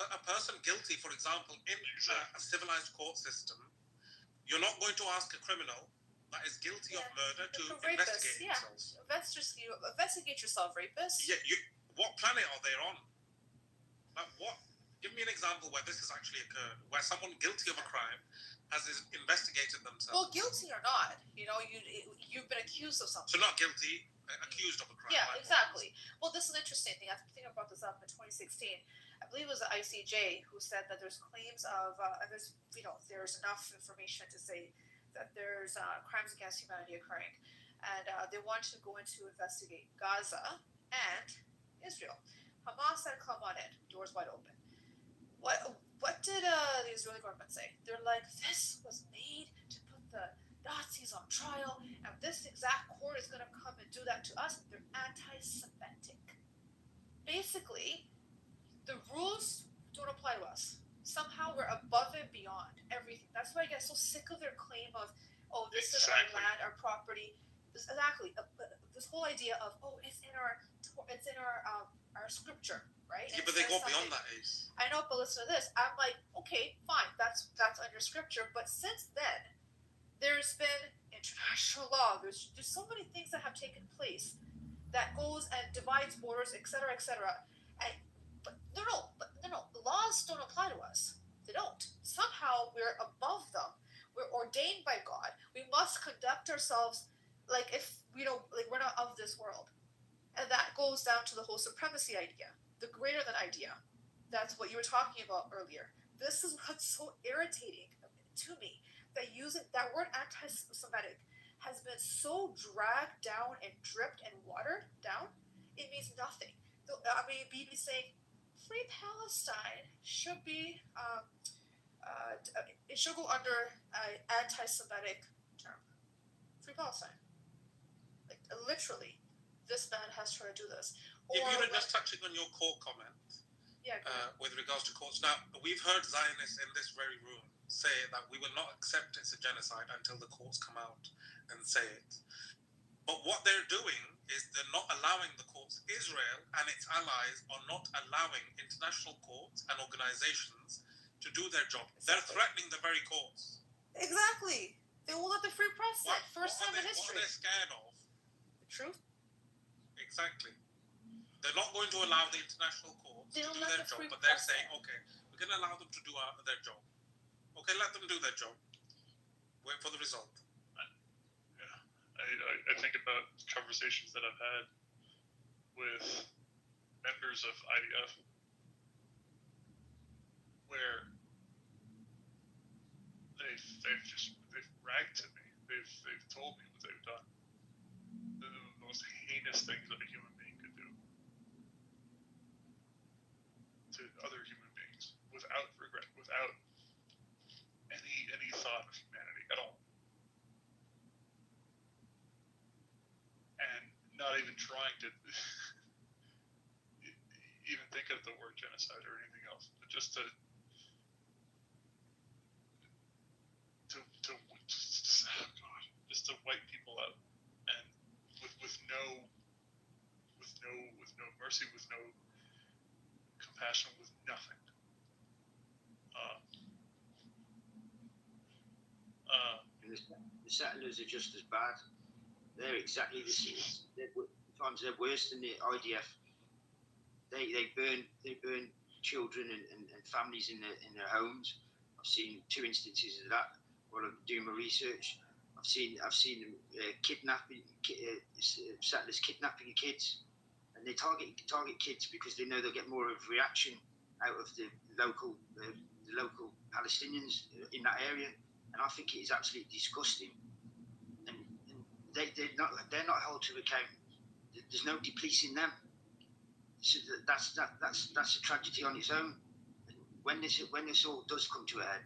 A person guilty, for example, in a civilized court system, you're not going to ask a criminal that is guilty of murder to investigate himself. Investigate yourself, rapist. Yeah, what planet are they on? What? Give me an example where this has actually occurred, where someone guilty of a crime has investigated themselves. Well, guilty or not, you've been accused of something. So not guilty, accused of a crime. Yeah, exactly. Well, this is an interesting thing. I think I brought this up in 2016. I believe it was the ICJ who said that there's claims of, there's enough information to say that there's crimes against humanity occurring, and they want to go in to investigate Gaza and Israel. Hamas said, "Come on in, doors wide open." What did the Israeli government say? They're like, this was made to put the Nazis on trial, and this exact court is going to come and do that to us. They're anti-Semitic. Basically, the rules don't apply to us. Somehow we're above and beyond everything. That's why I get so sick of their claim of, this is our land, our property. Exactly. This whole idea of, it's in our scripture, right? Yeah, but they go beyond that, Ace. I know, but listen to this. I'm like, okay, fine, that's under scripture. But since then, there's been international law. There's so many things that have taken place that goes and divides borders, etc., etc. But no. Laws don't apply to us. They don't. Somehow we're above them. We're ordained by God. We must conduct ourselves like if we're not of this world. And that goes down to the whole supremacy idea, the greater than idea. That's what you were talking about earlier. This is what's so irritating to me, that that word anti-Semitic has been so dragged down and dripped and watered down, it means nothing. I mean, be saying Free Palestine should be, it should go under an anti-Semitic term. Free Palestine. Like, literally, this man has tried to do this. If you're just touching on your court comment, with regards to courts. Now, we've heard Zionists in this very room say that we will not accept it's a genocide until the courts come out and say it. But what they're doing is they're not allowing the courts. Israel and its allies are not allowing international courts and organizations to do their job. Exactly. They're threatening the very courts. Exactly. They won't let the free press in. First time in history. What are they scared of? The truth. Exactly. They're not going to allow the international courts to do their job, but they're saying, okay, we're going to allow them to do their job. Okay, let them do their job. Wait for the result. I think about conversations that I've had with members of IDF where they've bragged to me. They've told me what they've done. The most heinous things that a human being could do to other human beings without regret, without any thought of humanity at all. And not even trying to even think of the word genocide or anything else, but just to wipe people out, and with no mercy, with no compassion, with nothing. The settlers are just as bad. They're exactly the same. Sometimes they're worse than the IDF. They burn children and families in their homes. I've seen 2 instances of that while I'm doing my research. I've seen them kidnapping settlers kidnapping kids, and they target kids because they know they'll get more of a reaction out of the local Palestinians in that area. And I think it is absolutely disgusting. And they're not held to account. There's nobody policing them. So that's a tragedy on its own. And when this all does come to a head,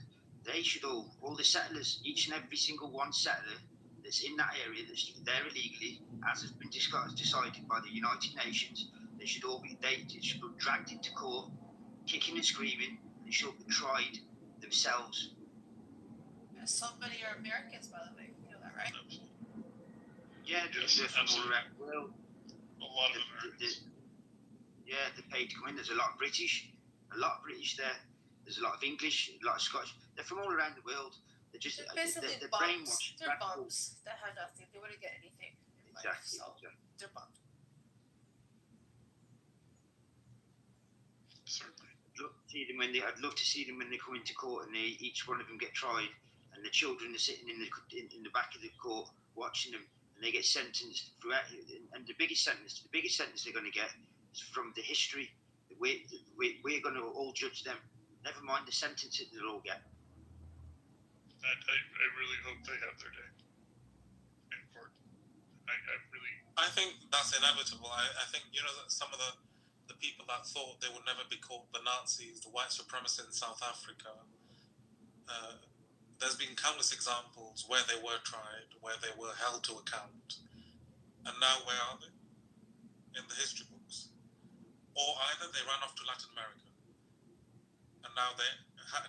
they should all the settlers, each and every single one settler that's in that area that's there illegally, as has been decided by the United Nations, they should be dragged into court, kicking and screaming. They should be tried themselves. So many are Americans, by the way. You know that, right? Yeah, they're from all around the world. A lot of Americans. They paid to come in. There's a lot of British there. There's a lot of English, a lot of Scottish. They're from all around the world. They're just basically they're bums. brainwashed. They're bums that have nothing. They wouldn't get anything. Exactly. They're bums. Certainly. I'd love to see them when they come into court and each one of them get tried, and the children are sitting in the back of the court watching them, and they get sentenced throughout. And the biggest sentence they're going to get is from the history. We're going to all judge them. Never mind the sentence that they'll all get. I really hope they have their day in court. I think that's inevitable. I think, that some of the people that thought they would never be caught, the Nazis, the white supremacists in South Africa, there's been countless examples where they were tried, where they were held to account, and now where are they? In the history books. Or either they ran off to Latin America, and now they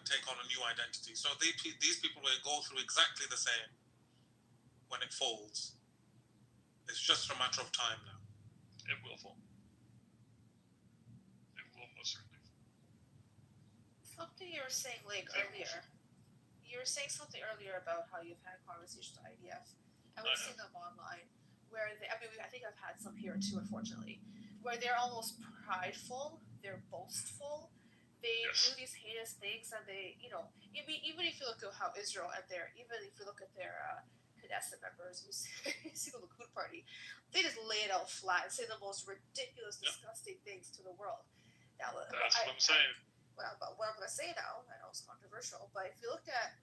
take on a new identity. So these people will go through exactly the same when it falls. It's just a matter of time now. It will fall. It will most certainly fall. Something you were saying, earlier. You were saying something earlier about how you've had conversations with IDF, and we've seen them online, where I think I've had some here too, unfortunately, where they're almost prideful, they're boastful, they do these heinous things, and they, even if you look at how Israel and even if you look at their Knesset members, you see the Likud party, they just lay it out flat and say the most ridiculous, disgusting things to the world. Now, that's what I'm saying. What I'm going to say now, I know it's controversial, but if you look at,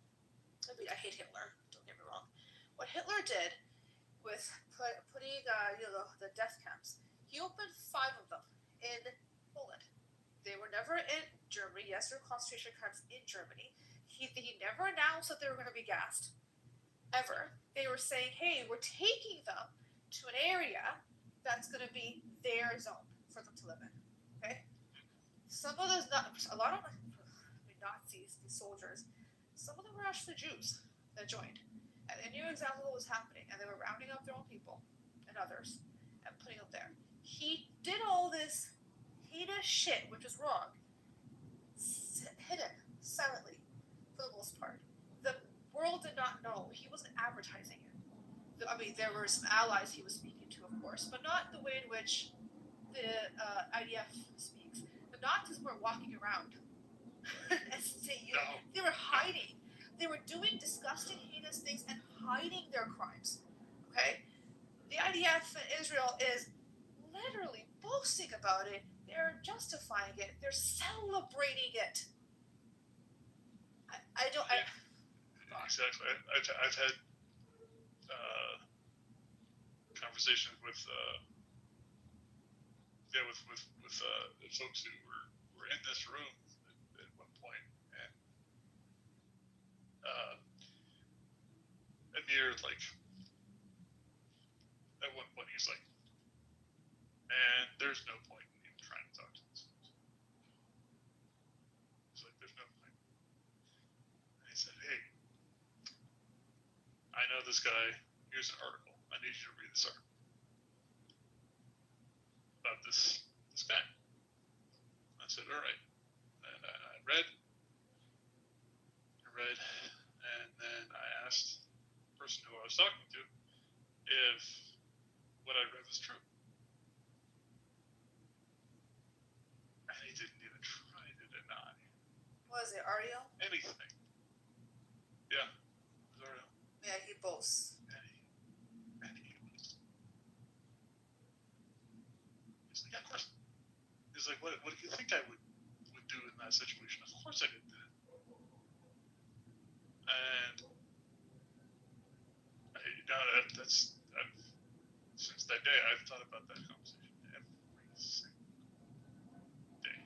I hate Hitler, don't get me wrong. What Hitler did with putting, the death camps, he opened 5 of them in Poland. They were never in Germany. Yes, there were concentration camps in Germany. He never announced that they were going to be gassed. Ever. They were saying, hey, we're taking them to an area that's going to be their zone for them to live in. Okay? A lot of Nazis, these soldiers, some of them were actually Jews that joined. And they knew exactly what was happening, and they were rounding up their own people and others and putting them there. He did all this heinous shit, which is wrong, hidden, silently, for the most part. The world did not know. He wasn't advertising it. There were some allies he was speaking to, of course, but not the way in which the IDF speaks. The Nazis weren't walking around. They were hiding. They were doing disgusting, heinous things and hiding their crimes. Okay? The IDF in Israel is literally boasting about it. They're justifying it. They're celebrating it. Exactly. I've had conversations with folks who were in this room at one point, and Amir, at one point he's like, and there's no point in even trying to talk to this. It's like, there's no point. And he said, hey, I know this guy. Here's an article. I need you to read this article about this guy. I said, all right. And I read, and then I asked the person who I was talking to if what I read was true. And he didn't even try to deny. Was it Ariel? Anything. Yeah, it was Ariel. Yeah, he boasts. He's like, what do you think I would do in that situation? Of course I did that. And since that day, I've thought about that conversation every single day.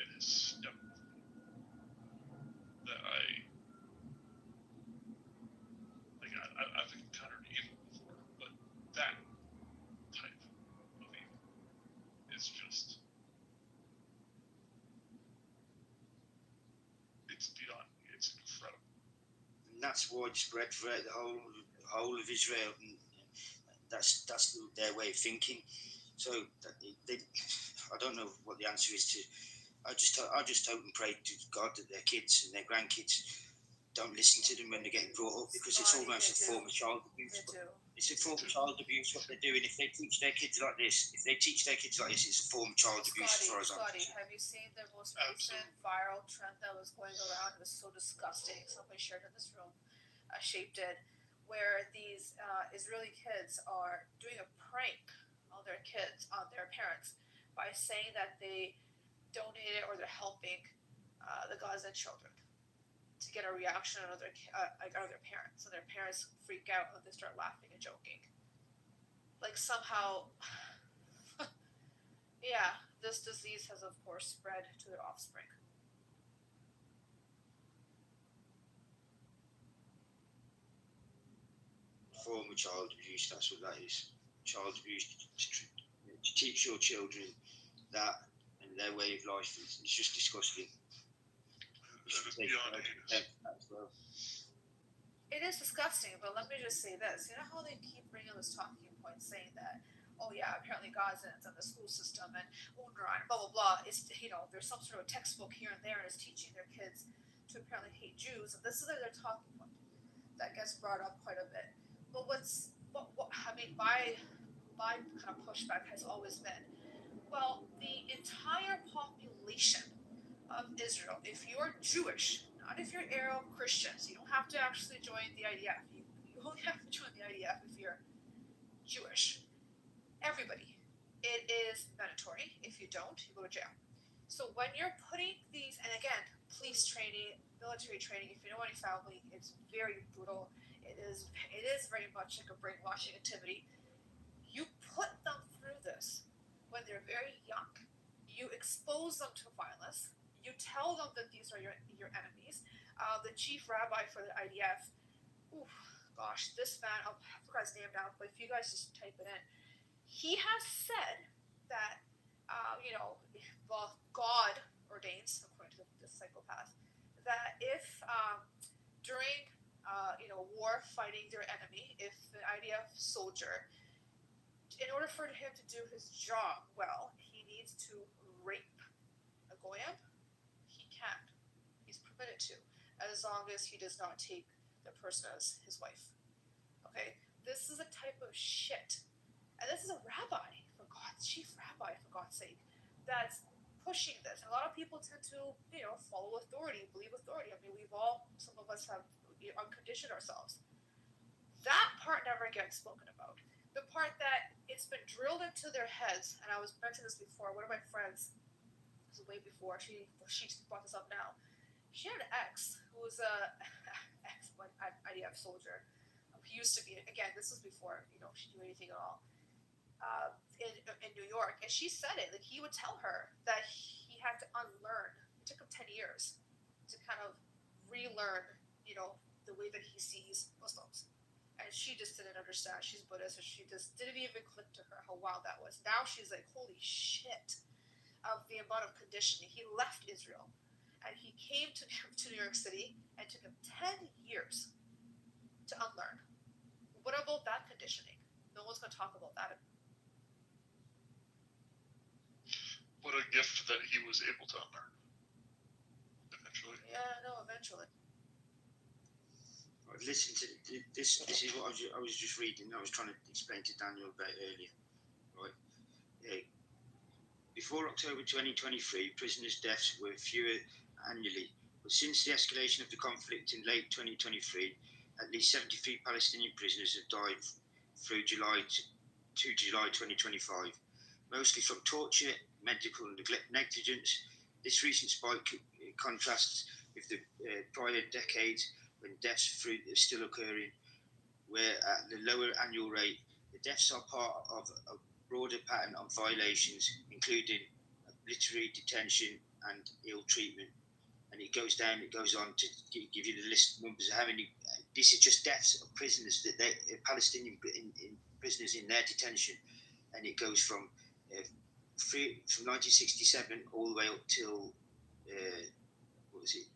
It has stuck with me that I it's beyond. It's incredible. And that's widespread throughout the whole of Israel. And that's their way of thinking. So I don't know what the answer is to. I just hope and pray to God that their kids and their grandkids don't listen to them when they're getting brought up, because it's almost a form of child abuse. It's a form of child abuse what they're doing. If they teach their kids like this, it's a form of child abuse as far as I'm concerned. Have you seen the most recent viral trend that was going around? It was so disgusting. Somebody shared it in this room. Shaped it, where these Israeli kids are doing a prank on their kids, on their parents, by saying that they donated or they're helping the Gaza children, to get a reaction out of their parents. So their parents freak out and they start laughing and joking. Like somehow, yeah, this disease has of course spread to their offspring. Form of child abuse, that's what that is. Child abuse, to teach your children that and their way of life. It's just disgusting. It is disgusting, but let me just say this. You know how they keep bringing this talking point saying that, oh yeah, apparently Gazans and the school system and UNRWA and blah, blah, blah. It's, there's some sort of textbook here and there and it's teaching their kids to apparently hate Jews. And this is their talking point that gets brought up quite a bit. But my kind of pushback has always been, well, the entire population of Israel, if you're Jewish, not if you're Arab Christians, you don't have to actually join the IDF. You only have to join the IDF if you're Jewish. Everybody. It is mandatory. If you don't, you go to jail. So when you're putting these, and again, police training, military training, if you know any family, it's very brutal. It is very much like a brainwashing activity. You put them through this when they're very young. You expose them to violence. You tell them that these are your enemies. The chief rabbi for the IDF, this man, I forgot his name now, but if you guys just type it in, he has said that, God ordains, according to the psychopath, that if during war fighting their enemy, if the IDF soldier, in order for him to do his job well, he needs to rape a goyim. He can. He's permitted to, as long as he does not take the person as his wife. Okay? This is a type of shit. And this is a rabbi, chief rabbi, for God's sake, that's pushing this. And a lot of people tend to, follow authority, believe authority. I mean, some of us have unconditioned ourselves. That part never gets spoken about. The part that it's been drilled into their heads, and I was mentioning this before, one of my friends, this was way before, she brought this up now. She had an ex who was a IDF soldier. He used to be, again, this was before, she knew anything at all, in New York. And she said it, like he would tell her that he had to unlearn. It took him 10 years to kind of relearn, the way that he sees Muslims. And she just didn't understand. She's Buddhist, so she just didn't even click to her how wild that was. Now she's like, holy shit, of the amount of conditioning. He left Israel, and he came to New York City, and it took him 10 years to unlearn. What about that conditioning? No one's going to talk about that. What a gift that he was able to unlearn. Eventually. Yeah, no, eventually. I've listened to this. This is what I was just reading. I was trying to explain to Daniel about earlier. Right. Before October 2023, prisoners' deaths were fewer annually. But since the escalation of the conflict in late 2023, at least 73 Palestinian prisoners have died through July 2025, mostly from torture, medical negligence. This recent spike contrasts with the prior decades when deaths are still occurring, where at the lower annual rate, the deaths are part of a broader pattern of violations, including arbitrary detention and ill treatment. And it goes on to give you the list of numbers of how many. This is just deaths of prisoners, Palestinian prisoners in their detention, and it goes from 1967 all the way up till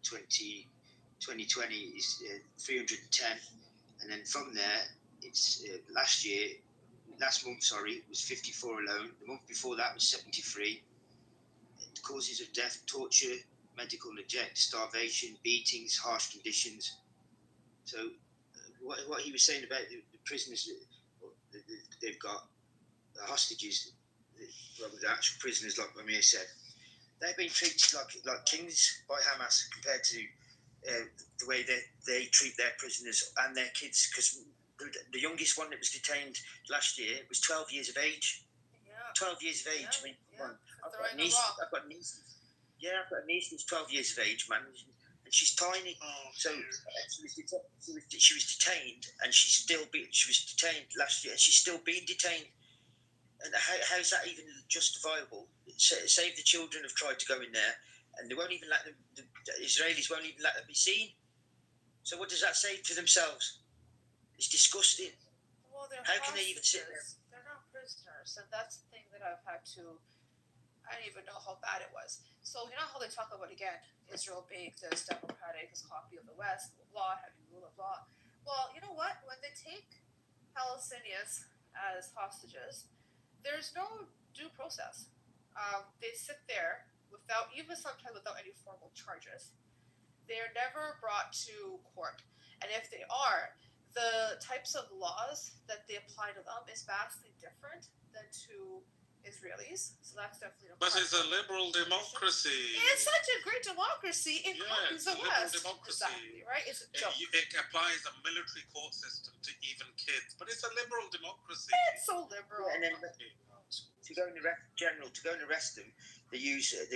20 2020 is 310, and then from there, it's last month, it was 54 alone. The month before that was 73. Causes of death: torture, medical neglect, starvation, beatings, harsh conditions. So, what he was saying about the prisoners that they've got, the hostages, the actual prisoners, like Amir said, they've been treated like kings by Hamas compared to the way they treat their prisoners and their kids. Because the youngest one that was detained last year was 12 years of age. Yeah. 12 years of age. Yeah. I mean, Yeah. I've got a niece. Yeah, I've got a niece that's 12 years of age, man, and she's tiny. So she was detained, and she was detained last year, and she's still being detained. And how is that even justifiable? Save the Children have tried to go in there, and they won't even let them. The Israelis won't even let them be seen. So what does that say to themselves? It's disgusting. Well, how can they even sit there? They're not prisoners, and that's the thing that I've had to. I don't even know how bad it was. So you know how they talk about again Israel being this democratic, this copy of the West, blah, having rule of law. Well, you know what? When they take Palestinians as hostages, there's no due process. They sit there sometimes without any formal charges. They're never brought to court, and if they are, the types of laws that they apply to them is vastly different than to Israelis, so that's definitely. But it's a liberal democracy. It's such a great democracy. It copies the West. Democracy. Exactly, right? It's a joke. It applies a military court system to even kids, but it's a liberal democracy. It's so liberal. And then to go and arrest them, they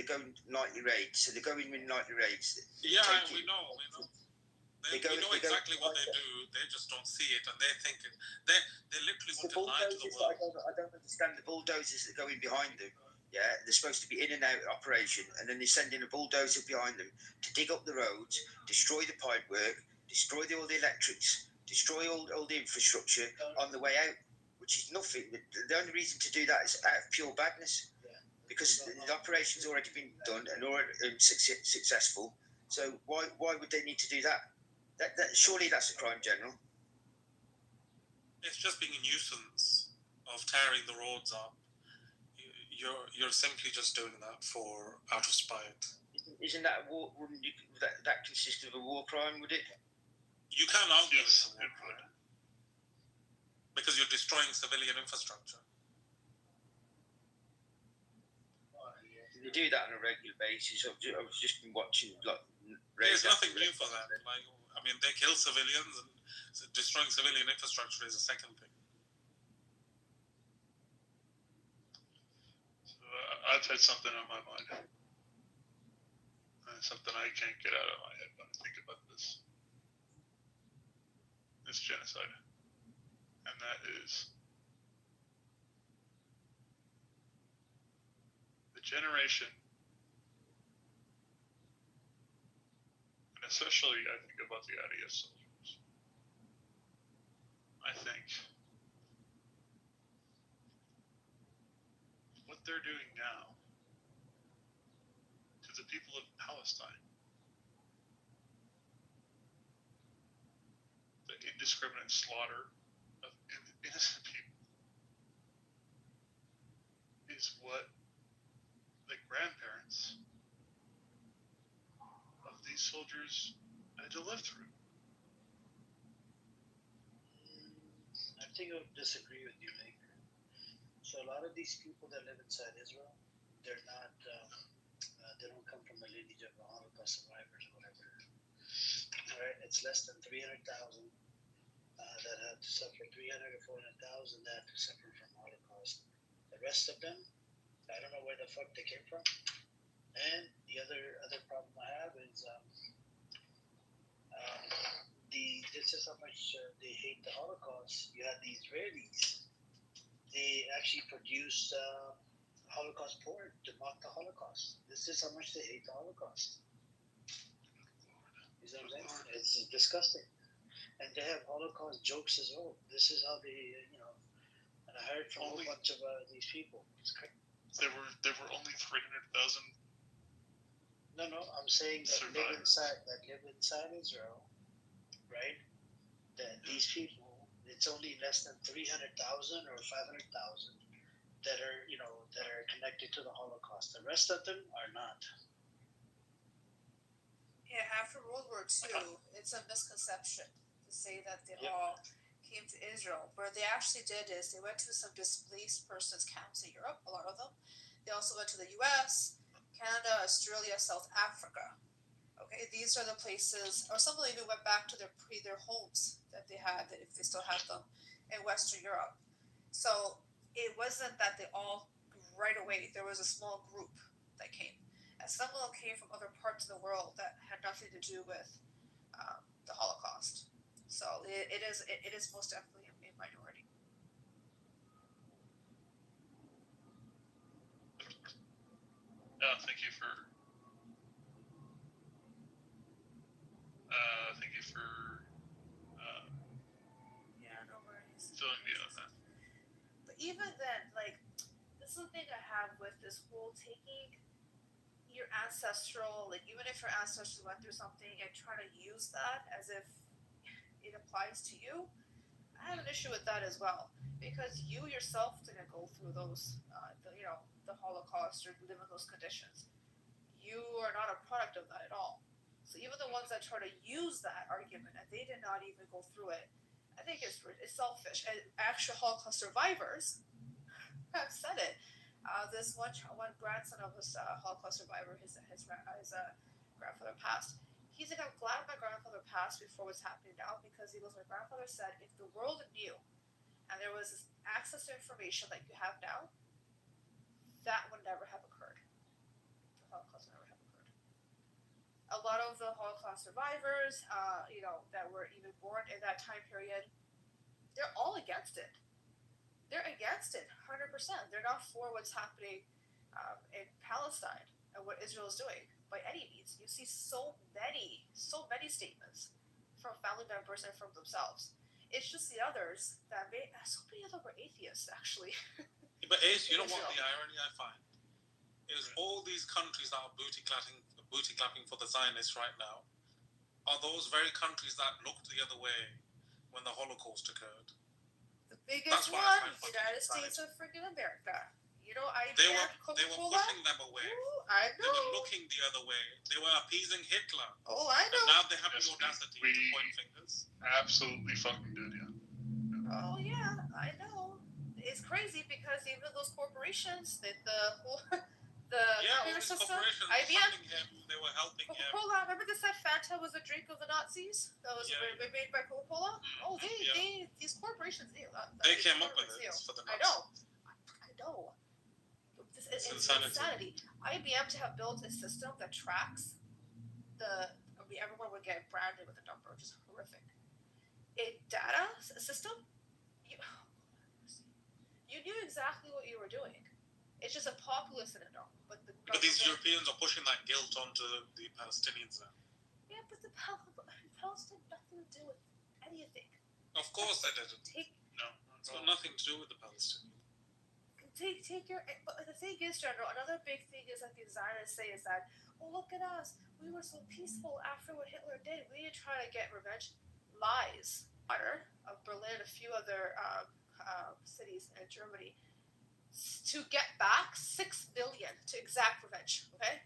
go nightly raids. So they go in with nightly raids. We know. We know exactly what they do. They just don't see it, and they think they literally want to lie to the world. I don't understand the bulldozers that go in behind them. Yeah, they're supposed to be in and out operation, and then they send in a bulldozer behind them to dig up the roads, destroy the pipework, destroy all the electrics, destroy all the infrastructure on the way out, which is nothing. The only reason to do that is out of pure badness, because the operation's already been done and already successful. So why would they need to do that? That surely that's a crime, General. It's just being a nuisance of tearing the roads up. You're simply just doing that out of spite. Isn't that a war? Wouldn't that consist of a war crime? Would it? You can't argue it's a war crime because you're destroying civilian infrastructure. They do that on a regular basis. I've just been watching There's nothing new for that. They kill civilians, and destroying civilian infrastructure is a second thing. So I've had something on my mind. Something I can't get out of my head when I think about this genocide. And that is the generation, and especially I think about the IDF soldiers. I think what they're doing now to the people of Palestine, the indiscriminate slaughter of innocent people, is what the grandparents of these soldiers had to live through. I think I would disagree with you, Link. So a lot of these people that live inside Israel, they're not, they don't come from the lineage of the Holocaust survivors or whatever. All right, it's less than 300,000 that had to suffer, 300 or 400,000 that had to suffer from Holocaust. The rest of them, I don't know where the fuck they came from. And the other problem I have is this is how much they hate the Holocaust. You had the Israelis. They actually produced Holocaust porn to mock the Holocaust. This is how much they hate the Holocaust. You know what I'm saying? It's disgusting. And they have Holocaust jokes as well. This is how they, and I heard from a whole bunch of these people. It's crazy. There were only 300,000 No, I'm saying that live inside Israel, right? That these people, it's only less than 300,000 or 500,000 that are connected to the Holocaust. The rest of them are not. Yeah, after World War II, it's a misconception to say that they all came to Israel. What they actually did is they went to some displaced persons camps in Europe, a lot of them. They also went to the US, Canada, Australia, South Africa. Okay, these are the places, or some of them even went back to their homes that they had, if they still have them, in Western Europe. So it wasn't that they all right away. There was a small group that came. And some of them came from other parts of the world that had nothing to do with the Holocaust. So it is most definitely a minority. Thank you for no worries. filling me in on that. But even then, like, this is the thing I have with this whole taking your ancestral, like, even if your ancestors went through something and trying to use that as if it applies to you, I have an issue with that as well, because you yourself didn't go through those, the Holocaust or live in those conditions. You are not a product of that at all. So even the ones that try to use that argument and they did not even go through it, I think it's selfish. And actual Holocaust survivors have said it. This one grandson of this Holocaust survivor, his grandfather passed. He's like, I'm glad my grandfather passed before what's happening now, because he goes, my grandfather said, if the world knew and there was this access to information like you have now, that would never have occurred. The Holocaust would never have occurred. A lot of the Holocaust survivors, that were even born in that time period, they're all against it. They're against it, 100%. They're not for what's happening in Palestine and what Israel is doing by any means. You see so many statements from family members and from themselves. It's just the others that so many of them were atheists, actually. But Ace, you know what the irony I find is, all these countries that are booty clapping for the Zionists right now are those very countries that looked the other way when the Holocaust occurred. The biggest one, the United States of freaking America. They were pushing them away. Ooh, I know. They were looking the other way. They were appeasing Hitler. Oh, I know. And now they have the audacity to point fingers. Absolutely fucking did, yeah. Oh yeah, I know. It's crazy because even those corporations, the computer system, IBM, they were helping Coca-Cola. Remember they said Fanta was a drink of the Nazis? That was made by Coca-Cola. Oh, these corporations, they came up with it for the Nazis. I know. It's insanity. IBM to have built a system that tracks everyone would get branded with a number, which is horrific. A data system. You knew exactly what you were doing. It's just a populace in it all. But these Europeans are pushing that guilt onto the Palestinians now. Yeah, but the Palestine had nothing to do with anything. Of course they didn't. It's got nothing to do with the Palestinians. But the thing is, General, another big thing is that the Zionists say is that, oh, look at us. We were so peaceful after what Hitler did. We didn't try to get revenge. Lies. Of Berlin, a few other cities in Germany, to get back 6 million to exact revenge. Okay,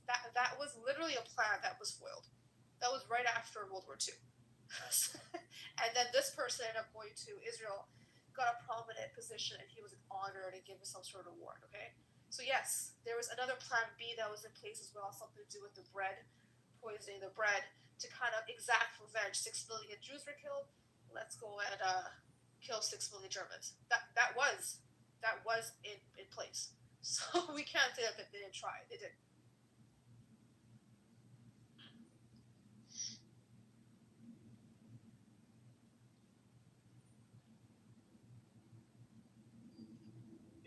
that was literally a plan that was foiled. That was right after World War II. And then this person ended up going to Israel, got a prominent position, and he was honored and given some sort of award. Okay, so yes, there was another plan B that was in place as well, something to do with the bread, poisoning the bread, to kind of exact revenge. 6 million Jews were killed. Let's go and kill 6 million Germans. That was in place. So we can't say that they didn't try. They did.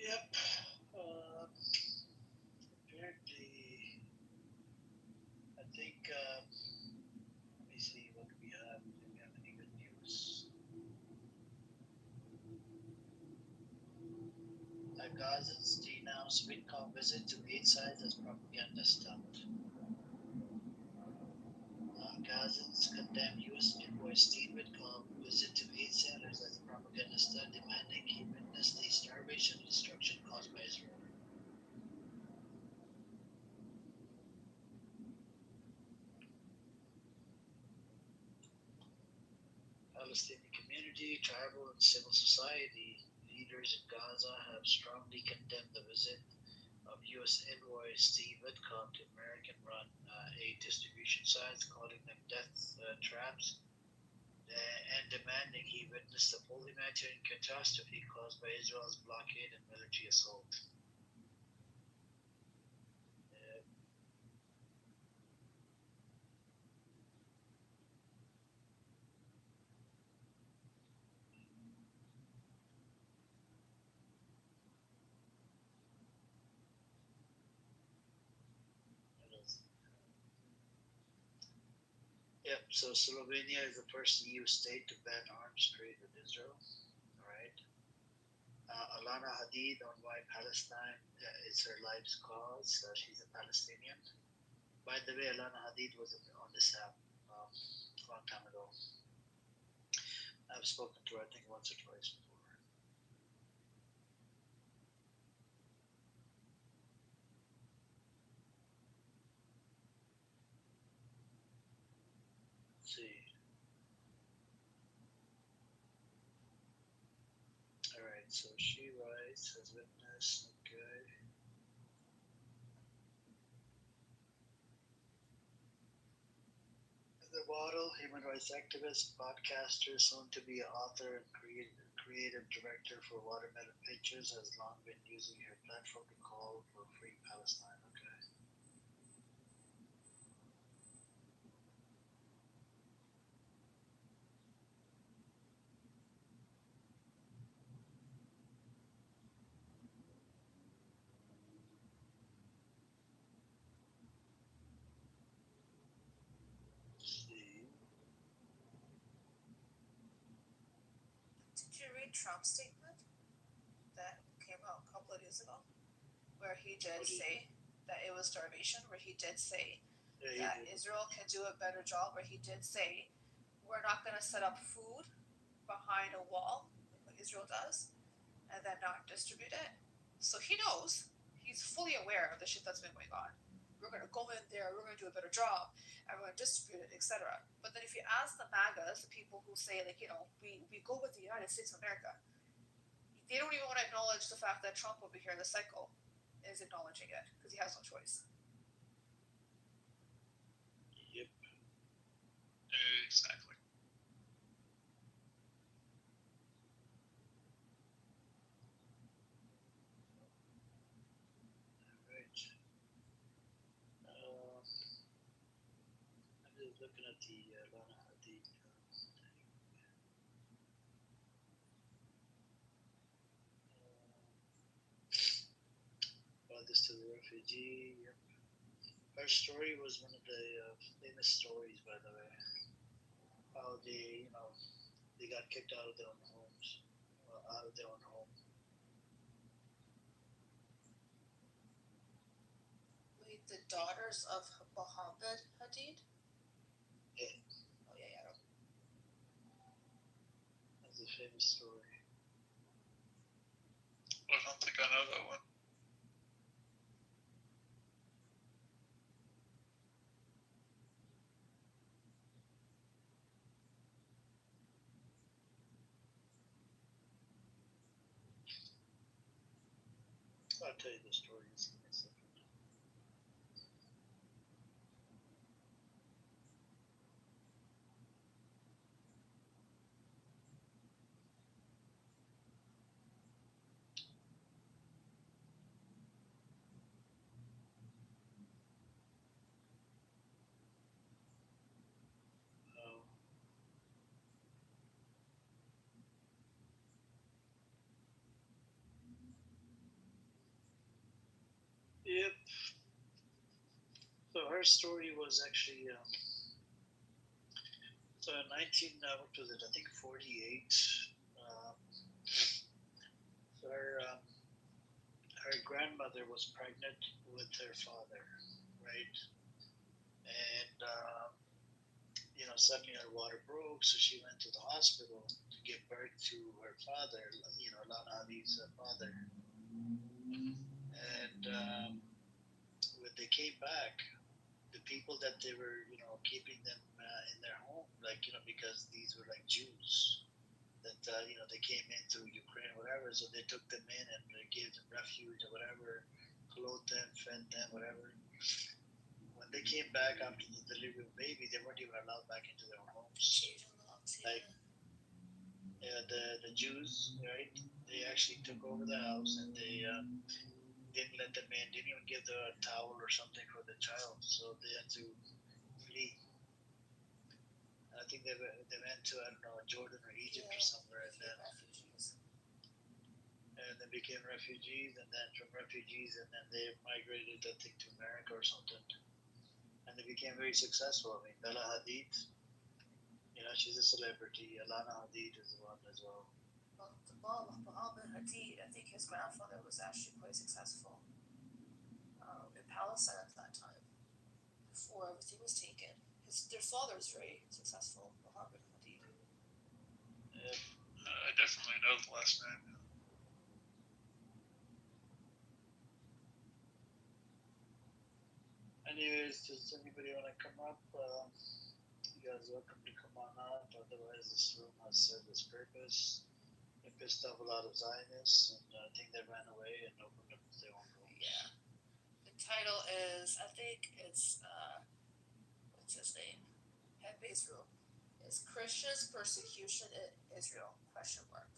Yep. Apparently, I think. Let me see what we have. Do we have any good news? Gazans denounced Witkoff visit to aid sides as propaganda stunt. condemned U.S. envoy Steve Whitcomb visit to aid sailors as a propagandist demanding he witness the starvation and destruction caused by Israel. Palestinian community, tribal, and civil society leaders in Gaza have strongly condemned the visit of U.S. envoy Steve Whitcomb to American-run aid distribution sites, calling them death traps, and demanding he witness the full humanitarian catastrophe caused by Israel's blockade and military assault. Yep, so Slovenia is the first EU state to ban arms trade with Israel. All right. Alana Hadid on why Palestine is her life's cause. She's a Palestinian. By the way, Alana Hadid was on this app a long time ago. I've spoken to her, I think, once or twice before. Let's see. All right, so she writes as witness. Okay. The model, human rights activist, podcaster, soon to be author and creative director for Watermelon Pictures, has long been using her platform to call for free Palestine. Okay. Did you read Trump's statement that came out a couple of days ago, where he did say that it was starvation, where he did say that Israel can do a better job, where he did say we're not going to set up food behind a wall like Israel does and then not distribute it. So he knows, he's fully aware of the shit that's been going on. We're going to go in there, we're going to do a better job, and we're going to distribute it, etc. But then if you ask the MAGAs, the people who say, like, we go with the United States of America, they don't even want to acknowledge the fact that Trump over here, the psycho, is acknowledging it because he has no choice. Yep. Exactly. I'm just looking at the Lana Hadid thing. This to the refugee. Yep. Her story was one of the famous stories, by the way. How they got kicked out of their own homes, out of their own home. Wait, the daughters of Mohammed Hadid? Yeah. Oh, yeah. That's a famous story. I don't think I know that one. I'll tell you the story in a second. Yep. So her story was actually so in 19 what was it? I think 48. So her grandmother was pregnant with her father, right? And suddenly her water broke, so she went to the hospital to give birth to her father, Lana Ali's father. And when they came back, the people that they were, keeping them in their home, because these were like Jews that, they came in through Ukraine or whatever, so they took them in and they gave them refuge or whatever, clothed them, fed them, whatever. When they came back after the delivery of the baby, they weren't even allowed back into their homes. Like, the Jews, right? They actually took over the house and they didn't let them in, didn't even give the towel or something for the child, so they had to flee. I think they went to, I don't know, Jordan or Egypt or somewhere, and then they became refugees, and then from refugees, and then they migrated, I think, to America or something, and they became very successful. I mean, Bella Hadid, she's a celebrity. Alana Hadid is one as well. Well, Muhammad Hadid, I think his grandfather was actually quite successful in Palestine at that time, before everything was taken. Their father is very successful, Muhammad Hadid. I definitely know the last name. Anyways, does anybody want to come up? You guys are welcome to come on up. Otherwise, this room has served its purpose. It pissed off a lot of Zionists, and I think they ran away and opened up their own rooms. Yeah. The title is, I think it's, what's his name? Pepe's room. Is Christians persecution in Israel? Question mark.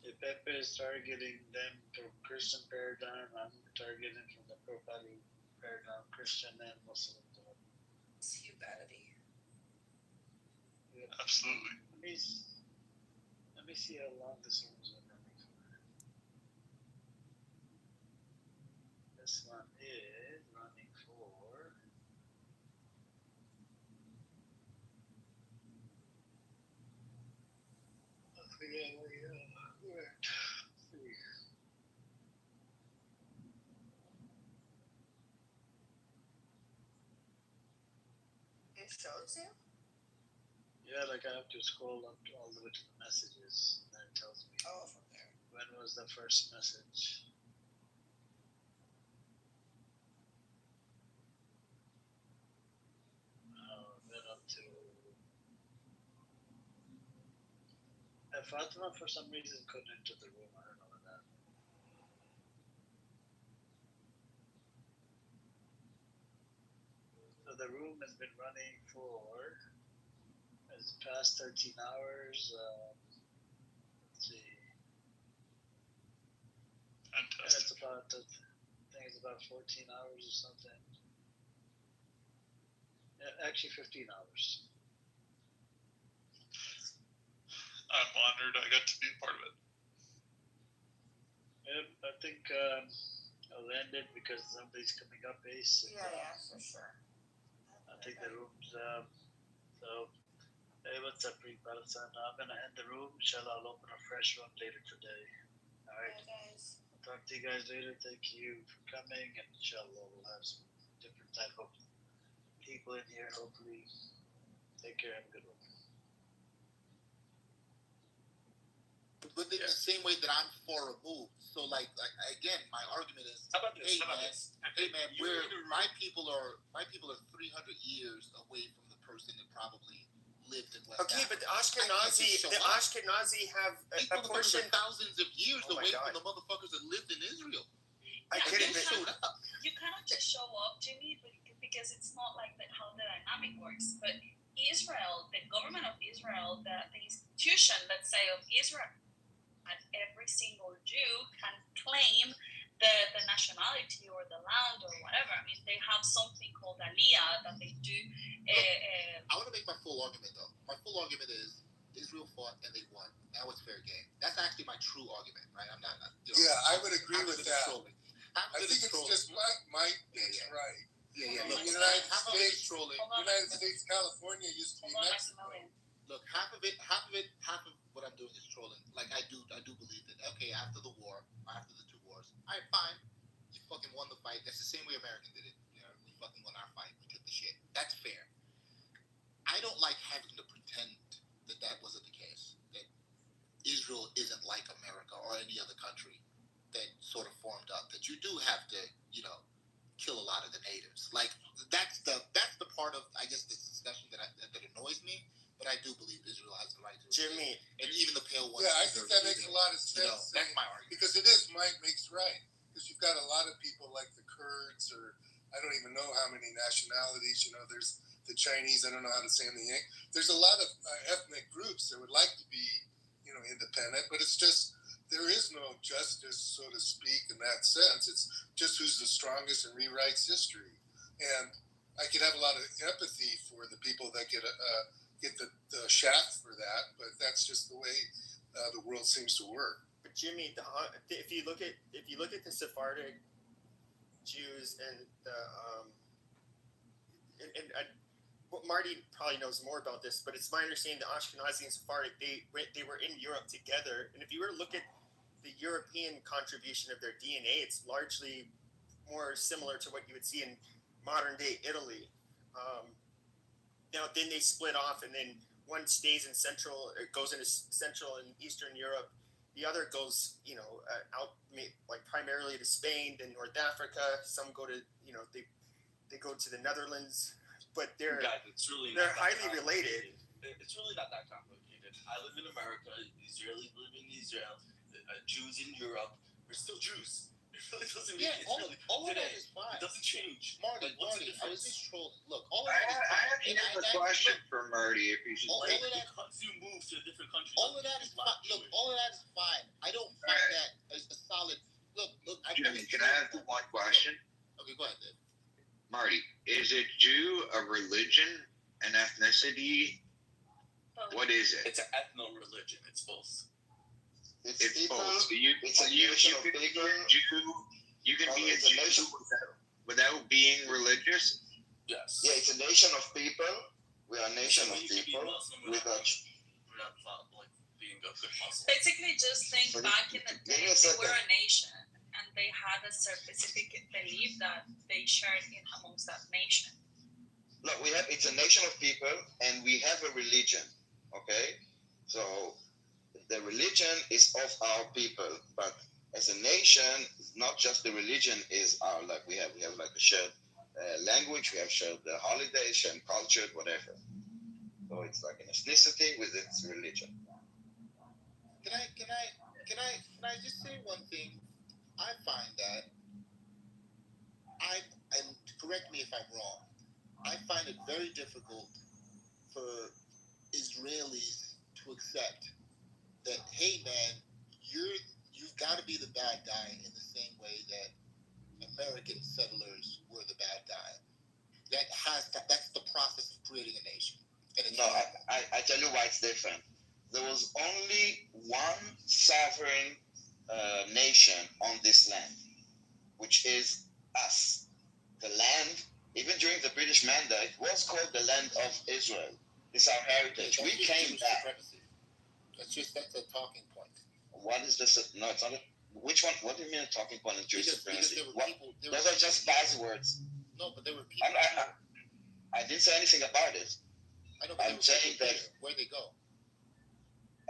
If Pepe is targeting them from Christian paradigm, I'm targeting from the profiling paradigm, Christian and Muslim. It's humanity. Yeah. Absolutely. Let me see how long this one's been running for. This one is running for. I forget what It shows you? Yeah, like I have to scroll up all the way to the messages, and then it tells me. Oh, from there. When was the first message? Then up to. Fatima, for some reason, couldn't enter the room. I don't know what that. So the room has been running for. It's past 13 hours. Let's see. Fantastic. It's about, I think it's about 14 hours or something. Yeah, actually 15 hours. I'm honored I got to be a part of it. Yep, I think I'll end it because somebody's coming up, Ace. Yeah, for sure. I think the room's so. Hey, what's up, Free Palestine? I'm gonna end the room. Inshallah, I'll open a fresh one later today. All right. Yeah, guys. I'll talk to you guys later. Thank you for coming, and inshallah, we'll have some different type of people in here. Hopefully, take care. Have a good one. But in the same way that I'm far removed. So, like again, my argument is, How about this? hey man, my people are 300 years away from the person that probably lived in West Okay, Africa. but the Ashkenazi have a portion thousands of years Oh my away God. from the motherfuckers that lived in Israel. I Yeah, get it, you but cannot- You cannot just show up, Jimmy, because it's not like that how the dynamic works. But Israel, the government of Israel, the institution, let's say, of Israel, and every single Jew can claim the nationality or the land or whatever. I mean, they have something called Aliyah that they do. I want to make my full argument, though. My full argument is Israel fought and they won. Now it's fair game. That's actually my true argument, right? I'm not. Yeah, I would agree with that. I think it's trolling. just Mike is right. Yeah. The Look, United half of it is States, trolling. United States, California used to be Mexico. Look, half of what I'm doing is trolling. Like I do believe that. Okay, after the war, after the two wars, all right, fine. You fucking won the fight. That's the same way America did it. You know, we fucking won our fight. We took the the natives. Like that's the part of I guess the discussion that annoys me. But I do believe Israel has the right to Jimmy, and even the pale ones. Yeah, I think that makes a lot of sense. You know, that's my argument. Because it is might makes right. Because you've got a lot of people like the Kurds, or I don't even know how many nationalities. You know, there's the Chinese. I don't know how to say them. There's a lot of ethnic groups that would like to be, you know, independent. But it's just there is no justice, so to speak, in that sense. It's just who's the strongest and rewrites history. And I could have a lot of empathy for the people that get the shaft for that, but that's just the way the world seems to work. But Jimmy, if you look at the Sephardic Jews and Marty probably knows more about this, but it's my understanding the Ashkenazi and Sephardic they were in Europe together, and if you were to look at the European contribution of their DNA, it's largely more similar to what you would see in modern day Italy. Now, then they split off, and then one stays in goes into Central and Eastern Europe. The other goes, out like primarily to Spain, then North Africa. Some go to, they go to the Netherlands, but they're highly related. It's really not that complicated. I live in America. Israelis live in Israel. Jews in Europe. We're still Jews. It really doesn't mean all of that is fine. It doesn't change. Marty, I was just trolling. Look, all of I that actually have a question for Marty. If he's all of that, you move to a different country. All of that is fine. Look, all of that is fine. I don't find that as a solid. Look. Jimmy, can I ask one question? Okay, go ahead, Dave. Marty, is it Jew a religion, an ethnicity? What is it? It's an ethno-religion. It's both. It's both. So you can be a Jew without being religious. Yes. Yeah, it's a nation of people. We are a nation of people. Basically, just think back in the day, they were a nation, and they had a specific belief that they shared in amongst that nation. Look, it's a nation of people, and we have a religion. Okay, so the religion is of our people, but as a nation, not just the religion is our, like we have like a shared language, we have shared holidays, shared culture, whatever. So it's like an ethnicity with its religion. Can I just say one thing? I find that and correct me if I'm wrong, I find it very difficult for Israelis to accept that, hey man, you've got to be the bad guy in the same way that American settlers were the bad guy. That's the process of creating a nation. No, I tell you why it's different. There was only one sovereign nation on this land, which is us. The land, even during the British Mandate, was called the land of Israel. It's our heritage. We came back. That's a talking point. What is this? No, it's not. Which one? What do you mean a talking point in Jewish supremacy? Those are just buzzwords. No, but there were people. I didn't say anything about it. I'm saying that where they go.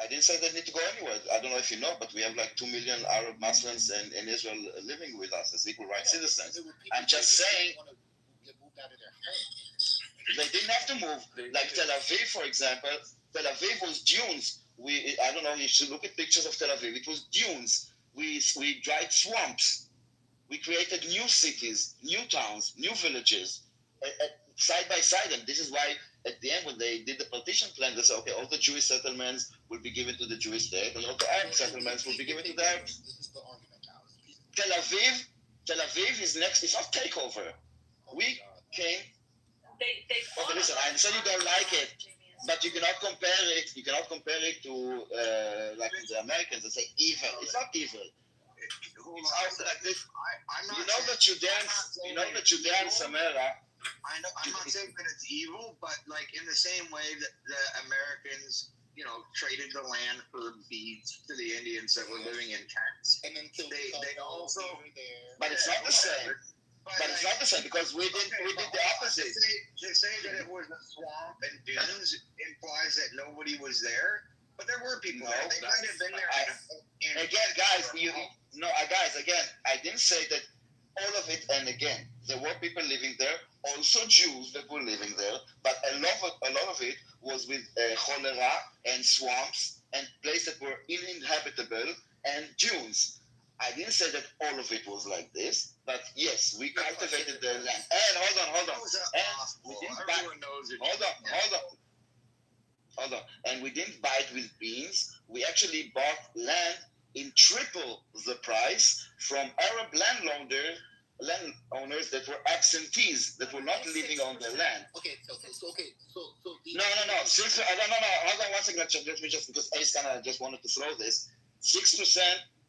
I didn't say they need to go anywhere. I don't know if you know, but we have like 2 million Arab Muslims in Israel living with us as equal rights citizens. I'm just saying they didn't have to move. Like Tel Aviv, for example. Tel Aviv was dunes. I don't know, you should look at pictures of Tel Aviv. It was dunes. We dried swamps. We created new cities, new towns, new villages, side by side. And this is why, at the end, when they did the partition plan, they said, okay, all the Jewish settlements will be given to the Jewish state, and all the Arab settlements will be given to the Arabs. This is the argument now. Tel Aviv is next. It's not takeover. We came. Okay, listen, I understand you don't like it, but you cannot compare it. You cannot compare it to like the Americans that say evil. It's not evil. It's like this. You know the Judean Samara. I know. I'm not saying that it's evil, but like in the same way that the Americans, traded the land for beads to the Indians that were living in tents, and then killed they also. But it's not the same. But it's not the same because we did the opposite. To say that it was a swamp and dunes implies that nobody was there, but there were people there. They might have been there. Again, guys, I didn't say that all of it. And again, There were people living there, also Jews that were living there, but a lot of it was with cholera and swamps and places that were uninhabitable and dunes. I didn't say that all of it was like this, but yes, we cultivated the land. And hold on. And we didn't buy. Hold on. And we didn't buy it with beans. We actually bought land in triple the price from Arab landowners that were absentees, that were not living on the land. Okay. So No. Hold on 1 second. Let me just, because Ace kind of just wanted to throw this. 6%,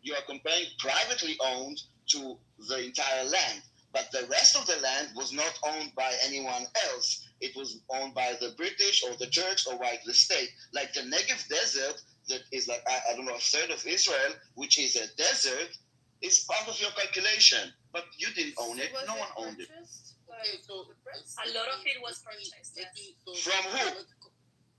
you are comparing privately owned to the entire land. But the rest of the land was not owned by anyone else. It was owned by the British or the church or by the state. Like the Negev desert, that is like, I don't know, a third of Israel, which is a desert, is part of your calculation. But you didn't own it. No one owned it. Okay, so A lot of it was purchased. Yes. From who?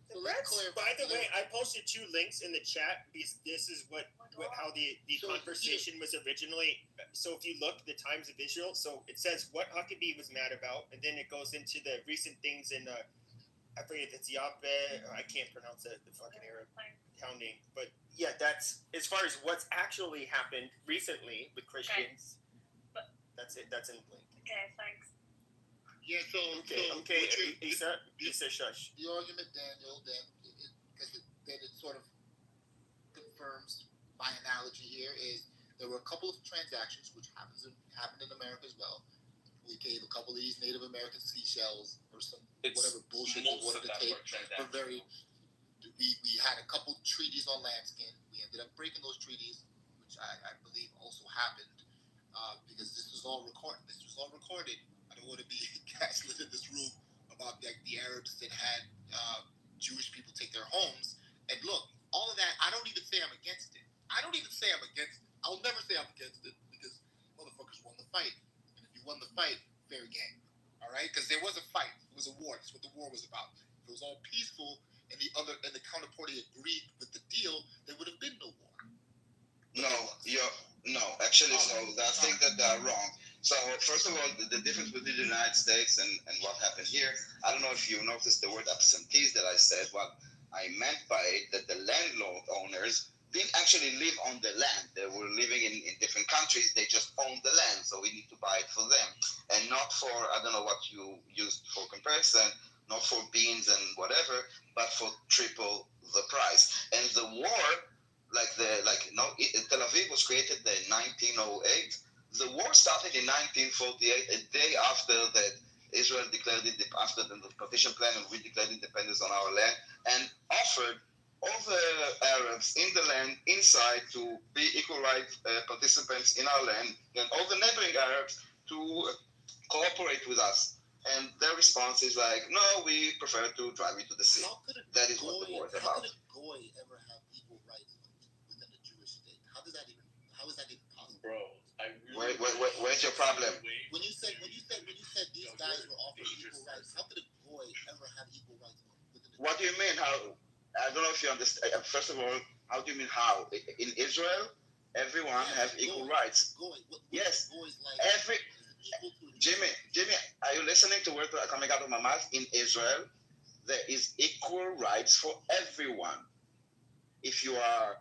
So let's clarify. By the way, I posted 2 links in the chat because this is how the conversation was originally. So if you look, the Times of Israel, so it says what Huckabee was mad about, and then it goes into the recent things in, I forget, it's Yabe, I can't pronounce the fucking Arab town name. But yeah, that's, as far as what's actually happened recently with Christians, that's it, that's in the link. Okay, thanks. Yeah, so Issa, shush. The argument, Daniel, that it sort of confirms my analogy here is there were a couple of transactions which happened in America as well. We gave a couple of these Native American seashells or some whatever bullshit they wanted to take. We had a couple treaties on lambskin. We ended up breaking those treaties, which I believe also happened because this was all recorded. I don't want to be gaslit in this room about the Arabs that had Jewish people take their homes. And look, all of that, I don't even say I'm against it. I'll never say I'm against it because motherfuckers won the fight. And if you won the fight, fair game. All right? Because there was a fight. It was a war. That's what the war was about. If it was all peaceful and the counterparty agreed with the deal, there would have been no war. No, actually, so I think that they are wrong. So first of all, the difference between the United States and what happened here, I don't know if you noticed the word absentees that I said. What I meant by it, that the landlord owners didn't actually live on the land. They were living in different countries. They just owned the land, so we need to buy it for them. And not for, I don't know what you used for comparison, not for beans and whatever, but for triple the price. And the war, Tel Aviv was created in 1908. The war started in 1948, a day after that Israel declared it, after the partition plan, and we declared independence on our land, and offered all the Arabs in the land inside to be equal rights participants in our land, and all the neighboring Arabs to cooperate with us. And their response is like, no, we prefer to drive you to the sea. That is what the war is about. How could a goy ever have equal rights within a Jewish state? How is that even possible? Bro, where's your problem? When you said these guys were offered equal rights, how could a goy ever have equal rights within a What do you mean? How? I don't know if you understand. First of all, how do you mean how? In Israel, everyone have equal rights. Yes. Jimmy, are you listening to words that are coming out of my mouth? In Israel, there is equal rights for everyone. If you are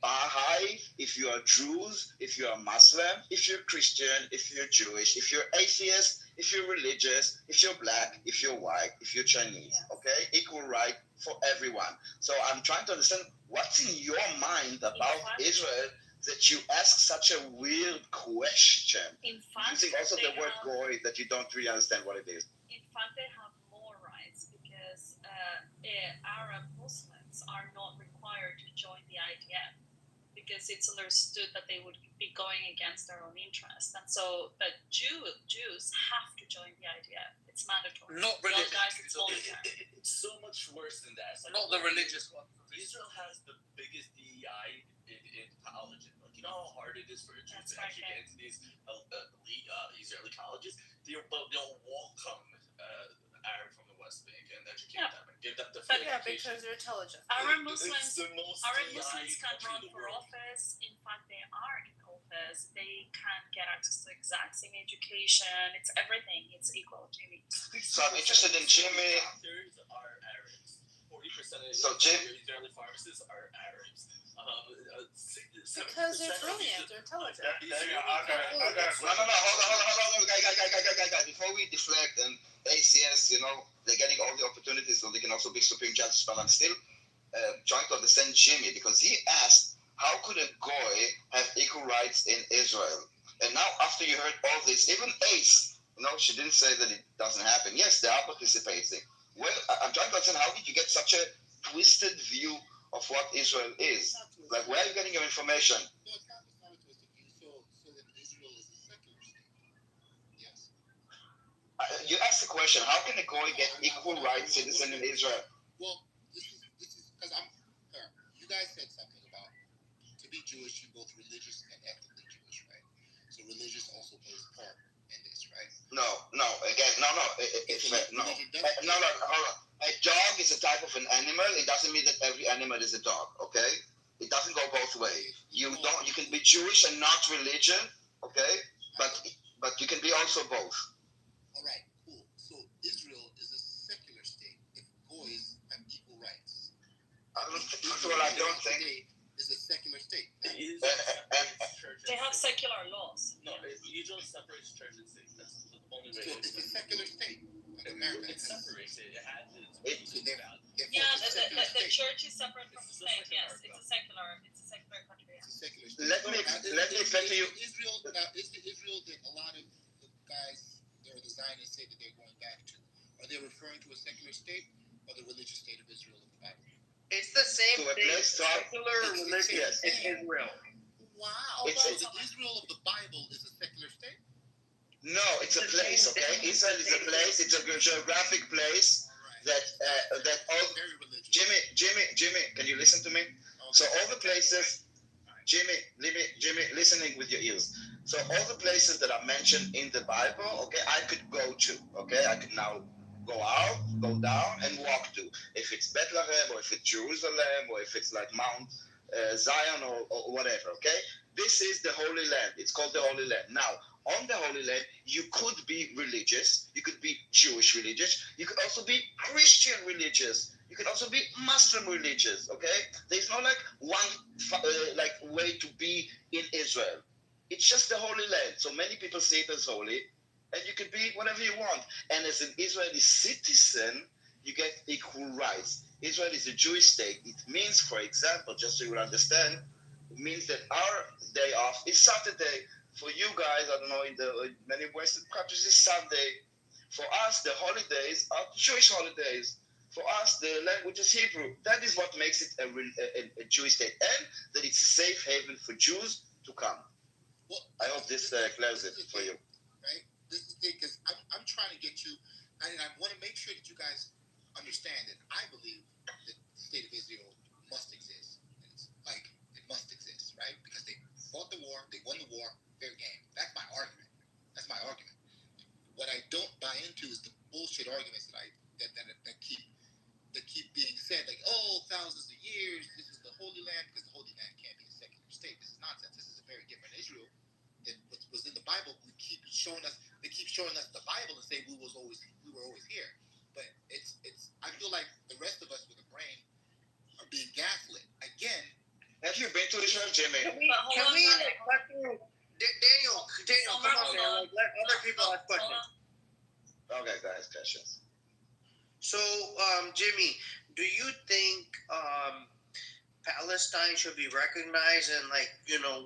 Baha'i, if you are Jews, if you are Muslim, if you're Christian, if you're Jewish, if you're atheist, if you're religious, if you're black, if you're white, if you're Chinese, okay? Equal right for everyone. So I'm trying to understand what's in your mind about Israel that you ask such a weird question. In fact, using also the word goy that you don't really understand what it is. In fact, they have more rights because Arab Muslims are not required to join the IDF because it's understood that they would be going against their own interest. And so the Jews have to join the IDF. It's mandatory. Not religious. Guys, it's voluntary. It's so much worse than that. Like, not the religious one. Israel has the biggest DEI in college. Like, you know how hard it is for a Jew to actually get into these elite Israeli colleges? They'll welcome Arab from the West Bank and educate them and give them the free education. Because they're intelligent. Arab Muslims It's the most can country run in the for world. office. In fact, they are in office because they can't get access to the exact same education. It's everything. It's equal, Jimmy. So I'm interested in Jimmy. Doctors are Arabs. 40% of So Jim, Israeli pharmacists are Arabs. Because they're brilliant, they're intelligent. No, hold on, guys. Before we deflect and ACS, they're getting all the opportunities, so they can also be supreme judges. But I'm still trying to understand Jimmy, because he asked, how could a goy have equal rights in Israel? And now, after you heard all this, even Ace, she didn't say that it doesn't happen. Yes, they are participating. Well, I'm trying to understand, how did you get such a twisted view of what Israel is? Like, where are you getting your information? No, it's not a twisted view. So that Israel is a secular state. Yes. You asked the question, how can a goy get equal rights citizen in Israel? Well, this is because you guys said something about, to be Jewish, you're both religious and ethnically Jewish, right? So religious also plays a part in this, right? No. Hold on. A dog is a type of an animal. It doesn't mean that every animal is a dog, okay? It doesn't go both ways. You can be Jewish and not religion, okay? But you can be also both. All right, cool. So Israel is a secular state if goys have equal rights. First of all, I don't think is a secular state. They have secular laws. No, Israel separates church and state. That's the only way. So it's a secular state. Like America. It's separated. It has its Yeah, the church is separate from the state. Yes, it's a secular country. It's a secular state. Let me explain to you. Israel that a lot of the guys, the Zionists, say that they're going back to. Are they referring to a secular state or the religious state of Israel in the Bible? It's the same thing. Secular religion in Israel. Wow. So the Israel of the Bible is a secular state? No, it's a place, okay? Israel is a place. It's a geographic place that all. Jimmy, can you listen to me? So all the places, Jimmy, listening with your ears. So all the places that are mentioned in the Bible, okay, I could go to, okay? I could now go out, go down, and walk to. If it's Bethlehem, or if it's Jerusalem, or if it's like Mount Zion, or whatever, okay? This is the Holy Land. It's called the Holy Land. Now, on the Holy Land, you could be religious. You could be Jewish religious. You could also be Christian religious. You could also be Muslim religious, okay? There's no one way to be in Israel. It's just the Holy Land. So many people see it as holy, and you could be whatever you want. And as an Israeli citizen, you get equal rights. Israel is a Jewish state. It means, for example, just so you will understand, it means that our day off is Saturday. For you guys, I don't know, in many Western countries, it's Sunday. For us, the holidays are Jewish holidays. For us, the language is Hebrew. That is what makes it a Jewish state, and that it's a safe haven for Jews to come. Well, I hope this clears it for you. Right? This is the thing, because I'm trying to get you, and I want to make sure that you guys understand that I believe that the state of Israel must exist. It must exist, right? Because they fought the war, they won the war, fair game. That's my argument. What I don't buy into is the bullshit arguments that keep being said, like, thousands of years, this is the Holy Land, because the Holy Land can't be a secular state. This is nonsense. This is a very different Israel than what was in the Bible. They keep showing us the Bible and say we were always here. But I feel like the rest of us with a brain are being gaslit. Again, have you been to Israel, Jimmy? Can we Daniel, come on, man. Let other people ask questions. Okay, guys, questions. So, Jimmy, do you think Palestine should be recognized and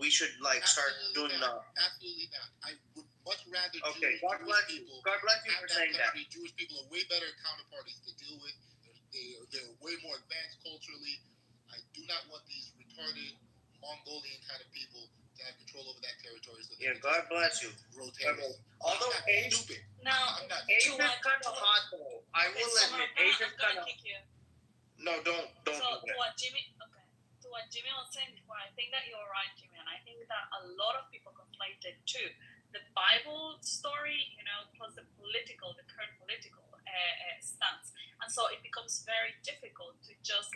we should start doing that? Absolutely not. I would much rather Jewish people God bless you for saying that. Jewish people are way better counterparties to deal with. They're way more advanced culturally. I do not want these retarded Mongolian kind of people to have control over that territory. So God bless you. Although stupid. Asia's kind of hot though. I will admit, Asia's kind of. No, don't do that. To what Jimmy was saying before, I think that you're right, Jimmy, and I think that a lot of people conflate it too. The Bible story, plus the current political stance, and so it becomes very difficult to just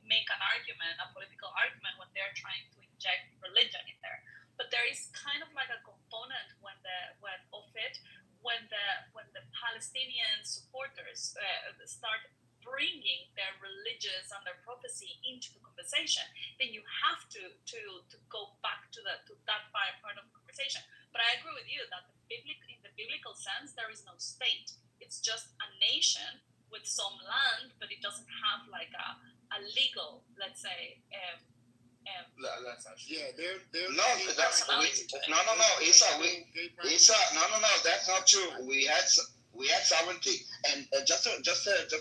make an argument, a political argument, when they're trying to inject religion in there. But there is Palestinian supporters start bringing their religious and their prophecy into the conversation, then you have to go back to that part of the conversation. But I agree with you that in the biblical sense, there is no state. It's just a nation with some land, but it doesn't have like a legal, let's say. That's not true. Yeah, they're no, that's no. Isa, no. That's not true. We had sovereignty, and just one sovereignty,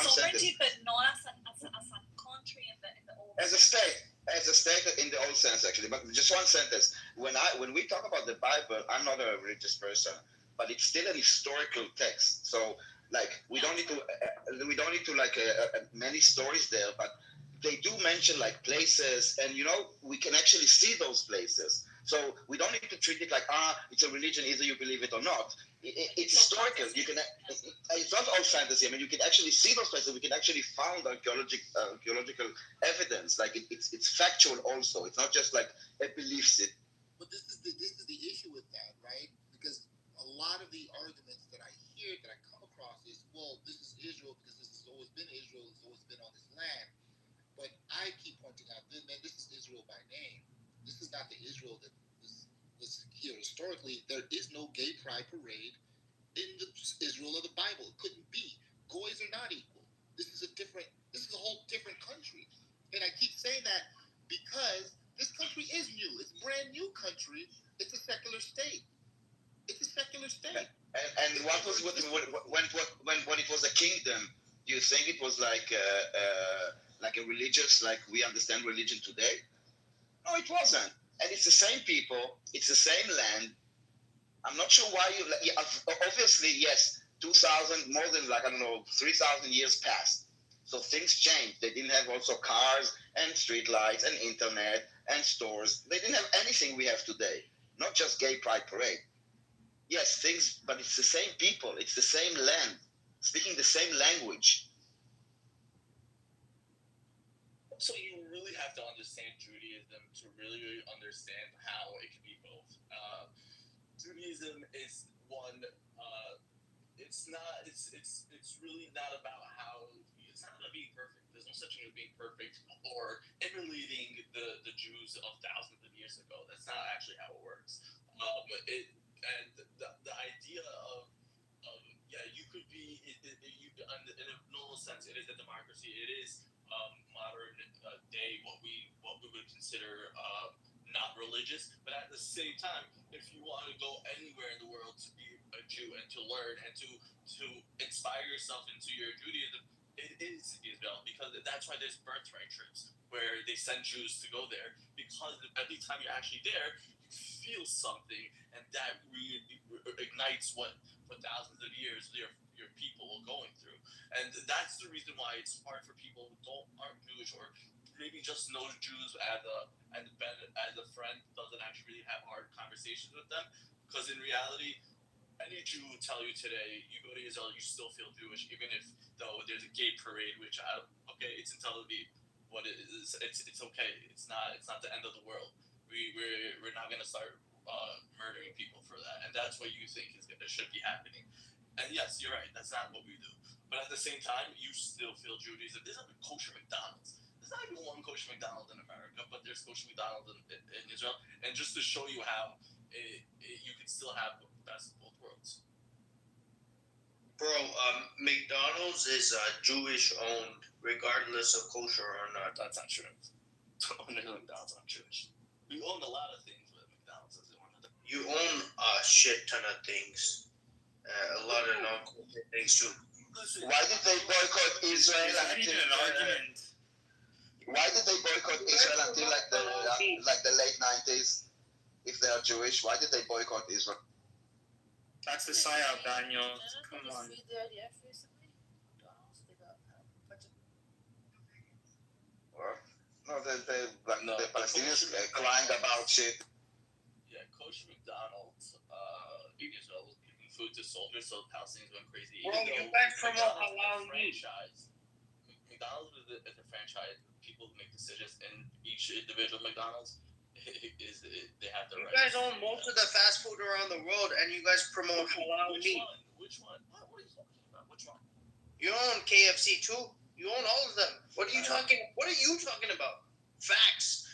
sentence. but not as a country in the old. As a state in the old sense, actually. But just one sentence. When we talk about the Bible, I'm not a religious person, but it's still an historical text. So, like, we don't need to like many stories there, but they do mention like places, and we can actually see those places. So we don't need to treat it like it's a religion, either you believe it or not. It's historical. You can. It's not all fantasy. I mean, you can actually see those places. We can actually find archaeological evidence. Like it's factual also. It's not just like a belief system. But this is the issue with that, right? Because a lot of the arguments that I hear, that I come across, is, well, this is Israel because this has always been Israel. It's always been on this land. But I keep pointing out, man, this is Israel by name. This is not the Israel that was here historically. There is no gay pride parade in the Israel of the Bible. It couldn't be. Goys are not equal. This is a whole different country. And I keep saying that because this country is new. It's a brand new country. It's a secular state. And what was when it was a kingdom? Do you think it was like a religious, like we understand religion today? No, it wasn't. And it's the same people. It's the same land. I'm not sure why obviously, yes, 2,000, more than 3,000 years passed. So things changed. They didn't have also cars and street lights and internet and stores. They didn't have anything we have today. Not just gay pride parade. Yes, but it's the same people. It's the same land, speaking the same language. So you really have to understand Judaism to really understand how it can be both. Judaism is one. It's really not about how. It's not about being perfect. There's no such thing as being perfect or emulating the Jews of thousands of years ago. That's not actually how it works. The idea of you could be in a normal sense, it is a democracy. It is modern day what we would consider not religious, but at the same time, if you want to go anywhere in the world to be a Jew and to learn and to inspire yourself into your Judaism, it is Israel, because that's why there's birthright trips where they send Jews to go there, because every time you're actually there, you feel something, and that really ignites what for thousands of years your people are going through. And that's the reason why it's hard for people who aren't Jewish, or maybe just know Jews as a friend, doesn't actually really have hard conversations with them. Because in reality, any Jew would tell you today, you go to Israel, you still feel Jewish, even if though there's a gay parade, which it's in Tel Aviv. What it is, it's okay. It's not the end of the world. We're not gonna start murdering people for that, and that's what you think should be happening. And yes, you're right. That's not what we do. But at the same time, you still feel Judaism. There's not a kosher McDonald's. There's not even one kosher McDonald's in America, but there's kosher McDonald's in Israel. And just to show you how you can still have the best of both worlds. Bro, McDonald's is Jewish owned, regardless of kosher or not. That's not true. McDonald's not Jewish. We own a lot of things, but McDonald's isn't one of them. You own a shit ton of things. A lot of non-kosher things too. Listen, why did they boycott Israel until Why did they boycott Israel until like the late 90s? If they are Jewish, why did they boycott Israel? That's the psyop, Daniel. Come on. No, the Palestinians crying about shit. Yeah, kosher McDonald's in Israel was giving food to soldiers, so the Palestinians went crazy. Well, you guys promote halal meat. McDonald's is a franchise. People make decisions, and each individual McDonald's they have the right. You guys own most of the fast food around the world, and you guys promote halal meat. Which one? What are you talking about? Which one? You own KFC too. You own all of them. What are you talking about? Facts.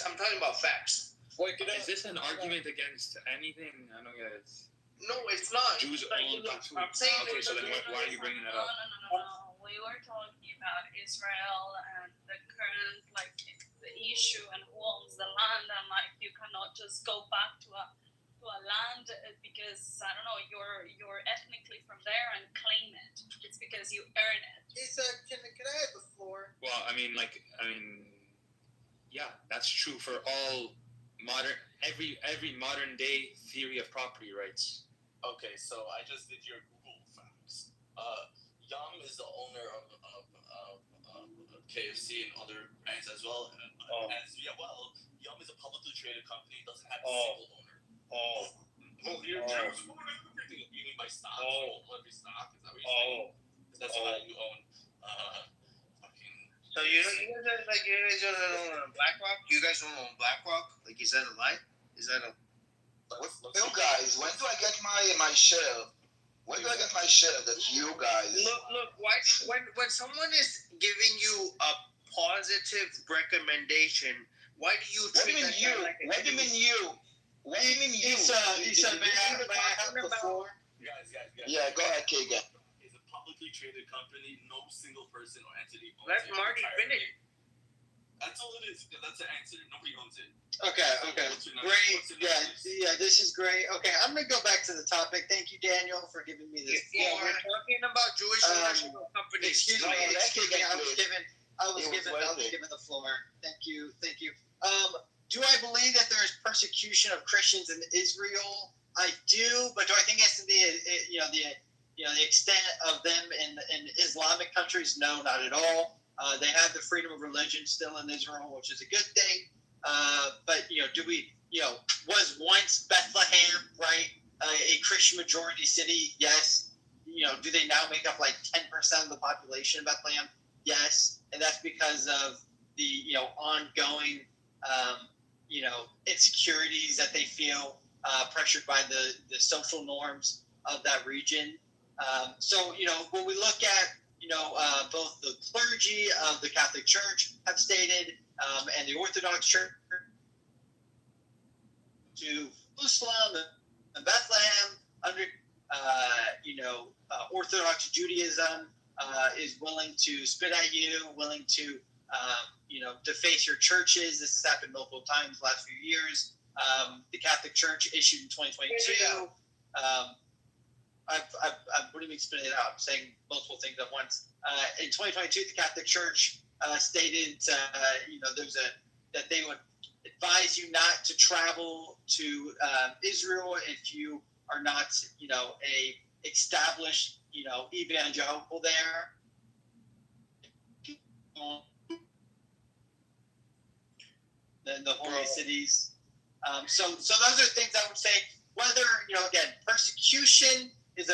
I'm talking about facts. Is this an argument against anything? I know, guys. No, it's not. Jews own fast food. I'm saying. Okay, so then why are you bringing that up? No. We were talking about Israel and the current, like, the issue and who owns the land, and like you cannot just go back to a land because I don't know you're ethnically from there and claim it. It's because you earn it. Can I have the floor? Well, yeah, that's true for all every modern day theory of property rights. Okay, so I just did your Google facts. Yum is the owner of KFC and other brands as well. Yum is a publicly traded company. It doesn't have a single owner. You mean by stock? Every stock? Is that what you're saying? That's why you own So you guys don't own BlackRock? You guys don't own BlackRock? Like, is that a lie? Is that a... You guys, when do I get my share? When do I get my share that you guys... Look, when someone is giving you a positive recommendation, why do you treat that guy like a... What do you mean you? What do you mean you? May I have the floor? Guys. Yeah, go ahead, Keegan. It's a publicly traded company. No single person or entity owns Let Marty finish. That's all it is. That's the answer. Nobody owns it. Okay. Great. Yeah, this is great. Okay, I'm going to go back to the topic. Thank you, Daniel, for giving me this. Yeah, we're talking about Jewish ownership of companies. Excuse me. I was given the floor. Thank you. Do I believe that there is persecution of Christians in Israel? I do, but do I think it's the extent of them in Islamic countries? No, not at all. They have the freedom of religion still in Israel, which is a good thing. But was once Bethlehem, right, a Christian majority city? Yes. Do they now make up like 10% of the population of Bethlehem? Yes, and that's because of the ongoing insecurities that they feel, pressured by the social norms of that region. So when we look at both the clergy of the Catholic Church have stated, and the Orthodox Church to Jerusalem and Bethlehem under Orthodox Judaism is willing to spit at you, willing to deface your churches. This has happened multiple times the last few years. The Catholic Church issued in 2022. What do you mean spitting it out? I'm saying multiple things at once. In 2022, the Catholic Church stated, that they would advise you not to travel to Israel if you are not, a established, evangelical there. Then the holy cities. So those are things I would say. Whether again, persecution is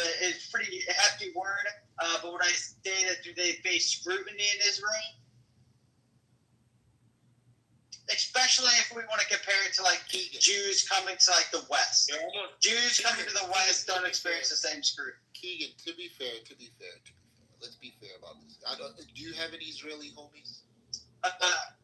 pretty hefty word. But would I say that do they face scrutiny in Israel? Especially if we want to compare it to like Jews coming to like the West. Jews coming to the West don't experience the same scrutiny. Keegan, to be fair, let's be fair about this. Do you have any Israeli homies?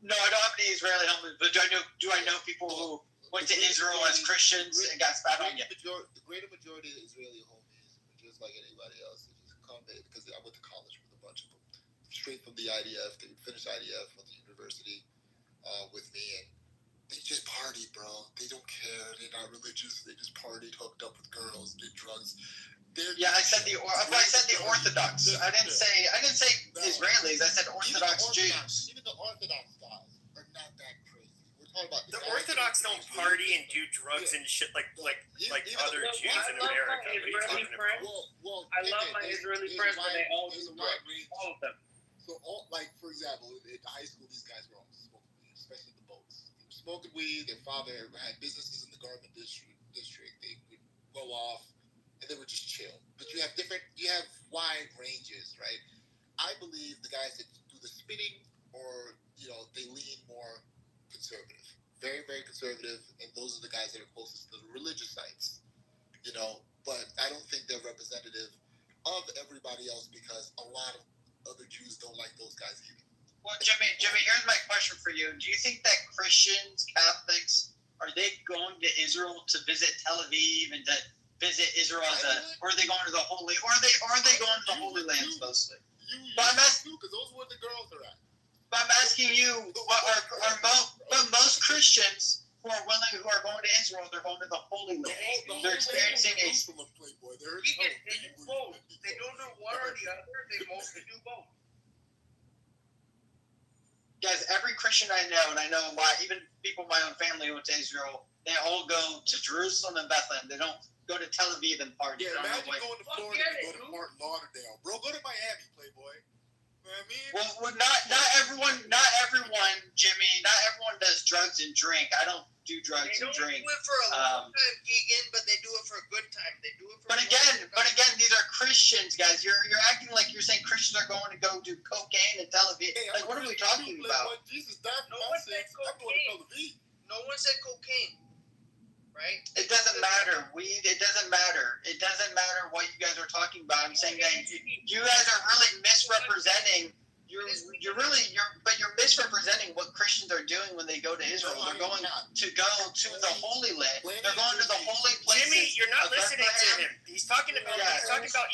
No, I don't have any Israeli homies. But do I know people who went to Israel as Christians and got spat on? The greater majority of Israeli homies, just like anybody else, they just come because I went to college with a bunch of them, straight from the IDF. They finished IDF from the university with me, and they just party, bro. They don't care. They're not religious. They just partied, hooked up with girls, did drugs. I said the Orthodox. I didn't say Israelis. I said Orthodox Jews. Even the Orthodox guys are not that crazy. We're talking about the Orthodox don't party and do drugs and shit like other Jews in America. What are you talking about? I love my Israeli friends, but they all do drugs. All of them. So, for example, in high school, these guys were all smoking weed, especially the boats. They were smoking weed. Their father had businesses in the garment district. They would go off, and they would just chill. But you have wide ranges, right? I believe the guys that do the spitting, or they lean more conservative, very, very conservative, and those are the guys that are closest to the religious sites. But I don't think they're representative everybody else because a lot of other Jews don't like those guys either. Well, Jimmy, here's my question for you. Do you think that Christians, Catholics, are they going to Israel to visit Tel Aviv and to visit Israel or are they going to the Holy, or are they going to the Holy Lands mostly? But I'm asking, because those are where the girls are at. But I'm asking you, but most Christians who are going to Israel, they're going to the Holy Land. They're experiencing a. They do both. They don't do one or the other. They mostly do both. Guys, every Christian I know, and I know why, even people in my own family who went to Israel, they all go to Jerusalem and Bethlehem. They don't go to Tel Aviv and party. Yeah, imagine going to Florida and go to Fort Lauderdale. Bro, go to Miami, Playboy. You know what I mean? Well, not everyone, Jimmy. Not everyone does drugs and drink. I don't do drugs and drink. They don't do it for a long time, Keegan, but they do it for a good time. They do it for. But again, these are Christians, guys. You're acting like you're saying Christians are going to go do cocaine in Tel Aviv. Hey, like, what are we talking about? Jesus died for no my one said sins. I'm going to Tel Aviv. No one said cocaine. Right? It doesn't matter. It doesn't matter. It doesn't matter what you guys are talking about. I'm saying that you guys are really misrepresenting. You're misrepresenting what Christians are doing when they go to Israel. They're going to go to the Holy Land. They're going to the holy places. Jimmy, you're not listening to him. He's talking about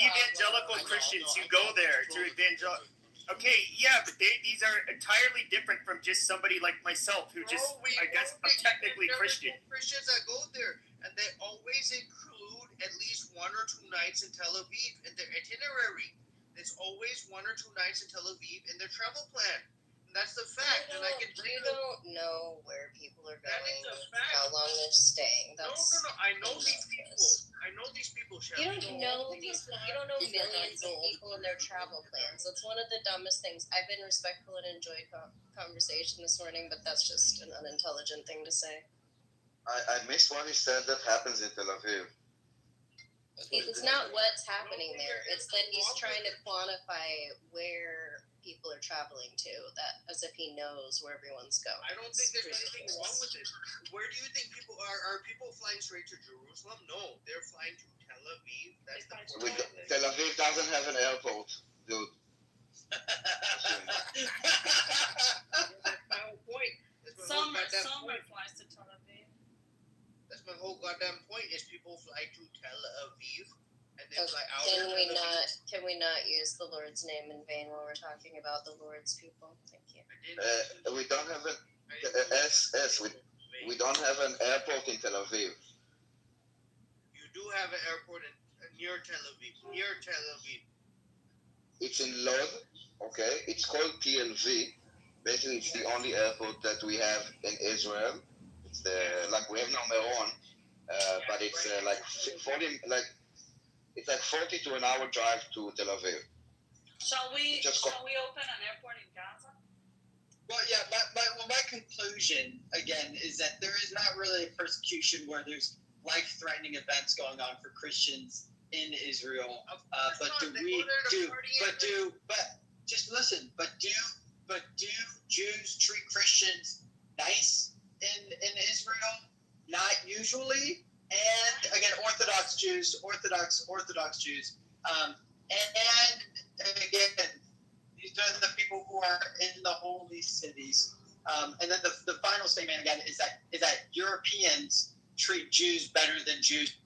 evangelical Christians who go there to evangelical. Okay, yeah, but these are entirely different from just somebody like myself who I guess I'm technically Christian. Christians that go there, and they always include at least 1 or 2 nights in Tel Aviv in their itinerary. There's always 1 or 2 nights in Tel Aviv in their travel plan. And that's the fact. We don't know where people are going, how long they're staying. No. I know these people. I know these people, Chef. You don't know millions of people and their travel plans. That's one of the dumbest things. I've been respectful and enjoyed conversation this morning, but that's just an unintelligent thing to say. I missed what he said that happens in Tel Aviv. It's not what's happening there. It's that he's trying to quantify where people are traveling to, that as if he knows where everyone's going. I don't think there's anything wrong with it. Where do you think people are? Are people flying straight to Jerusalem? No, they're flying to Tel Aviv. That's the point. Tel Aviv doesn't have an airport, dude. That's my whole point. Summer flies to Tel Aviv. That's my whole goddamn point. Is people fly to Tel Aviv and then fly out. Can we not use the Lord's name in vain while we're talking about the Lord's people? Thank you. We don't have we don't have an airport in Tel Aviv. You do have an airport near Tel Aviv. It's in Lod, okay? It's called TLV. Basically, it's the only airport that we have in Israel. It's we have no Meron, but it's like 40 to an hour drive to Tel Aviv. Shall we open an airport in Gaza? Well, yeah, my conclusion, again, is that there is not really a persecution where there's life-threatening events going on for Christians in Israel. But do Jews treat Christians nice in Israel? Not usually. And again, Orthodox Jews. And again, these are the people who are in the holy cities. And then the final statement again is that Europeans treat Jews better than Jews.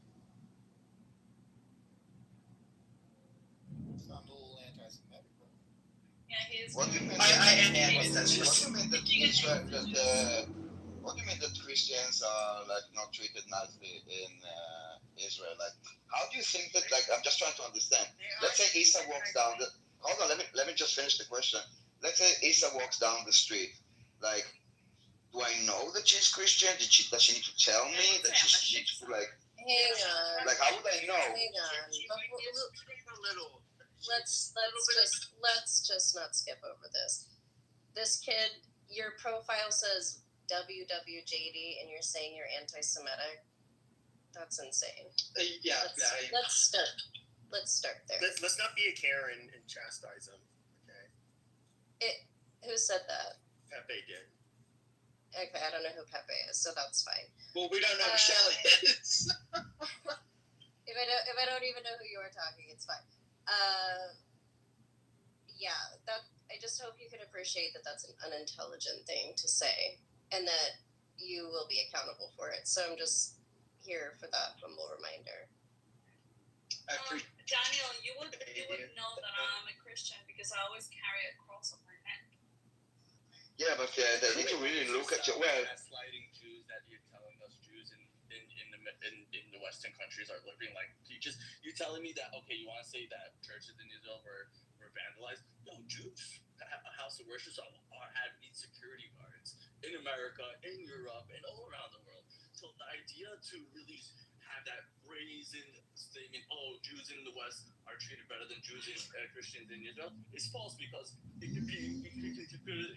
What do you mean that Christians are not treated nicely in Israel? How do you think that? I'm just trying to understand. Let's say Isa walks down the. Hold on, let me just finish the question. Let's say Isa walks down the street. Do I know that she's Christian? Does she need to tell me that she needs to Hang on. How would I know? Hang on. Let's just not skip over this. This kid, your profile says WWJD, and you're saying you're anti-Semitic. That's insane. Let's start there. Let's not be a Karen and chastise him. Okay. Who said that? Pepe did. Okay, I don't know who Pepe is, so that's fine. Well, we don't know who Shelly is. If I don't even know who you are talking, it's fine. yeah, that I just hope you can appreciate that that's an unintelligent thing to say, and that you will be accountable for it. So I'm just here for that humble reminder. Daniel, you would know that I'm a Christian because I always carry a cross on my neck. Yeah, but they need to really look at your gaslighting Jews that you're telling us Jews in the Western countries are living like you're telling me that okay, you want to say that churches in Israel were vandalized? No, Jews house of worship are having security guards in America, in Europe, and all around the world. So the idea to really have that brazen statement, oh, Jews in the West are treated better than Jews and Christians in Israel, is false because it could be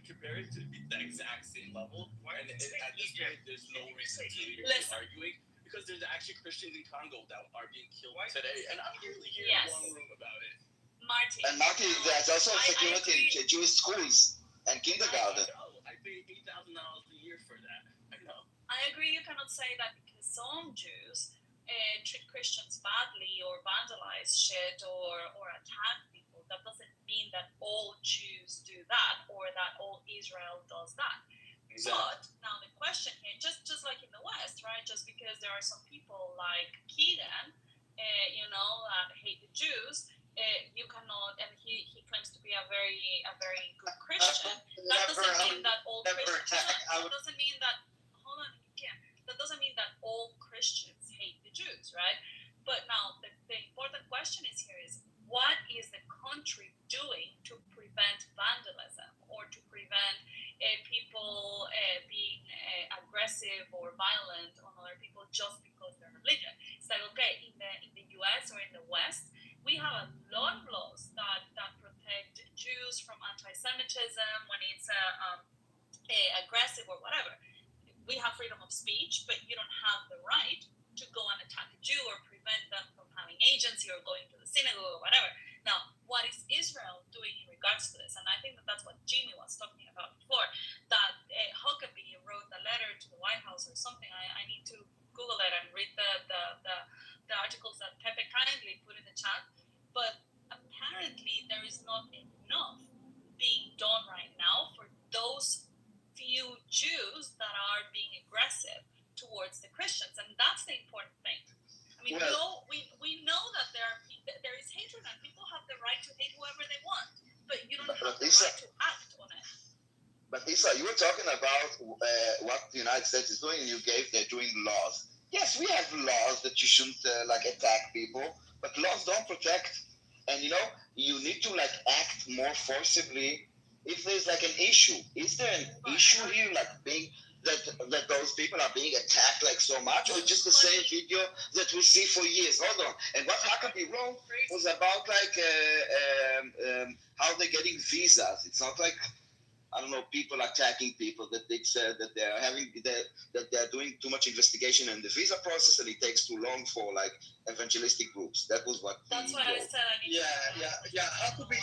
compare it to the exact same level. And at this point, there's no reason to be arguing because there's actually Christians in Congo that are being killed today, and I'm really here in one room about it. Martin. And Martin, there's also security in Jewish schools and kindergarten. I pay $8,000 a year for that. I know. I agree. You cannot say that because some Jews treat Christians badly or vandalize shit or attack people. That doesn't mean that all Jews do that or that all Israel does that. Exactly. But now the question here, just like in the West, right? Just because there are some people like Keegan, that hate the Jews. You cannot, and he claims to be a very good Christian. That doesn't mean that all Christians. That doesn't mean that. Hold on, Kim. That doesn't mean that all Christians hate the Jews, right? But now the important question is what is the country doing to prevent vandalism or to prevent people being aggressive or violent on other people just because they're religion? It's like okay, in the U.S. or in the West. We have a lot of laws that protect Jews from anti-Semitism when it's aggressive or whatever. We have freedom of speech, but you don't have the right to go and attack a Jew or prevent them from having agency or going to the synagogue or whatever. Now, what is Israel doing in regards to this? And I think that's what Jimmy was talking about before, that Huckabee wrote a letter to the White House or something. I need to Google it and read the articles that Pepe kindly put in the chat, but apparently there is not enough being done right now for those few Jews that are being aggressive towards the Christians, and that's the important thing. I mean, we know that there is hatred, and people have the right to hate whoever they want, but you don't have the right to act on it. But Isa, you were talking about what the United States is doing, and they're doing laws. Yes, we have laws that you shouldn't attack people, but laws don't protect. And you need to act more forcibly if there's an issue. Is there an issue here that those people are being attacked so much, or just the same video that we see for years? Hold on. And what Huckabee wrote was about how they're getting visas. It's not people attacking people, that that they're doing too much investigation in the visa process and it takes too long for evangelistic groups. That was what. That's what I said. Yeah. Huckabee,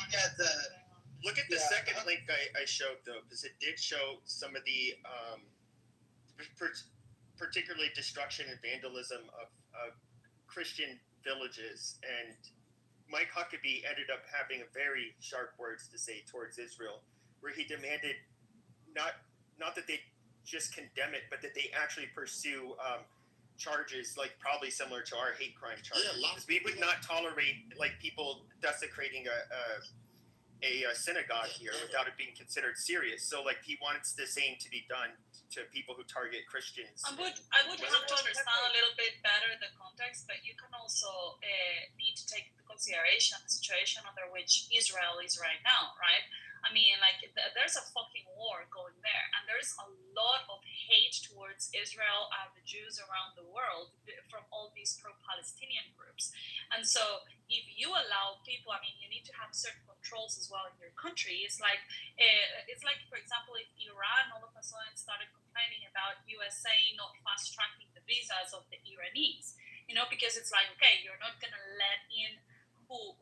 look at the second link I showed though, because it did show some of the particularly destruction and vandalism of Christian villages, and Mike Huckabee ended up having very sharp words to say towards Israel, where he demanded not that they just condemn it, but that they actually pursue charges probably similar to our hate crime charges. Yeah, we would not tolerate people desecrating a synagogue here without it being considered serious. So he wants the same to be done to people who target Christians. I would have to understand a little bit better the context, but you can also need to take into consideration the situation under which Israel is right now, right? I mean, there's a fucking war going there, and there's a lot of hate towards Israel and the Jews around the world from all these pro-Palestinian groups. And so if you allow people, I mean, you need to have certain controls as well in your country. It's like, for example, if Iran all of a sudden started complaining about USA not fast-tracking the visas of the Iranis, because it's okay, you're not going to let in who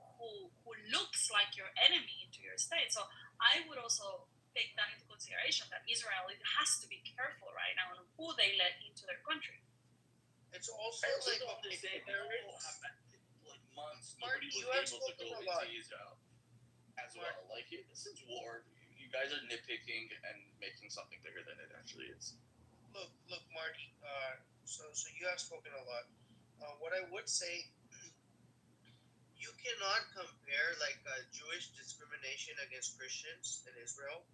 looks like your enemy into your state. So I would also take that into consideration, that Israel has to be careful right now on who they let into their country. It's also months. Marty, you have spoken a lot. as well. Like, this is war. You guys are nitpicking and making something bigger than it actually is. Look, Marty. So you have spoken a lot. What I would say, you cannot compare like Jewish discrimination against Christians in Israel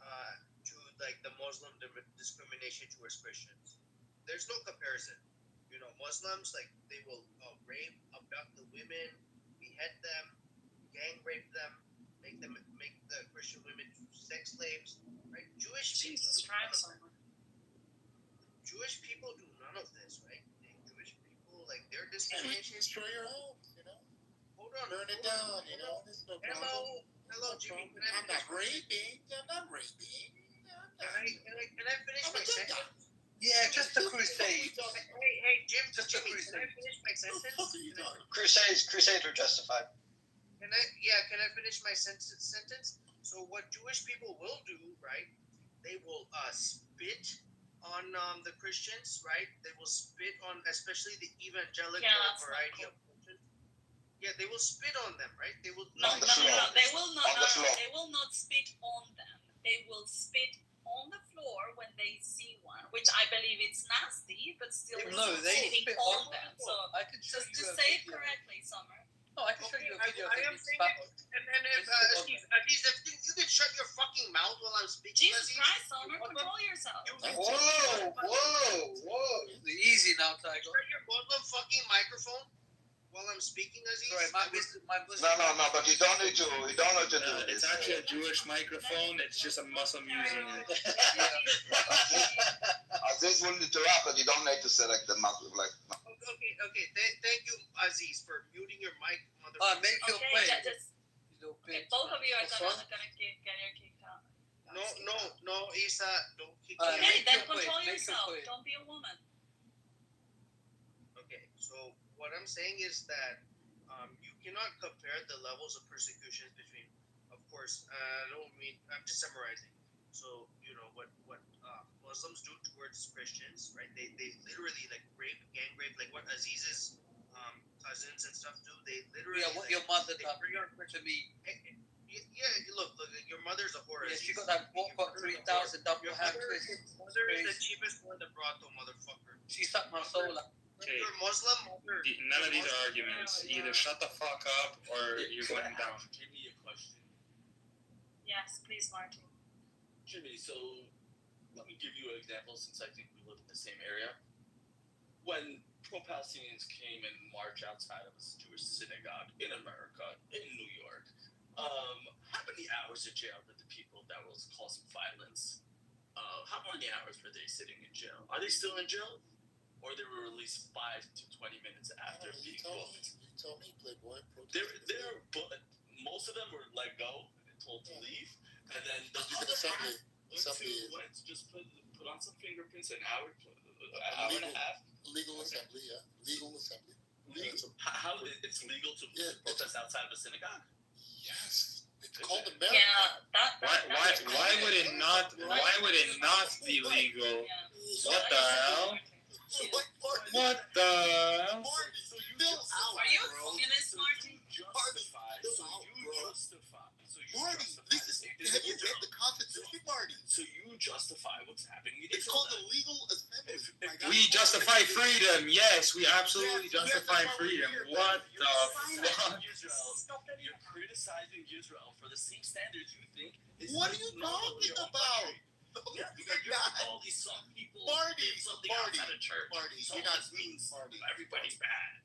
to like the Muslim discrimination towards Christians. There's no comparison. You know, Muslims, like, they will rape, abduct the women, behead them, gang rape them, make the Christian women sex slaves, right? Jewish people do none of this, right? Jewish people, like, their discrimination. Destroy your homes, you know. Hold on. Burn it down, you know. There's no problem. Hello, Jimmy. I'm not raping. Can I finish my sentence? Yeah, just a crusade. Hey, Jim, can I finish my sentence? Crusades were justified. Can I finish my sentence? So what Jewish people will do, right? They will spit on the Christians, right? They will spit on, especially the evangelical variety of Christians. Yeah, they will spit on them, right? They will. No. They will not. They will not spit on them. They will spit on the floor when they see one, which I believe it's nasty, but still spitting on them. So I can show just to say it correctly, Summer. No, I can show you a video. I am saying it, and if you could shut your fucking mouth while I'm speaking. Jesus Christ, Summer, control yourself. Whoa. Easy now, Tiger. Shut your Muslim fucking microphone while I'm speaking, Aziz. No, but you don't need to do It's actually a Jewish microphone. It's just a Muslim using it. Aziz will interrupt, but you don't need to select the Muslim. Like. Okay. Thank you, Aziz, for muting your mic, Make your point. Both of you are gonna get your kicked out. No, Isa, don't kick me out. Okay, then control yourself. Don't be a woman. Okay, so what I'm saying is that you cannot compare the levels of persecution between, of course, I'm just summarizing. So, you know, what Muslims do towards Christians, right? They literally, like, rape, gang rape, like what Aziz's cousins and stuff do. They literally... Yeah, what your mother done to me. Yeah, look, your mother's a whore. Yeah, she got that walk 3,000 double hand twist. Mother is the cheapest one in the brothel, motherfucker. She sucked my soul up. Okay. You're Muslim? None of these arguments. Either shut the fuck up or you're going down. Jimmy, a question. Yes, please, Martin. Jimmy, so let me give you an example since I think we live in the same area. When pro-Palestinians came and marched outside of a Jewish synagogue in America, in New York, how many hours of jail did the people that was causing violence, how many hours were they sitting in jail? Are they still in jail? Or they were released 5 to 20 minutes after being booked? You told me, Playboy. But most of them were let go and told to leave. And then the other half went to just put on some fingerprints an hour and a half. Legal assembly, yeah. Legal assembly. How it's legal to protest outside of a synagogue? Yes. It's called America. Yeah, Why would it not be legal? What the hell? What the hell? Are you a communist, Martin? Marty, have you read the Constitution, Marty? So you justify what's happening. It's called the legal assembly. We justify freedom. Yes, we absolutely justify freedom. What the fuck? You're criticizing Israel for the same standards you think. What are you talking about? All these some people Marty, outside of church. Marty, So you're not means Marty. everybody's bad.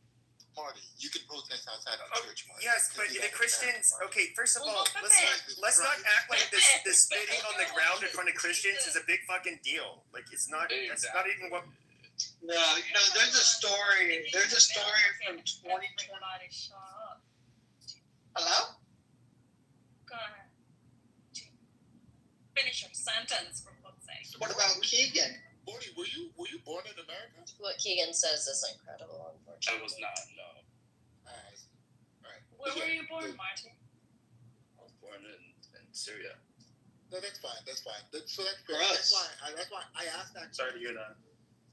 Marty, you can protest outside of church, Marty. Yes, but the Christians. Okay, first of all, let's not act like this spitting on the ground in front of Christians is a big fucking deal. Like, it's not. That's not even what. No, you know, there's a story from 2020. Hello? Go ahead. Finish your sentence, for fuck's sake. What about Keegan? Marty, were you born in America? What Keegan says is incredible, unfortunately. I was not, no. Alright. Where were you born, Martin? I was born in Syria. No, that's fine. That's fine. So that's For fair. us. That's why I asked that. Sorry to hear that.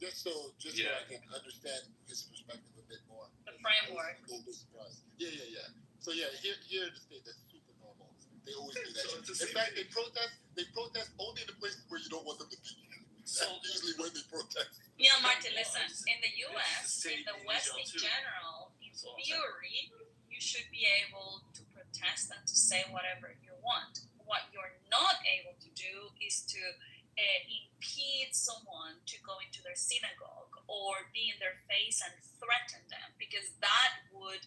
Just so I can understand his perspective a bit more. The framework. Yeah. So yeah, here in the state, that's super normal. In fact, they protest only in the places where you don't want them to be. That's usually when they protest. Yeah, Martin, listen. In the U.S., in the West in general, in theory, you should be able to protest and to say whatever you want. What you're not able to do is to impede someone to go into their synagogue or be in their face and threaten them, because that would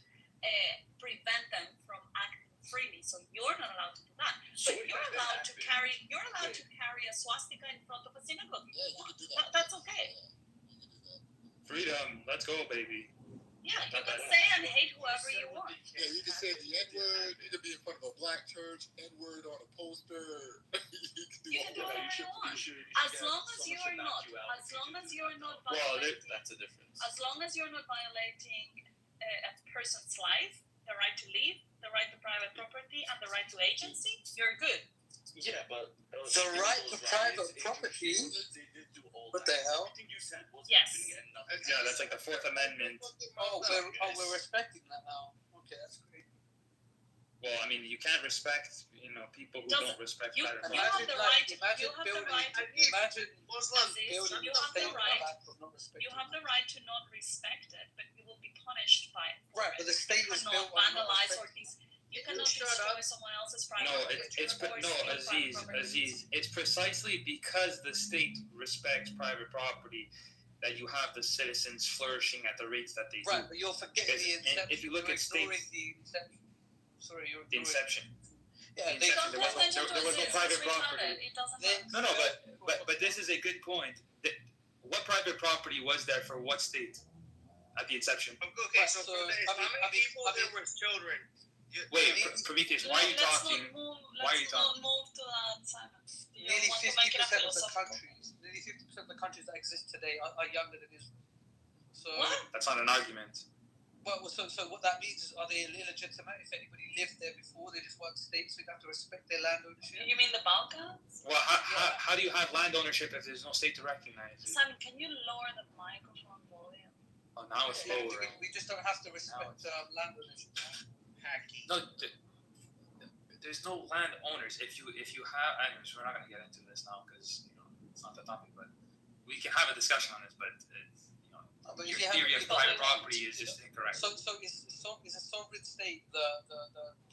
prevent them from acting freely. So you're not allowed to do that. But you're allowed to carry a swastika in front of a synagogue. Yeah, you can do that. That's okay. Freedom. Let's go, baby. Yeah, you can say and hate whoever you want. Yeah, you can say the N-word. You can be in front of a black church. N-word on a poster. You can do whatever you want. As long as you are not violating. That's a difference. As long as you're not violating a person's life, the right to leave, the right to private property, and the right to agency, you're good. Yeah, but The right to private property. What the hell? Yes. Yeah, that's like the Fourth Amendment. We're respecting that now. Okay, that's great. Well, I mean, you can't respect, people who don't respect You private have property. the right. Imagine Muslims building You a have the state right. of not respecting You have the right to not respect it, but you will be punished by it. Right, but the state is cannot built on not vandalize or respecting. you cannot destroy someone else's private No, property. Aziz, it's precisely because the state respects private property that you have the citizens flourishing at the rates that they do. Right, but you're forgetting the And inception. if you look You're at ignoring states, the inception. Sorry, you're the ignoring. inception. Yeah, The they inception, there was no private property. It doesn't No, but this is a good point. What private property was there for what state at the inception? Okay, so for the Islamic people, there were children. Wait, Prometheus, why are you talking? Why are you Let's talking? not move to that, Simon. You Nearly want to make it a 50% of the philosophical. countries that exist today are younger than Israel. So That's not an argument. Well, so what that means is, are they illegitimate? If anybody lived there before, they just weren't states, so you have to respect their land ownership. You mean the Balkans? Well, how do you have land ownership if there's no state to recognize it? Simon, can you lower the microphone volume? Oh, now it's lower. We just don't have to respect land ownership. No, there's no land owners. If you have, anyways, we're not going to get into this now because it's not the topic. But we can have a discussion on this. But But your if you theory of have private property is just incorrect. So is a sovereign state the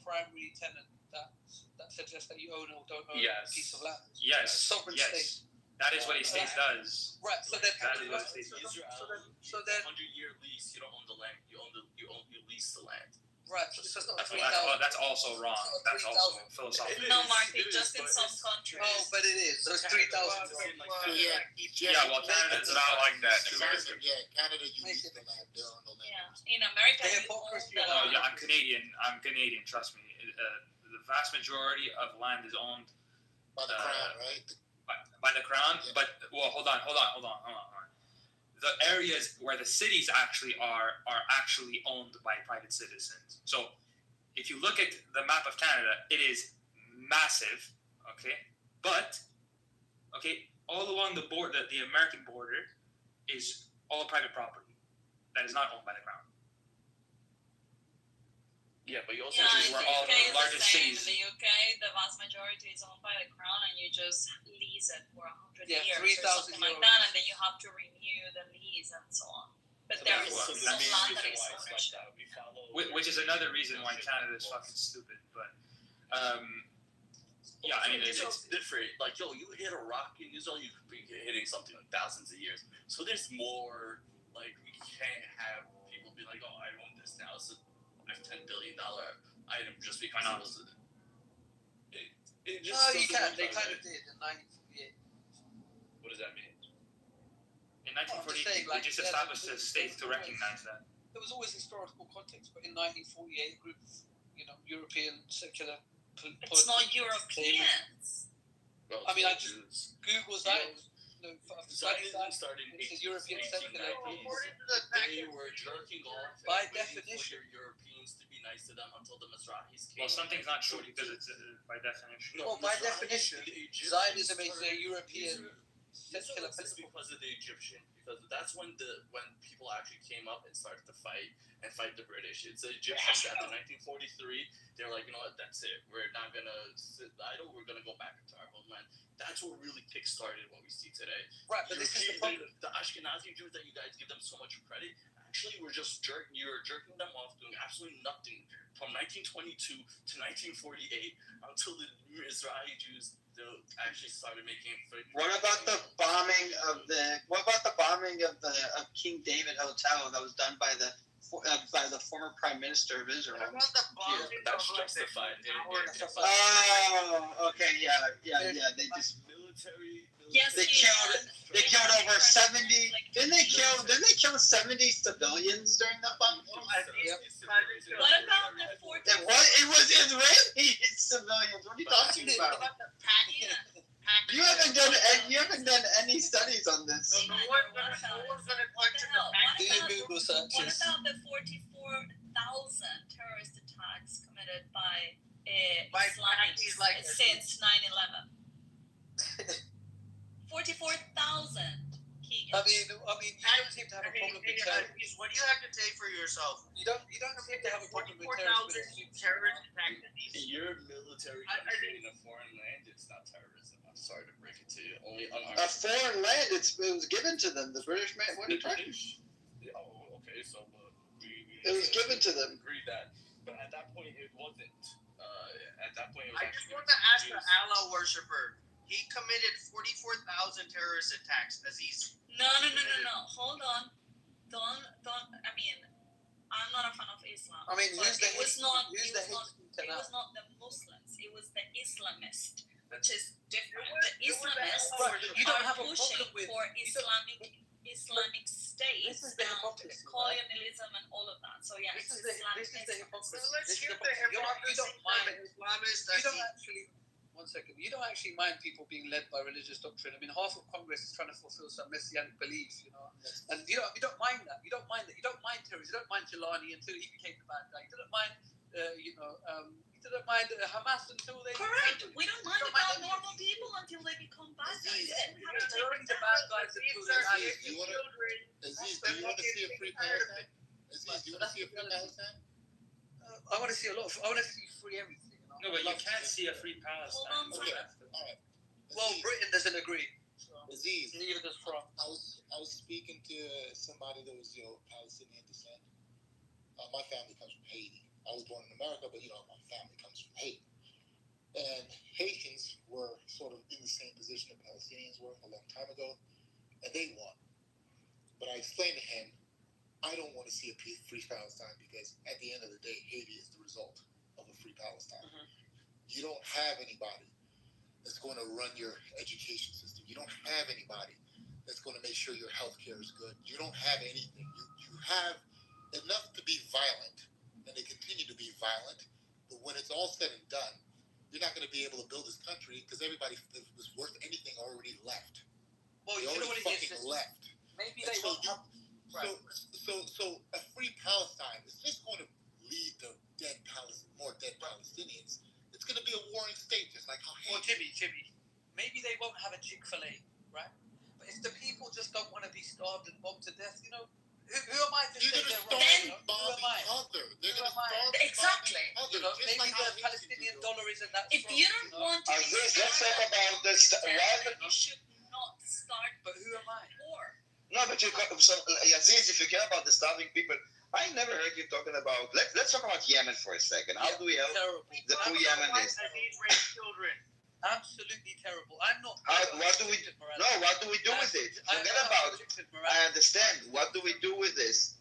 primary tenant that suggests that you own or don't own a piece of land? Yes. Sovereign state. That is what a state does. Right. So then that is what a state does. So then 100-year lease, you don't own the land. You lease the land. Right. So it's not That's also wrong. That's also philosophical. No, Martin, just in some countries. Oh, but it is. So it's 3,000. Yeah, well, Canada's not like that. Yeah, Canada, you lease the land. There are no land. Yeah, in America, you own the Oh, land. yeah, I'm Canadian. Trust me. The vast majority of land is owned by the crown, right? By the crown, but hold on. The areas where the cities actually are actually owned by private citizens. So, if you look at the map of Canada, it is massive. Okay, but all along the border, the American border, is all private property that is not owned by the crown. Yeah, but you also Yeah, where in all the the UK largest is the same. cities. In the UK, the vast majority is owned by the crown, and you just lease it for 100 Yeah, years or 3,000 something like euros. that, and then you have to renew the lease and so on. But there is some land that is ownership. Which is another reason why Canada is fucking stupid. But yeah, I mean, it's it's different. Like, yo, you hit a rock in Israel, you could be hitting something like thousands of years. So there's more. Like, we can't have people be like, oh, I own this now. It's a $10 billion item just because it was. It just No, you doesn't can't. work They that kind way. of did in 1948. What does that mean? in 1948 they just established a state to recognize that. There was always historical context, but in 1948, a group of European secular. It's not Europeans. Well, I mean, I just Google that. Zionism started in It's a European secular. 1890s. They were jerking off By and waiting definition. for the Europeans to be nice to them until the Mizrahis came. Well, something's not true because it's by definition. Well, by definition, Zionism is a European Set kill a It's because of the Egyptian, because that's when people actually came up and started to fight the British. It's the Egyptians after 1943. They're like, you know what, that's it. We're not gonna sit idle. We're gonna go back into our homeland. That's what really kick-started what we see today. Right, but this is the problem. The Ashkenazi Jews that you guys give them so much credit, actually, you're jerking them off, doing absolutely nothing from 1922 to 1948 until the Mizrahi Jews actually started making. What about the bombing of King David Hotel that was done by the former Prime Minister of Israel? What about the bombing? That's justified. Oh, okay, yeah. They just military. Yes, they killed over 70. Didn't they kill 70 civilians during that bomb? What about the 40? It was Israeli civilians. What are you talking about? You haven't done any studies on this. No one's gonna question the fact. What about the 44,000 terrorist attacks committed by Islamics since 9/11? 44,000. I mean, you don't seem to have a problem with terrorists. What do you have to say for yourself? You don't seem to have a problem with 44,000 terrorist attacks. Your military country in a foreign land, it's not terrorism. I'm sorry to break it to you. Only A foreign land, it was given to them. The British man, what are you talking? Oh, okay. So it was given to them. Agree that, but at that point, it wasn't. At that point, it was I just want to ask the Allah worshiper. He committed 44,000 terrorist attacks, Aziz. No. Hold on. Don't. I mean, I'm not a fan of Islam. I mean, it was not the Muslims. It was the Islamists, which is different. The Islamists are pushing for Islamic State, colonialism, and all of that. So yeah, this is the hypocrisy. Let's hear the hypocrisy from Islamists. You don't actually. One second. You don't actually mind people being led by religious doctrine. I mean, half of Congress is trying to fulfill some messianic belief, and you don't mind that. You don't mind that. You don't mind terrorists. You don't mind Jelani until he became the bad guy. You don't mind, you didn't mind Hamas until they. Correct. We don't mind about normal people until they become bad guys. They're only the bad guys until they. Aziz, do you want to see a free Palestine? Aziz, do you want to see a free Palestine? I want to see free everything. No, but you can't see a free Palestine. Okay. All right. Well, Britain doesn't agree. Aziz, neither does France. I was speaking to somebody that was Palestinian descent. My family comes from Haiti. I was born in America, but my family comes from Haiti. And Haitians were sort of in the same position that Palestinians were a long time ago, and they won. But I explained to him, I don't want to see a free Palestine because at the end of the day, Haiti is the result of a free Palestine. Mm-hmm. You don't have anybody that's going to run your education system. You don't have anybody that's going to make sure your health care is good. You don't have anything. You have enough to be violent, and they continue to be violent, but when it's all said and done, you're not going to be able to build this country because everybody that was worth anything already left. Well, they you know what it is? Left. Maybe they won't have... So a free Palestine is just going to lead to more dead Palestinians. It's going to be a warring state, just like how. Well, Jimmy, maybe they won't have a Chick-fil-A, right? But if the people just don't want to be starved and bombed to death, who am I to say they're wrong? Who am I? They're going to starve. Exactly. Maybe the Palestinian dollar isn't that strong. If you don't want to be let's talk about this. you should not start. But who am I? No, but Aziz, if you care about the starving people, I never heard you talking about. Let's talk about Yemen for a second. How do we help the poor Yemenis? Absolutely terrible. I'm not. What do we do? No, what do we do with it? Forget about it. I understand. What do we do with this?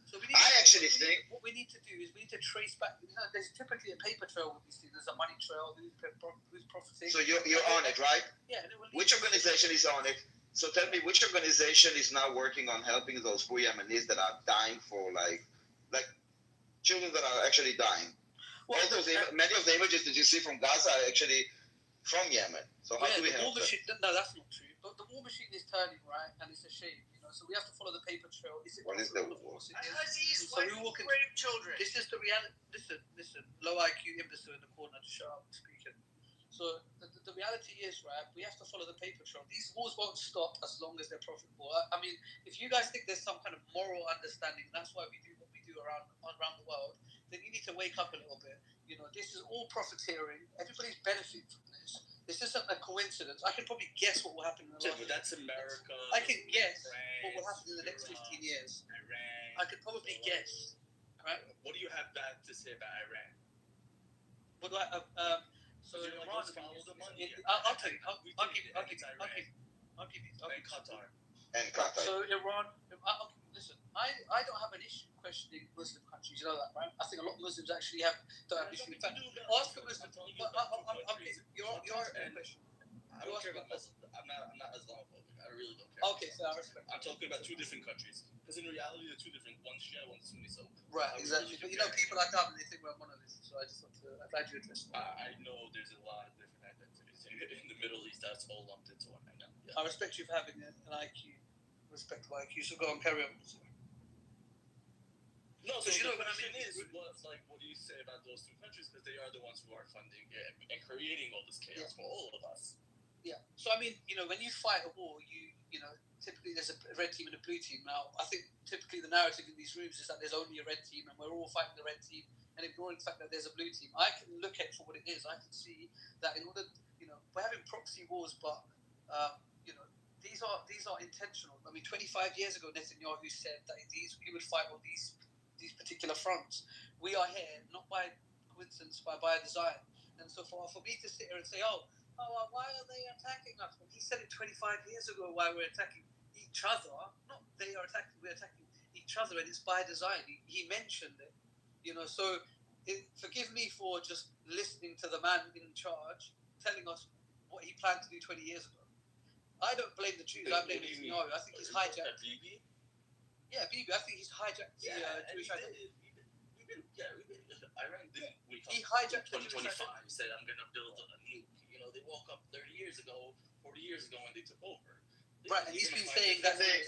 So I actually think what we need to do is we need to trace back. There's typically a paper trail with these things. There's a money trail. Who's profiting? So you're on it, right? Yeah. Which organization is on it? So tell me, which organization is now working on helping those poor Yemenis that are dying for like children that are actually dying? Well, many of the images that you see from Gaza are actually from Yemen. So how do we help them? No, that's not true. But the war machine is turning, right? And it's a shame, So we have to follow the paper trail. What is the war? So we walk into children. This is the reality. Listen. Low IQ imbecile in the corner, shut up, speaking. So the reality is, right, we have to follow the paper trail. These wars won't stop as long as they're profitable. I mean, if you guys think there's some kind of moral understanding, that's why we do what we do around the world, then you need to wake up a little bit. You know, this is all profiteering. Everybody's benefiting from this. This isn't a coincidence. I can probably guess what will happen in the Yeah, last but that's America. I can guess France, what will happen in the next 15 years. Iran. I could probably guess. Right? What do you have bad to say about Iran? What do I? So you know, Iran, let's follow the money. I'll tell you. I'll give you. And Qatar. So Iran. Listen, I don't have an issue questioning Muslim countries. You know that, right? I think a lot of Muslims actually don't have issue. In fact, ask a Muslim. You're asking a question. I don't care about Muslim. I'm not Islamophobic. I really don't care. Okay, so I respect. I'm talking about two different countries. Because in reality, they're two different. One's Shia, one's Sunni. So right, exactly. But you know, people like that, they think we're monoliths. So I just want to. I'm glad you addressed that. I know there's a lot of different identities in the Middle East. That's all lumped into one. I know. Yeah. I respect you for having an IQ. Respectable IQ. So go on, carry on. No, so you know what I mean is, what do you say about those two countries? Because they are the ones who are funding it and creating all this chaos for all of us. Yeah. So I mean, you know, when you fight a war, you know, typically there's a red team and a blue team. Now, I think typically the narrative in these rooms is that there's only a red team and we're all fighting the red team and ignoring the fact that there's a blue team. I can look at it for what it is. I can see that in order, you know, we're having proxy wars, but you know, these are intentional. I mean, 25 years ago, Netanyahu said that he would fight on these particular fronts. We are here not by coincidence, but by design. And so for me to sit here and say, why are they attacking us? Well, he said it 25 years ago why we're attacking each other. Not they are attacking, we're attacking each other, and it's by design. He mentioned it. You know, so forgive me for just listening to the man in charge telling us what he planned to do 20 years ago. I don't blame the Jews. I blame Netanyahu. I think he's hijacked. Bibi? Yeah, Bibi. I think he's hijacked the Jewish identity. Iran didn't wake up He hijacked in 2025. He said, I'm going to build a nuke. You know, they woke up 30 years ago, 40 years ago when they took over. Right, and he's been saying that they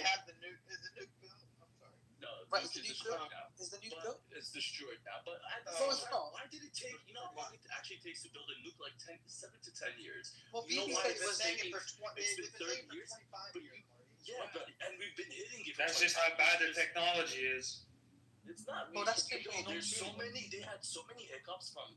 have the nuke. Is the nuke built? I'm sorry. No, right, is the nuke built now? Is the nuke built? It's destroyed now. But why did it take, you know, how long it actually takes to build a nuke? Like 7 to 10 years. Well, you know Bibi why said it's taking, it's been 30 years? Yeah, but, and we've been hitting it. That's just how bad the technology is. It's not. Well, that's there's so many. They had so many hiccups from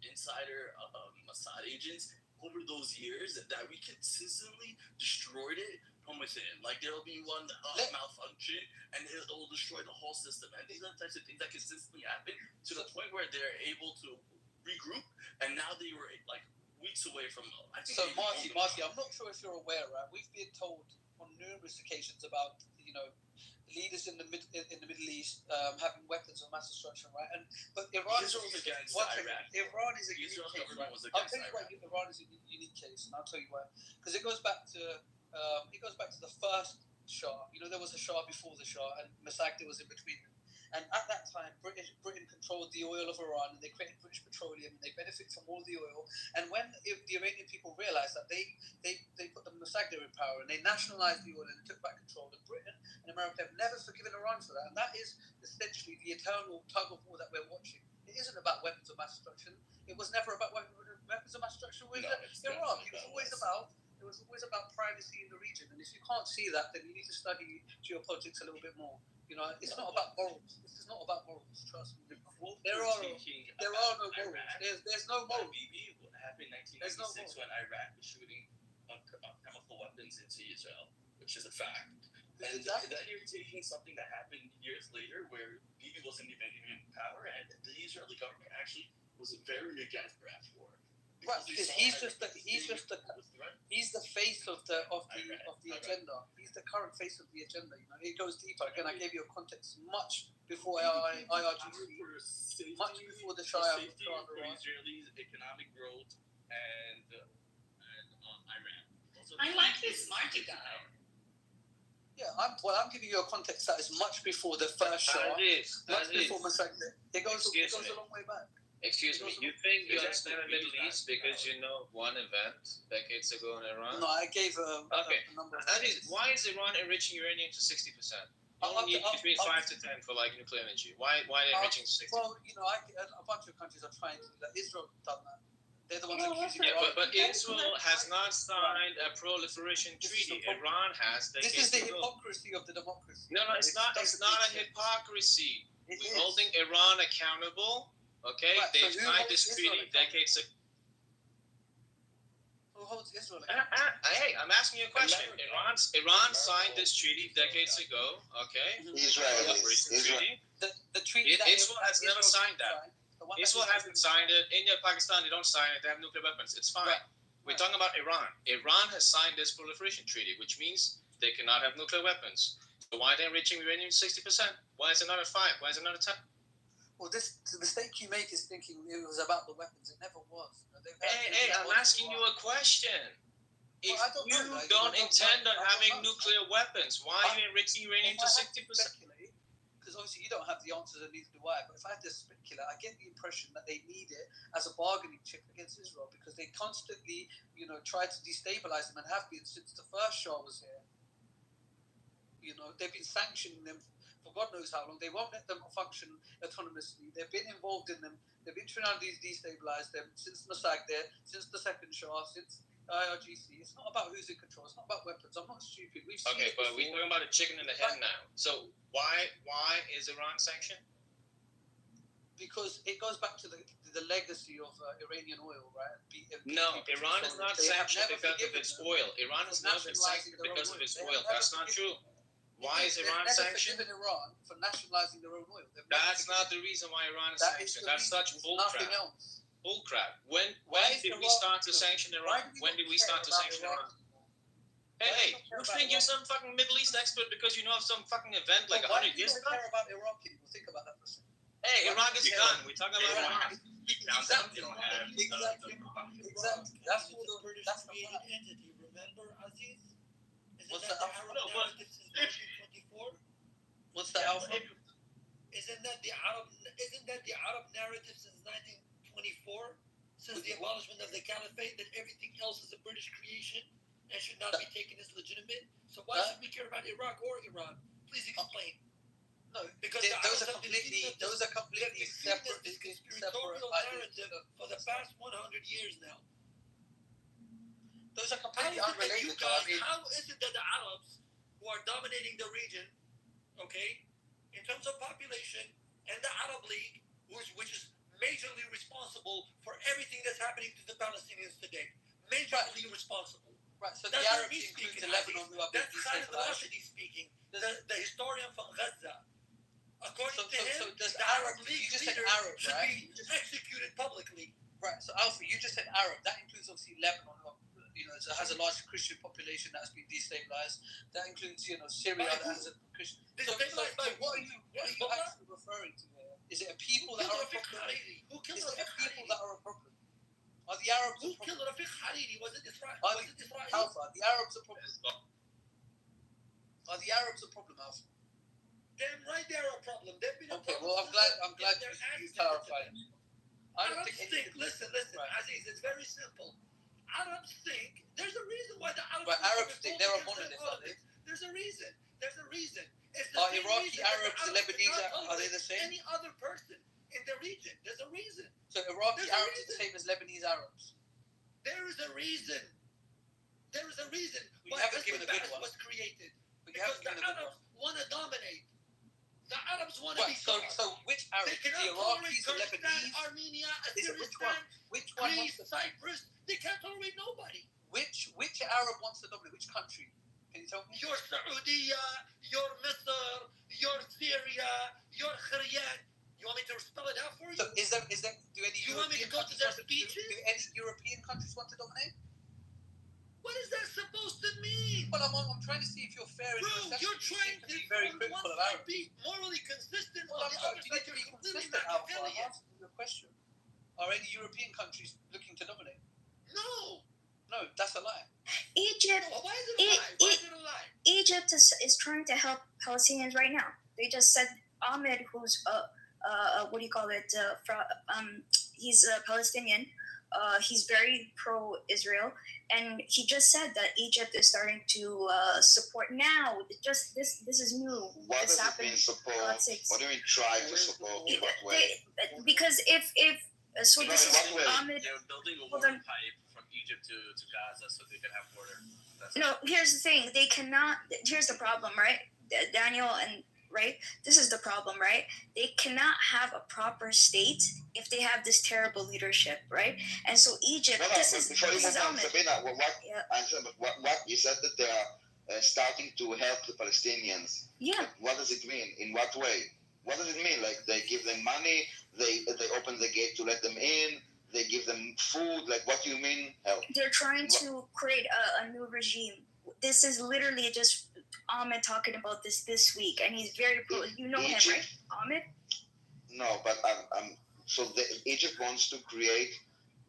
insider Mossad agents over those years that we consistently destroyed it from within. Like there'll be one malfunction and it'll destroy the whole system. And these are the types of things that consistently happen to the point where they're able to regroup. And now they were like weeks away from. So Marty, I'm not sure if you're aware, right? We've been told on numerous occasions about leaders in the Middle East having weapons of mass destruction, right? But Iran is against Iraq. Iran is a unique case, right? I'll tell you why Iran is a unique case, and I'll tell you why. Because it goes back to the first Shah. You know, there was a Shah before the Shah, and Mossadegh was in between them. And at that time, Britain controlled the oil of Iran, and they created British Petroleum, and they benefit from all the oil. And when the Iranian people realized that they put the Mossadegh in power, and they nationalized the oil, and they took back control, and Britain and America have never forgiven Iran for that. And that is essentially the eternal tug of war that we're watching. It isn't about weapons of mass destruction. It was never about weapons of mass destruction with Iran. It was always about primacy in the region. And if you can't see that, then you need to study geopolitics a little bit more. You know, it's not about morals. This is not about morals. Trust me. There are no morals. There's no morals. Bibi happened in 1996 when Iraq was shooting chemical weapons into Israel, which is a fact. And then you're taking something that happened years later where Bibi wasn't even in power, and the Israeli government actually was very against Iraq war. Right, because he's the face of the agenda. He's the current face of the agenda. You know, it goes deeper. Again, I gave you a context much before IRGC, much before the Shah. Safety for Israelis, economic growth, and Iran. I like this Marty guy. Yeah, I'm giving you a context that is much before the first Shah, much before Mossadegh. It goes a long way back. Excuse me, you think you understand the Middle East because you know one event decades ago in Iran? No, I gave a number. Why is Iran enriching uranium to 60%? Only between 5 to 10 for like nuclear energy. Why are they enriching to 60%? Well, you know, a bunch of countries are trying to do that. Israel done that. They're the ones accusing Yeah, Iran. but Israel has not signed a proliferation treaty. Iran has. This is the hypocrisy of the democracy. No, it's not. It's not a hypocrisy. We're holding Iran accountable. Okay, Right, they so who signed holds this Israel treaty decades ago. Who holds Israel? Hey, I'm asking you a question. Iran signed this treaty decades ago. Okay, Israel. The treaty. Israel has never signed that. Israel hasn't signed it. India, Pakistan, they don't sign it. They have nuclear weapons. It's fine. We're talking about Iran. Iran has signed this proliferation treaty, which means they cannot have nuclear weapons. So why are they enriching uranium 60%? Why is it not at 5? Why is it not at 10? Well, the mistake you make is thinking it was about the weapons. It never was. Hey, I'm asking you a question. If you don't intend on having nuclear weapons, why are you enriching uranium to 60%? Because obviously you don't have the answers and neither do I. But if I had to speculate, I get the impression that they need it as a bargaining chip against Israel because they constantly, try to destabilize them and have been since the first Shah was here. They've been sanctioning them for God knows how long. They won't let them function autonomously. They've been involved in them. They've been trying to destabilize them since Mossadegh, since the second Shah, since IRGC. It's not about who's in control. It's not about weapons. I'm not stupid. We've seen Okay, but we're talking about a chicken in the hen now. So why is Iran sanctioned? Because it goes back to the legacy of Iranian oil, right? No, Iran is not sanctioned because of its oil. Iran has not been sanctioned because of its oil. That's not true. Why is Iran sanctioned? They've never forgiven Iran for nationalizing their own oil. That's not the reason why Iran is sanctioned. That's such bullcrap. Bullcrap. When did we start to sanction Iran? When did we start to sanction Iran? Hey, you think you're some fucking Middle East expert because you know of some fucking event like 100 years ago? Why do you care about Iraq people? Think about that for a second. Hey, Iraq is done. We're talking about Iran. Exactly. That's all the British created entity. Remember, Aziz? What's the Arab narrative since 1924? What's the Alpha? Isn't that the Arab narrative since 1924? Since the abolishment of the caliphate, that everything else is a British creation and should not be taken as legitimate? So why should we care about Iraq or Iran? Please explain. No, because those are completely separate narrative for the past 100 years now. Those are completely unrelated. How is it that the Arabs, who are dominating the region, okay, in terms of population, and the Arab League, which is majorly responsible for everything that's happening to the Palestinians today, majorly responsible. Right. So that's the Arabs include the Lebanon, who are being destabilized. That's Khalid Rashidi speaking, the historian from Gaza. According to him, does the Arab League leaders should be executed publicly. Right. So Alpha, you just said Arab. That includes obviously Lebanon, it has a large Christian population that has been destabilized. That includes, Syria that has a Christian. So what are you actually referring to here? Is it a people that are a problem? Is it a people that are a problem? Are the Arabs a problem? Who killed Rafiq Hariri? Was it Israel? Alpha, are the Arabs a problem? Are the Arabs a problem, Alpha? Damn right they're a problem. They've been a problem. Okay, well I'm glad you clarified. Arabs think, listen, Aziz, it's very simple. Arabs think there's a reason why the Arabs think they're a monolith, are they? There's a reason. Are Iraqi Arabs and Lebanese are they the same? Any other person in the region. There's a reason. So Iraqi Arabs are the same as Lebanese Arabs? There is a reason. We haven't given a good one. Was created. Because the Arabs want to dominate. The Arabs want to be so which Arabs? The Iraqis, the Lebanese? Armenia, Azerbaijan, which one? Greece, Cyprus. They can't tolerate nobody. Which Arab wants to dominate? Which country? Can you tell me? Your Saudi, your Misr, your Syria, your Khariyan. You want me to spell it out for you? So is that do any you want me to go to their speeches? Do any European countries want to dominate? What is that supposed to mean? Well, I'm trying to see if you're fair. Bro, you're trying to be very critical of Arabs. Be morally consistent. Well, I'm trying to be consistent. I'm asking you a question. Are any European countries looking to dominate? No, that's a lie. Egypt. Why is it a lie? Egypt is trying to help Palestinians right now. They just said Ahmed, who's what do you call it? He's a Palestinian. He's very pro-Israel, and he just said that Egypt is starting to support now. Just this is new. What this does it mean support? What do you mean try to support? Because if So No, this in is what way? Ahmed. They're building a Hold water on. pipe from Egypt to Gaza so they can have water. That's No, here's the thing. They cannot. Here's the problem, right? Daniel and right. This is the problem, right? They cannot have a proper state if they have this terrible leadership, right? And so Egypt. No, This but is before you this is move on, Ahmed. Sabina, Yeah. what you said that they are starting to help the Palestinians. Yeah. What does it mean? In what way? What does it mean? Like they give them money, they open the gate to let them in, they give them food. Like what do you mean help? They're trying to create a new regime. This is literally just Ahmed talking about this week, and he's very pro. You know him, right, Ahmed? No, but I'm so Egypt wants to create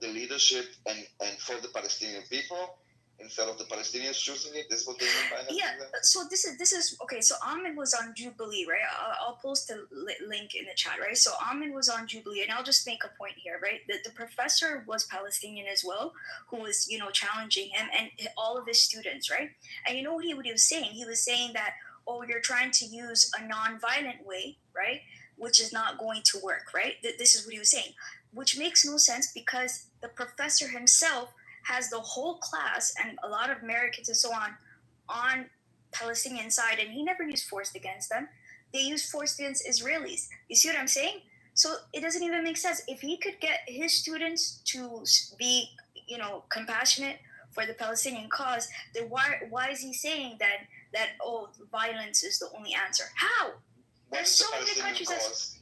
the leadership and for the Palestinian people instead of the Palestinians choosing it. This is what they mean by helping them? So this is okay. So Ahmed was on Jubilee, right? I'll post the link in the chat, right? So Ahmed was on Jubilee, and I'll just make a point here, right? The professor was Palestinian as well, who was challenging him and all of his students, right? And you know what he was saying? He was saying that, oh, you're trying to use a non-violent way, right? Which is not going to work, right? This is what he was saying, which makes no sense because the professor himself has the whole class and a lot of Americans and so on Palestinian side, and he never used force against them. They used force against Israelis. You see what I'm saying? So it doesn't even make sense. If he could get his students to be, compassionate for the Palestinian cause, then why is he saying that violence is the only answer? How? There's so many countries that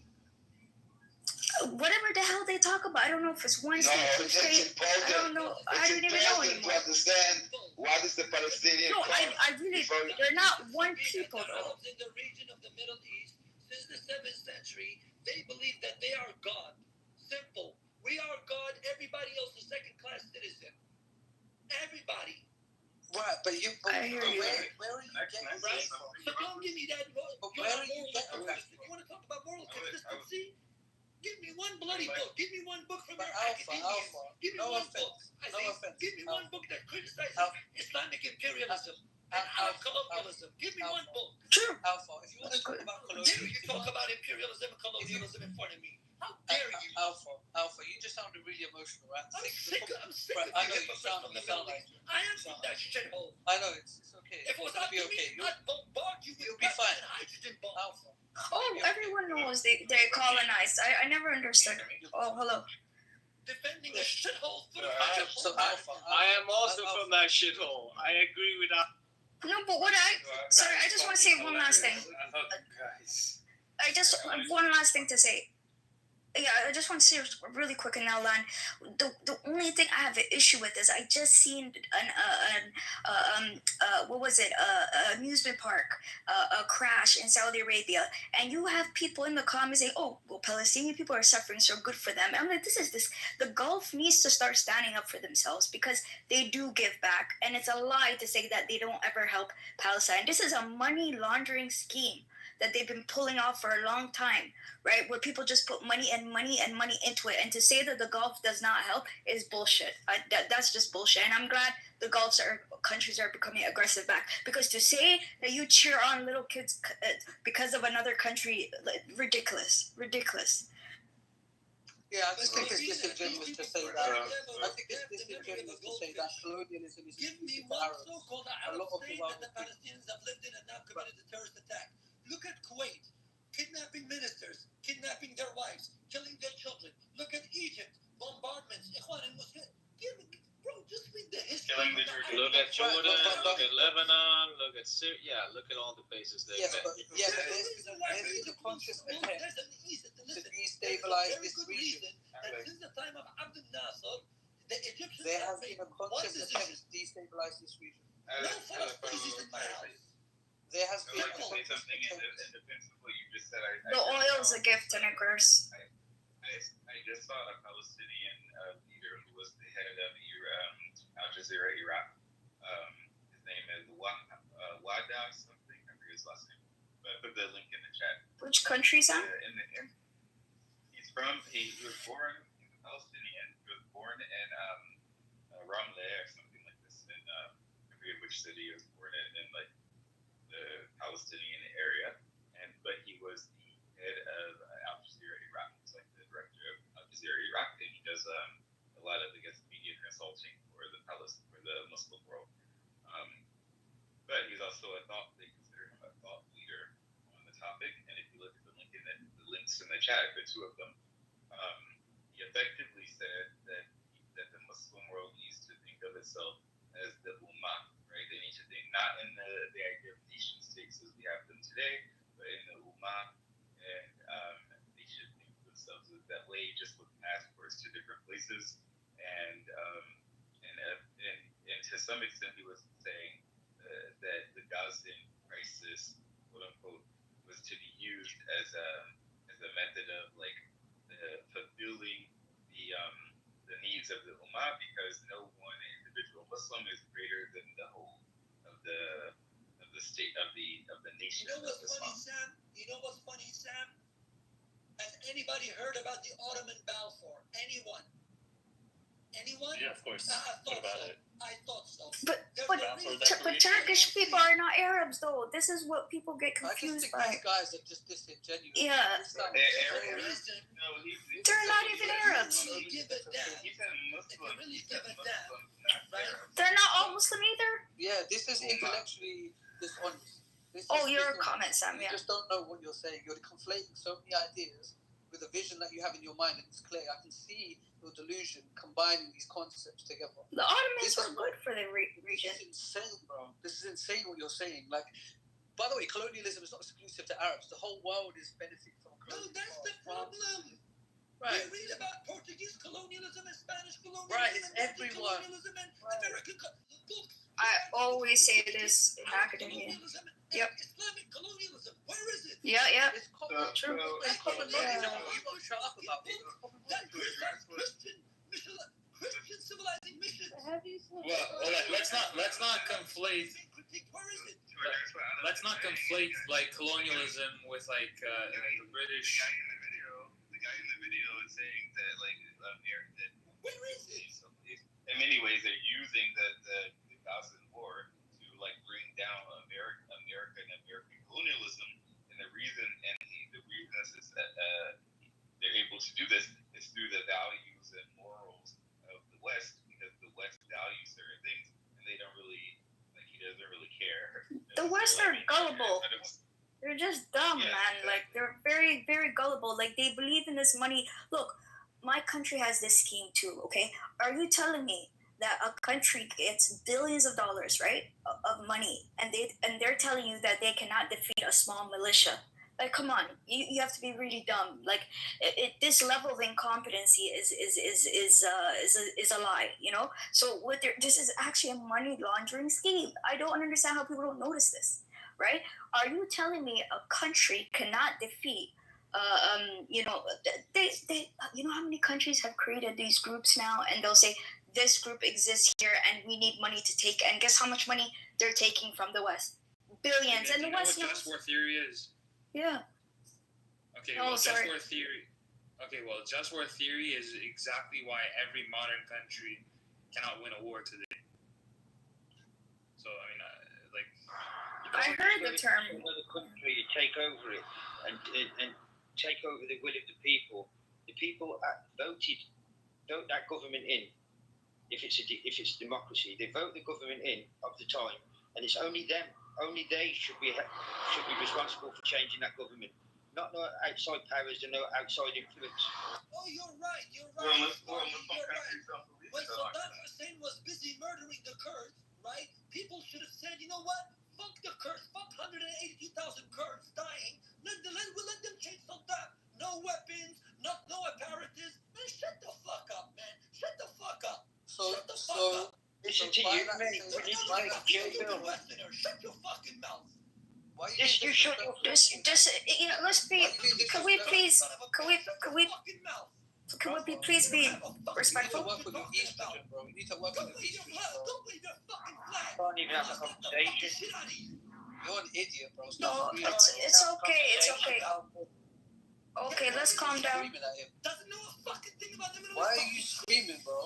whatever the hell they talk about. I don't know if it's one state, two state. I don't know. I don't even know anymore. To understand what is the Palestinian No, cause. I really. They're not one people though. In the region of the Middle East, since the 7th century, they believe that they are God. Simple. We are God. Everybody else is second-class citizen. Everybody. Right, but you. I hear you. Where are you getting Right? this from? So don't give me that. But where are you getting that from? You want to talk about moral consistency? Give me one bloody book. Give me one book from But your Alpha, academia. Give me no one offense. book. I No say, offense. give me one book that criticizes Islamic imperialism and Alpha, Arab colonialism. Give me one book. Sure. Alpha, if you want to talk about How dare colonialism, you talk about imperialism and colonialism in front of me? How dare you? Alpha, you just sounded really emotional, right? I'm sick right, of I know being you a sound from the like. Middle East. I am from that shithole. I know it's okay. If it was You'll up be to okay. me, I'd bombard you with You'll be fine. hydrogen bombs. Alpha. Oh, everyone knows they're colonized. I never understood. Oh, hello. Defending a shithole full of So Alpha, I am also from that shithole. I agree with that. No, but sorry, I just want to say one last thing. I just have one last thing to say. Yeah, I just want to say really quick and now land. The only thing I have an issue with is I just seen what was it? Amusement park crash in Saudi Arabia, and you have people in the comments saying, "Oh, well, Palestinian people are suffering, so good for them." And I'm like, the Gulf needs to start standing up for themselves because they do give back, and it's a lie to say that they don't ever help Palestine. This is a money laundering scheme that they've been pulling off for a long time, right? Where people just put money into it. And to say that the Gulf does not help is bullshit. That's just bullshit. And I'm glad the Gulf countries are becoming aggressive back. Because to say that you cheer on little kids because of another country, ridiculous. Yeah, I just think it's disingenuous to say that. I think it's disingenuous to say that colonialism is Give me easy for one Arabs. so-called A Arab lot of state the that the Palestinians have lived in and now committed a terrorist attack. Look at Kuwait, kidnapping ministers, kidnapping their wives, killing their children. Look at Egypt, bombardments. Ikhwan and Muslim. Bro, just read the history. Look at Jordan, look at Lebanon, look at Syria. Yeah, look at all the places they've Yes, been. but there's a conscious attempt to destabilize this region. That since the time of Abdel Nasser, the Egyptians There have has made been a one conscious attempt decision. to destabilize this region. No false places in my house. There has been a I'd like to say conscious something in attempt. defense of what you just said. The oil is a gift and a curse. I just saw a Palestinian leader who was the head of Al Jazeera, Iraq. His name is Wada something. I forget his last name. But I put the link in the chat. Which country is that? He was born. He's a Palestinian. He was born in Ramleh or something like this. I forget which city he was born in like the Palestinian area. But he was the head of Al Jazeera Iraq. He's like the director of Al Jazeera Iraq. And lot of, I guess, media consulting for the Muslim world. But he's also they consider him a thought leader on the topic. And if you look at the links in the chat, the two of them, he effectively said that the Muslim world needs to think of itself as the Ummah, right? They need to think not in the idea of nation states as we have them today, but in the Ummah, and they should think of themselves as that way, just with passports to different places. And to some extent, he was saying that the Gazan crisis, quote unquote, was to be used as a method of like fulfilling the needs of the Ummah, because no one individual Muslim is greater than the whole of the state of the nation. You know what's funny, Sam? You know what's funny, Sam? Has anybody heard about the Ottoman Balfour? Anyone? Yeah, of course. What about it? I thought so. But Turkish people are not Arabs, though. This is what people get confused by. These guys are just disingenuous. Yeah. They're not even Arabs. They're not all Muslim either? Yeah, this is intellectually dishonest. Your comment, Sam, You just don't know what you're saying. You're conflating so many ideas with a vision that you have in your mind, and it's clear. I can see your delusion combining these concepts together. The Ottomans were good for the region. This is insane, bro. This is insane what you're saying. Like, by the way, colonialism is not exclusive to Arabs. The whole world is benefiting from colonialism. No, that's the problem. Right. We read about Portuguese colonialism and Spanish colonialism. Right, it's and everyone. colonialism and American books. I always say this in academia. Yep. Islamic colonialism. Where is it? Yeah. It's true. It's common knowledge. You won't shut up about it. Christian civilizing mission. Well, let's not conflate. Let's not conflate like colonialism with like the British. The guy in the video is saying that like where is it? In many ways, they're using the Gazan war to like bring down American colonialism, and the reason is that they're able to do this is through the values and morals of the West, because the West values certain things, and they don't really he doesn't really care. The West are gullible. They're just dumb, man. Like, they're very, very gullible. Like, they believe in this money. Look, my country has this scheme too, okay? Are you telling me that a country gets billions of dollars, right, of money, and they're telling you that they cannot defeat a small militia? Like, come on, you have to be really dumb. Like, this level of incompetency is a lie, you know. So this is actually a money laundering scheme. I don't understand how people don't notice this, right? Are you telling me a country cannot defeat? You know, they you know how many countries have created these groups now, and they'll say this group exists here, and we need money to take. And guess how much money they're taking from the West? Billions. And the West knows. Just war theory is. Yeah. Okay. Well, just war theory. Okay. Well, just war theory is exactly why every modern country cannot win a war today. So I mean, like. I heard the term. Another country to take over it and take over the will of the people. The people vote that government in. If it's democracy, they vote the government in of the time, and it's only them. Only they should be responsible for changing that government. Not no outside powers and no outside influence. Oh, you're right. You're right. When Saddam Hussein was busy murdering the Kurds, right? People should have said, you know what? Fuck the Kurds. Fuck 182,000 Kurds dying. Let them change Saddam. No weapons. No apparatus. Man, shut the fuck up, man. Shut the fuck up. Shut the fuck up. Listen to you, mate. We need to make a deal. Shut your fucking mouth. Just you know, let's be. Can we please be respectful? We need to work with the East. Can't even have a conversation. You're an idiot, bro. No, it's okay. It's okay. Okay, let's calm down. Doesn't know a fucking thing about the Middle Why are you screaming, bro?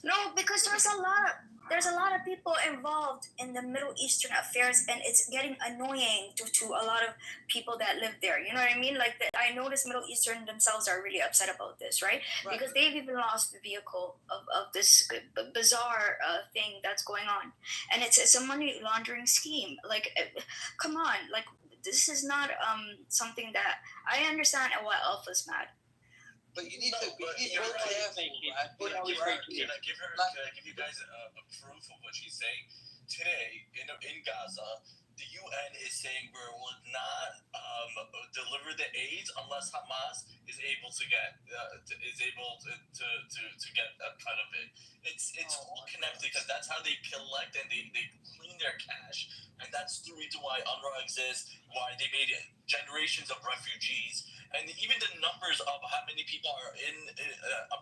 No, because there's a lot of there's a lot of people involved in the Middle Eastern affairs, and it's getting annoying to a lot of people that live there. You know what I mean? Like, I notice Middle Eastern themselves are really upset about this, right? Because they've even lost the vehicle of this bizarre thing that's going on, and it's a money laundering scheme. Like, come on, like, this is not something that I understand why Alpha's mad. But you need to be But careful, right? Can I give you guys a proof of what she's saying? Today, in Gaza, the UN is saying we will not deliver the aid unless Hamas is able to get to get a cut of it. It's all connected because that's how they collect and they clean their cash, and that's the reason why UNRWA exists, why they made generations of refugees. And even the numbers of how many people are in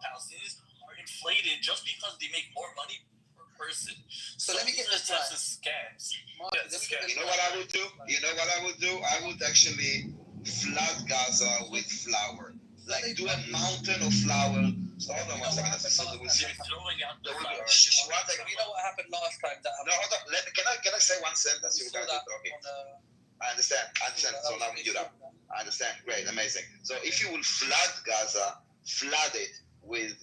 Palestinians are inflated just because they make more money per person. So let me get this types of scams. You know what I would do? I would actually flood Gaza with flour. Like, do a mountain of flour. So hold on one second. Throwing out the flour. You know what happened last time? No, hold on. Can I say one sentence? You guys are talking. I understand. So now you know. I understand. Great, amazing. So if you will flood Gaza, flood it with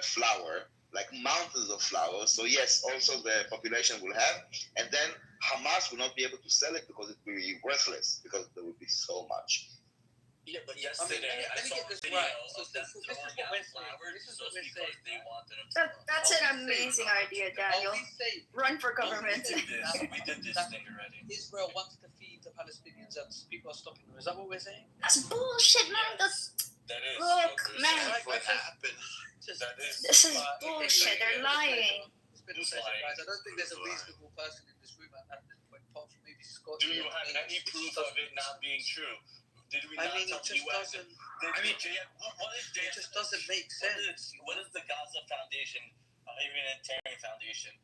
flour, like mountains of flour. So yes, also the population will have, and then Hamas will not be able to sell it because it will be worthless because there will be so much. Yeah, but yesterday I saw a video of them throwing out flowers just because they wanted them to. That's an amazing idea, Daniel. Run for government. We did this thing already. Israel wants to feed the Palestinians and people are stopping them. Is that what we're saying? That's bullshit, man. That is. Look, man. What happened? This is bullshit. They're lying. It's been a pleasure, guys. I don't think there's a reasonable person in this room at this point, apart from maybe Scott. Do you have any proof of it not being true? Did we not tell the US? It just doesn't make sense. What is the Gaza Foundation, Humanitarian Foundation?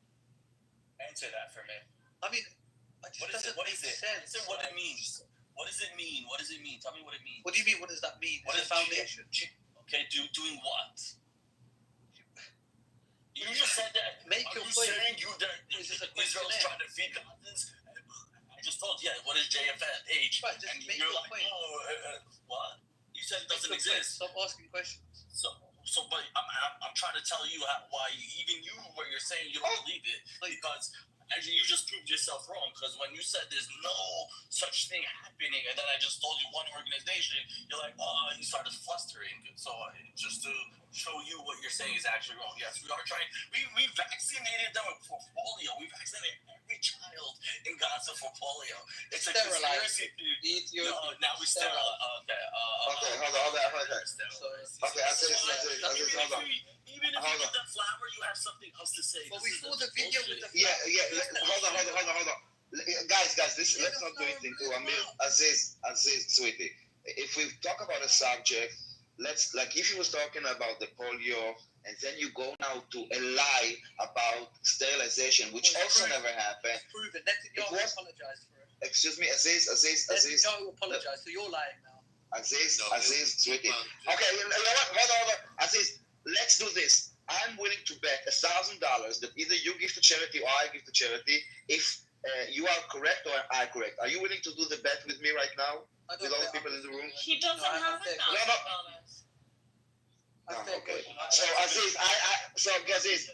Answer that for me. I mean, it just doesn't make sense. Answer what it means. What does it mean? What does it mean? Tell me what it means. What do you mean? What does that mean? What is foundation? Okay, doing what? You just said that. Make your point. Saying Israel's trying to feed Gazans? I just told you, what is JFH? Right, just and make you're your like, point. What? You said it doesn't exist. Stop asking questions. But I'm trying to tell you why even you, what you're saying, you don't believe it. Because actually, you just proved yourself wrong. Because when you said there's no such thing happening, and then I just told you one organization, you're like, oh, you started flustering. So just to show you what you're saying is actually wrong. Yes, we are trying. We vaccinated them for polio. We vaccinated every child in Gaza for polio. It's a conspiracy theory. Now we sterilize. Okay, hold on. Okay, I'll say this. Hold on. Even if you get the flower, you have something else to say. But we saw the video with the Yeah. Hold on. Guys, let's not do anything to Aziz, sweetie. If we talk about a subject, let's, like, if he was talking about the polio, and then you go now to a lie about sterilization, which also never happened. It's proven. Netanyahu apologized for it. Excuse me, Aziz. Netanyahu apologized, so you're lying now. Aziz, sweetie. Okay, you know what? Hold on. Aziz, let's do this. I'm willing to bet $1,000 that either you give to charity or I give to charity if you are correct or I'm correct. Are you willing to do the bet with me right now? With all the people in the room? He doesn't have $1,000. No, okay. So Gaziz,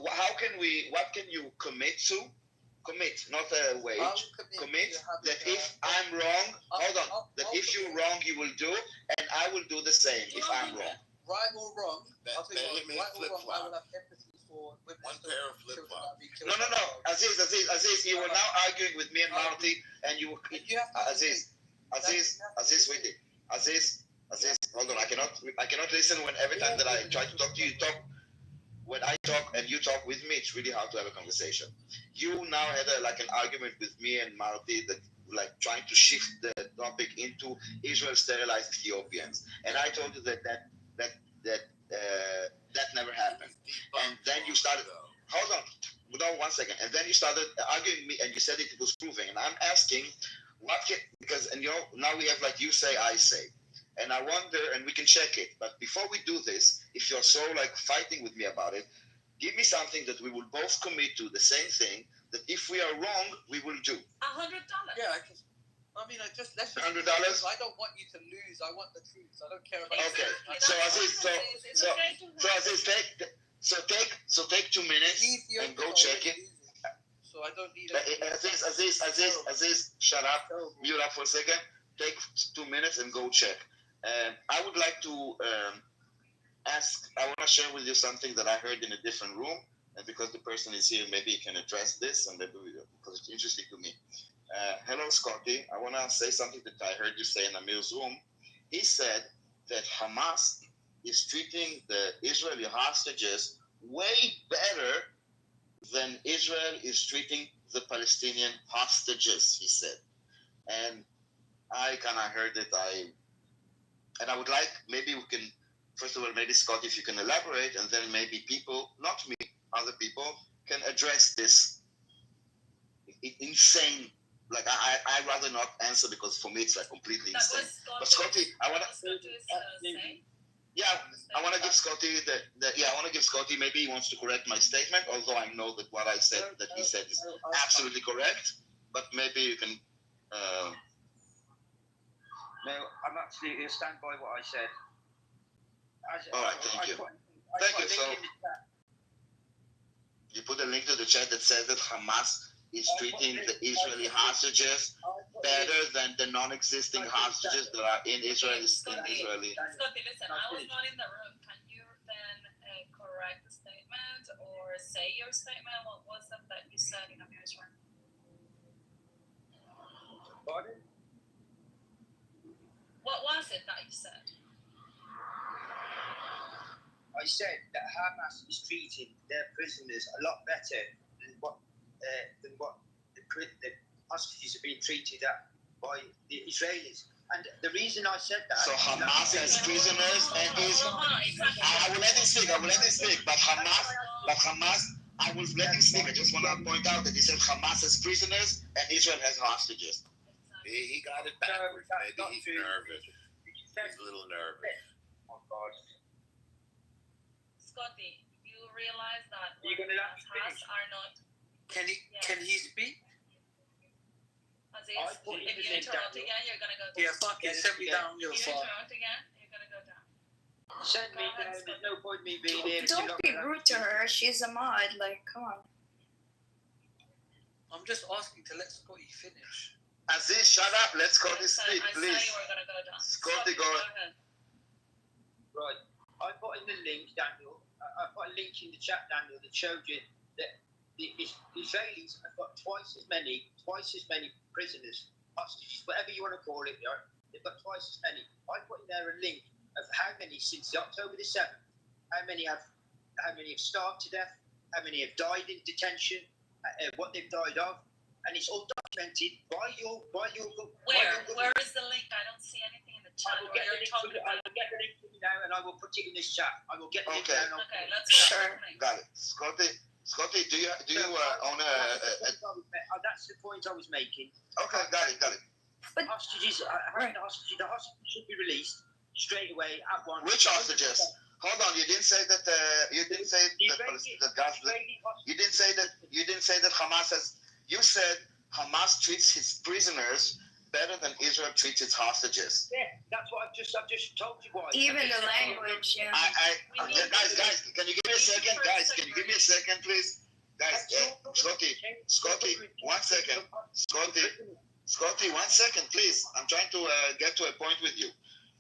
what can you commit to? Commit, not a wage. Commit that if I'm wrong, that if you're wrong, you will do, and I will do the same if I'm wrong. Right or wrong, I'll tell you what, right or wrong, I will have empathy for women. One pair of flip-flops. No. Aziz, you were now arguing with me and Marty, and Aziz, sweetie. Aziz, hold on. I cannot listen when every time that I try to talk to you, talk. When I talk and you talk with me, it's really hard to have a conversation. You now had an argument with me and Marty that, like, trying to shift the topic into Israel sterilized Ethiopians, and I told you that never happened. And then you started. Hold on, 1 second. And then you started arguing with me, and you said it was proven. And I'm asking, now we have, like, you say, I say. And I wonder, and we can check it, but before we do this, if you're so, like, fighting with me about it, Give me something that we will both commit to, the same thing, that if we are wrong, we will do. $100. Yeah, let's just $100? I don't want you to lose. I want the truth. I don't care about. Okay. So Aziz, take 2 minutes and go check it. So I don't need. Aziz, shut up. Mute up for a second. Take 2 minutes and go check. I would like to I want to share with you something that I heard in a different room, and because the person is here, maybe he can address this, and maybe because it's interesting to me. Hello, Scotty. I want to say something that I heard you say in Amir's room. He said that Hamas is treating the Israeli hostages way better than Israel is treating the Palestinian hostages, he said. And I kind of heard it. And I would like, maybe we can, first of all, maybe Scott, if you can elaborate, and then maybe people, not me, other people, can address this insane. Like I'd rather not answer because for me it's like completely insane. But Scotty, I want to. Yeah, I want to give Scotty I want to give Scotty. Maybe he wants to correct my statement, although I know that what I said that he said is absolutely correct. But maybe you can. No, I'm absolutely going to stand by what I said. All right, thank you. Thank you. So you put a link to the chat that says that Hamas is treating the Israeli hostages better than the non-existing hostages that are in Israel. Scotty, listen, I was not in the room. Can you then correct the statement or say your statement? What was it that you said in Amir's room? Pardon? What was it that you said? I said that Hamas is treating their prisoners a lot better than what the hostages are being treated by the Israelis. And the reason I said that... So Hamas has prisoners and Israel... I will let him speak. But Hamas, I will let him speak. I just want to point out that he said Hamas has prisoners and Israel has hostages. He got it backwards. Maybe he's nervous. He's a little nervous. Oh, God. Scotty, you realize that You're gonna let me Hamas are not... Can he speak? Aziz, if you interrupt again, you're going to go down. Yeah, fuck it. Send me down your If you phone. interrupt again, you're going to go down. Send me down. There's no point me being here. Don't be rude to her. She's a mod. Like, come on. I'm just asking to let Scotty finish. Aziz, shut up. Let Scotty speak, please. Scotty, go ahead. Right. I put in the link, Daniel. I put a link in the chat, Daniel, that showed you that the Israelis have got twice as many prisoners, hostages, whatever you want to call it. They've got twice as many. I put in there a link of how many since October the 7th. How many have starved to death? How many have died in detention? What they've died of, and it's all documented by your. Where is the link? I don't see anything in the chat. I will get the link to you now, and I will put it in this chat. I will get the link Okay. down. Okay, let's go. Sure. Got it. Scotty, do you own a? That's the point I was making. Okay, got it. But hostages, the hostages should be released straight away at once. Which hostages? Hold on, you didn't say that. You didn't say that Hamas has. You said Hamas treats his prisoners better than Israel treats its hostages. Yeah, that's what I've just told you why. Even the language, yeah. Guys, can you give me a second? Guys, can you give me a second, please? Guys, Scotty, 1 second. Scotty, 1 second, please. I'm trying to get to a point with you.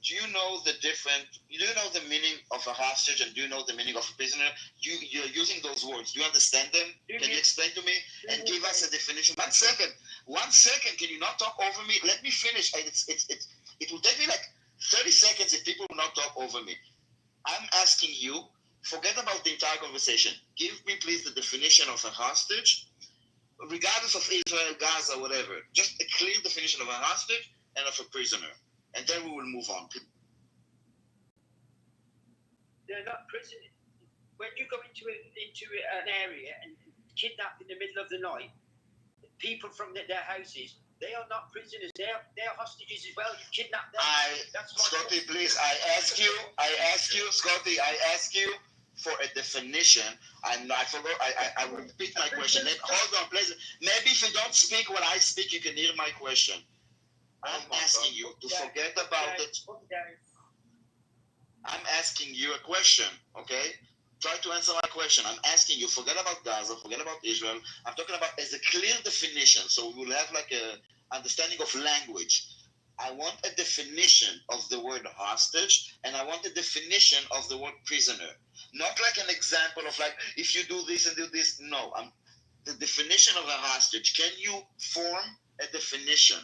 Do you know the meaning of a hostage and do you know the meaning of a prisoner? You're using those words. Do you understand them? Can you explain to me and give us a definition? 1 second. 1 second. Can you not talk over me? Let me finish. It will take me like 30 seconds if people will not talk over me. I'm asking you, forget about the entire conversation. Give me, please, the definition of a hostage, regardless of Israel, Gaza, whatever. Just a clear definition of a hostage and of a prisoner. And then we will move on. They're not prisoners. When you go into an area and kidnap in the middle of the night, people from their houses, they are not prisoners. They are hostages as well. You kidnap them. Scotty, please, I ask you, Scotty, for a definition. I forgot. I will repeat my question. Hold on, please. Maybe if you don't speak when I speak, you can hear my question. I'm asking you to forget about it. I'm asking you a question, okay? Try to answer my question. I'm asking you, forget about Gaza, forget about Israel. I'm talking about as a clear definition, so we will have like a understanding of language. I want a definition of the word hostage, and I want a definition of the word prisoner. Not like an example of like, if you do this and do this. No, the definition of a hostage. Can you form a definition?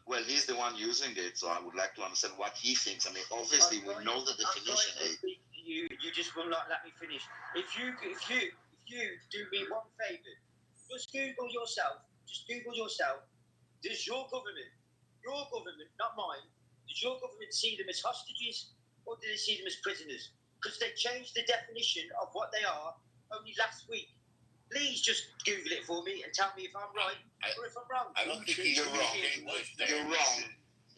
Well, he's the one using it, so I would like to understand what he thinks. I mean, obviously, we know the definition. You just will not let me finish. If you do me one favor, just Google yourself. Does your government, not mine, does your government see them as hostages or do they see them as prisoners? Because they changed the definition of what they are only last week. Please just Google it for me and tell me if I'm right or if I'm wrong. I don't think you're wrong.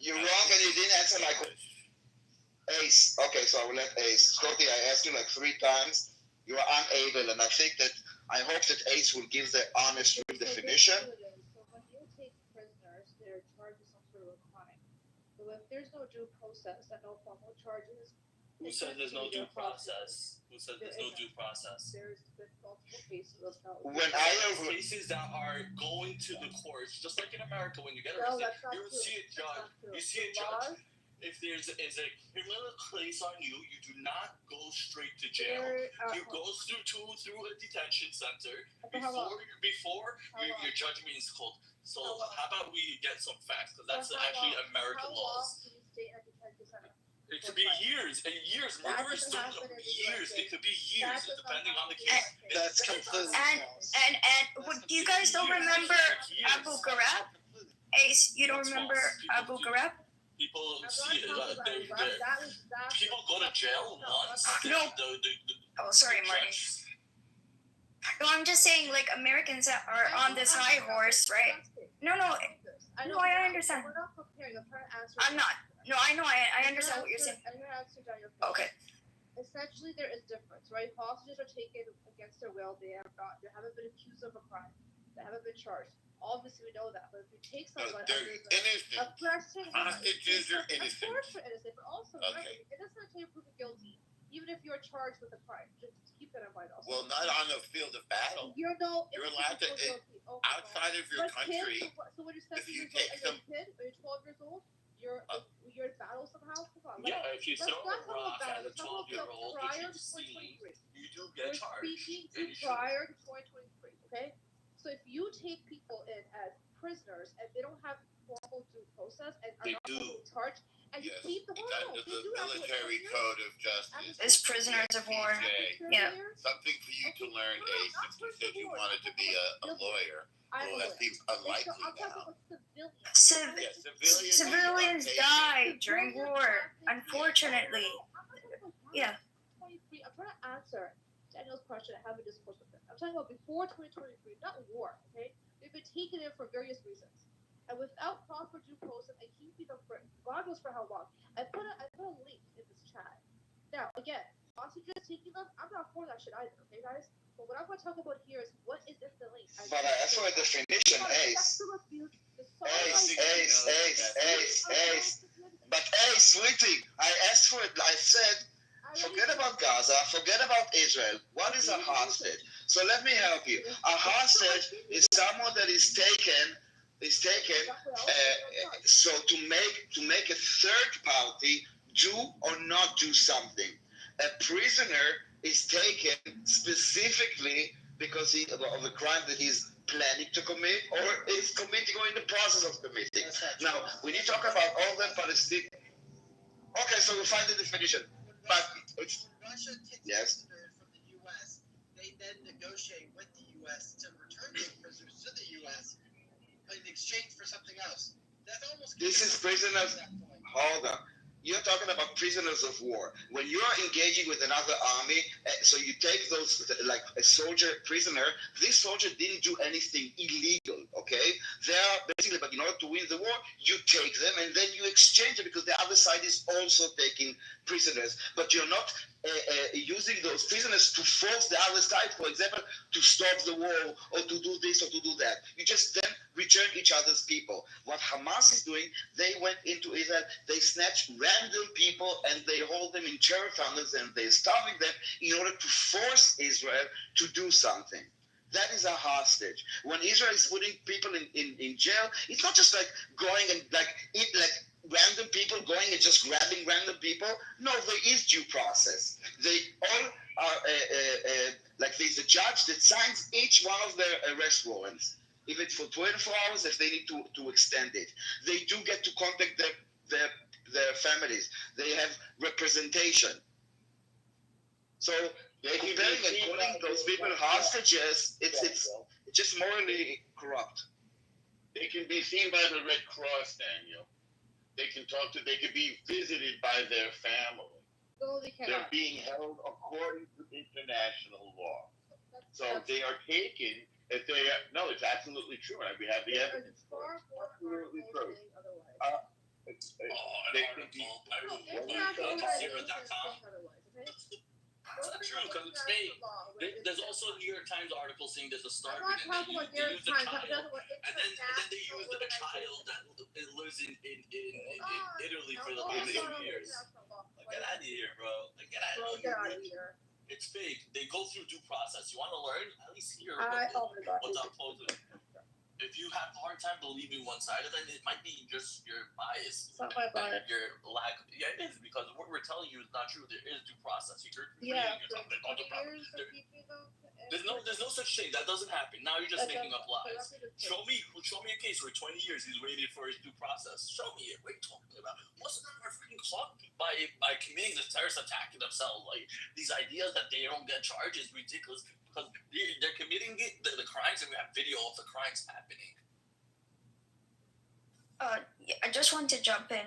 You're wrong, and you didn't answer my question. Ace. Okay, so I will let Ace. Scotty, I asked you like 3 times. You are unable, and I think that I hope that Ace will give the honest definition. So when you take prisoners, they're charged with some sort of a crime. So if there's no due process and no formal charges, who said there's no due process? There's been multiple cases of cases that are going to the courts, just like in America, when you get arrested, you see a judge. You see a judge. If there's a criminal case on you, you do not go straight to jail. You go through a detention center before your judgment is called. So how about we get some facts? Because that's actually American laws. It could be years and years. Murderers don't years. It could be years, depending on the case. That's completely and do you guys don't remember Abu Ghraib? Ace, you don't remember Abu Ghraib? People see people go to jail once. No. Oh, sorry, Marty. No, I'm just saying, like, Americans that are on this high horse, right? No, I understand. We're not preparing. I'm trying to answer. I'm not. No, I know. I understand what you're saying. I'm going to answer down your question. Okay. Essentially, there is difference, right? Hostages are taken against their will. They haven't been accused of a crime. They haven't been charged. Obviously, we know that. But if you take someone innocent. Hostages are innocent. Of course, they're innocent, but also, right? It doesn't actually prove guilty, even if you're charged with a crime. Just keep that in mind. Also. Well, not on the field of battle. You're allowed to outside of your country. So when you're 7 years old, and you're a kid, or you're 12 years old, you're in battle somehow. Come on, if you throw a rock at a 12-year-old, you do get charged. We're speaking to prior to 2023. Okay. So if you take people in as prisoners and they don't have formal due process and are not charged, and you keep them under the military code of justice. As prisoners of war. Yeah. Something for you to learn, Ace, since you said you wanted to be a lawyer. Well, that seems unlikely now. Civilians die during war, unfortunately. Yeah. I'm trying to answer Daniel's question and have a discourse with him. I'm talking about before 2023, not war, okay? They've been taken in for various reasons. And without proper due process and keeping them for God knows for how long. I put a link in this chat. Now, again, hostages taking them, I'm not for that shit either, okay, guys? But what I'm going to talk about here is what is in the link. But I asked for a definition, Ace. Ace. But Ace, sweetie, I asked for it. I said, forget about Gaza, forget about Israel. What is a hostage? So let me help you. A hostage is someone that is taken. So to make a third party do or not do something. A prisoner is taken specifically because of a crime that he's planning to commit or is committing or in the process of committing. Now, when you talk about all the Palestinians, okay, so we'll find the definition. But it's, Russia takes prisoners from the U.S., they then negotiate with the U.S. to return those prisoners to the U.S. in exchange for something else. That's almost. This is prisoners. Hold on. you're talking about prisoners of war. When you are engaging with another army, so you take those, like a soldier prisoner, this soldier didn't do anything illegal, okay? They are basically, but in order to win the war, you take them and then you exchange them because the other side is also taking prisoners. But you're not using those prisoners to force the other side, for example, to stop the war or to do this or to do that. You just then return each other's people. What Hamas is doing, they went into Israel, they snatched random people and they hold them in terror tunnels and they're starving them in order to force Israel to do something. That is a hostage. When Israel is putting people in jail, it's not just like going and like random people going and just grabbing random people. No, there is due process. They all are like there's a judge that signs each one of their arrest warrants, even for 24 hours if they need to extend it. They do get to contact their families. They have representation. So comparing and putting those people hostages, it's just morally corrupt. They can be seen by the Red Cross, Daniel. They can be visited by their family. No, they cannot. They're being held according to international law. So they are taken if they are, no, it's absolutely true. And we have the evidence for it. Absolutely true. It's not true because it's fake. There's also a New York Times article saying there's a starving and they use a child, and then they use a child that lives in Italy for the last 2 years. Like, get out of here, bro. Like, get out of here. It's fake. They go through due process. You want to learn? At least hear what's opposing. If you have a hard time believing one side, then it might be just your bias. It's not my bias. Your lack. Yeah, it is, because what we're telling you is not true. There is due process. You're There's no such thing. That doesn't happen. Now you're just making up lies. Show me a case where 20 years he's waited for his due process. Show me it. What are you talking about? Most of them are freaking caught by committing this terrorist attack themselves. Like, these ideas that they don't get charged is ridiculous. Because they're committing the crimes, and we have video of the crimes happening. I just want to jump in,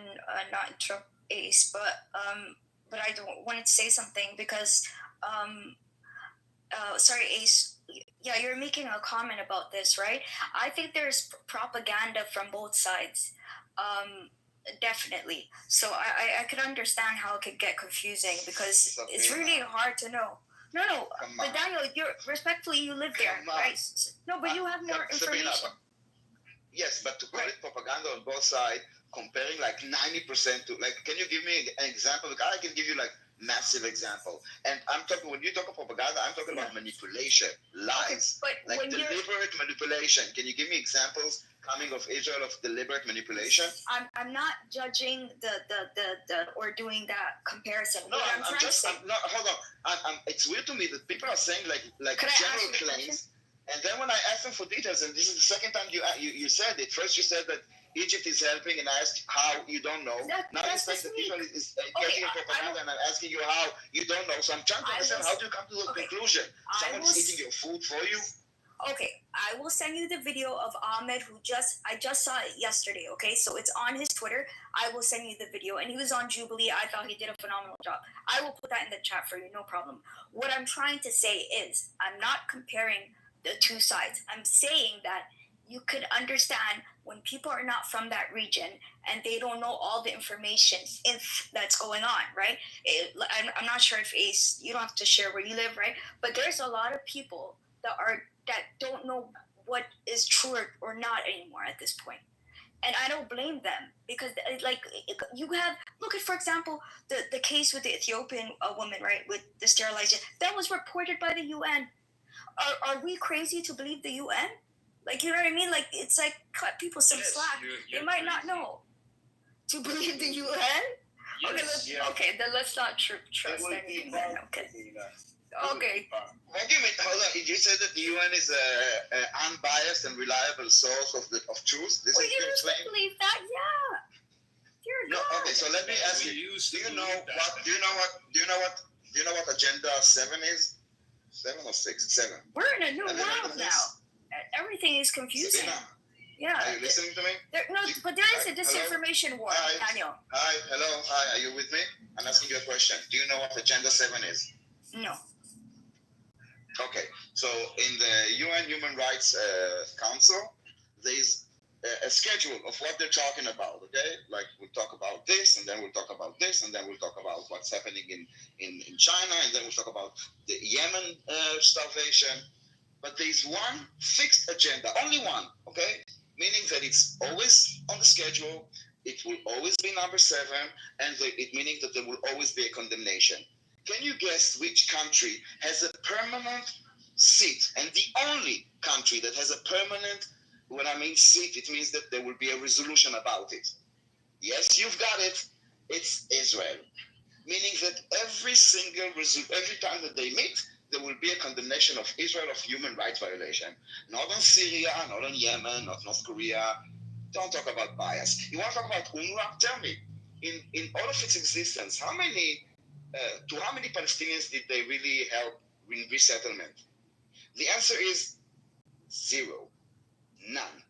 not interrupt Ace, but I wanted to say something because, sorry, Ace. Yeah, you're making a comment about this, right? I think there's propaganda from both sides. Definitely. So I could understand how it could get confusing because it's really hard to know. No, but Daniel, you live there, right? No, but you have more information. Yes, but to call it propaganda on both sides, comparing like 90% to, like, can you give me an example? Like, I can give you like massive example. And I'm talking, when you talk of propaganda, I'm talking about manipulation, lies, like deliberate manipulation. Can you give me examples coming of Israel of deliberate manipulation? I'm not judging the or doing that comparison. No, hold on. It's weird to me that people are saying like general claims, and then when I ask them for details, and this is the second time you said it. First you said that Egypt is helping, and I asked how you don't know. Now you say that Israel is getting propaganda, and I'm asking you how you don't know. So I'm trying to understand how do you come to the conclusion? Someone is eating your food for you? Okay, I will send you the video of Ahmed I just saw it yesterday, okay? So it's on his Twitter. I will send you the video. And he was on Jubilee. I thought he did a phenomenal job. I will put that in the chat for you, no problem. What I'm trying to say is I'm not comparing the two sides. I'm saying that you could understand when people are not from that region and they don't know all the information that's going on, right? I'm not sure if Ace, you don't have to share where you live, right? But there's a lot of people that don't know what is true or not anymore at this point. And I don't blame them because, look at, for example, the case with the Ethiopian woman, right, with the sterilization. That was reported by the UN. Are we crazy to believe the UN? Like, you know what I mean? Like, it's like, cut people some slack. They might not know. To believe the UN? Yes, okay, then let's not trust anything then, okay. Okay. What do you mean? Hold on. You said that the UN is an unbiased and reliable source of truth. This well, is you your used claim. to believe that, yeah. Dear God. Okay. So let me ask you. Do you know what Agenda 7 is? 7 or 6? 7. We're in a new world now. Everything is confusing. Yeah. Are you listening to me? But there is a disinformation war, Daniel. Hi, hello, hi. Are you with me? I'm asking you a question. Do you know what Agenda 7 is? No. Okay, so in the UN Human Rights Council, there's a schedule of what they're talking about, okay? Like, we'll talk about this, and then we'll talk about this, and then we'll talk about what's happening in China, and then we'll talk about the Yemen starvation. But there's one fixed agenda, only one, okay? Meaning that it's always on the schedule, it will always be number 7, and it meaning that there will always be a condemnation. Can you guess which country has a permanent seat, and the only country that has a permanent, when I mean seat, it means that there will be a resolution about it? Yes, you've got it. It's Israel. Meaning that every time that they meet, there will be a condemnation of Israel of human rights violation. Not on Syria, not on Yemen, not North Korea. Don't talk about bias. You want to talk about UNRWA? Tell me, in all of its existence, to how many Palestinians did they really help in resettlement? The answer is 0. None.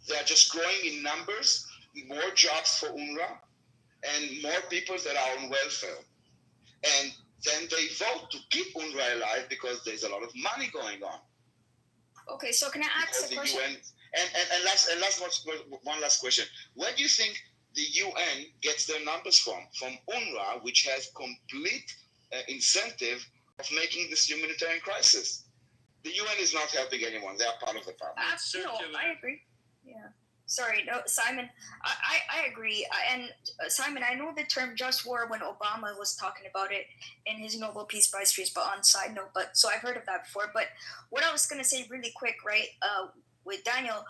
They are just growing in numbers, more jobs for UNRWA, and more people that are on welfare. And then they vote to keep UNRWA alive because there's a lot of money going on. Okay, so can I ask a question? UN, one last question. Where do you think the UN gets their numbers from? From UNRWA, which has complete incentive of making this humanitarian crisis. The UN is not helping anyone. They are part of the problem. No, I agree. Yeah. Sorry, no, Simon, I agree. And Simon, I know the term just war when Obama was talking about it in his Nobel Peace Prize speech, but on side note, so I've heard of that before. But what I was going to say really quick, right, with Daniel,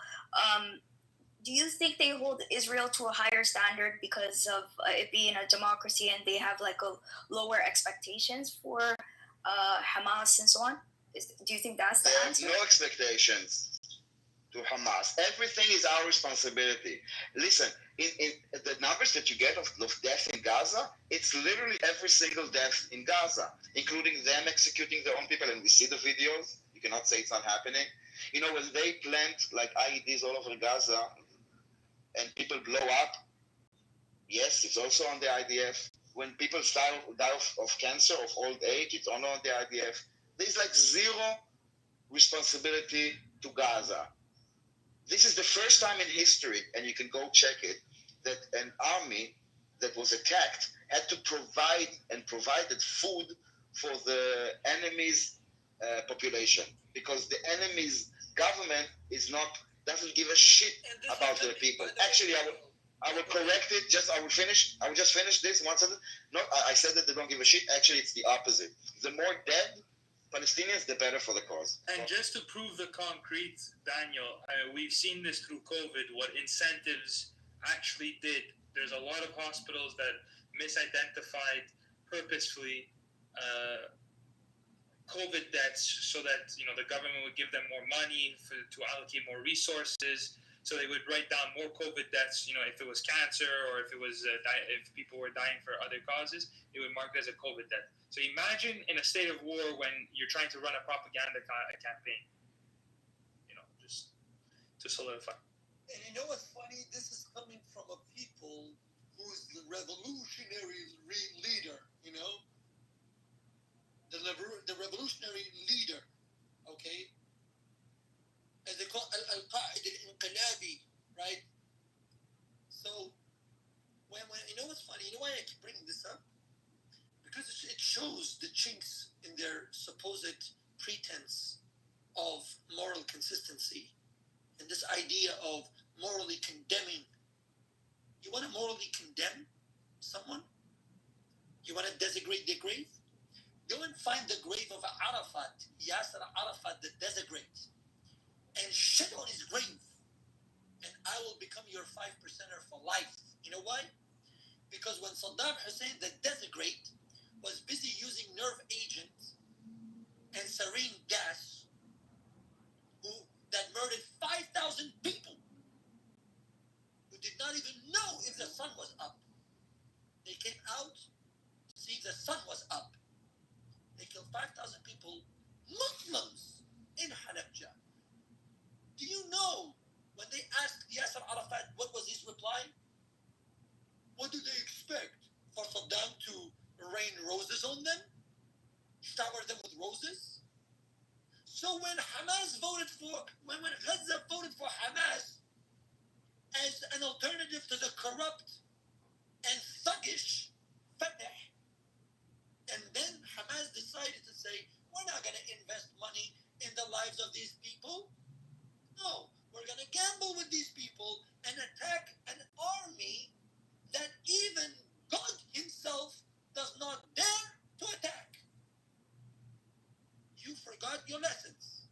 do you think they hold Israel to a higher standard because of it being a democracy and they have like a lower expectations for Hamas and so on? Do you think that's the answer? No expectations to Hamas. Everything is our responsibility. Listen, in the numbers that you get of death in Gaza, it's literally every single death in Gaza, including them executing their own people, and we see the videos. You cannot say it's not happening. You know, when they plant like IEDs all over Gaza and people blow up, yes, it's also on the IDF. When people die of cancer, of old age, it's also on the IDF. There's like 0 responsibility to Gaza. This is the first time in history, and you can go check it, that an army that was attacked had to provided food for the enemy's population, because the enemy's government doesn't give a shit about their people. Actually, I will correct it. I will just finish this one sentence. No, I said that they don't give a shit. Actually, it's the opposite. The more dead Palestinians, the better for the cause. And just to prove the concrete, Daniel, we've seen this through COVID, what incentives actually did. There's a lot of hospitals that misidentified purposefully COVID deaths so that, the government would give them more money to allocate more resources. So they would write down more COVID deaths, if it was cancer or if it was if people were dying for other causes, it would mark it as a COVID death. So imagine in a state of war when you're trying to run a propaganda campaign, just to solidify. And you know what's funny? This is coming from a people who's the revolutionary leader, the revolutionary leader, okay? As they call Al-Qaeda al-Inqilabi, right? So, when you know what's funny? You know why I keep bringing this up? Because it shows the chinks in their supposed pretense of moral consistency and this idea of morally condemning. You want to morally condemn someone? You want to desecrate their grave? Go and find the grave of Arafat, Yasser Arafat, the desecrate, and shit on his grave, and I will become your 5%er for life. You know why? Because when Saddam Hussein, the desecrate, was busy using nerve agents and sarin gas that murdered 5,000 people who did not even know if the sun was up. They came out to see if the sun was up. They killed 5,000 people, Muslims, in Halabja. Do you know when they crown them, shower them with roses. So when Gaza voted for Hamas as an alternative to the corrupt and thuggish Fatah, and then Hamas decided to say, we're not going to invest money in the lives of these people. No, we're going to gamble with these people and attack an army that even God himself does not dare to attack. You forgot your lessons.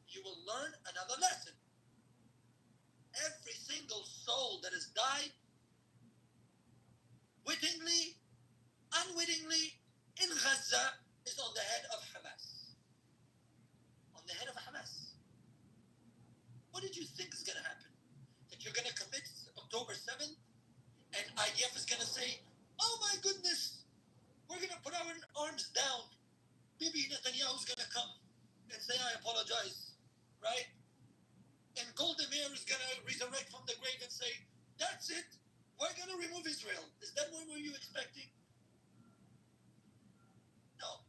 You will learn another lesson. Every single soul that has died, wittingly, unwittingly, in Gaza is on the head of Hamas. On the head of Hamas. What did you think is going to happen? That you're going to commit October 7th and IDF is going to say, oh my goodness, we're going to put our arms down. Bibi Netanyahu is going to come and say, I apologize, right? And Golda Meir is going to resurrect from the grave and say, that's it, we're going to remove Israel. Is that what were you expecting? No.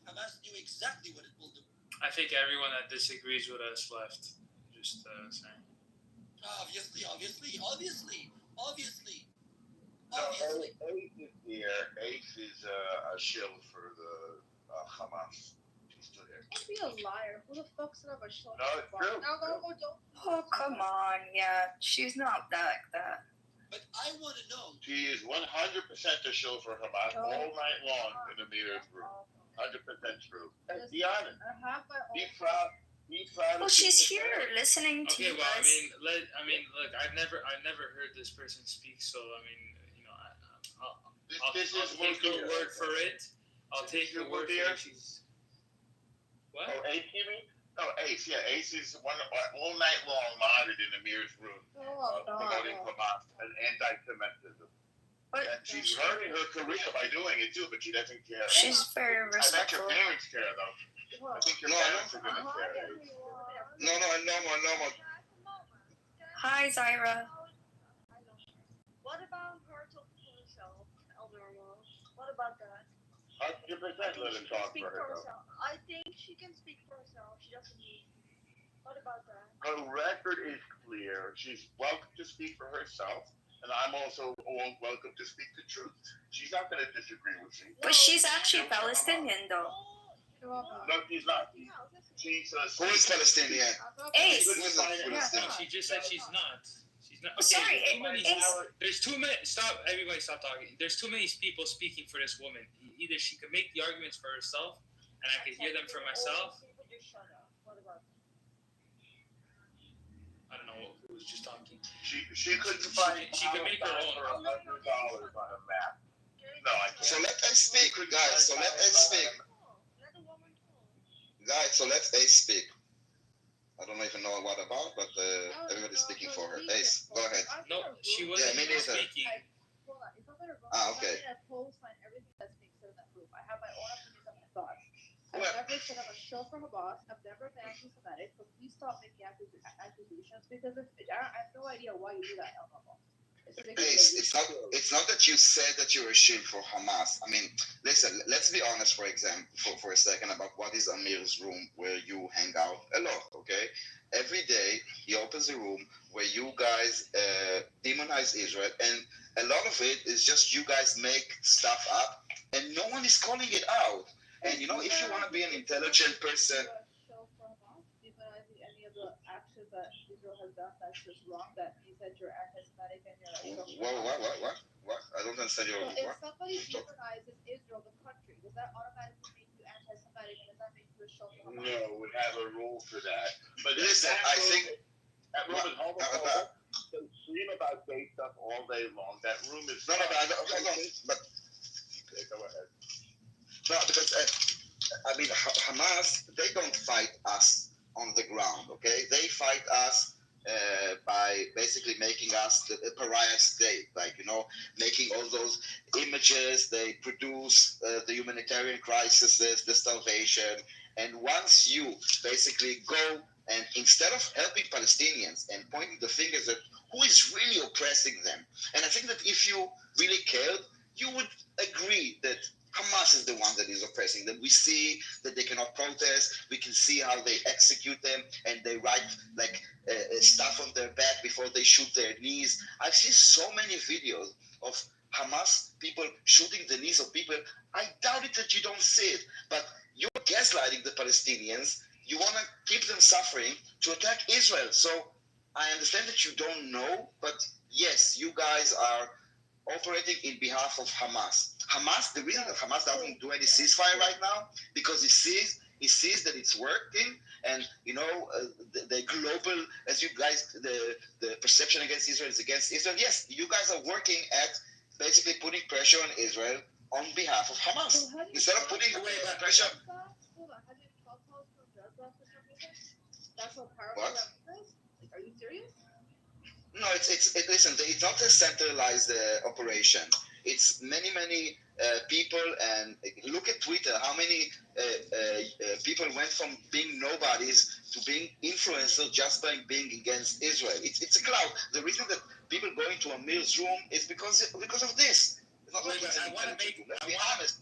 Hamas knew exactly what it will do. I think everyone that disagrees with us left. Just saying. Obviously. No, Ace is here. Ace is a shill for the Hamas. She's still here. Don't be a liar. Who the fuck's not a show? No, it's true. Don't. Oh, come on. Yeah, she's not like that. But I want to know. She is 100% a shill for Hamas all night long in the Meir's room. 100% true. Be honest. Be proud. Well, she's here listening to you well, guys. I mean, look, I've never heard this person speak, so I mean, you know, I'll take her word for it. I'll take her word for it. She's what? Oh, Ace, you mean? No, Ace. Yeah, Ace is all night long monitored in the Meir's room, promoting Hamas and anti-Semitism. And she's hurting her career by doing it too, but she doesn't care. She's very I bet your respectful. parents care though. I think your parents are gonna care. No more. Hi, Zaira. What about her talking to herself, Elderma? What about that? 100% let her talk for herself. I think she can speak for herself. She doesn't need. What about that? Her record is clear. She's welcome to speak for herself, and I'm also welcome to speak the truth. She's not going to disagree with me. But she's actually Palestinian, though. No, she's not. She's Who is Palestinian? Ace. No, she just said she's not. She's not. Sorry, There's too many. Stop! Everybody, stop talking. There's too many people speaking for this woman. Either she could make the arguments for herself, and I could hear them for myself. I don't know who was just talking. She couldn't find. She could make her own. For $100 on a map. No, I can't. So let Ace speak, guys. So let Ace speak. Guys, so let Ace speak. I don't even know what about, but everybody's speaking for her. Ace, go ahead. No, she wasn't speaking. Okay. I co-sign everything that's being said in that group. I have my own opinions and my thoughts. I've never said I'm a shill for Hamas. I've never been anti-Semitic. So please stop making accusations because I have no idea why you do that, Elmo. Ace, it's not that you said that you're a shield for Hamas. I mean, listen, let's be honest for example, for a second about what is Amir's room where you hang out a lot, okay? Every day he opens a room where you guys demonize Israel, and a lot of it is just you guys make stuff up and no one is calling it out. And you know, if you want to be an intelligent person, any of the actions that Israel has done that's just wrong, that means that you're anti-Semitic and you're what? I don't understand your so if somebody demonizes Israel, the country, does that automatically make you anti-Semitic and does that make you a show for Hamas? No, we have a rule for that. But listen, I think that room is homophobic. They scream about gay stuff all day long. That room is but okay, go ahead. No, because I mean, Hamas, they don't fight us on the ground, okay? They fight us by basically making us a pariah state, like, you know, making all those images. They produce the humanitarian crises, the starvation. And once you basically go and instead of helping Palestinians and pointing the fingers at who is really oppressing them, and I think that if you really cared, you would agree that Hamas is the one that is oppressing them. We see that they cannot protest. We can see how they execute them, and they write like stuff on their back before they shoot their knees. I've seen so many videos of Hamas people shooting the knees of people. I doubt it that you don't see it, but you're gaslighting the Palestinians. You want to keep them suffering to attack Israel. So I understand that you don't know, but yes, you guys are operating in behalf of Hamas. The reason that Hamas doesn't do any ceasefire right now, because he sees that it's working, and the global, as you guys, the perception against Israel is against Israel. Yes, you guys are working at basically putting pressure on Israel on behalf of Hamas. Instead of putting pressure. That's how powerful that is? Are you serious? No, listen, it's not a centralized operation. It's many people, and look at Twitter, how many people went from being nobodies to being influencers just by being against Israel. It's a cloud. The reason that people go into Amir's room is because of this. It's not like it's an intelligent. Let's be honest.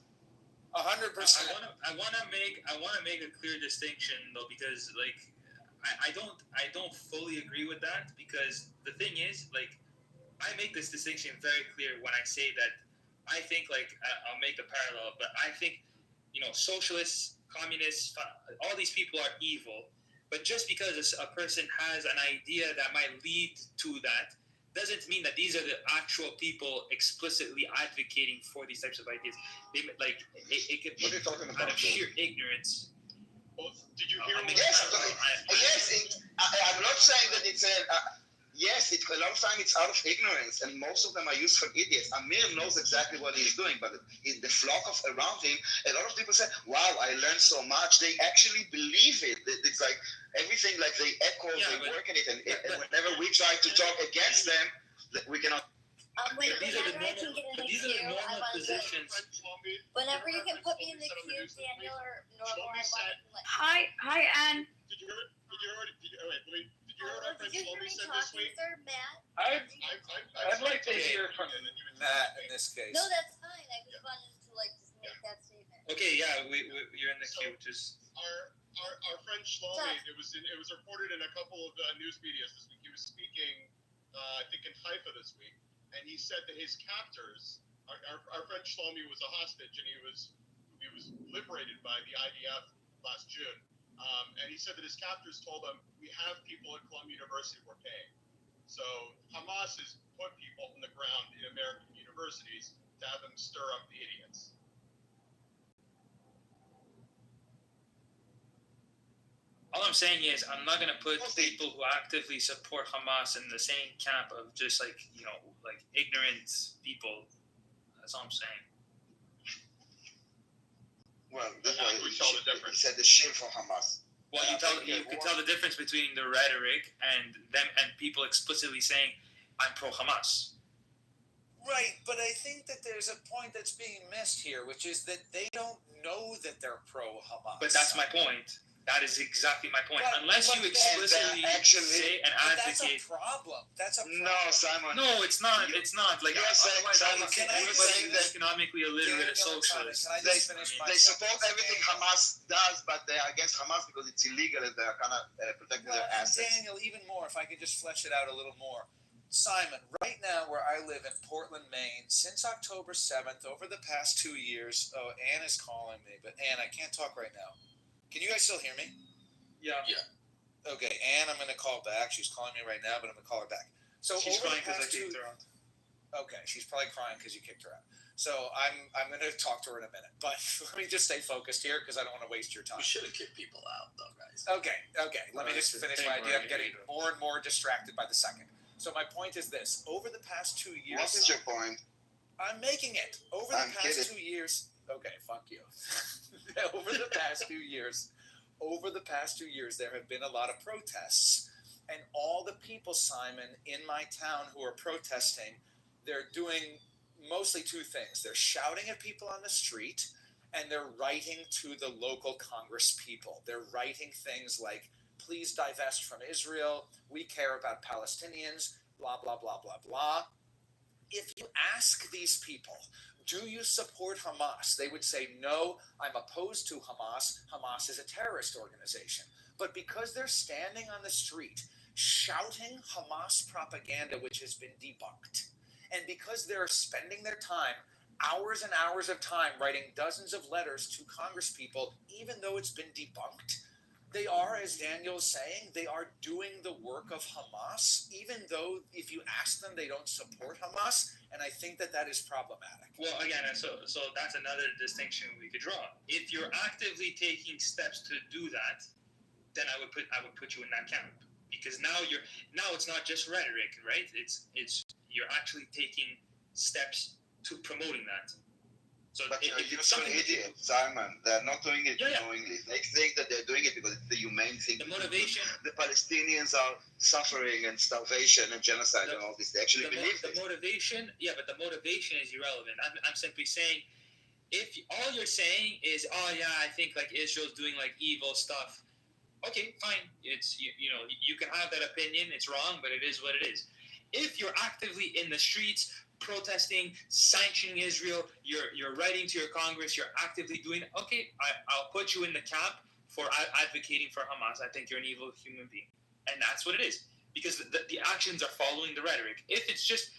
100%. I want to make a clear distinction though, because like I don't fully agree with that, because the thing is, like, I make this distinction very clear when I say that I think, like, I'll make a parallel, but I think, socialists, communists, all these people are evil, but just because a person has an idea that might lead to that doesn't mean that these are the actual people explicitly advocating for these types of ideas. It could be out of sheer ignorance. Well, did you hear? I'm not saying that it's yes, a lot of time it's out of ignorance, and most of them are used for idiots. Amir knows exactly what he's doing, but in the flock around him, a lot of people say, "Wow, I learned so much." They actually believe it. It's like everything, like they echo, they work in it, and whenever we try to talk against them, we cannot. These are the normal positions. Whenever you can put me in the queue, Daniel or Normal, Hi, Anne. Did you hear what our friend Shlomi said this week? Sir, Matt? I'd like to hear from Matt in this case. No, that's fine. I just wanted to just make that statement. Okay, yeah, you're in the queue. Just our friend Shlomi. It was reported in a couple of news medias this week. He was speaking, I think, in Haifa this week, and he said that his captors, our friend Shlomi was a hostage, and he was liberated by the IDF last June. And he said that his captors told him, "We have people at Columbia University we're paying." So Hamas has put people on the ground in American universities to have them stir up the idiots. all I'm saying is I'm not gonna put people who actively support Hamas in the same camp of just like ignorant people. That's all I'm saying. Well, that's why he said the shame for Hamas. Well, you can tell the difference between the rhetoric and them and people explicitly saying, "I'm pro Hamas." Right, but I think that there's a point that's being missed here, which is that they don't know that they're pro Hamas. But that's my point. That is exactly my point. Unless you explicitly say and advocate. That's a problem. That's a problem. No, Simon. No, it's not. It's not. Like, Simon, can I say that economically illiterate and socialist? They support everything Hamas does, but they are against Hamas because it's illegal and they are kind of protecting their assets. Daniel, even more, if I could just flesh it out a little more. Simon, right now where I live in Portland, Maine, since October 7th, over the past 2 years, Anne is calling me, but Anne, I can't talk right now. Can you guys still hear me? Yeah. Okay, Anne, I'm going to call back. She's calling me right now, but I'm going to call her back. So she's crying because I kicked her out. Okay, she's probably crying because you kicked her out. So I'm going to talk to her in a minute, but let me just stay focused here because I don't want to waste your time. We should have kicked people out, though, guys. Okay. Let me just finish my idea. I'm getting more and more distracted by the second. So my point is this: over the past 2 years, what is your point? I'm making it. Over the past 2 years. Okay, fuck you. Over the past 2 years, there have been a lot of protests, and all the people, Simon, in my town who are protesting, they're doing mostly two things. They're shouting at people on the street, and they're writing to the local Congress people. They're writing things like, "Please divest from Israel. We care about Palestinians," blah, blah, blah, blah, blah. If you ask these people, do you support Hamas? They would say, no, I'm opposed to Hamas. Hamas is a terrorist organization. But because they're standing on the street shouting Hamas propaganda, which has been debunked, and because they're spending their time, hours and hours of time, writing dozens of letters to congresspeople, even though it's been debunked, they are, as Daniel's saying, they are doing the work of Hamas, even though if you ask them, they don't support Hamas, and I think that that is problematic. Well, again, so that's another distinction we could draw. If you're actively taking steps to do that, then I would put you in that camp, because now it's not just rhetoric, right? It's you're actually taking steps to promoting that. So but you're an idiot, Simon. They're not doing it knowingly. They think that they're doing it because it's the humane thing. The motivation. The Palestinians are suffering and starvation and genocide and all this. They actually believe the motivation. Yeah, but the motivation is irrelevant. I'm simply saying, if all you're saying is, oh yeah, I think like Israel's doing like evil stuff. Okay, fine. It's you can have that opinion. It's wrong, but it is what it is. If you're actively in the streets protesting, sanctioning Israel, you're writing to your Congress, you're actively doing it, okay, I'll put you in the camp for advocating for Hamas. I think you're an evil human being. And that's what it is. Because the actions are following the rhetoric. If it's just,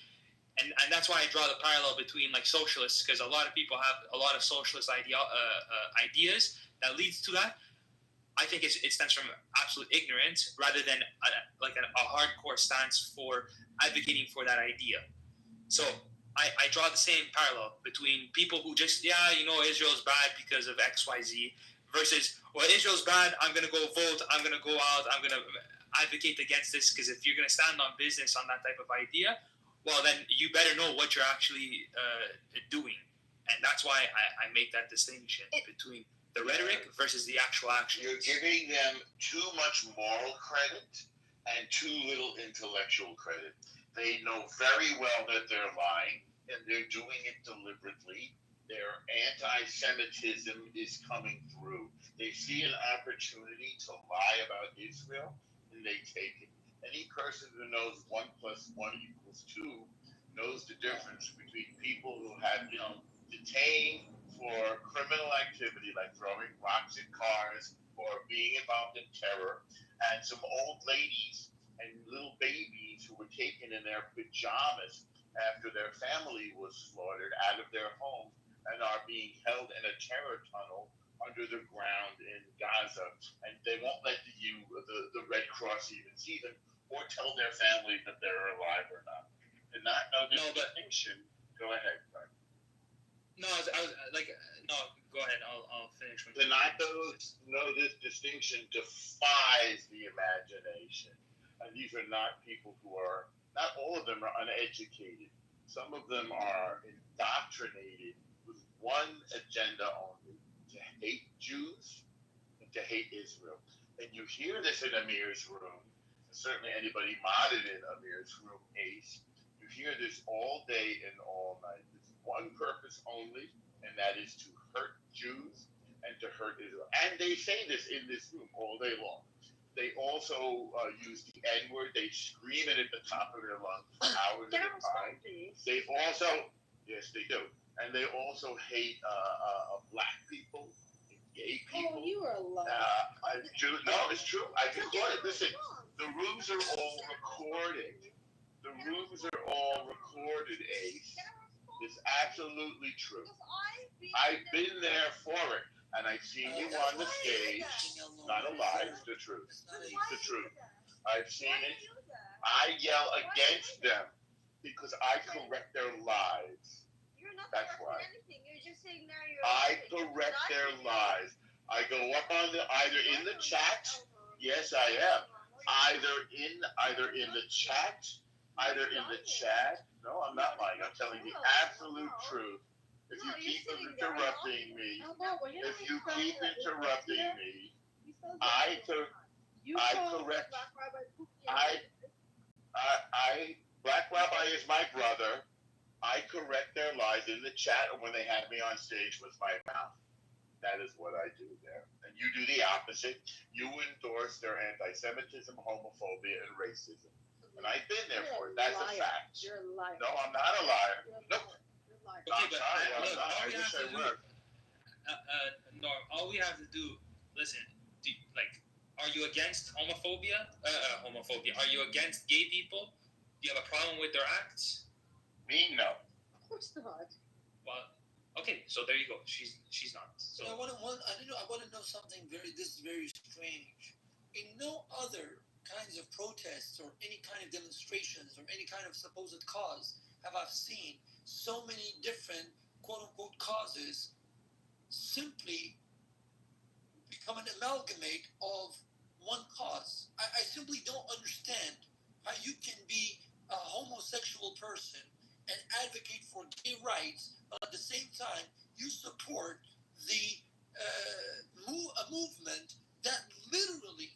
and that's why I draw the parallel between like socialists, because a lot of people have a lot of socialist ideas that leads to that. I think it stems from absolute ignorance rather than a hardcore stance for advocating for that idea. So I draw the same parallel between people who just, Israel's bad because of X, Y, Z, versus, well, Israel's bad, I'm going to go vote, I'm going to go out, I'm going to advocate against this, because if you're going to stand on business on that type of idea, well, then you better know what you're actually doing. And that's why I make that distinction between the rhetoric versus the actual action. You're giving them too much moral credit and too little intellectual credit. They know very well that they're lying, and they're doing it deliberately. Their anti-Semitism is coming through. They see an opportunity to lie about Israel, and they take it. Any person who knows 1 + 1 = 2 knows the difference between people who have, detained for criminal activity like throwing rocks at cars or being involved in terror, and some old ladies and little babies who were taken in their pajamas after their family was slaughtered out of their home and are being held in a terror tunnel under the ground in Gaza. And they won't let the Red Cross even see them or tell their family that they're alive or not. And not know this distinction. Go ahead, Frank. No, go ahead. I'll finish. To not know this distinction defies the imagination. And these are not people who are, not all of them are uneducated. Some of them are indoctrinated with one agenda only, to hate Jews and to hate Israel. And you hear this in Amir's room, certainly anybody modded in Amir's room, Ace, you hear this all day and all night. There's one purpose only, and that is to hurt Jews and to hurt Israel. And they say this in this room all day long. They also use the N-word. They scream it at the top of their lungs for hours at a time. They also, yes, they do. And they also hate black people, and gay people. Oh, you are a liar. No, it's true. I can quote it. Listen, the rooms are all recorded. The rooms are all recorded, Ace. It's absolutely true. I've been there for it. And I've seen you on the stage. Not a lie, it's the truth. It's the truth. I've seen it. I yell against them because I correct their lies. That's why. I correct their lies. I go up on either in the chat. Yes, I am. Either in the chat. No, I'm not lying. I'm telling the absolute truth. If you keep interrupting me, I correct. Black Rabbi is my brother. I correct their lies in the chat or when they have me on stage with my mouth. That is what I do there. And you do the opposite. You endorse their anti-Semitism, homophobia, and racism. And I've been there for it. That's a fact. You're a liar. No, I'm not a liar. Nope. line. Okay, but look, all I we wish have I to do, were. Norm, all we have to do, listen, are you against homophobia? Homophobia. Are you against gay people? Do you have a problem with their acts? Me, no. Of course not. Well, okay, so there you go. She's not. So I want to know something this is very strange. In no other kinds of protests or any kind of demonstrations or any kind of supposed cause have I seen so many different quote unquote causes simply become an amalgamate of one cause. I simply don't understand how you can be a homosexual person and advocate for gay rights, but at the same time you support a movement that literally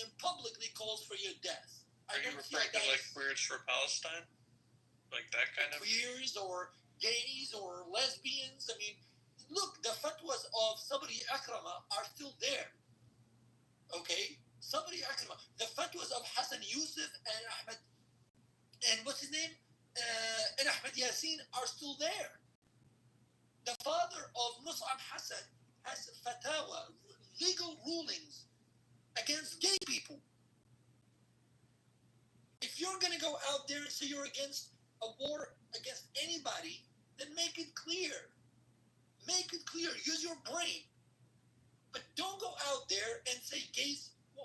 and publicly calls for your death. Are you referring to like Queers for Palestine? Like that kind of queers or gays or lesbians? I mean, look, the fatwas of Sabri Akrama are still there. Okay? Sabri Akrama. The fatwas of Hassan Yusuf and Ahmed, and what's his name? And Ahmed Yassin are still there. The father of Mus'ab Hassan has fatwa, legal rulings against gay people. If you're going to go out there and say you're against a war against anybody, then make it clear. Make it clear. Use your brain. But don't go out there and say gays. I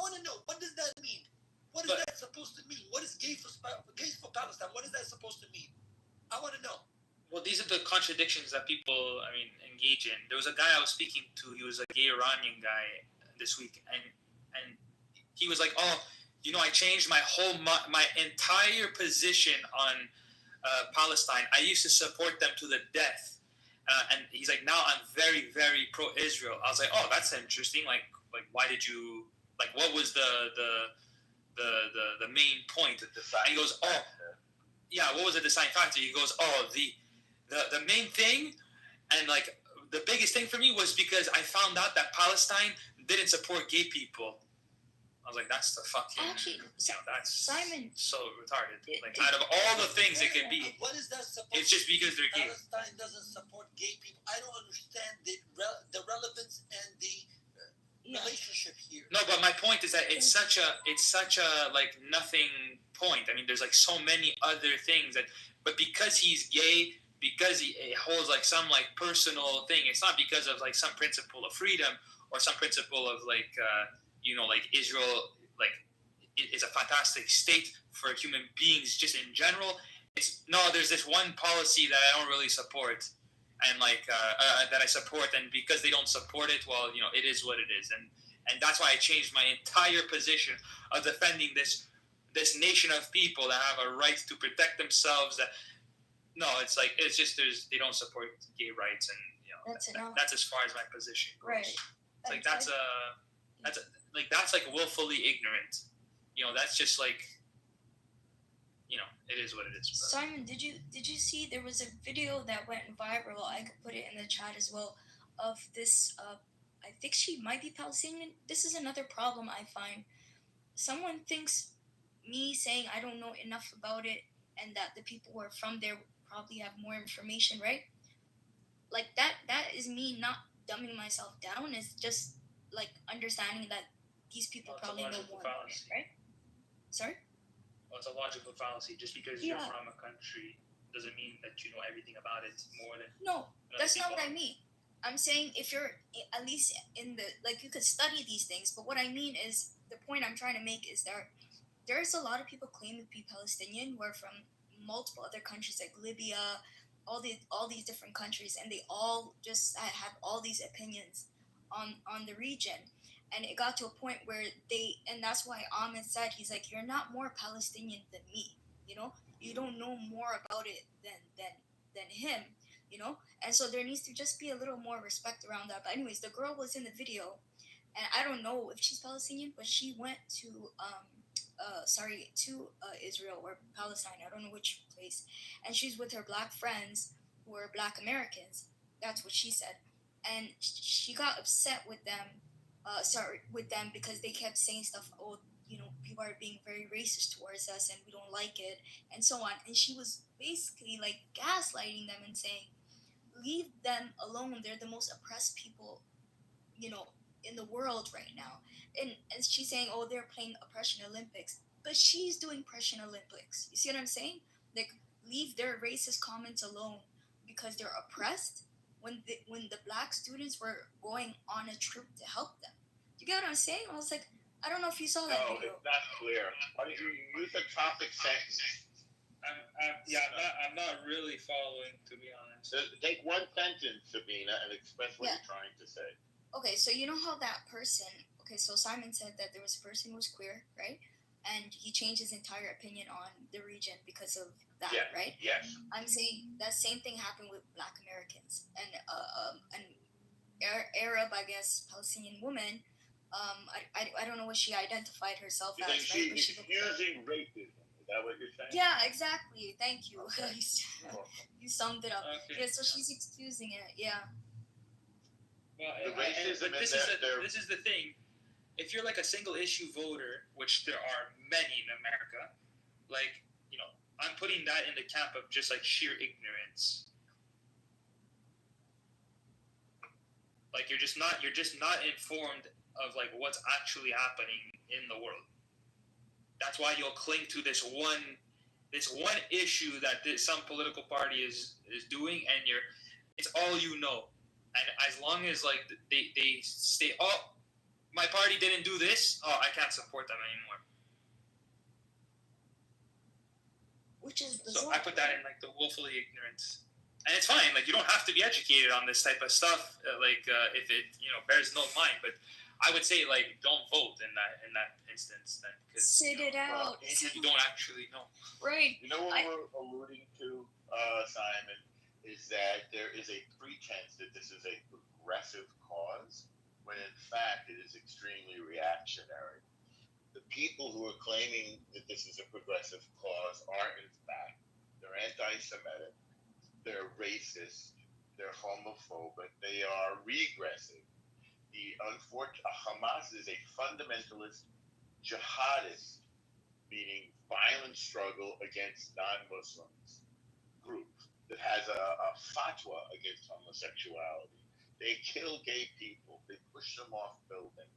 want to know, what does that mean? What is that supposed to mean? What is gays for Palestine? What is that supposed to mean? I want to know. Well, these are the contradictions that people, engage in. There was a guy I was speaking to. He was a gay Iranian guy this week, and he was like, "Oh, I changed my entire position on Palestine. I used to support them to the death, and he's like, now I'm very, very pro-Israel." I was like, "Oh, that's interesting. Like, why did you? Like, what was the main point?" And he goes, "Oh, yeah. What was the deciding factor?" He goes, "Oh, the main thing, and like the biggest thing for me was because I found out that Palestine didn't support gay people." I was like, "That's the fucking that's Simon so retarded. Like, out of all the things it could be, what is that supposed? It's just because they're gay." Palestine doesn't support gay people. I don't understand the relevance and the relationship here. No, but my point is that it's such a like nothing point. I mean, there's like so many other things but because he's gay, because he holds like some like personal thing, it's not because of like some principle of freedom or some principle of like like Israel like is a fantastic state for human beings just in general. There's this one policy that I don't really support, and like that I support, and because they don't support it, well, it is what it is, and that's why I changed my entire position of defending this nation of people that have a right to protect themselves. It's just they don't support gay rights, and that's as far as my position goes. Right. It's like that's like willfully ignorant. That's just like it is what it is. Bro. Simon, did you see there was a video that went viral? I could put it in the chat as well, of this. I think she might be Palestinian. This is another problem I find. Someone thinks me saying I don't know enough about it, and that the people who are from there probably have more information, right? Like that is me not dumbing myself down. It's just like understanding that these people probably know more about it, right? Sorry? Well, it's a logical fallacy. Just because you're from a country doesn't mean that you know everything about it more than... No, that's not what I mean. I'm saying if you're at least in the... Like, you could study these things, but what I mean is, the point I'm trying to make is that there's a lot of people claiming to be Palestinian who are from multiple other countries like Libya, all these different countries, and they all just have all these opinions on the region. And it got to a point where and that's why Ahmed said, he's like, you're not more Palestinian than me, you don't know more about it than him, and so there needs to just be a little more respect around that. But anyways, the girl was in the video, and I don't know if she's Palestinian, but she went to Israel or Palestine, I don't know which place, and she's with her black friends who are Black Americans. That's what she said, and she got upset with them because they kept saying stuff. Oh, people are being very racist towards us and we don't like it and so on. And she was basically like gaslighting them and saying, leave them alone. They're the most oppressed people, in the world right now. And she's saying, oh, they're playing Oppression Olympics. But she's doing Oppression Olympics. You see what I'm saying? Like, leave their racist comments alone because they're oppressed when the black students were going on a trip to help them. You get what I'm saying? I was like, I don't know if you saw that No, video. it's not clear. Why don't you use a topic sentence? I'm not really following, to be honest. Take one sentence, Sabina, and express what you're trying to say. Okay, so you know how that person... Okay, so Simon said that there was a person who was queer, right? And he changed his entire opinion on the region because of that, right? Yes. I'm saying that same thing happened with Black Americans. And an Arab, I guess, Palestinian woman... I don't know what she identified herself as. Right? She's using racism. Is that what you're saying? Yeah, exactly. Thank you. Okay. You summed it up. Okay. Yeah, so she's excusing it. Yeah. Well, racism this is the thing. If you're like a single issue voter, which there are many in America, like, I'm putting that in the camp of just like sheer ignorance. Like you're just not informed of like what's actually happening in the world. That's why you'll cling to this one issue that some political party is doing, and it's all you know. And as long as like they say, oh, my party didn't do this, oh, I can't support them anymore. Which is bizarre. So I put that in like the woefully ignorance. And it's fine, like you don't have to be educated on this type of stuff, if it bears no mind. But I would say like don't vote in that instance then, because sit it out. You don't actually know. Right. You know what we're alluding to, Simon, is that there is a pretense that this is a progressive cause, when in fact it is extremely reactionary. The people who are claiming that this is a progressive cause are in fact, they're anti-Semitic, they're racist, they're homophobic, they are regressive. Hamas is a fundamentalist jihadist, meaning violent struggle against non-Muslims group that has a fatwa against homosexuality. They kill gay people. They push them off buildings.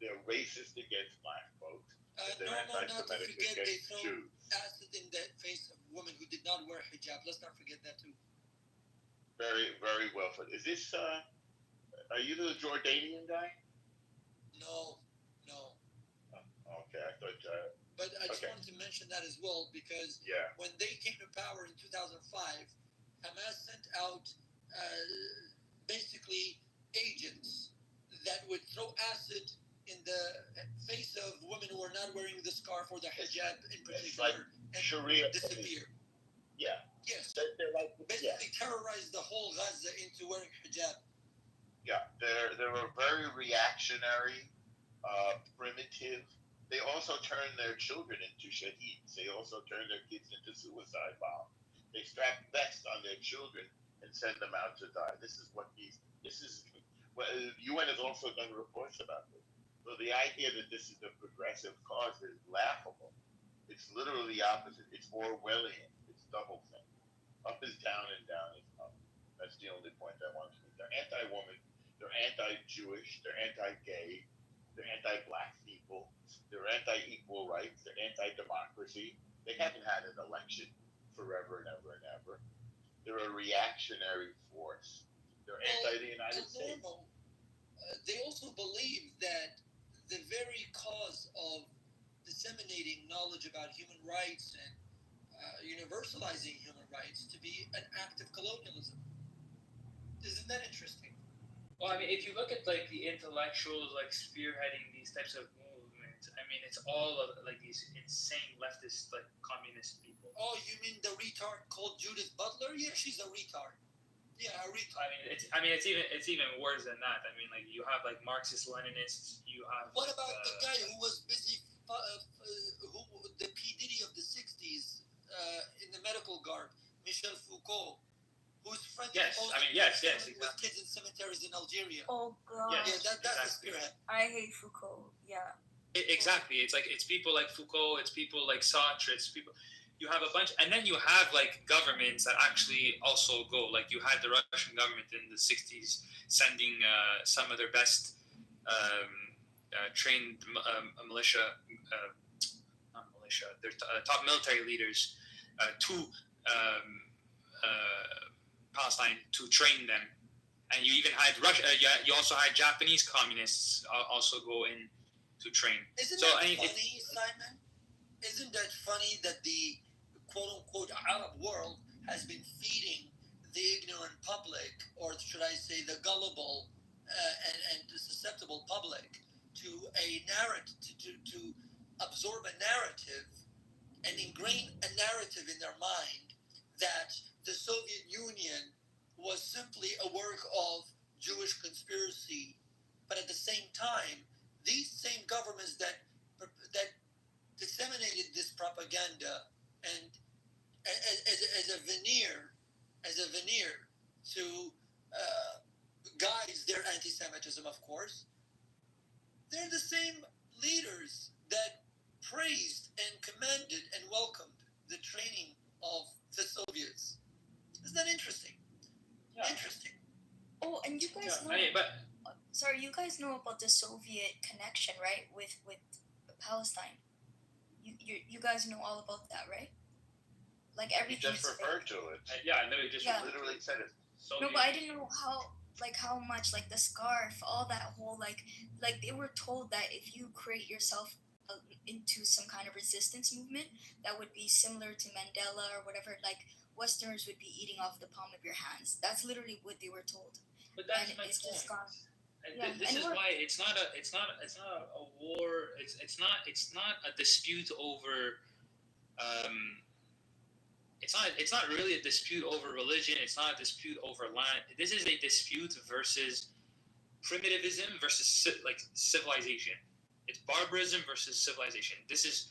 They're racist against black folks. They're anti-Semitic against Jews. Acid in the face of women who did not wear hijab. Let's not forget that too. Very, very well put. Is this? Are you the Jordanian guy? No. Okay, I thought. But I just wanted to mention that as well because when they came to power in 2005, Hamas sent out basically agents that would throw acid in the face of women who are not wearing the scarf or the hijab in particular, and Sharia disappear. Yeah. Yes. They're like basically terrorize the whole Gaza into wearing hijab. Yeah, they're a very reactionary, primitive. They also turn their children into shaheeds. They also turn their kids into suicide bombs. They strap vests on their children and send them out to die. This is UN has also done reports about this. So the idea that this is a progressive cause is laughable. It's literally the opposite. It's Orwellian. It's double thing. Up is down and down is up. That's the only point I want to make. They're anti-woman. They're anti-Jewish. They're anti-gay. They're anti-black people. They're anti-equal rights. They're anti-democracy. They haven't had an election forever and ever and ever. They're a reactionary force. They're anti the United States. They also believe that the very cause of disseminating knowledge about human rights and universalizing human rights to be an act of colonialism. Isn't that interesting? Well, I mean, if you look at like the intellectuals like spearheading these types of movements, I mean, it's all of like these insane leftist like communist people. Oh, you mean the retard called Judith Butler? Yeah, she's a retard. Yeah, a retard. I mean, it's even worse than that. I mean, like you have like Marxist Leninists. You have. What about the guy who was busy, who the P Diddy of the '60s in the medical garb, Michel Foucault? Who's friends exactly. with kids in cemeteries in Algeria. Oh God. Yes, that's the spirit. I hate Foucault. Yeah. Exactly. It's people like Foucault. It's people like Sartre. It's people. You have a bunch, and then you have like governments that actually also go. Like you had the Russian government in the '60s sending some of their best trained militia, not militia, their top military leaders to Palestine to train them. And you even had Russia. You also had Japanese communists also go in to train. Isn't that funny, Simon? Isn't that funny that the quote-unquote Arab world has been feeding the ignorant public, or should I say the gullible and susceptible public, to a narrative, to absorb a narrative and ingrain a narrative in their mind that the Soviet Union was simply a work of Jewish conspiracy, but at the same time, these same governments that disseminated this propaganda and as a veneer to guise their anti-Semitism, of course, they're the same leaders that praised and commended and welcomed the training of the Soviets. Isn't that interesting? Yeah. Interesting. Oh, and you guys know. Sorry, you guys know about the Soviet connection, right? With Palestine. You guys know all about that, right? Like everything. You just referred to it. Yeah, I know. You just literally said it. No, but I didn't know how much, like the scarf, all that whole like they were told that if you create yourself into some kind of resistance movement that would be similar to Mandela or whatever, like Westerners would be eating off the palm of your hands. That's literally what they were told. But that's and my it's point. Just gone. And this is why it's not a war. It's not a dispute over. It's not really a dispute over religion. It's not a dispute over land. This is a dispute versus primitivism versus civilization. It's barbarism versus civilization. This is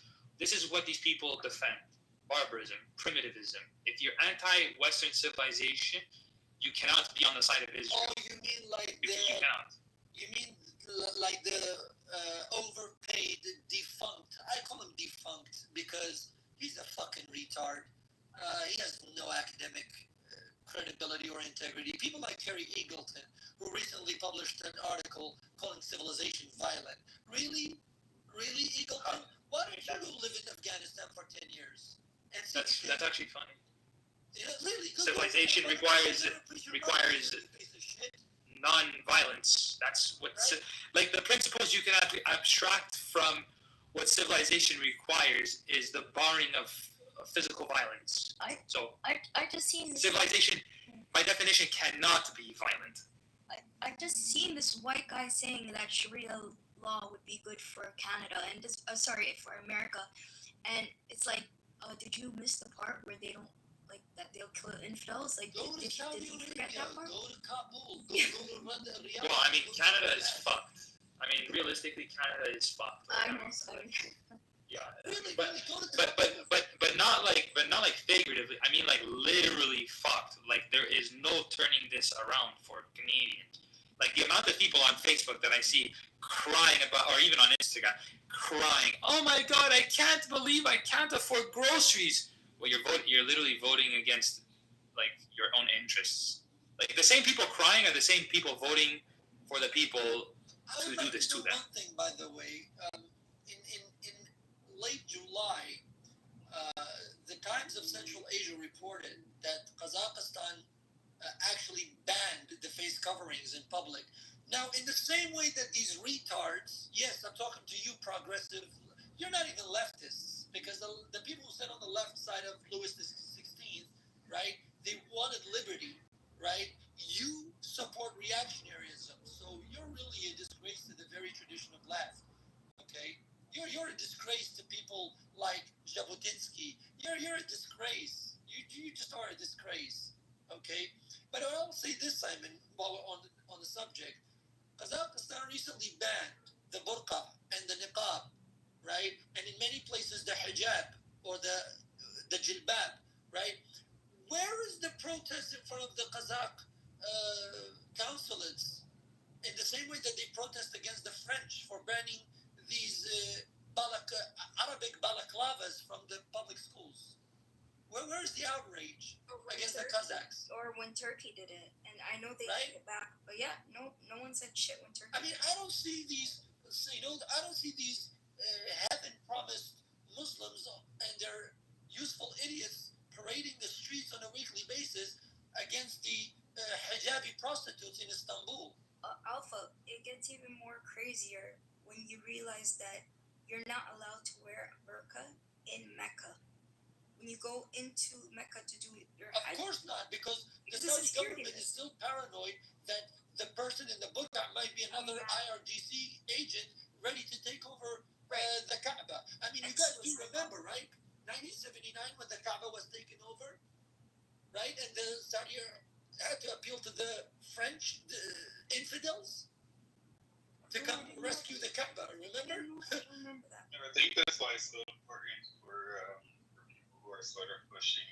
what these people defend: barbarism, primitivism. If you're anti-Western civilization, you cannot be on the side of Israel. Oh, you mean like you cannot. You mean like the overpaid defunct? I call him defunct because he's a fucking retard. He has no academic credibility or integrity. People like Terry Eagleton, who recently published an article calling civilization violent. Really, Eagleton? Why don't you live in Afghanistan for 10 years? And that's actually funny. Yeah, really, civilization requires non-violence. That's what like the principles you can abstract from what civilization requires is the barring of physical violence. I just seen civilization by definition cannot be violent. I just seen this white guy saying that Sharia law would be good for Canada and this for America, and it's like, did you miss the part where they don't like that they'll kill infidels? Like, did you forget that part? Go to Kabul. Go to Riyadh. Well, I mean, Canada is fucked. I mean, realistically, Canada is fucked. Right I know, sorry. Yeah, but not like figuratively. I mean, like literally fucked. Like there is no turning this around for Canadians. Like the amount of people on Facebook that I see crying about, or even on Instagram, crying, "Oh my God, I can't believe I can't afford groceries." Well, you're literally voting against like your own interests. Like the same people crying are the same people voting for the people to do this to them. One thing, by the way, in late July, the Times of Central Asia reported that Kazakhstan actually banned the face coverings in public. Now, in the same way that these retards, yes, I'm talking to you, progressive, you're not even leftists, because the people who sit on the left side of Louis XVI, right, they wanted liberty, right? You support reactionaryism, so you're really a disgrace to the very tradition of left, okay? You're a disgrace to people like Jabotinsky. You're a disgrace. You just are a disgrace, okay? But I'll say this, Simon, while we're on the subject. Kazakhstan recently banned the burqa and the niqab, right? And in many places the hijab or the jilbab, right? Where is the protest in front of the Kazakh consulates? In the same way that they protest against the French for banning these Arabic balaklavas from the public schools? Where's the outrage against the Kazakhs? Or when Turkey did it, and I know they Right? took it back, but yeah, no one said shit when Turkey. I mean, I don't see these. I don't see these heaven-promised Muslims and their useful idiots parading the streets on a weekly basis against the hijabi prostitutes in Istanbul. Alpha, it gets even more crazier when you realize that you're not allowed to wear a burqa in Mecca. When you go into Mecca to do your Hajj. Of course not, because the Saudi government is still paranoid that the person in the burqa might be another IRGC agent ready to take over the Kaaba. I mean, you guys do remember, right? 1979 when the Kaaba was taken over, right? And the Saudi had to appeal to the French infidels to come rescue the Kaaba, remember? I remember that. I think that's why it's so important for people who are sort of pushing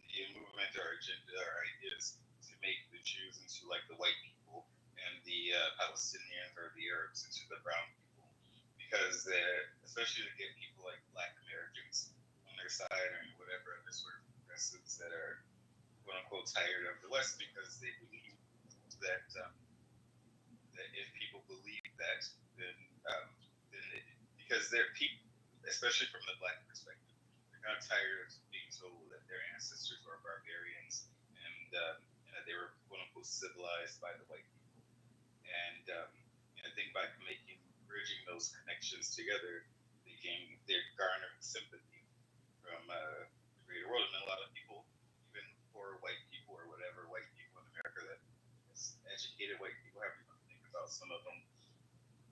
the movement or agenda or ideas to make the Jews into like the white people and the Palestinians or the Arabs into the brown people. Because especially to get people like Black Americans on their side or whatever, other sort of progressives that are quote unquote tired of the West because they believe that that if people believe that, then because they're people, especially from the Black perspective, they're kind of tired of being told that their ancestors were barbarians and that they were quote unquote civilized by the white people. And I think by bridging those connections together, they're garnering sympathy from the greater world. And a lot of people, even poor white people or whatever, white people in America that educated white people have to think about some of them.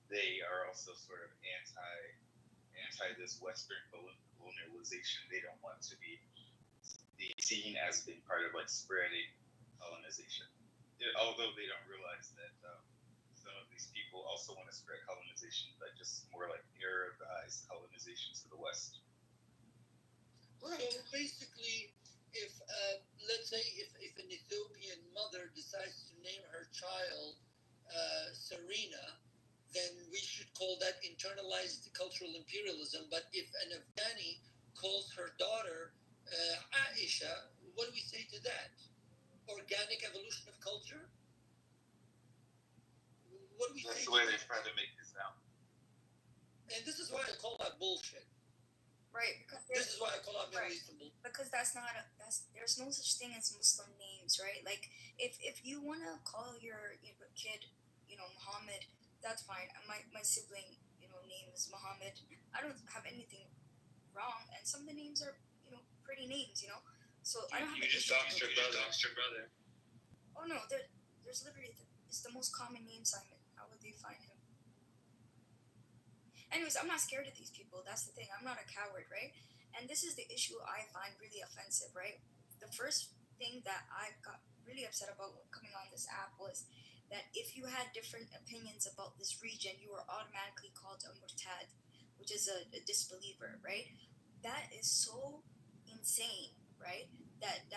They are also sort of anti this Western colonialization. They don't want to be seen as being part of like spreading colonization. Although they don't realize that some of these people also want to spread colonization, but just more like Arabized colonization to the West. So basically, if let's say if an Ethiopian mother decides to name her child Serena, then we should call that internalized cultural imperialism. But if an Afghani calls her daughter Aisha, what do we say to that? Organic evolution of culture? What do we That's say? the way they try to make this out. And this is why I call that bullshit. Right. This is why I call that Middle Eastern bullshit. Because there's no such thing as Muslim names, right? Like if you want to call your kid, Muhammad, that's fine. My sibling, name is Muhammad. I don't have anything wrong, and some of the names are, pretty names, So I don't have. You just doxed your brother. Oh no, there's literally it's the most common name, Simon. How would they find him? Anyways, I'm not scared of these people. That's the thing. I'm not a coward, right? And this is the issue I find really offensive, right? The first thing that I got really upset about coming on this app was that if you had different opinions about this region, you were automatically called a murtad, which is a disbeliever, right? That is so insane, right? That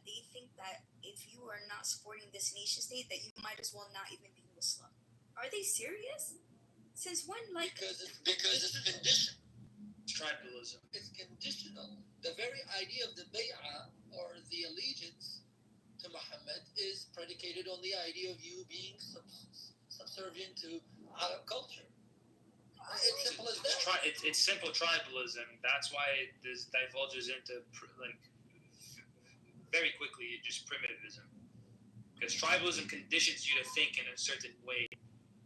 they think that if you are not supporting this nation state, that you might as well not even be Muslim. Are they serious? Since when, Because it's conditional. Tribalism. It's conditional. The very idea of the bay'ah or the allegiance to Muhammad is predicated on the idea of you being subservient to Arab culture. It's simple as that. It's simple tribalism. That's why this divulges into very quickly just primitivism. Because tribalism conditions you to think in a certain way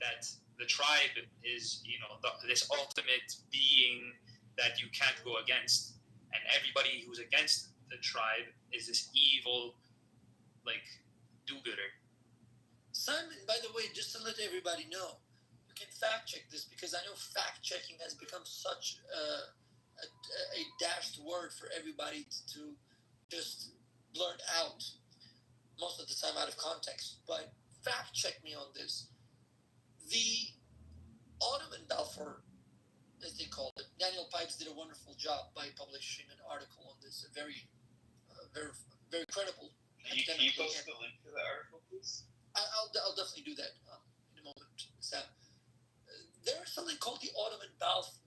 that the tribe is, this ultimate being that you can't go against, and everybody who's against the tribe is this evil, do-gooder. Simon, by the way, just to let everybody know, you can fact check this because I know fact checking has become such a dashed word for everybody to just blurt out, most of the time out of context. But fact check me on this. The Ottoman Balfour, as they call it, Daniel Pipes did a wonderful job by publishing an article on this, a very credible. Can you post the link to the article, please? I'll definitely do that in a moment, Sam. There's something called the Ottoman Balfour.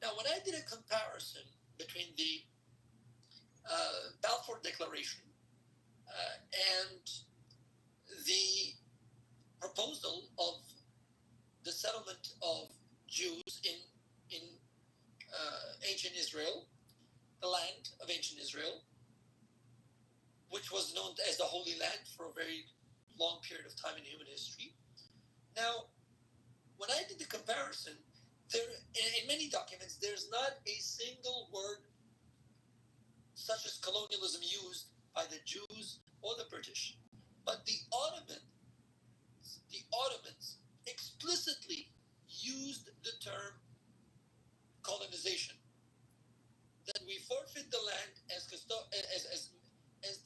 Now, when I did a comparison between the Balfour Declaration and the proposal of the settlement of Jews in ancient Israel, the land of ancient Israel, which was known as the Holy Land for a very long period of time in human history. Now, when I did the comparison, there in many documents, there's not a single word such as colonialism used by the Jews or the British. But the Ottomans explicitly used the term colonization. That we forfeit the land as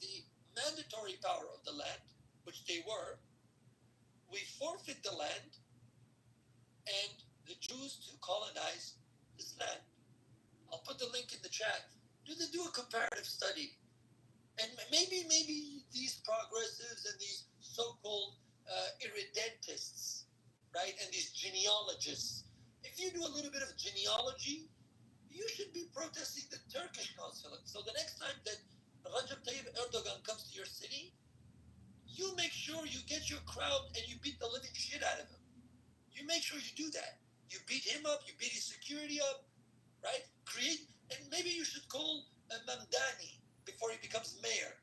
the mandatory power of the land, which they were. We forfeit the land and the Jews to colonize this land. I'll put the link in the chat. Do a comparative study? And maybe these progressives and these so-called irredentists, right, and these genealogists, if you do a little bit of genealogy, you should be protesting the Turkish consulate. So the next time that Recep Tayyip Erdogan comes to your city, you make sure you get your crowd and you beat the living shit out of him. You make sure you do that. You beat him up, you beat his security up, right? And maybe you should call Mamdani before he becomes mayor,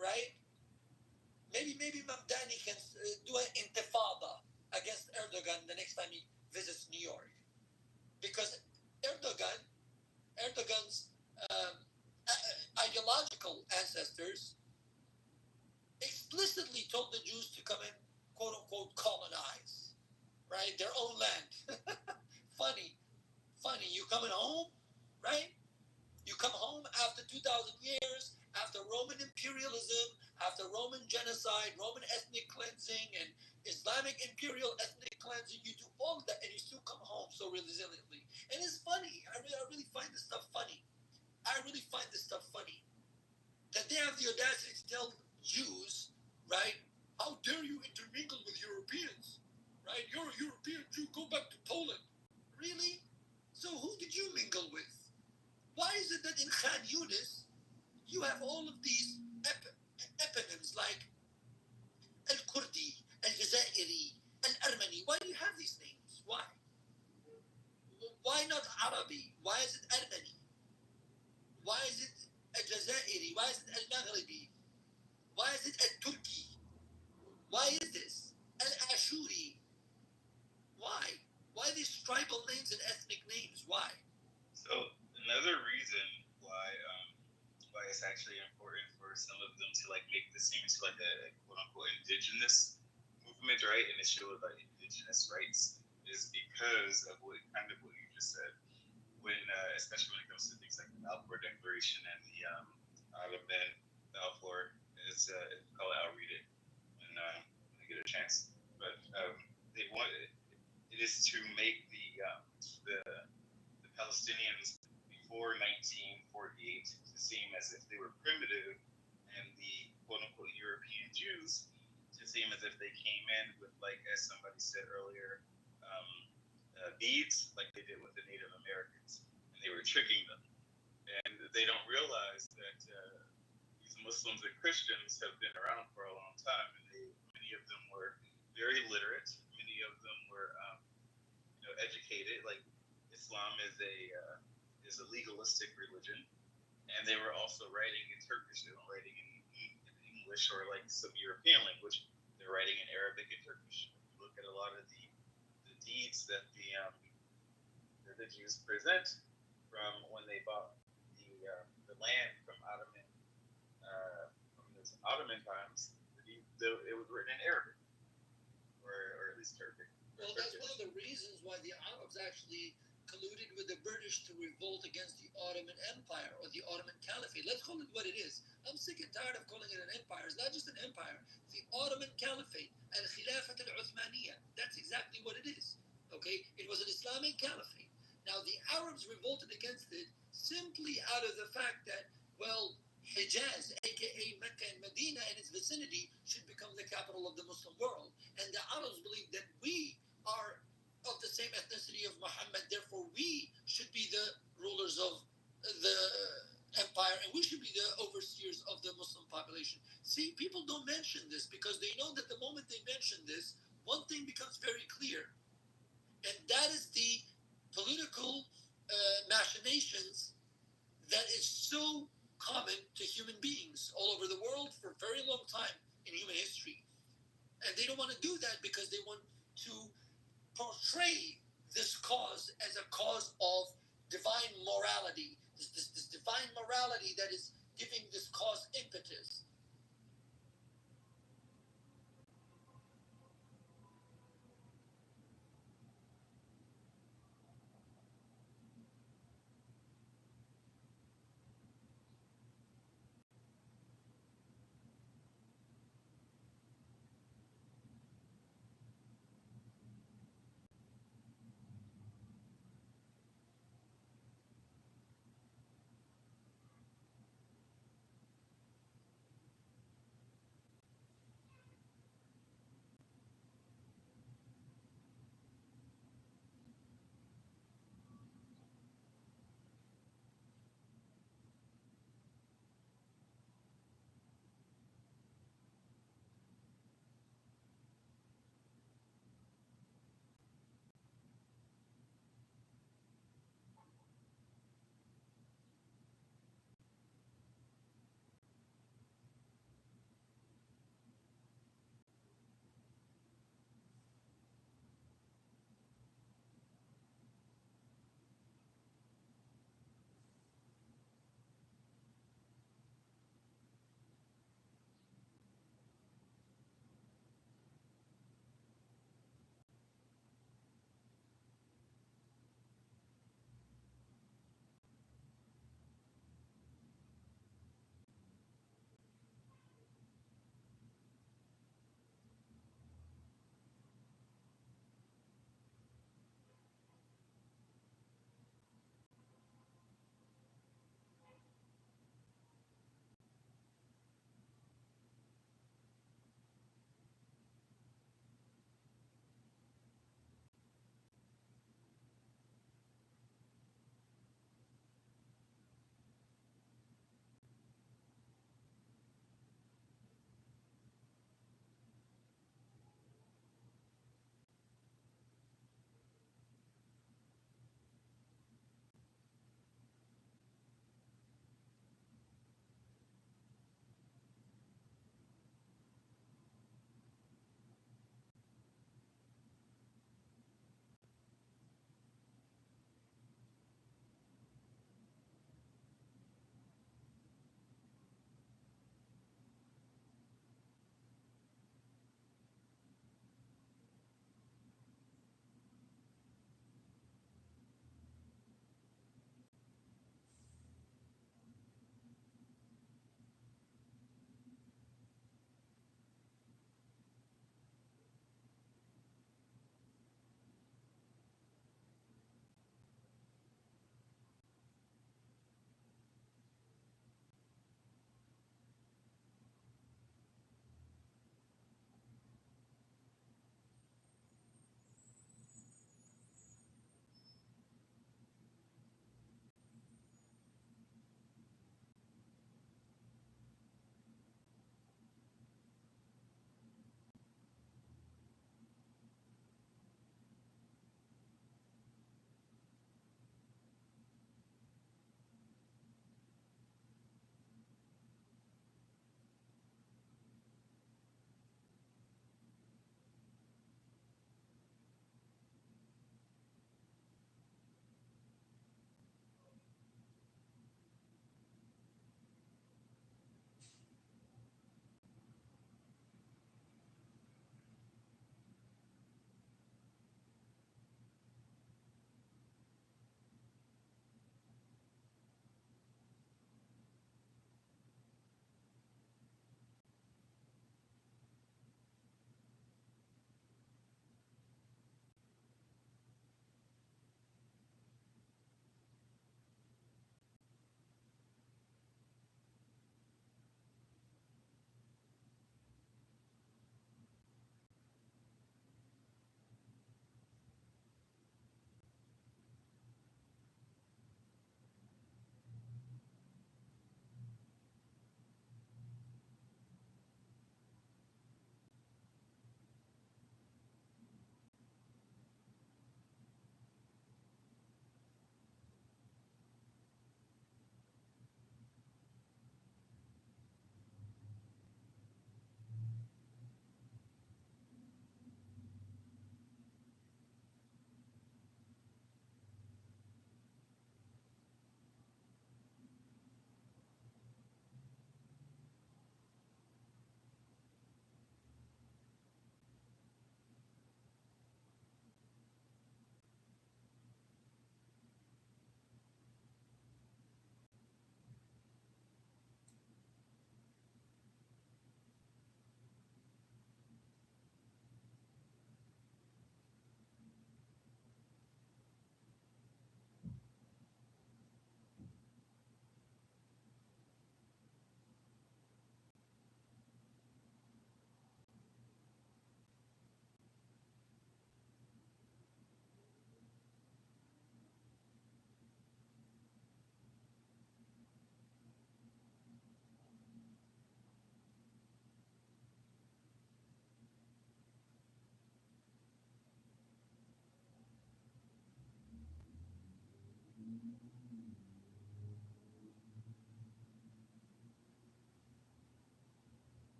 right? Maybe Mamdani can do an intifada against Erdogan the next time he visits New York. Because Erdogan's ideological ancestors explicitly told the Jews to come and quote unquote colonize, right? Their own land. Funny. You coming home, right? You come home after 2,000 years, after Roman imperialism, after Roman genocide, Roman ethnic cleansing, and Islamic imperial ethnic cleansing. You do all of that, and you still come home so resiliently. And it's funny. I really find this stuff funny. That they have the audacity to tell Jews, right? How dare you intermingle with Europeans, right? You're a European Jew. Go back to Poland. Really? So who did you mingle with? Why is it that in Khan Yunis, you have all of these eponyms like Al-Kurdi, Al-Jazairi, Al-Armani? Why do you have these names? Why? Why not Arabi? Why is it Armani? Why is it Al-Jazairi? Why is it Al-Maghribi? Why is it Al-Turki? Why is this? Al-Ashuri? Why? Why these tribal names and ethnic names? Why? So another reason why it's actually important for some of them to like make this seem into like a quote unquote indigenous movement, right? And issue of like indigenous rights is because of what you just said. When especially when it comes to things like the Balfour Declaration and the Ottoman Balfour, it's call it. I'll read it when I get a chance. But they want it is to make the Palestinians before 1948 to seem as if they were primitive, and the quote-unquote European Jews to seem as if they came in with, like, as somebody said earlier, beads, like they did with the Native Americans, and they were tricking them. And they don't realize that these Muslims and Christians have been around for a long time, and many of them were very literate. Many of them were educated. Like Islam is a legalistic religion, and they were also writing in Turkish. They weren't writing in English or like some European language. They're writing in Arabic and Turkish. If you look at a lot of the deeds that the Jews present from when they bought the land from Ottoman times, it was written in Arabic or at least Turkish. Well, that's one of the reasons why the Arabs actually colluded with the British to revolt against the Ottoman Empire or the Ottoman Caliphate. Let's call it what it is. I'm sick and tired of calling it an empire. It's not just an empire. It's the Ottoman Caliphate, Al-Khilafat al-Uthmaniyya. That's exactly what it is. Okay? It was an Islamic caliphate. Now, the Arabs revolted against it simply out of the fact that, well, Hijaz, aka Mecca and Medina and its vicinity, should become the capital of the Muslim world. And the Arabs believed that we are of the same ethnicity of Muhammad. Therefore, we should be the rulers of the empire, and we should be the overseers of the Muslim population. See, people don't mention this because they know that the moment they mention this, one thing becomes very clear, and that is the political machinations that is so common to human beings all over the world for a very long time in human history. And they don't want to do that because they want to portray this cause as a cause of divine morality, this divine morality that is giving this cause impetus.